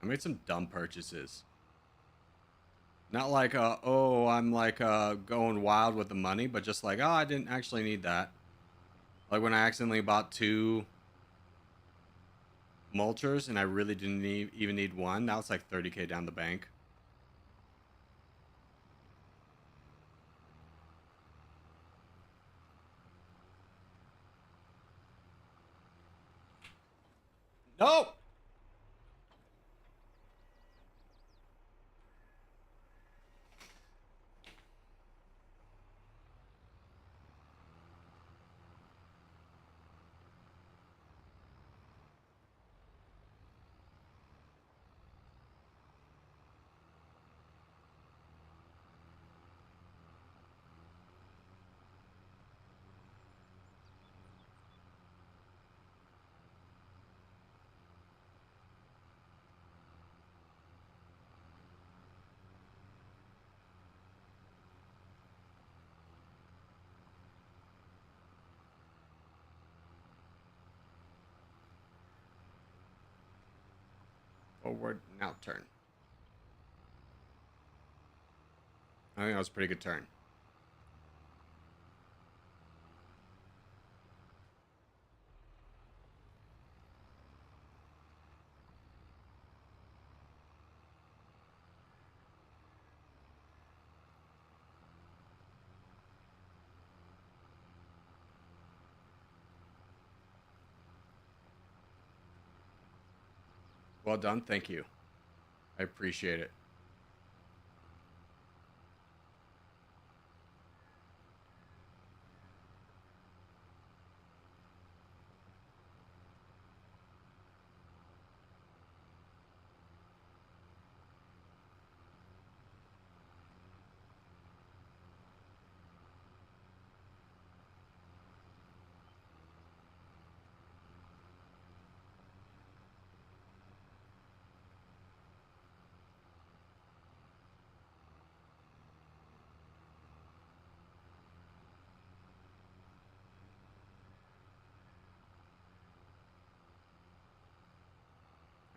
I made some dumb purchases. Not like, oh, I'm like going wild with the money, but just like, oh, I didn't actually need that. Like when I accidentally bought 2 mulchers and I really didn't even need one. Now it's like 30K down the bank. No! forward, now turn. I think that was a pretty good turn. Well done. Thank you. I appreciate it.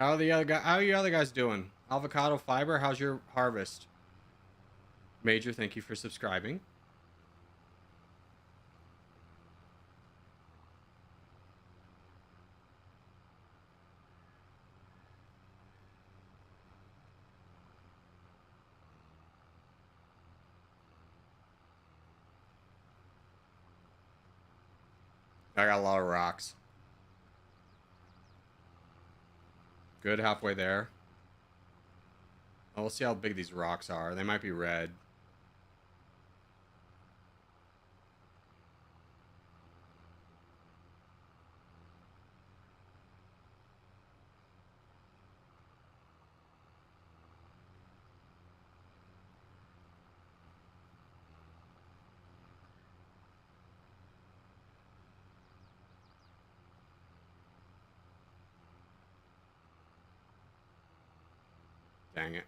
How are you other guys doing? Avocado fiber, how's your harvest? Major, thank you for subscribing. I got a lot of rocks. Good, halfway there. Oh, we'll see how big these rocks are. They might be red. Dang it.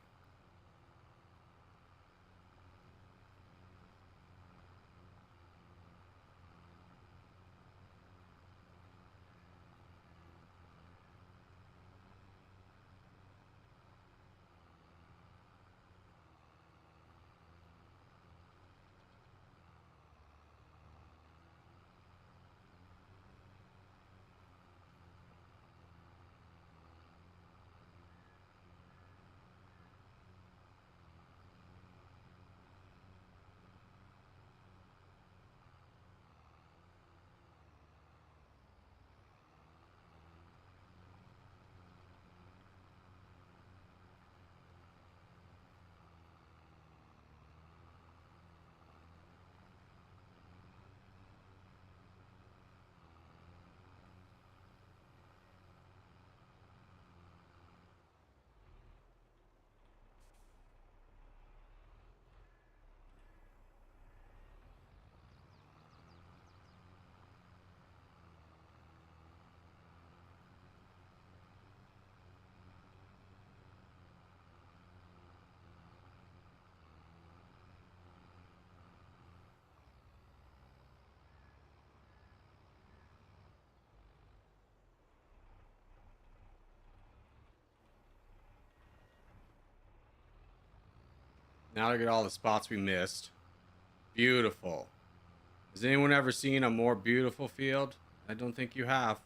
Now to get all the spots we missed. Beautiful. Has anyone ever seen a more beautiful field? I don't think you have.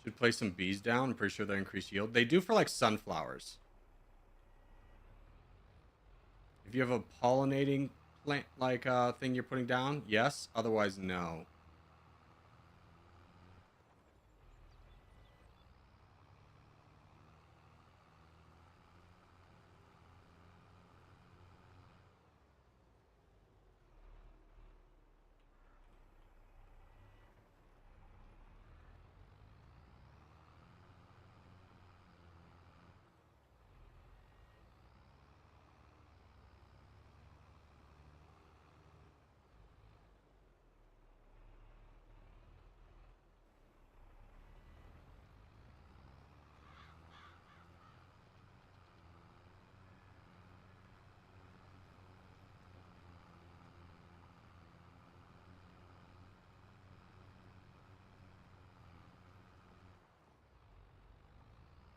Should place some bees down. I'm pretty sure they increase yield. They do for like sunflowers. If you have a pollinating plant like thing you're putting down, yes. Otherwise, no.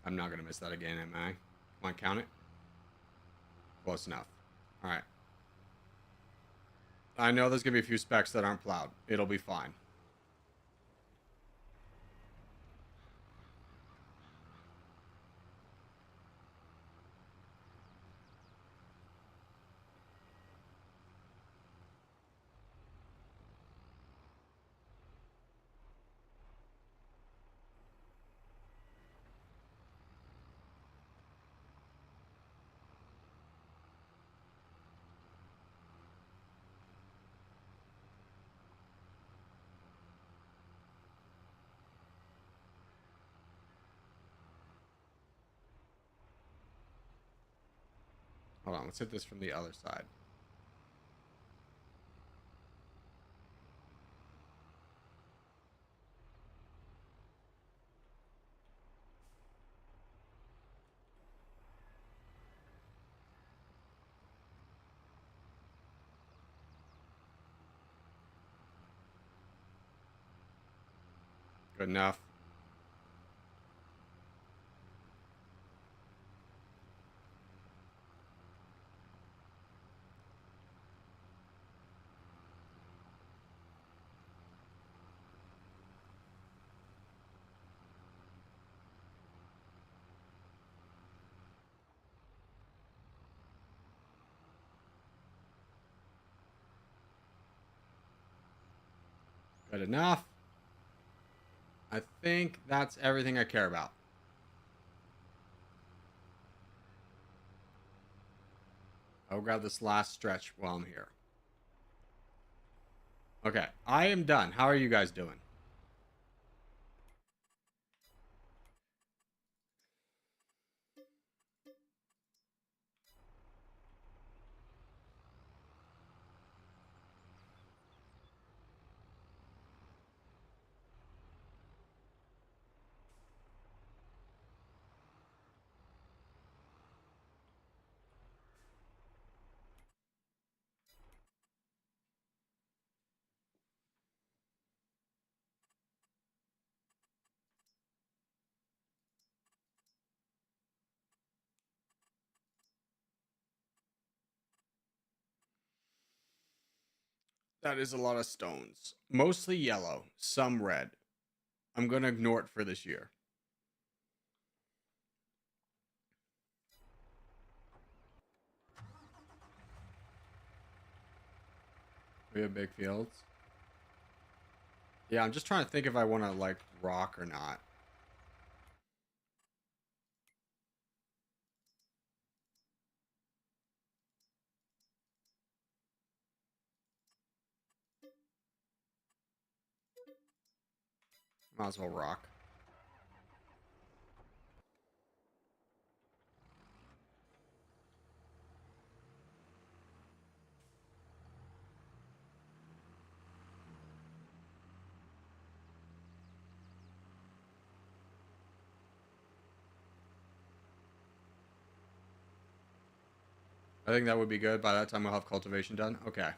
I'm not going to miss that again, am I? Come on, count it. Close enough. All right. I know there's going to be a few specks that aren't plowed. It'll be fine. Hold on, let's hit this from the other side. Good enough. Good enough. I think that's everything I care about. I'll grab this last stretch while I'm here. Okay, I am done. How are you guys doing? That is a lot of stones. Mostly yellow, some red. I'm going to ignore it for this year. We have big fields. Yeah, I'm just trying to think if I want to, like, rock or not. Might as well rock. I think that would be good. By that time, we'll have cultivation done. Okay.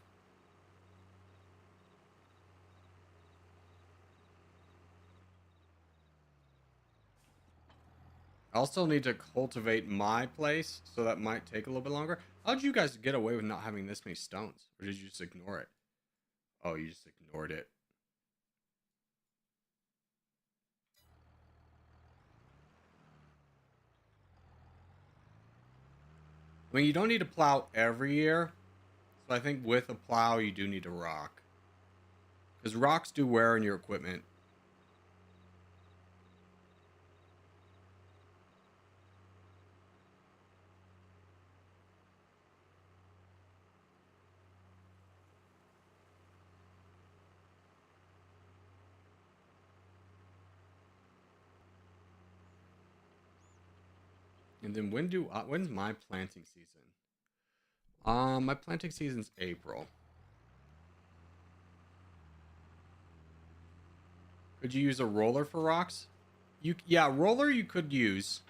I'll still need to cultivate my place, so that might take a little bit longer. How'd you guys get away with not having this many stones? Or did you just ignore it? Oh, you just ignored it. I mean, you don't need to plow every year. So I think with a plow, you do need to rock. Because rocks do wear on your equipment. And then when's my planting season? My planting season's April. Could you use a roller for rocks? Yeah, roller you could use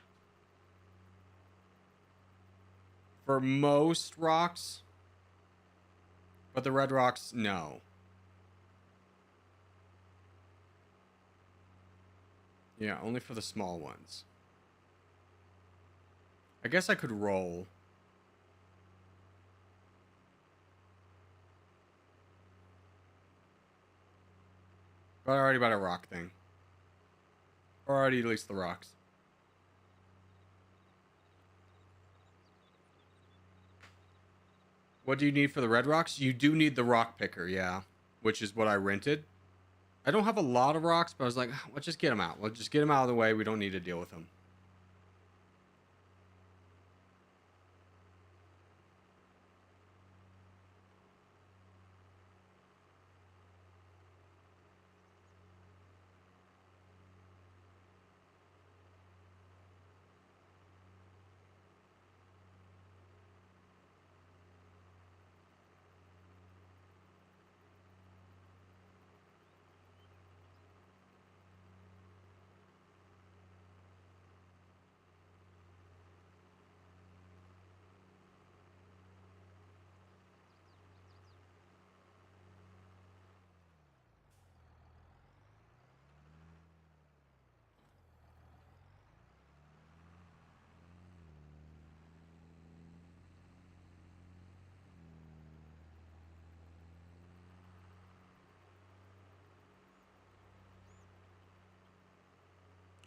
for most rocks, but the red rocks, no. Yeah, only for the small ones. I guess I could roll. But I already bought a rock thing. Or already at least the rocks. What do you need for the red rocks? You do need the rock picker, yeah. Which is what I rented. I don't have a lot of rocks, but I was like, let's just get them out. Let's just get them out of the way. We don't need to deal with them.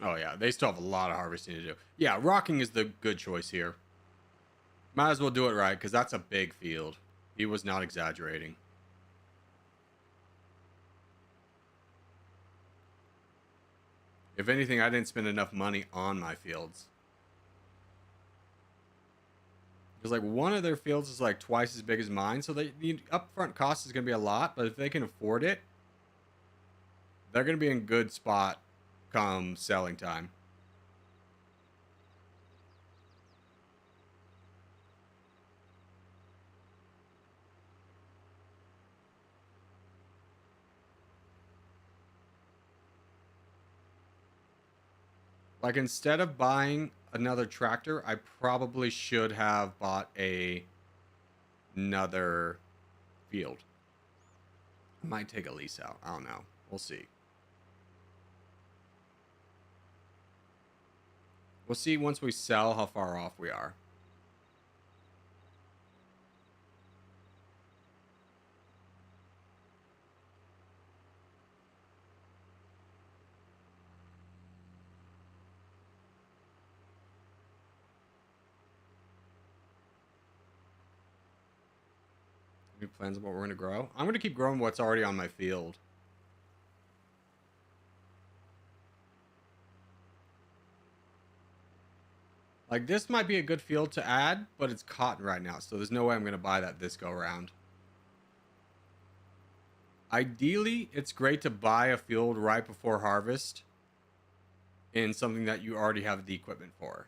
Oh, yeah. They still have a lot of harvesting to do. Yeah, rocking is the good choice here. Might as well do it right, because that's a big field. He was not exaggerating. If anything, I didn't spend enough money on my fields. Because, like, one of their fields is, like, twice as big as mine. So the upfront cost is going to be a lot. But if they can afford it, they're going to be in good spot come selling time. Like, instead of buying another tractor, I probably should have bought another field. I might take a lease out. I don't know. We'll see. We'll see once we sell how far off we are. Any plans on what we're going to grow? I'm going to keep growing what's already on my field. Like, this might be a good field to add, but it's cotton right now, so there's no way I'm going to buy that this go around. Ideally, it's great to buy a field right before harvest in something that you already have the equipment for.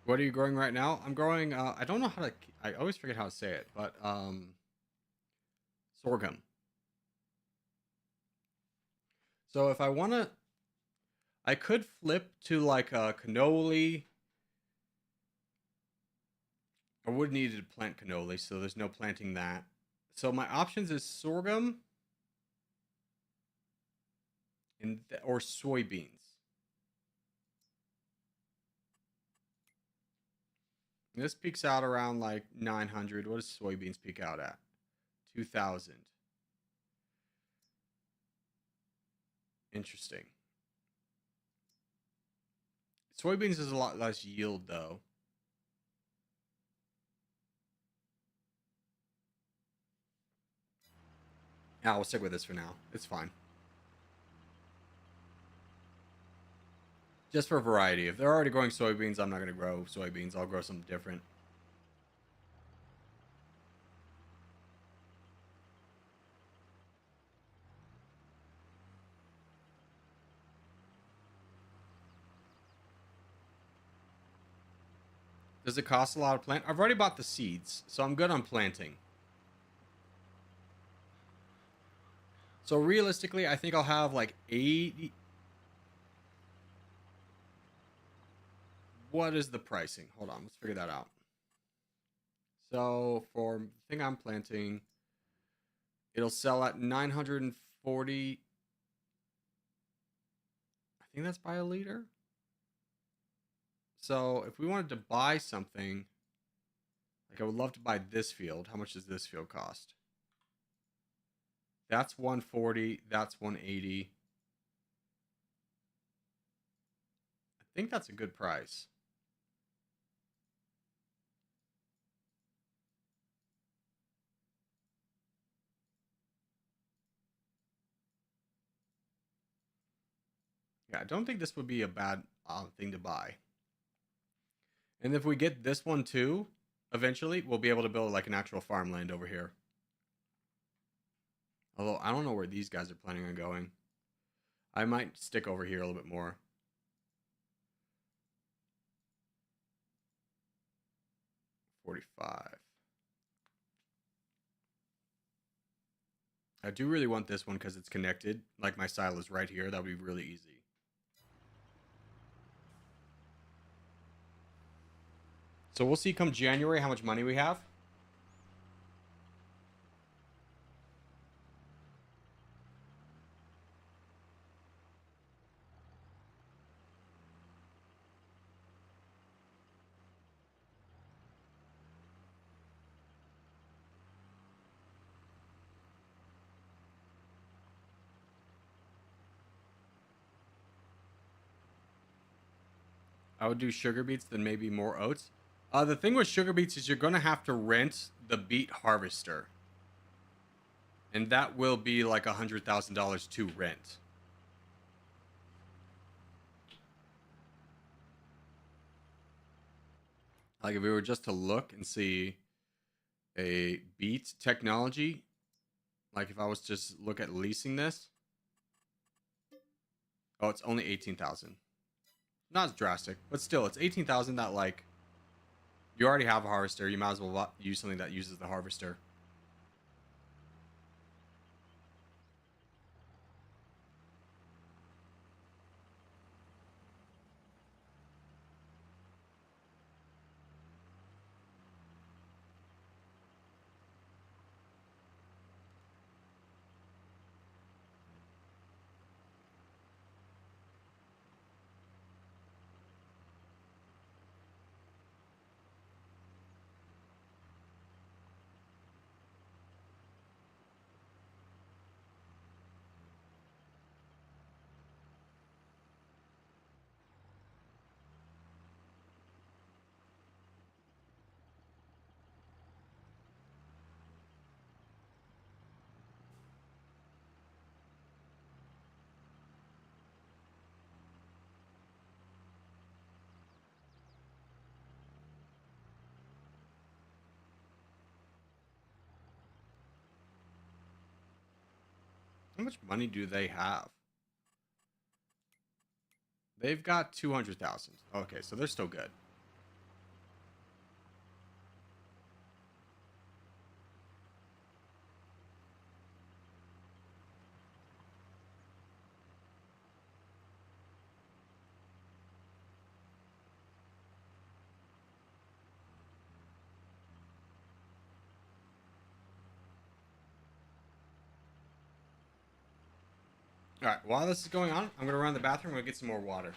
What are you growing right now? I'm growing, I don't know how to, I always forget how to say it, but, sorghum. So if I want to, I could flip to like a cannoli. I would need to plant cannoli, so there's no planting that. So my options is sorghum or soybeans. This peaks out around like 900. What does soybeans peak out at? 2,000. Interesting. Soybeans is a lot less yield, though. Yeah, we'll stick with this for now. It's fine. Just for variety. If they're already growing soybeans, I'm not going to grow soybeans. I'll grow something different. Does it cost a lot to plant? I've already bought the seeds, so I'm good on planting. So realistically, I think I'll have like 80. What is the pricing? Hold on, let's figure that out. So for the thing I'm planting, it'll sell at 940. I think that's by a liter. So if we wanted to buy something, like I would love to buy this field. How much does this field cost? That's 140. That's 180. I think that's a good price. Yeah, I don't think this would be a bad thing to buy. And if we get this one too, eventually we'll be able to build like an actual farmland over here. Although I don't know where these guys are planning on going. I might stick over here a little bit more. $45. I do really want this one because it's connected. Like my silo is right here. That would be really easy. So we'll see come January how much money we have. I would do sugar beets, then maybe more oats. The thing with sugar beets is you're going to have to rent the beet harvester. And that will be like $100,000 to rent. Like if we were just to look and see a beet technology, like if I was just look at leasing this. Oh, it's only 18,000. Not as drastic, but still, it's 18,000 that like you already have a harvester. You might as well use something that uses the harvester. How much money do they have? They've got 200,000. Okay, so they're still good. All right, while this is going on, I'm going to run to the bathroom and get some more water.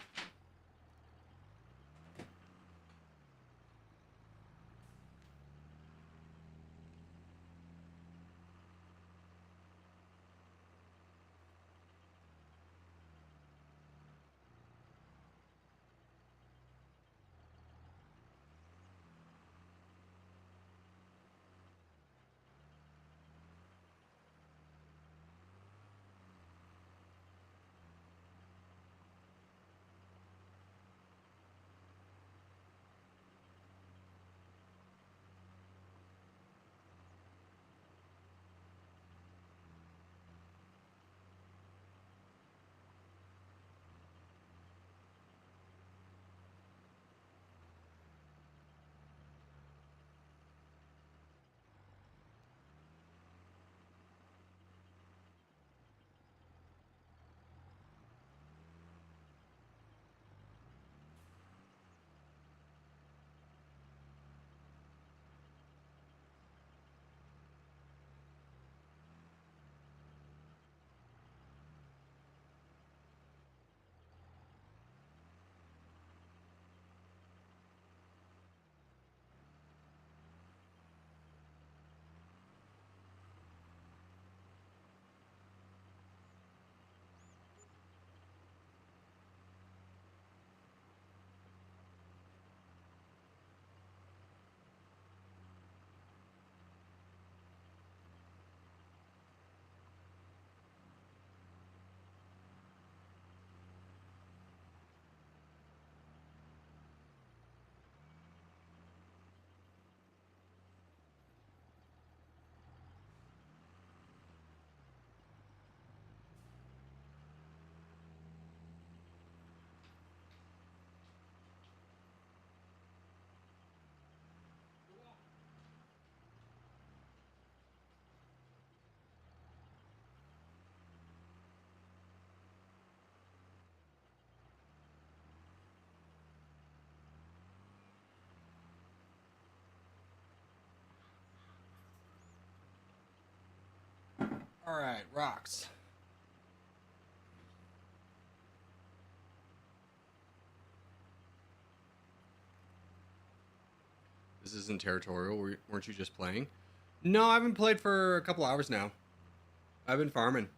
All right, rocks. This isn't Territorial. Weren't you just playing? No, I haven't played for a couple hours now. I've been farming.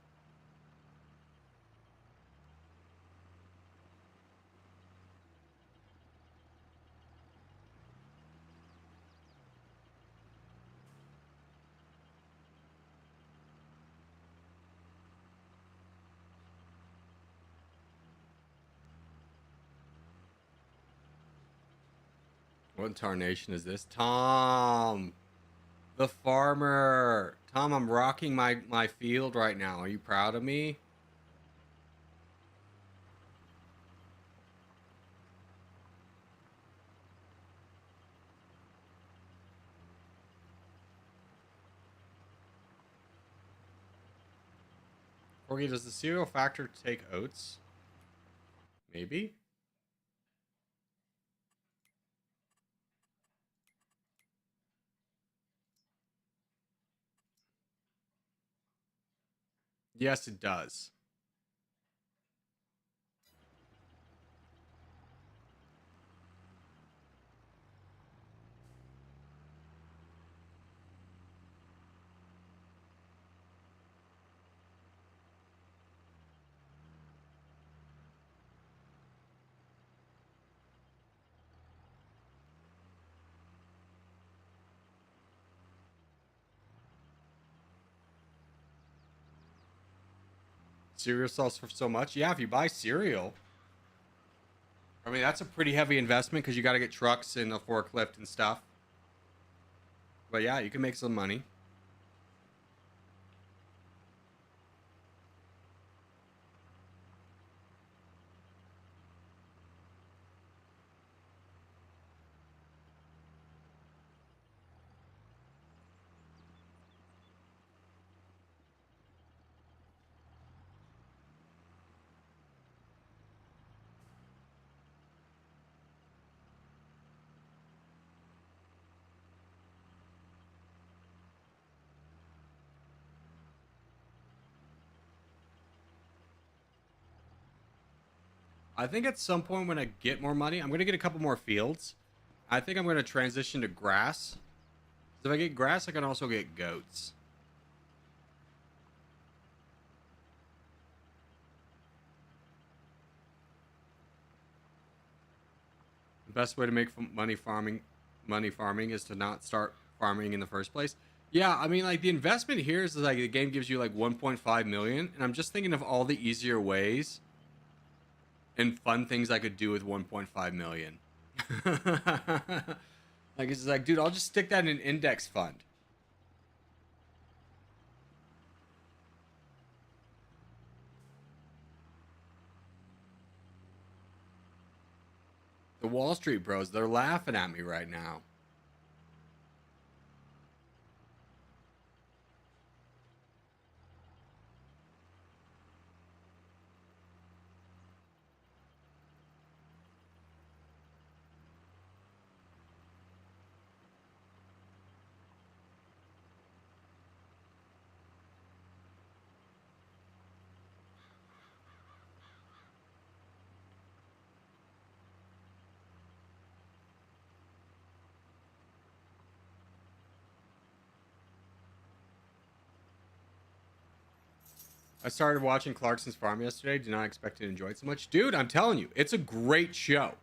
What tarnation is this? Tom, the farmer. Tom, I'm rocking my field right now. Are you proud of me? Corgi, does the cereal factor take oats? Maybe. Yes, it does. Cereal sells for so much. Yeah, if you buy cereal, I mean that's a pretty heavy investment because you got to get trucks and a forklift and stuff. But yeah, you can make some money. I think at some point when I get more money, I'm gonna get a couple more fields. I think I'm gonna transition to grass. So if I get grass, I can also get goats. The best way to make money farming is to not start farming in the first place. Yeah, I mean, like the investment here is like the game gives you like 1.5 million, and I'm just thinking of all the easier ways and fun things I could do with 1.5 million. Like it's like, dude, I'll just stick that in an index fund. The Wall Street bros, they're laughing at me right now. I started watching Clarkson's Farm yesterday. Did not expect to enjoy it so much. Dude, I'm telling you, it's a great show.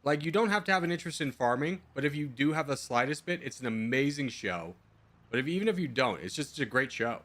Like, you don't have to have an interest in farming, but if you do have the slightest bit, it's an amazing show. But even if you don't, it's just a great show.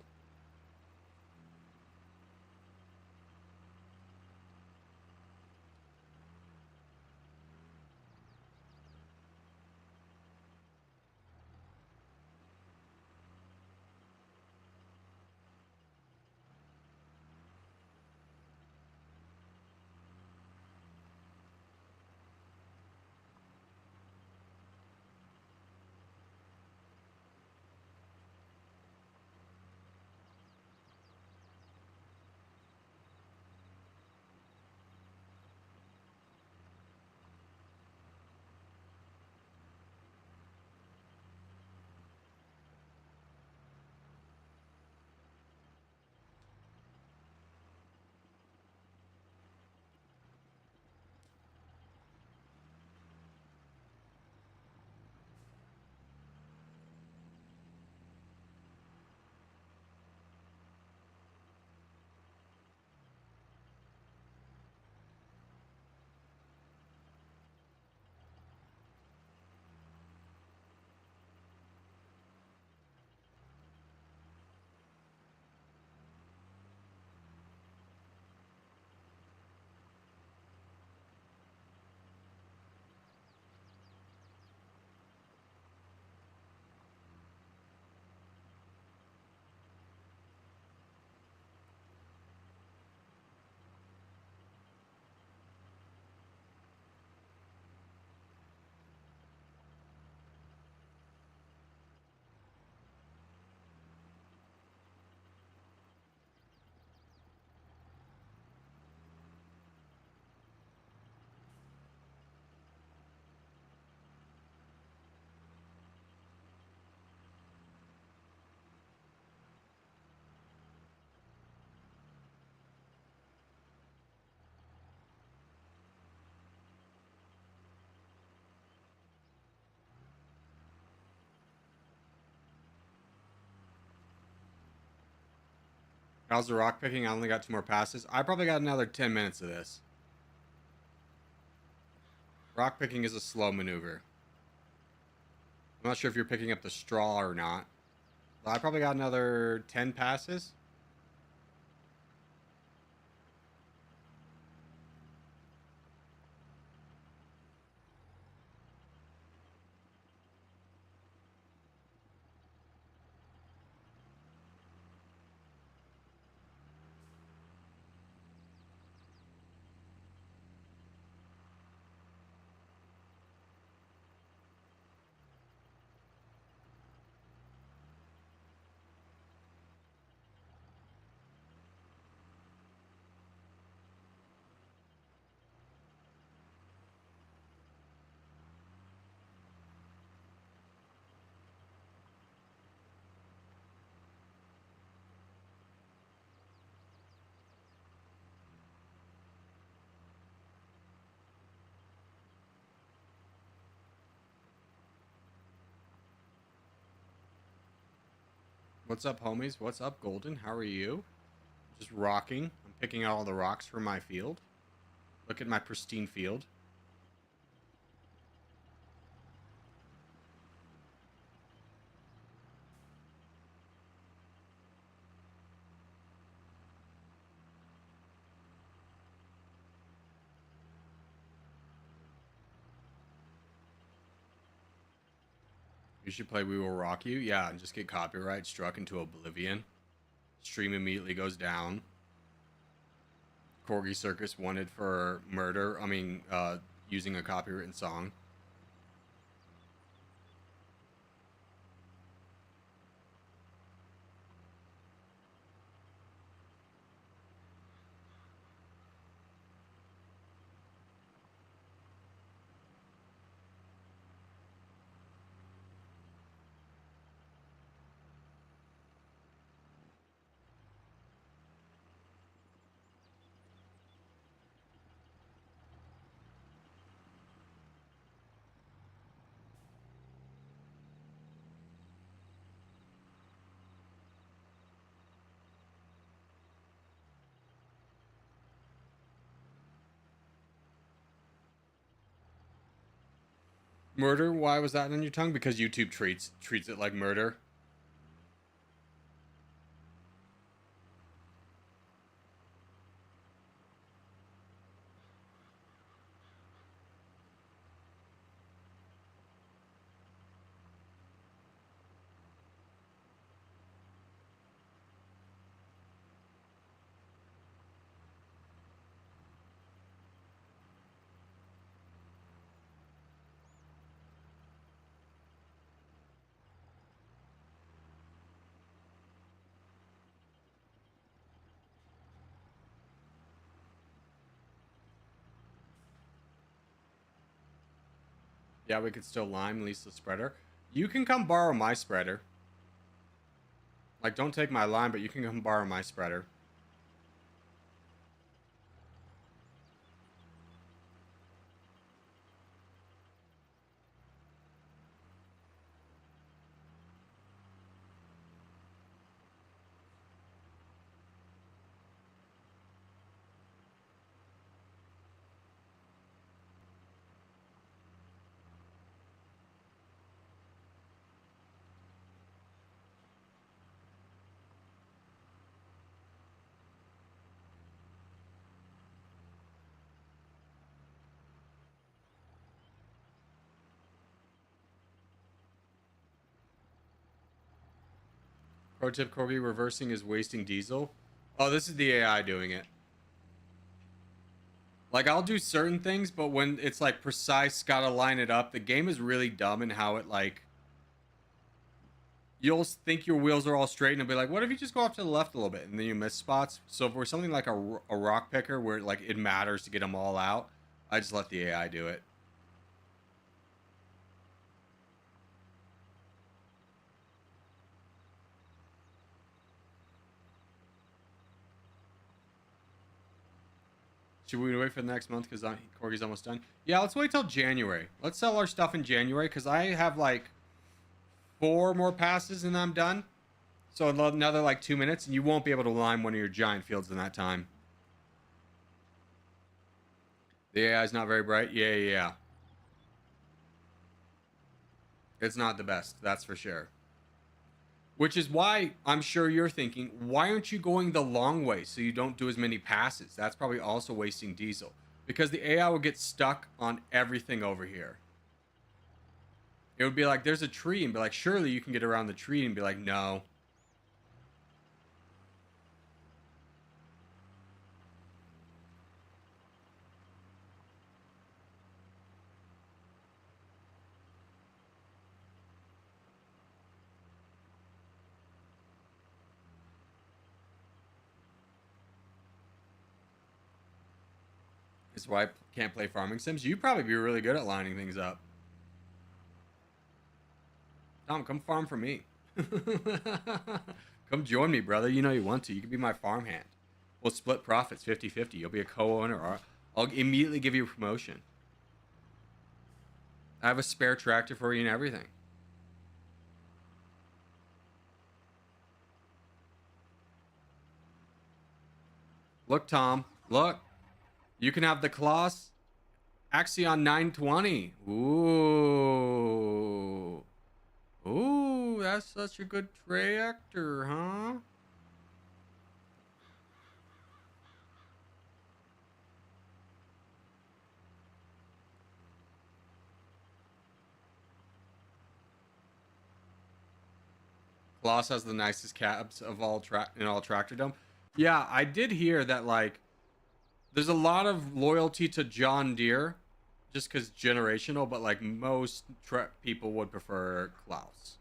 How's the rock picking? I only got 2 more passes. I probably got another 10 minutes of this. Rock picking is a slow maneuver. I'm not sure if you're picking up the straw or not. But I probably got another 10 passes. What's up, homies? What's up, Golden? How are you? Just rocking. I'm picking out all the rocks for my field. Look at my pristine field. You should play We Will Rock You. Yeah, and just get copyright struck into oblivion. Stream immediately goes down. Corgi Circus wanted for murder. Using a copywritten song. Murder? Why was that on your tongue? Because YouTube treats it like murder. Yeah, we could still lime, lease the spreader. You can come borrow my spreader. Like, don't take my lime, but you can come borrow my spreader. Pro tip, Corgi, reversing is wasting diesel. Oh, this is the AI doing it. Like, I'll do certain things, but when it's, like, precise, gotta line it up, the game is really dumb in how it, like... You'll think your wheels are all straight, and it'll be like, what if you just go off to the left a little bit, and then you miss spots? So for something like a rock picker, where, like, it matters to get them all out, I just let the AI do it. Should we wait for the next month because Corgi's almost done? Yeah, let's wait till January. Let's sell our stuff in January because I have like 4 more passes and I'm done. So another like 2 minutes, and you won't be able to line one of your giant fields in that time. The AI is not very bright. Yeah. It's not the best, that's for sure. Which is why I'm sure you're thinking, why aren't you going the long way so you don't do as many passes? That's probably also wasting diesel. Because the AI will get stuck on everything over here. It would be like, there's a tree, and be like, surely you can get around the tree, and be like, no. Is why I can't play farming sims. You'd probably be really good at lining things up. Tom, come farm for me. Come join me, brother. You know you want to. You can be my farmhand. We'll split profits 50-50. You'll be a co-owner, or I'll immediately give you a promotion. I have a spare tractor for you and everything. Look, Tom. Look. You can have the Colossus Axion 920. Ooh. Ooh, that's such a good tractor, huh? Colossus has the nicest cabs of all in all tractordom. Yeah, I did hear that like there's a lot of loyalty to John Deere just because generational, but like most people would prefer Klaus.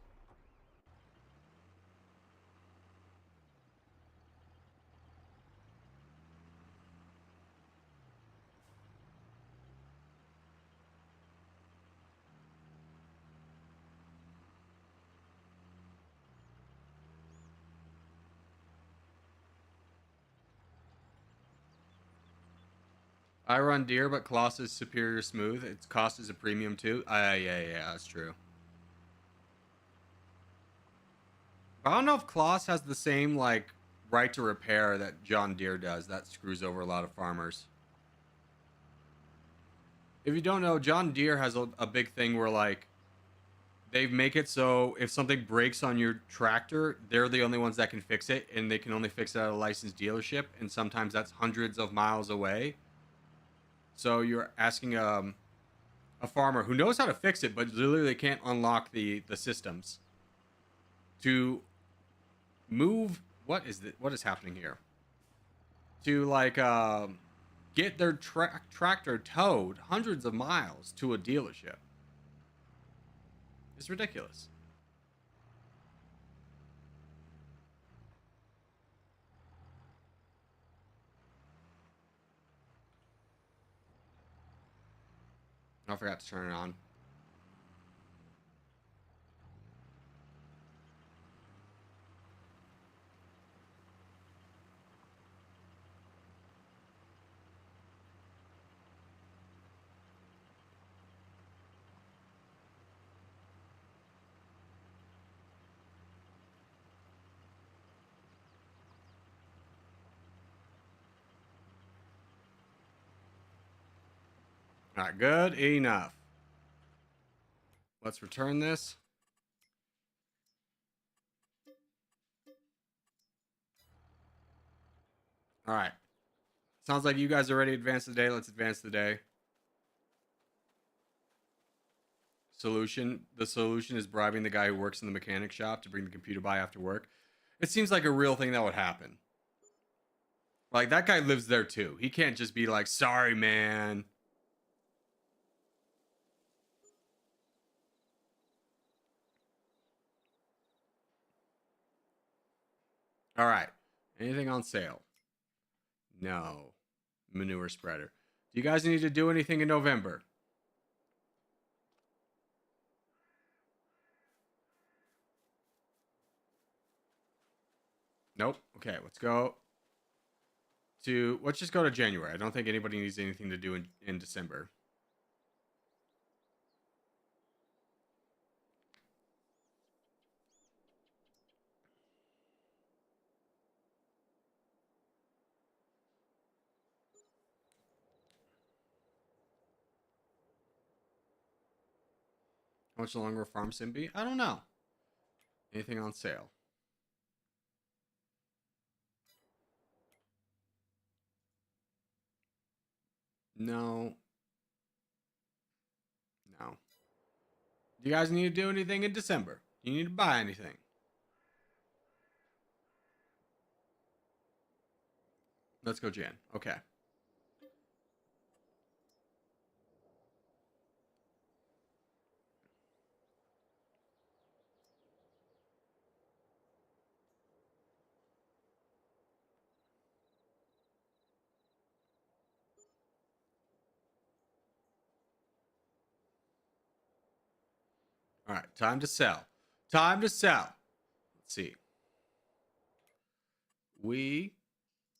I run Deere, but Klaus is superior smooth. Its cost is a premium too. Yeah, that's true. I don't know if Klaus has the same like right to repair that John Deere does. That screws over a lot of farmers. If you don't know, John Deere has a big thing where like they make it so if something breaks on your tractor, they're the only ones that can fix it, and they can only fix it at a licensed dealership, and sometimes that's hundreds of miles away. So you're asking a farmer who knows how to fix it, but literally can't unlock the systems to move. What is happening here? To like get their tractor towed hundreds of miles to a dealership. It's ridiculous. I forgot to turn it on. Not good enough. Let's return this. All right. Sounds like you guys are ready to advance the day. Let's advance the day. Solution. The solution is bribing the guy who works in the mechanic shop to bring the computer by after work. It seems like a real thing that would happen. Like, that guy lives there too. He can't just be like, sorry, man. All right. Anything on sale? No. Manure spreader. Do you guys need to do anything in November? Nope. Okay, let's go to, let's just go to January. I don't think anybody needs anything to do in December. How much longer will Farm Sim be? I don't know. Anything on sale? No. No. Do you guys need to do anything in December? Do you need to buy anything? Let's go Jan. Okay. All right. Time to sell. Time to sell. Let's see. We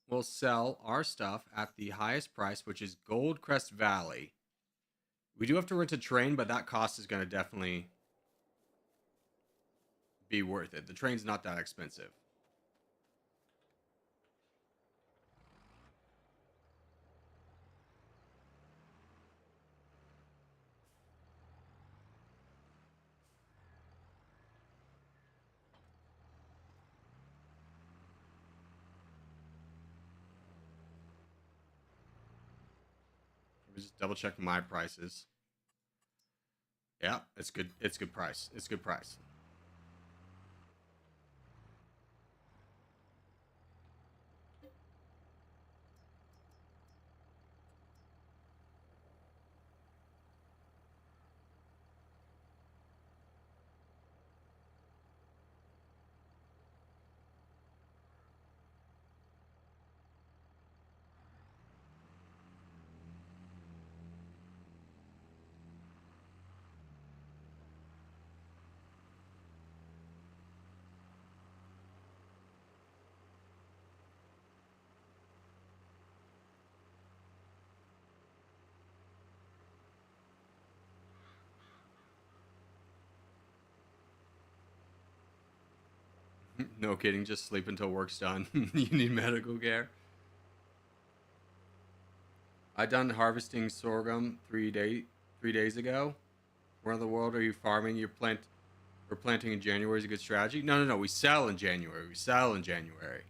will sell our stuff at the highest price, which is Goldcrest Valley. We do have to rent a train, but that cost is going to definitely be worth it. The train's not that expensive. Let me just double check my prices. Yeah, it's good. It's good price. It's good price. No kidding. Just sleep until work's done. You need medical care. I done harvesting sorghum 3 days ago. Where in the world are you farming? We're planting in January is a good strategy. No. We sell in January. We sell in January.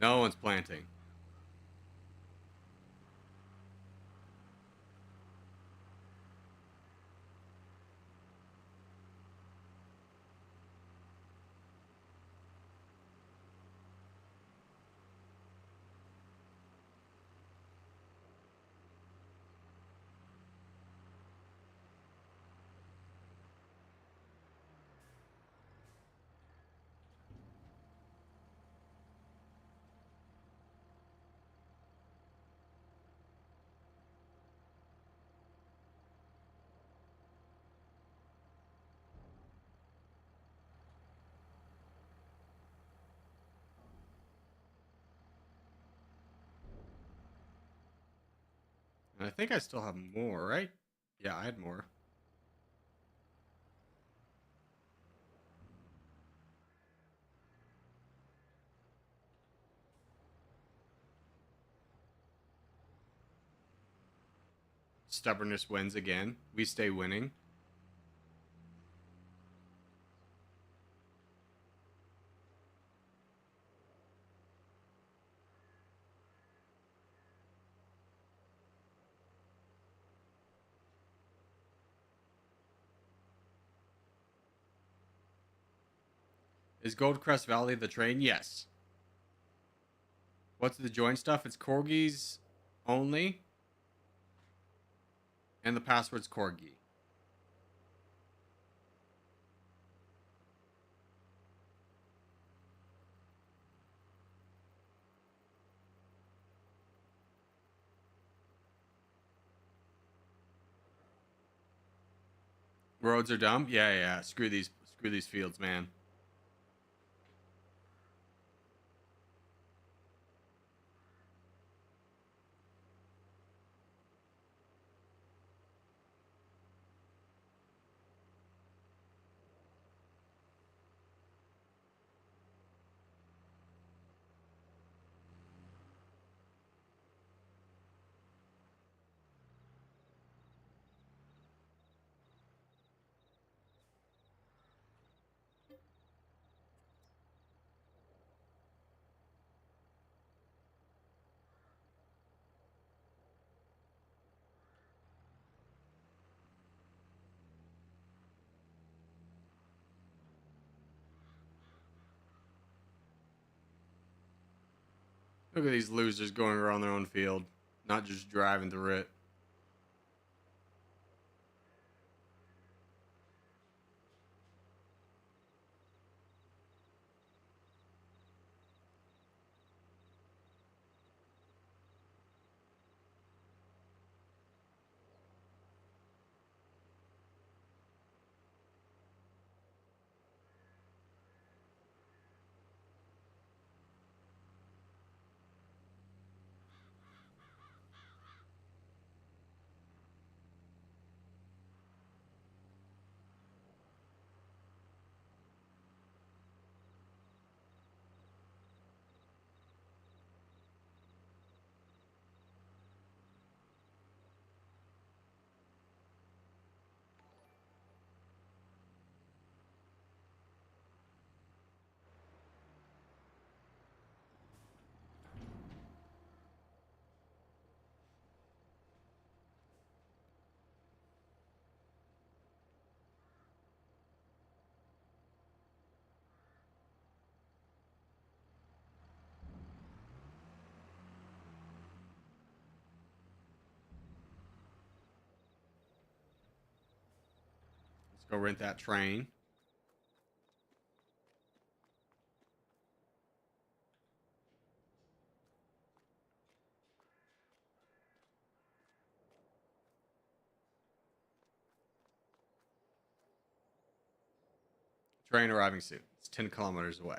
No one's planting. And I think I still have more, right? Yeah, I had more. Stubbornness wins again. We stay winning. Is Goldcrest Valley the train? Yes. What's the join stuff? It's corgis only. And the password's corgi. Roads are dumb? Yeah. Screw these fields, man. Look at these losers going around their own field, not just driving through it. Let's go rent that train. Train arriving soon. It's 10 kilometers away.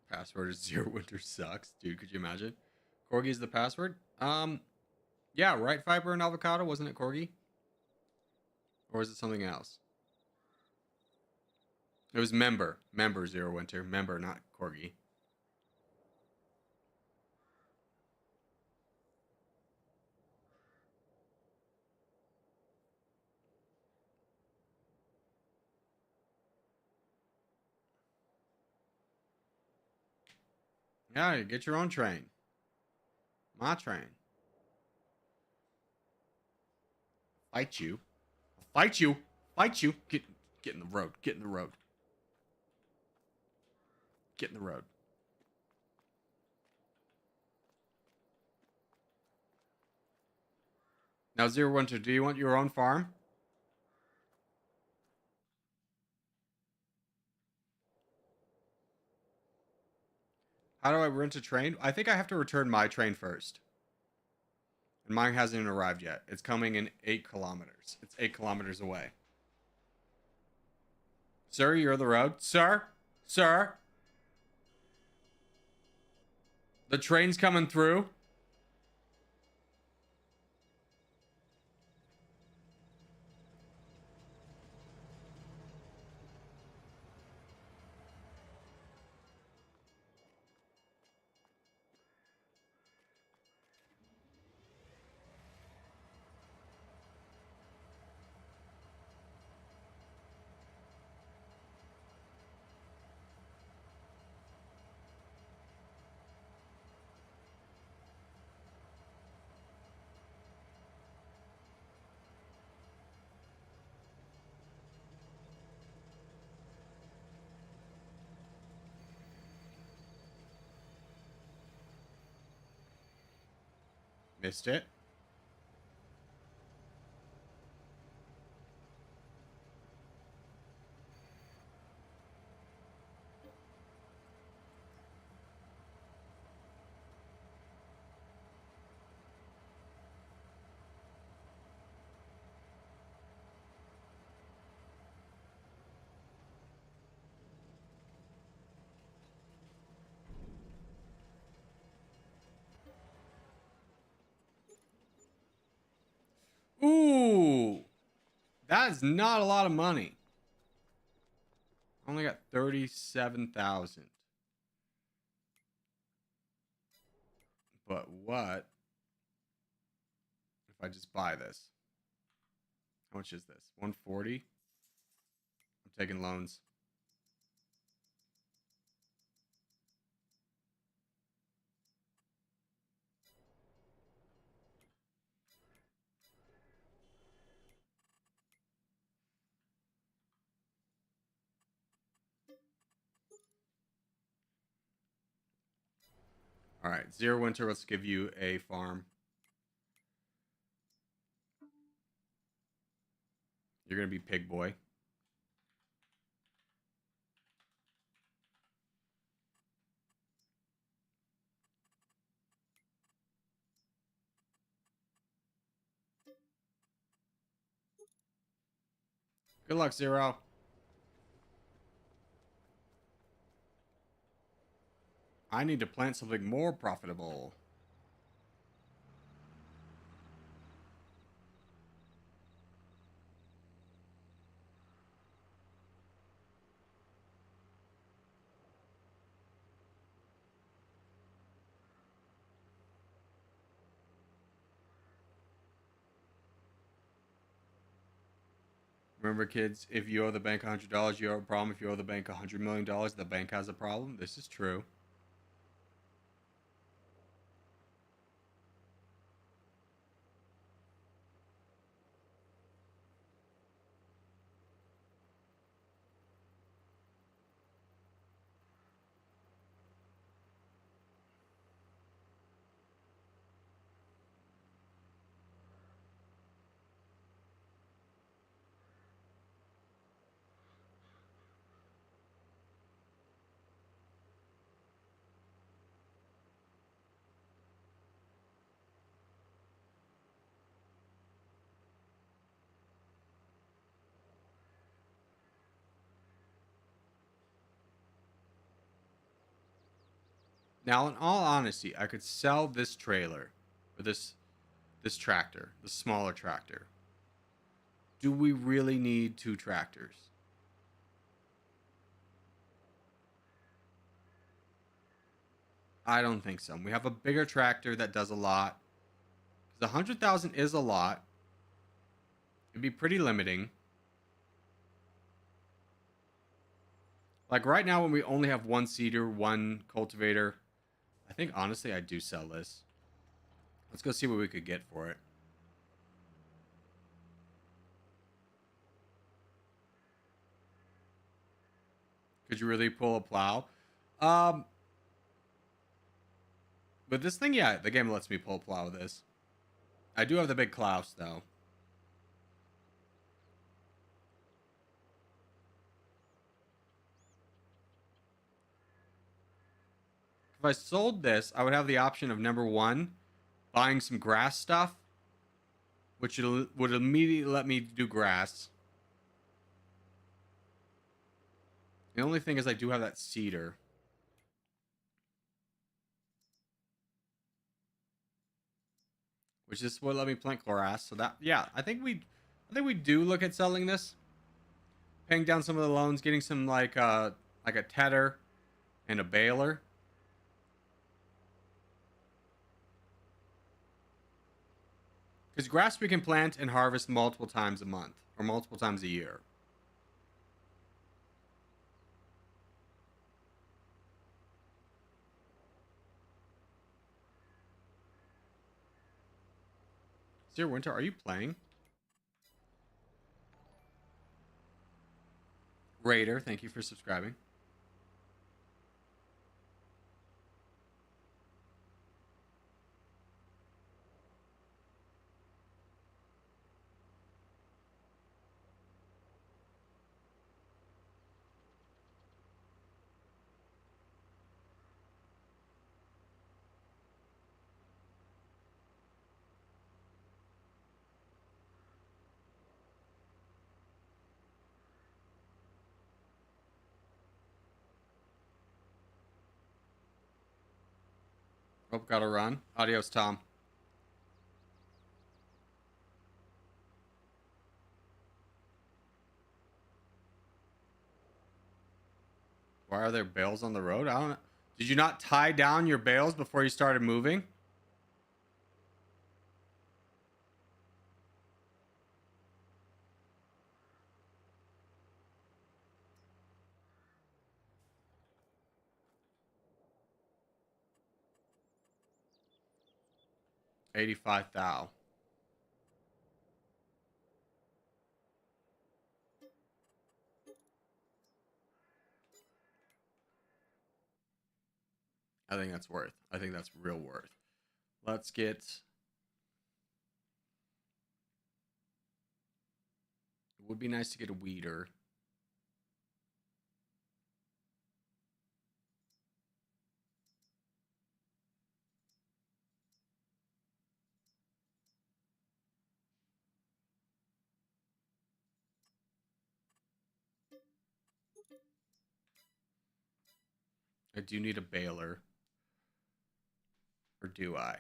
Password is Zero Winter sucks. Dude, could you imagine? Corgi's the password? Yeah, right fiber and avocado, wasn't it Corgi? Or is it something else? It was member. Member Zero Winter. Member, not Corgi. Yeah, get your own train. My train. Fight you. Fight you. Fight you. Get in the road. Get in the road. Get in the road. Now, Zero Winter, do you want your own farm? How do I rent a train? I think I have to return my train first. And mine hasn't even arrived yet. It's coming in 8 kilometers. It's 8 kilometers away. Sir, you're the road. Sir? Sir? The train's coming through. Missed it. Ooh. That is not a lot of money. I only got 37,000. But what if I just buy this? How much is this? 140. I'm taking loans. All right, Zero Winter, let's give you a farm. You're going to be Pig Boy. Good luck, Zero. I need to plant something more profitable. Remember, kids, if you owe the bank $100, you have a problem. If you owe the bank $100 million, the bank has a problem. This is true. Now, in all honesty, I could sell this trailer or this tractor, the smaller tractor. Do we really need 2 tractors? I don't think so. We have a bigger tractor that does a lot. Because 100,000 is a lot. It'd be pretty limiting. Like right now, when we only have 1 seeder, 1 cultivator, I think honestly I do sell this. Let's go see what we could get for it. Could you really pull a plow? But this thing, yeah, the game lets me pull a plow with this. I do have the big Klaus, though. If I sold this, I would have the option of number 1, buying some grass stuff, which would immediately let me do grass. The only thing is I do have that cedar. Which is what let me plant grass. So that, yeah, I think we do look at selling this. Paying down some of the loans, getting some like a tedder and a baler. Because grass we can plant and harvest multiple times a month or multiple times a year. Zero Winter, are you playing? Raider, thank you for subscribing. Oh, gotta run. Adios, Tom. Why are there bales on the road? I don't know. Did you not tie down your bales before you started moving? 85 thou. I think that's worth. I think that's real worth. Let's get. It would be nice to get a weeder. I do need a baler. Or do I?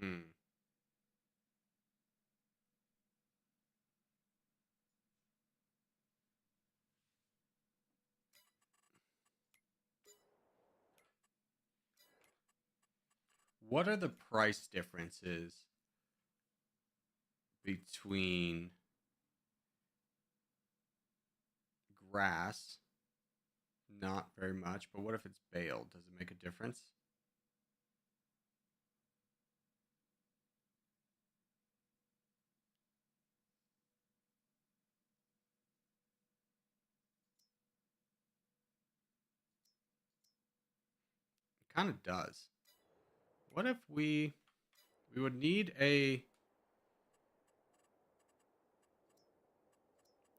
Hmm. What are the price differences between grass? Not very much, but what if it's baled? Does it make a difference? It kind of does. What if we would need a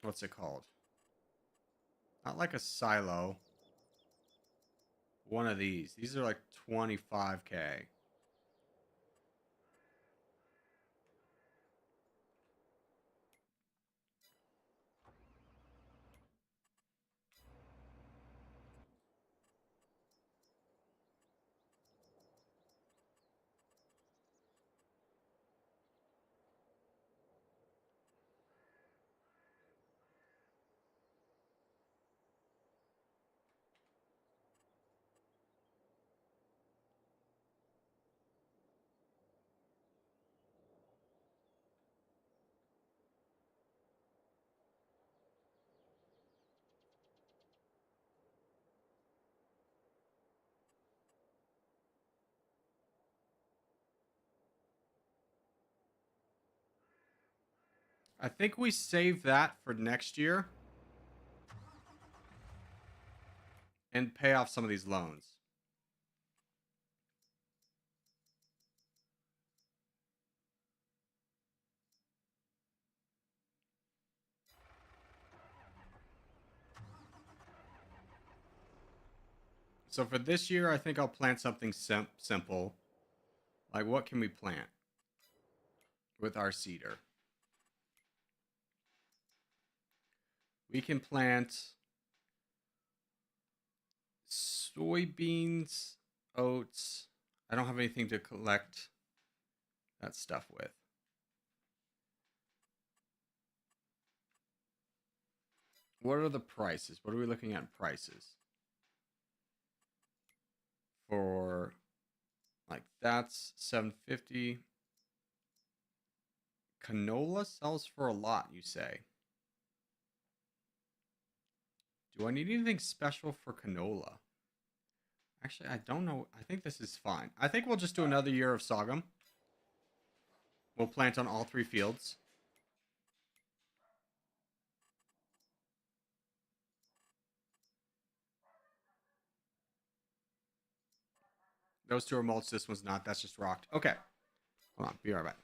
what's it called? Not like a silo. One of these. These are like 25K. I think we save that for next year and pay off some of these loans. So for this year, I think I'll plant something simple. Like, what can we plant with our cedar? We can plant soybeans, oats. I don't have anything to collect that stuff with. What are the prices? What are we looking at prices? For like that's 750. Canola sells for a lot, you say. Do I need anything special for canola? Actually, I don't know. I think this is fine. I think we'll just do another year of sorghum. We'll plant on all 3 fields. Those 2 are mulched. This one's not. That's just rocked. Okay. Hold on. Be right back.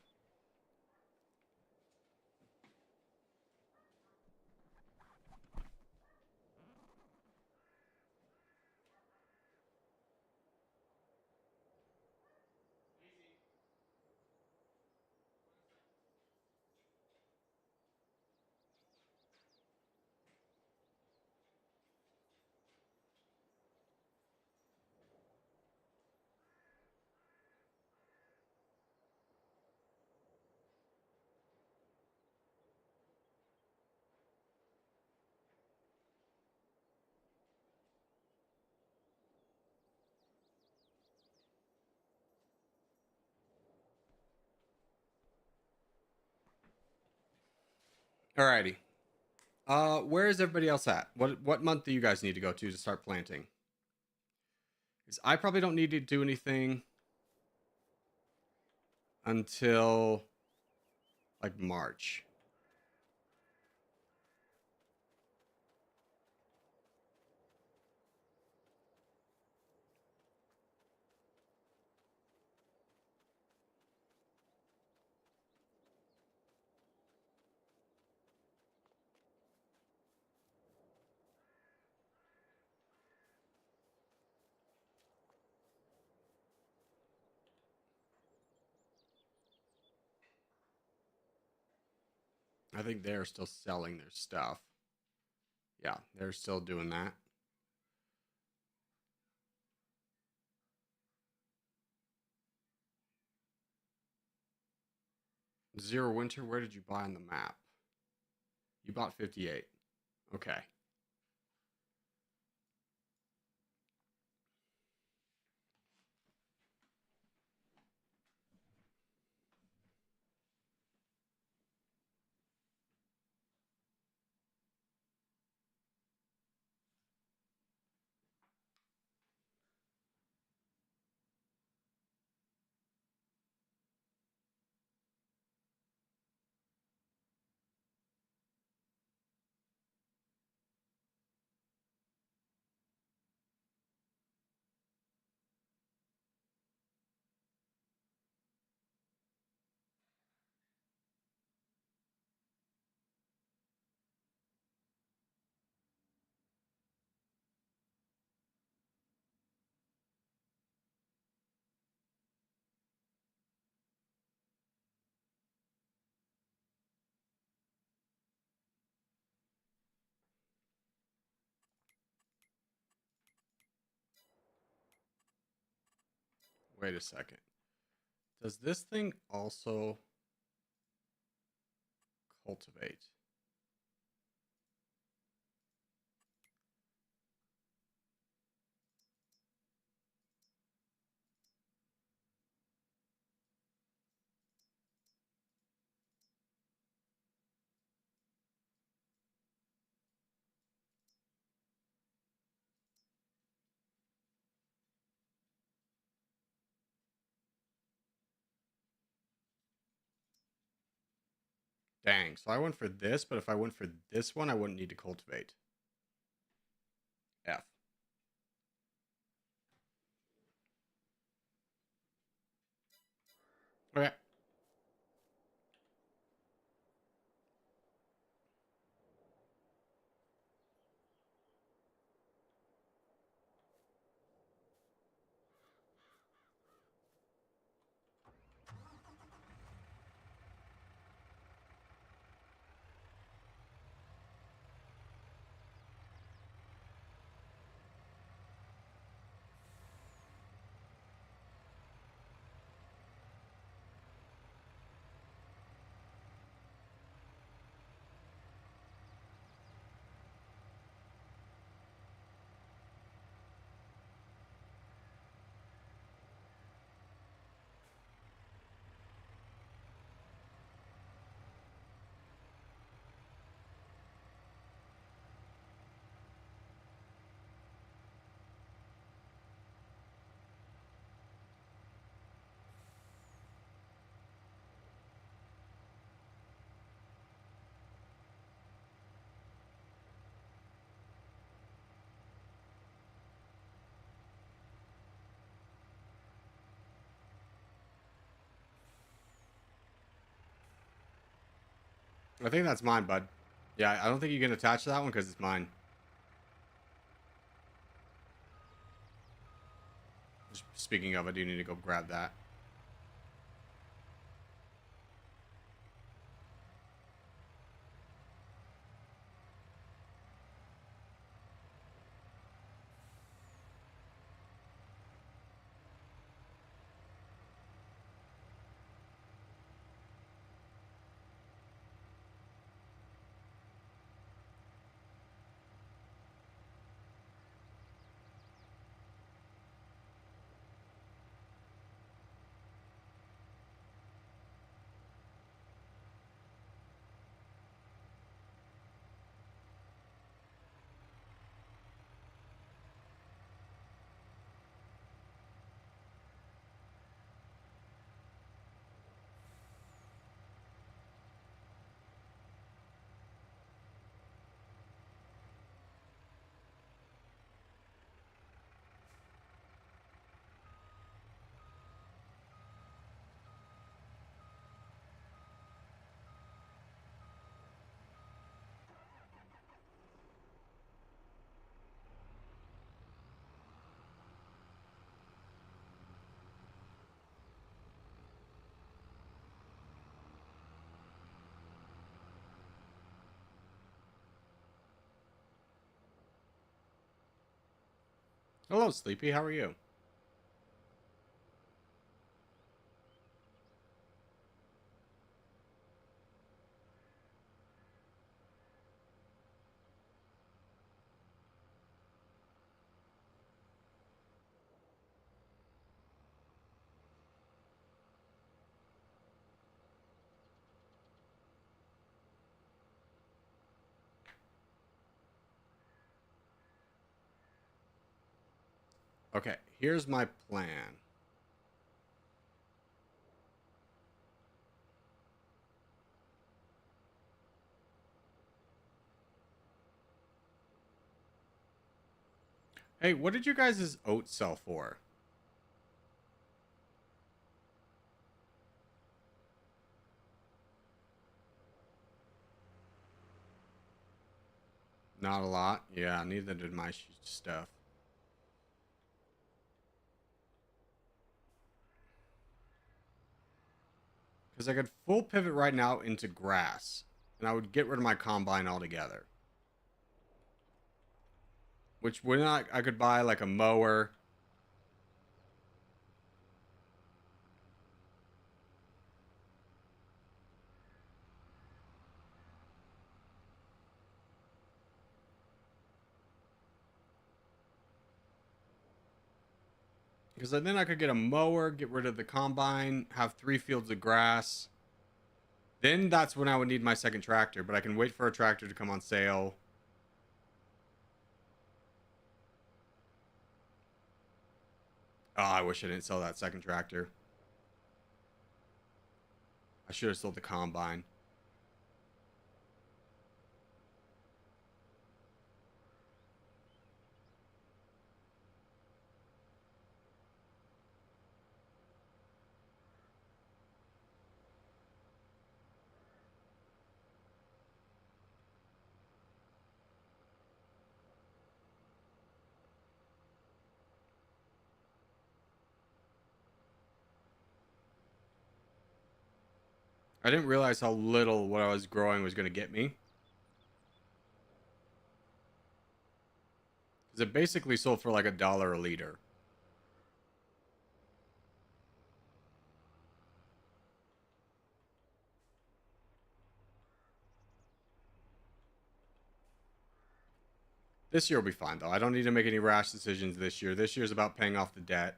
Alrighty. Where is everybody else at? What month do you guys need to go to start planting? Because I probably don't need to do anything until like March. I think they're still selling their stuff. Yeah, they're still doing that. Zero Winter, where did you buy on the map? You bought 58. Okay. Wait a second. Does this thing also cultivate? Dang. So I went for this, but if I went for this one, I wouldn't need to cultivate. F. Okay. I think that's mine, bud. Yeah, I don't think you can attach that one because it's mine. Speaking of, I do need to go grab that. Hello, Sleepy. How are you? Okay, here's my plan. Hey, what did you guys' oats sell for? Not a lot. Yeah, neither did my stuff. Because I could full pivot right now into grass, and I would get rid of my combine altogether. Which would not, I could buy like a mower. Because then I could get a mower, get rid of the combine, have 3 fields of grass. Then that's when I would need my second tractor, but I can wait for a tractor to come on sale. Oh, I wish I didn't sell that second tractor. I should have sold the combine. I didn't realize how little what I was growing was going to get me. Because it basically sold for like $1 a liter. This year will be fine, though. I don't need to make any rash decisions this year. This year's about paying off the debt.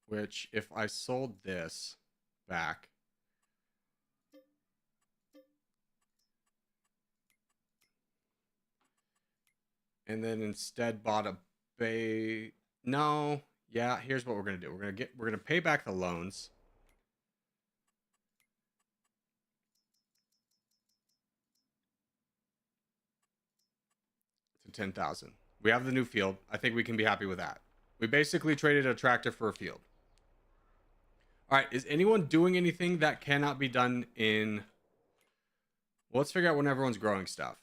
Which, if I sold this back, and then instead bought a bay. No, yeah. Here's what we're gonna do. We're gonna pay back the loans. To 10,000. We have the new field. I think we can be happy with that. We basically traded a tractor for a field. All right, is anyone doing anything that cannot be done in... Well, let's figure out when everyone's growing stuff.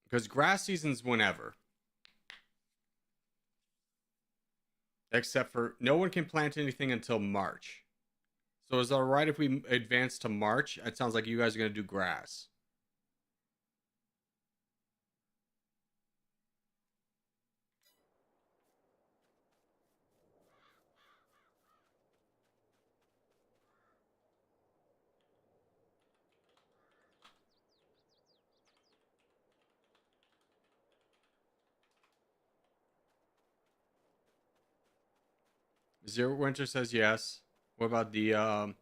Because grass season's whenever. Except for no one can plant anything until March. So is it all right if we advance to March? It sounds like you guys are going to do grass. Zero Winter says yes. What about the I'm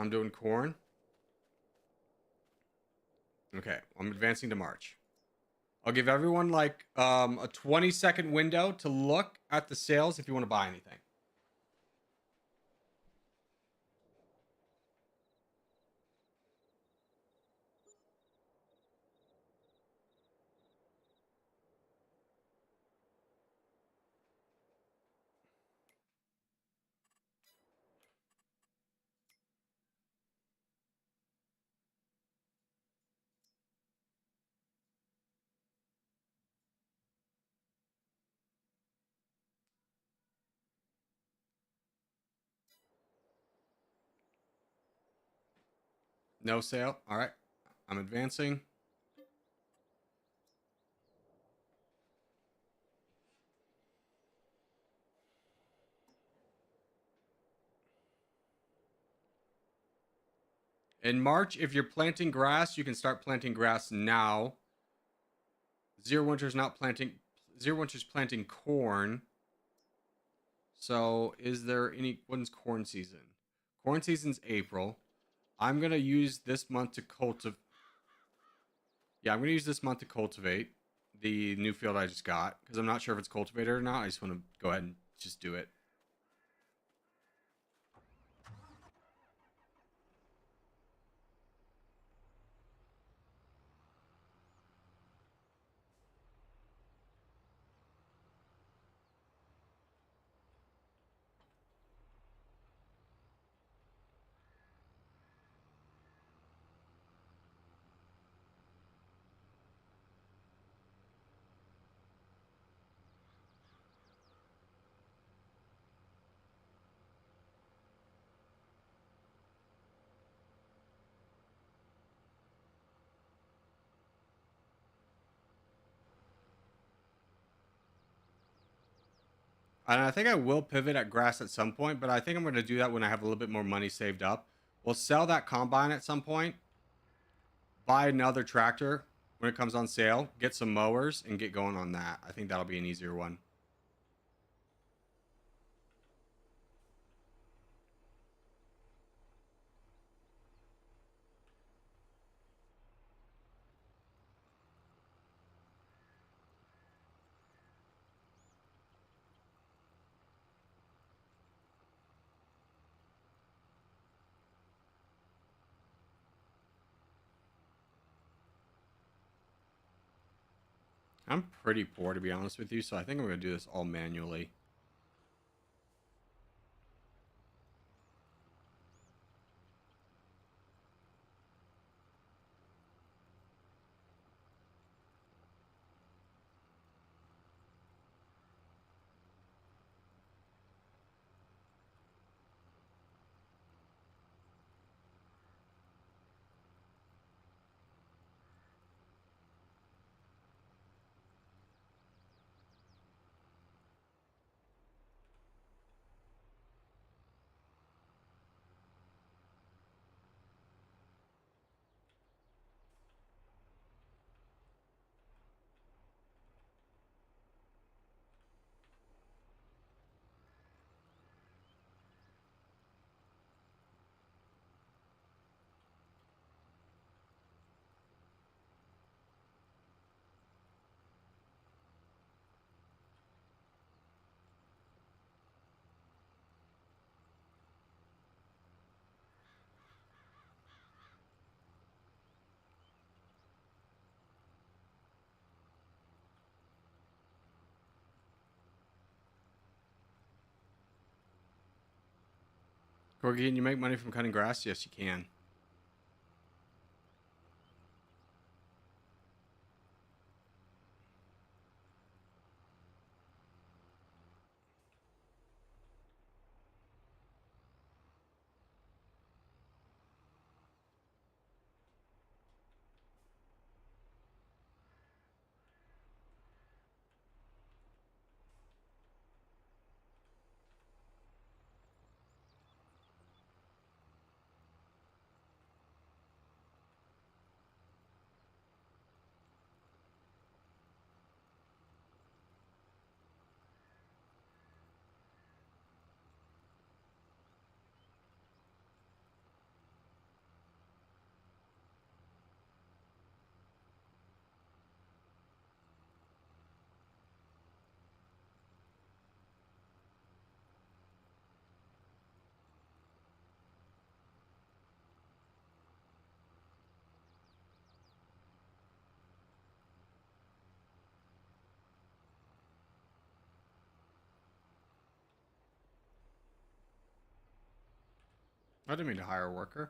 doing corn. Okay, I'm advancing to March. I'll give everyone like a 20-second window to look at the sales if you want to buy anything. No sale. All right. I'm advancing. In March, if you're planting grass, you can start planting grass now. Zero Winter's not planting. Zero Winter's planting corn. So, is there any? When's corn season? Corn season's April. I'm gonna use this month to cultivate. Yeah, I'm gonna use this month to cultivate the new field I just got because I'm not sure if it's cultivated or not. I just want to go ahead and just do it. And I think I will pivot at grass at some point, but I think I'm going to do that when I have a little bit more money saved up. We'll sell that combine at some point, buy another tractor when it comes on sale, get some mowers, and get going on that. I think that'll be an easier one. I'm pretty poor, to be honest with you, so I think I'm going to do this all manually. Corgi, can you make money from cutting grass? Yes, you can. I didn't mean to hire a worker.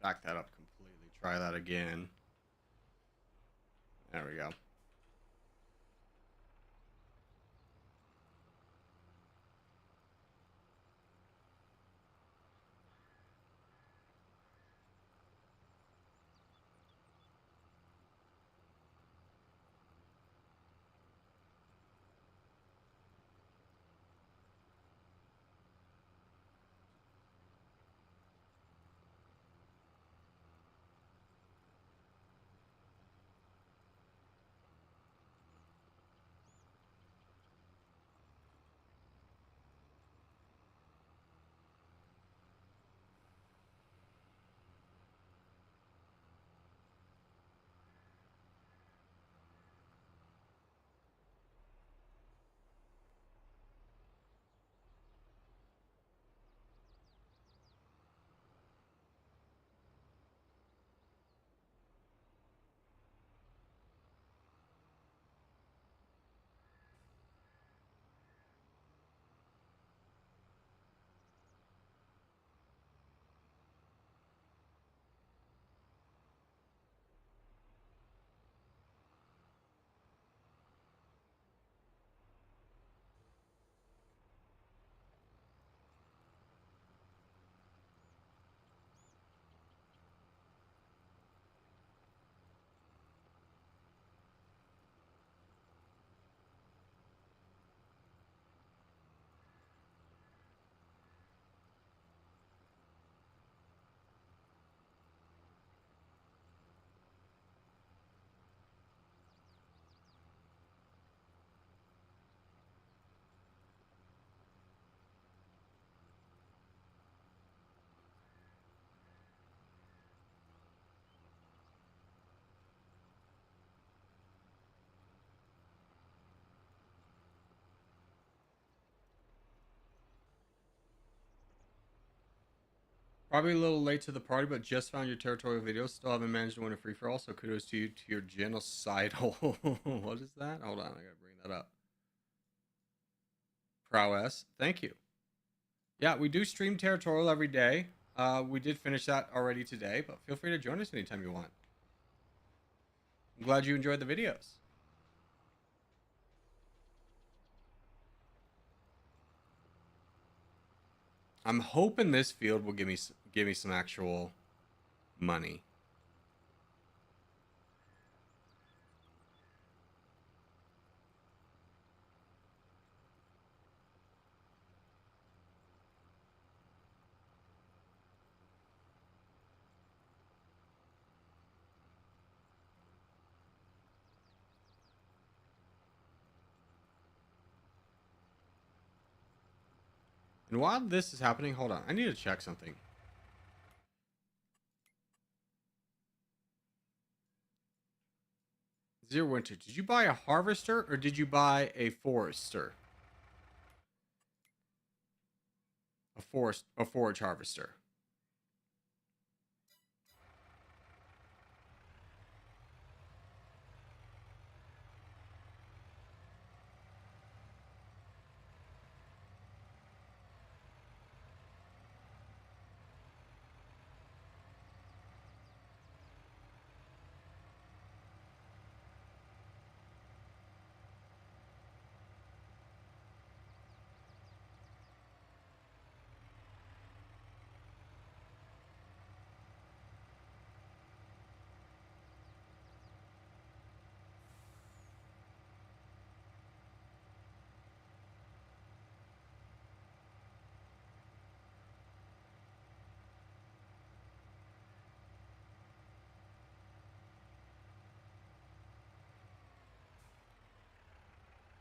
Back that up completely. Try that again. There we go. Probably a little late to the party, but just found your territorial video. Still haven't managed to win a free for all, so kudos to you to your genocidal. What is that? Hold on, I gotta bring that up. Prowess. Thank you. Yeah, we do stream Territorial every day. We did finish that already today, but feel free to join us anytime you want. I'm glad you enjoyed the videos. I'm hoping this field will give me some actual money. And while this is happening, hold on. I need to check something. Zero Winter, did you buy a harvester or did you buy a forester? A forage harvester.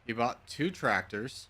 He bought 2 tractors.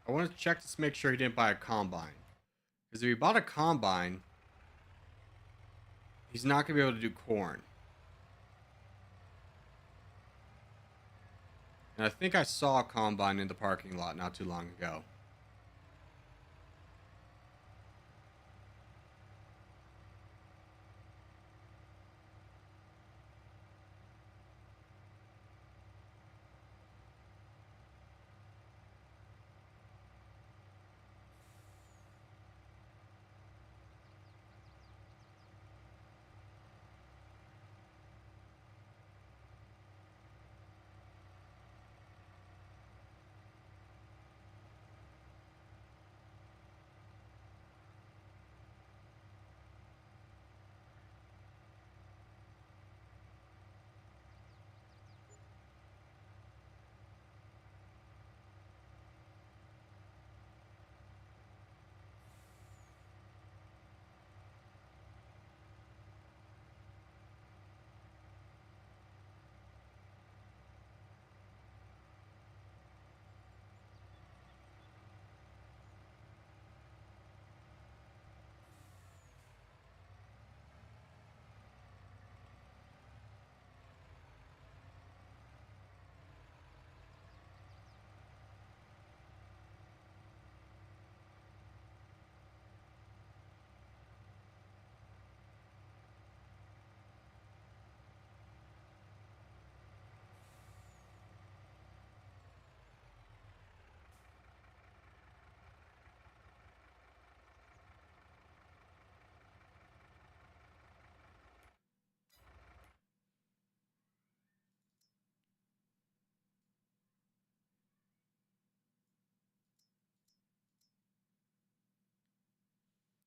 I want to check to make sure he didn't buy a combine. Because if he bought a combine, he's not going to be able to do corn. And I think I saw a combine in the parking lot not too long ago.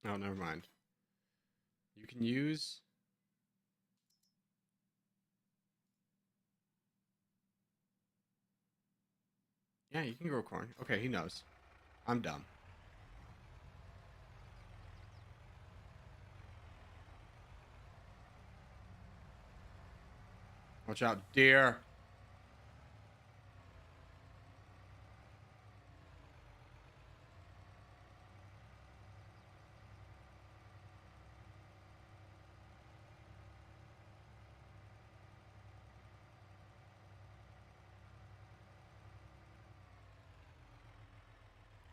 Oh, never mind. You can use... Yeah, you can grow corn. Okay, he knows. I'm dumb. Watch out, deer.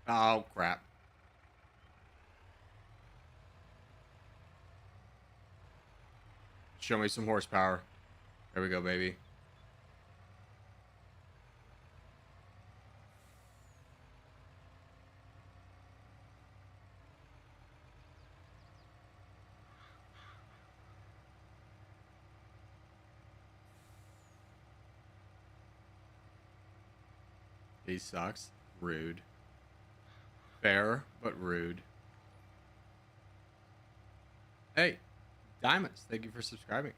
Oh, crap. Show me some horsepower. There we go, baby. He sucks. Rude. Fair, but rude. Hey, Diamonds, thank you for subscribing.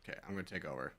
Okay, I'm going to take over.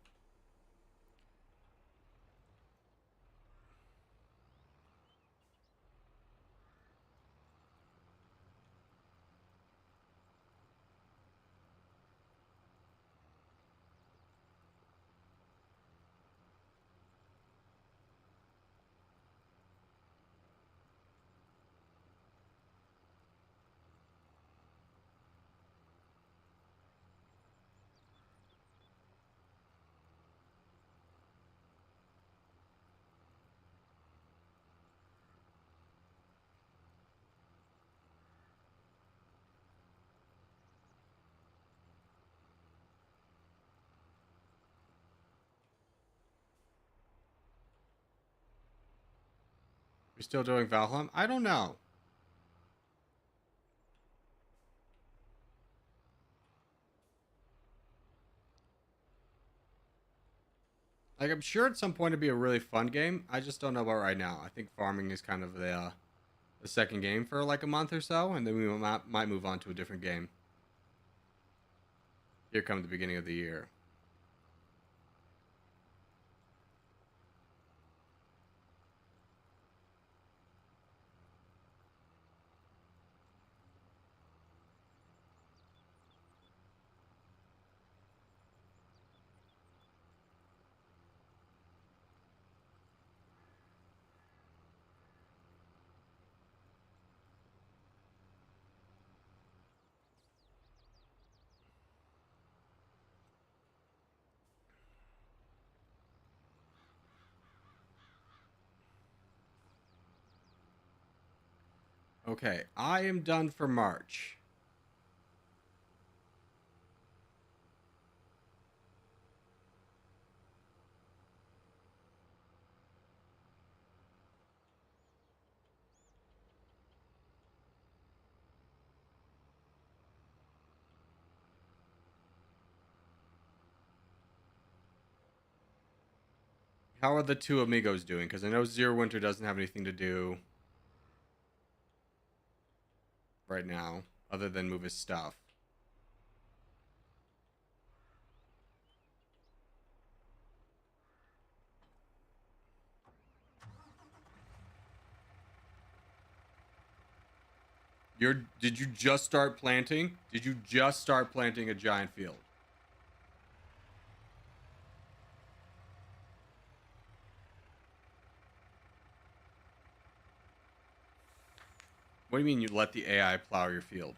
We still doing Valheim? I don't know. Like, I'm sure at some point it'd be a really fun game. I just don't know about right now. I think farming is kind of the second game for like a month or so, and then we might move on to a different game. Here comes the beginning of the year. Okay, I am done for March. How are the two amigos doing? Because I know Zero Winter doesn't have anything to do right now other than move his stuff. Did you just start planting? Did you just start planting a giant field? What do you mean you let the AI plow your field?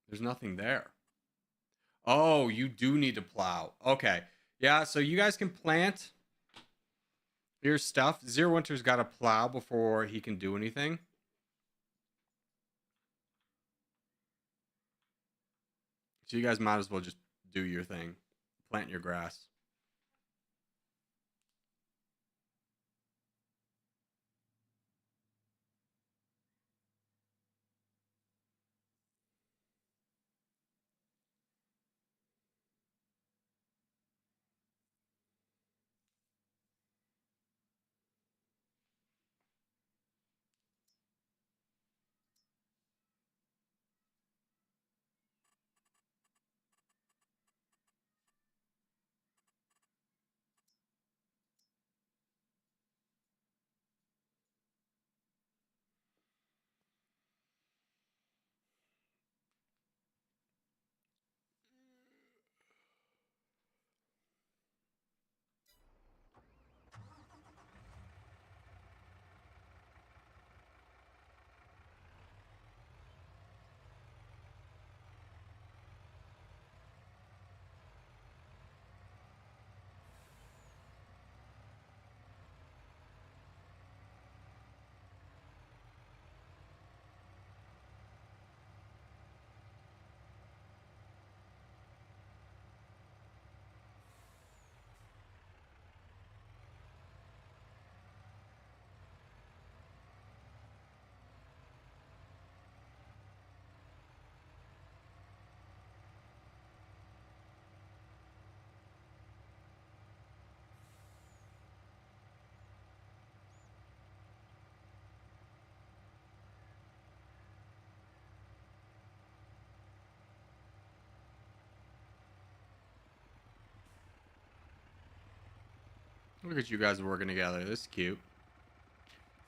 There's nothing there. Oh, you do need to plow. Okay. Yeah, so you guys can plant your stuff. Zero Winter's got to plow before he can do anything. So you guys might as well just do your thing. Plant your grass. Look at you guys working together. This is cute.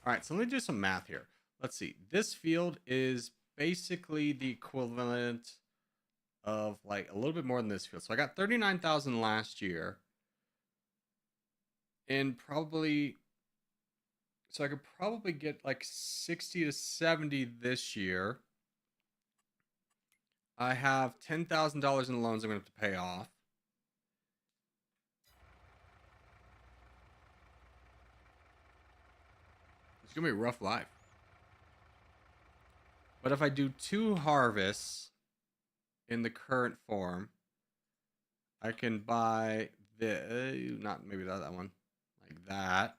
All right, so let me do some math here. Let's see. This field is basically the equivalent of like a little bit more than this field. So I got 39,000 last year. And probably, so I could probably get like 60 to 70 this year. I have $10,000 in loans I'm going to have to pay off. It's going to be a rough life. But if I do 2 harvests in the current form, I can buy the, not maybe that one, like that.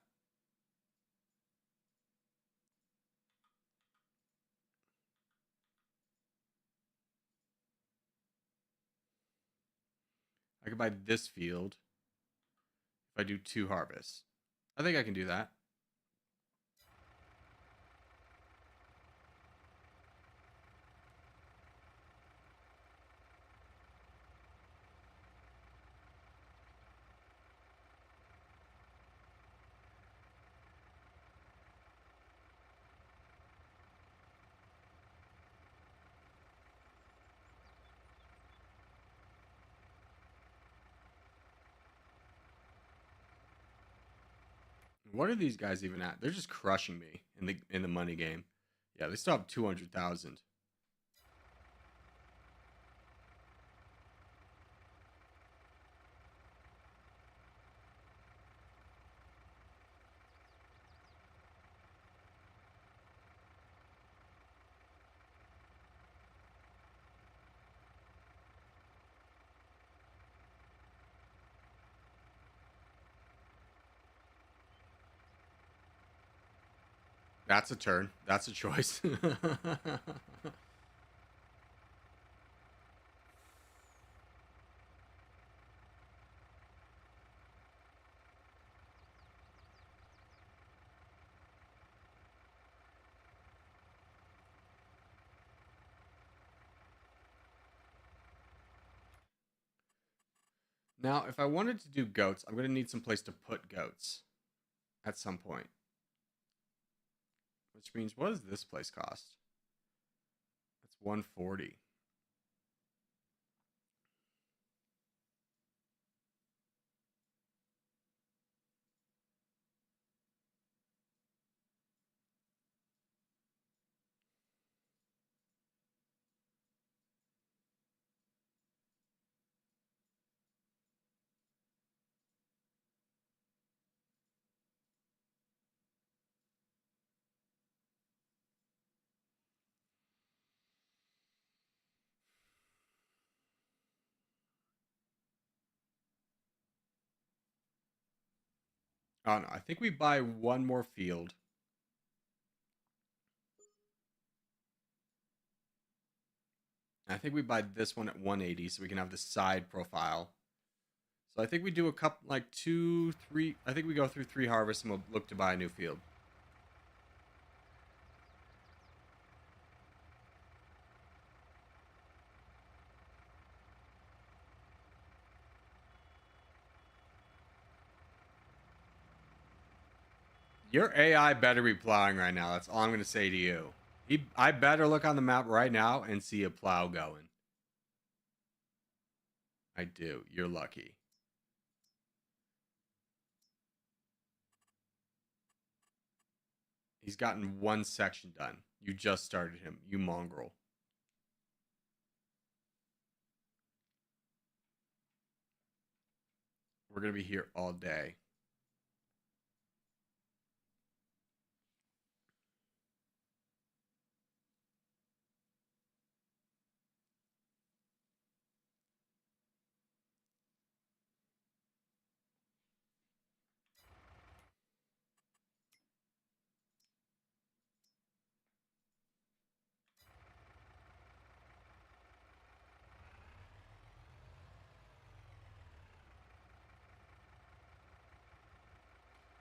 I could buy this field if I do 2 harvests. I think I can do that. What are these guys even at? They're just crushing me in the money game. Yeah, they still have 200,000. That's a turn. That's a choice. Now, if I wanted to do goats, I'm going to need some place to put goats at some point. Which means, what does this place cost? That's 140. Oh no, I think we buy one more field. I think we buy this one at 180 so we can have the side profile. So I think we do a couple, like 2, 3. I think we go through 3 harvests and we'll look to buy a new field. Your AI better be plowing right now. That's all I'm going to say to you. I better look on the map right now and see a plow going. I do. You're lucky. He's gotten one section done. You just started him, you mongrel. We're going to be here all day.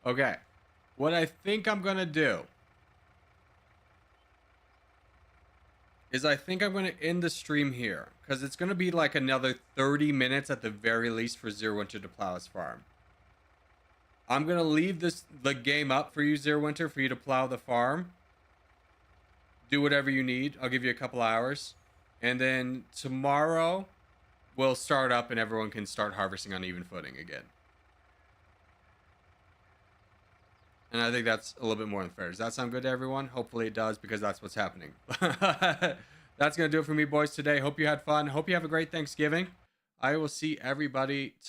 Okay. What I think I'm going to do is I think I'm going to end the stream here because it's going to be like another 30 minutes at the very least for Zero Winter to plow his farm. I'm going to leave the game up for you, Zero Winter, for you to plow the farm. Do whatever you need. I'll give you a couple hours. And then tomorrow we'll start up and everyone can start harvesting on even footing again. And I think that's a little bit more than fair. Does that sound good to everyone? Hopefully it does, because that's what's happening. That's going to do it for me, boys, today. Hope you had fun. Hope you have a great Thanksgiving. I will see everybody tomorrow.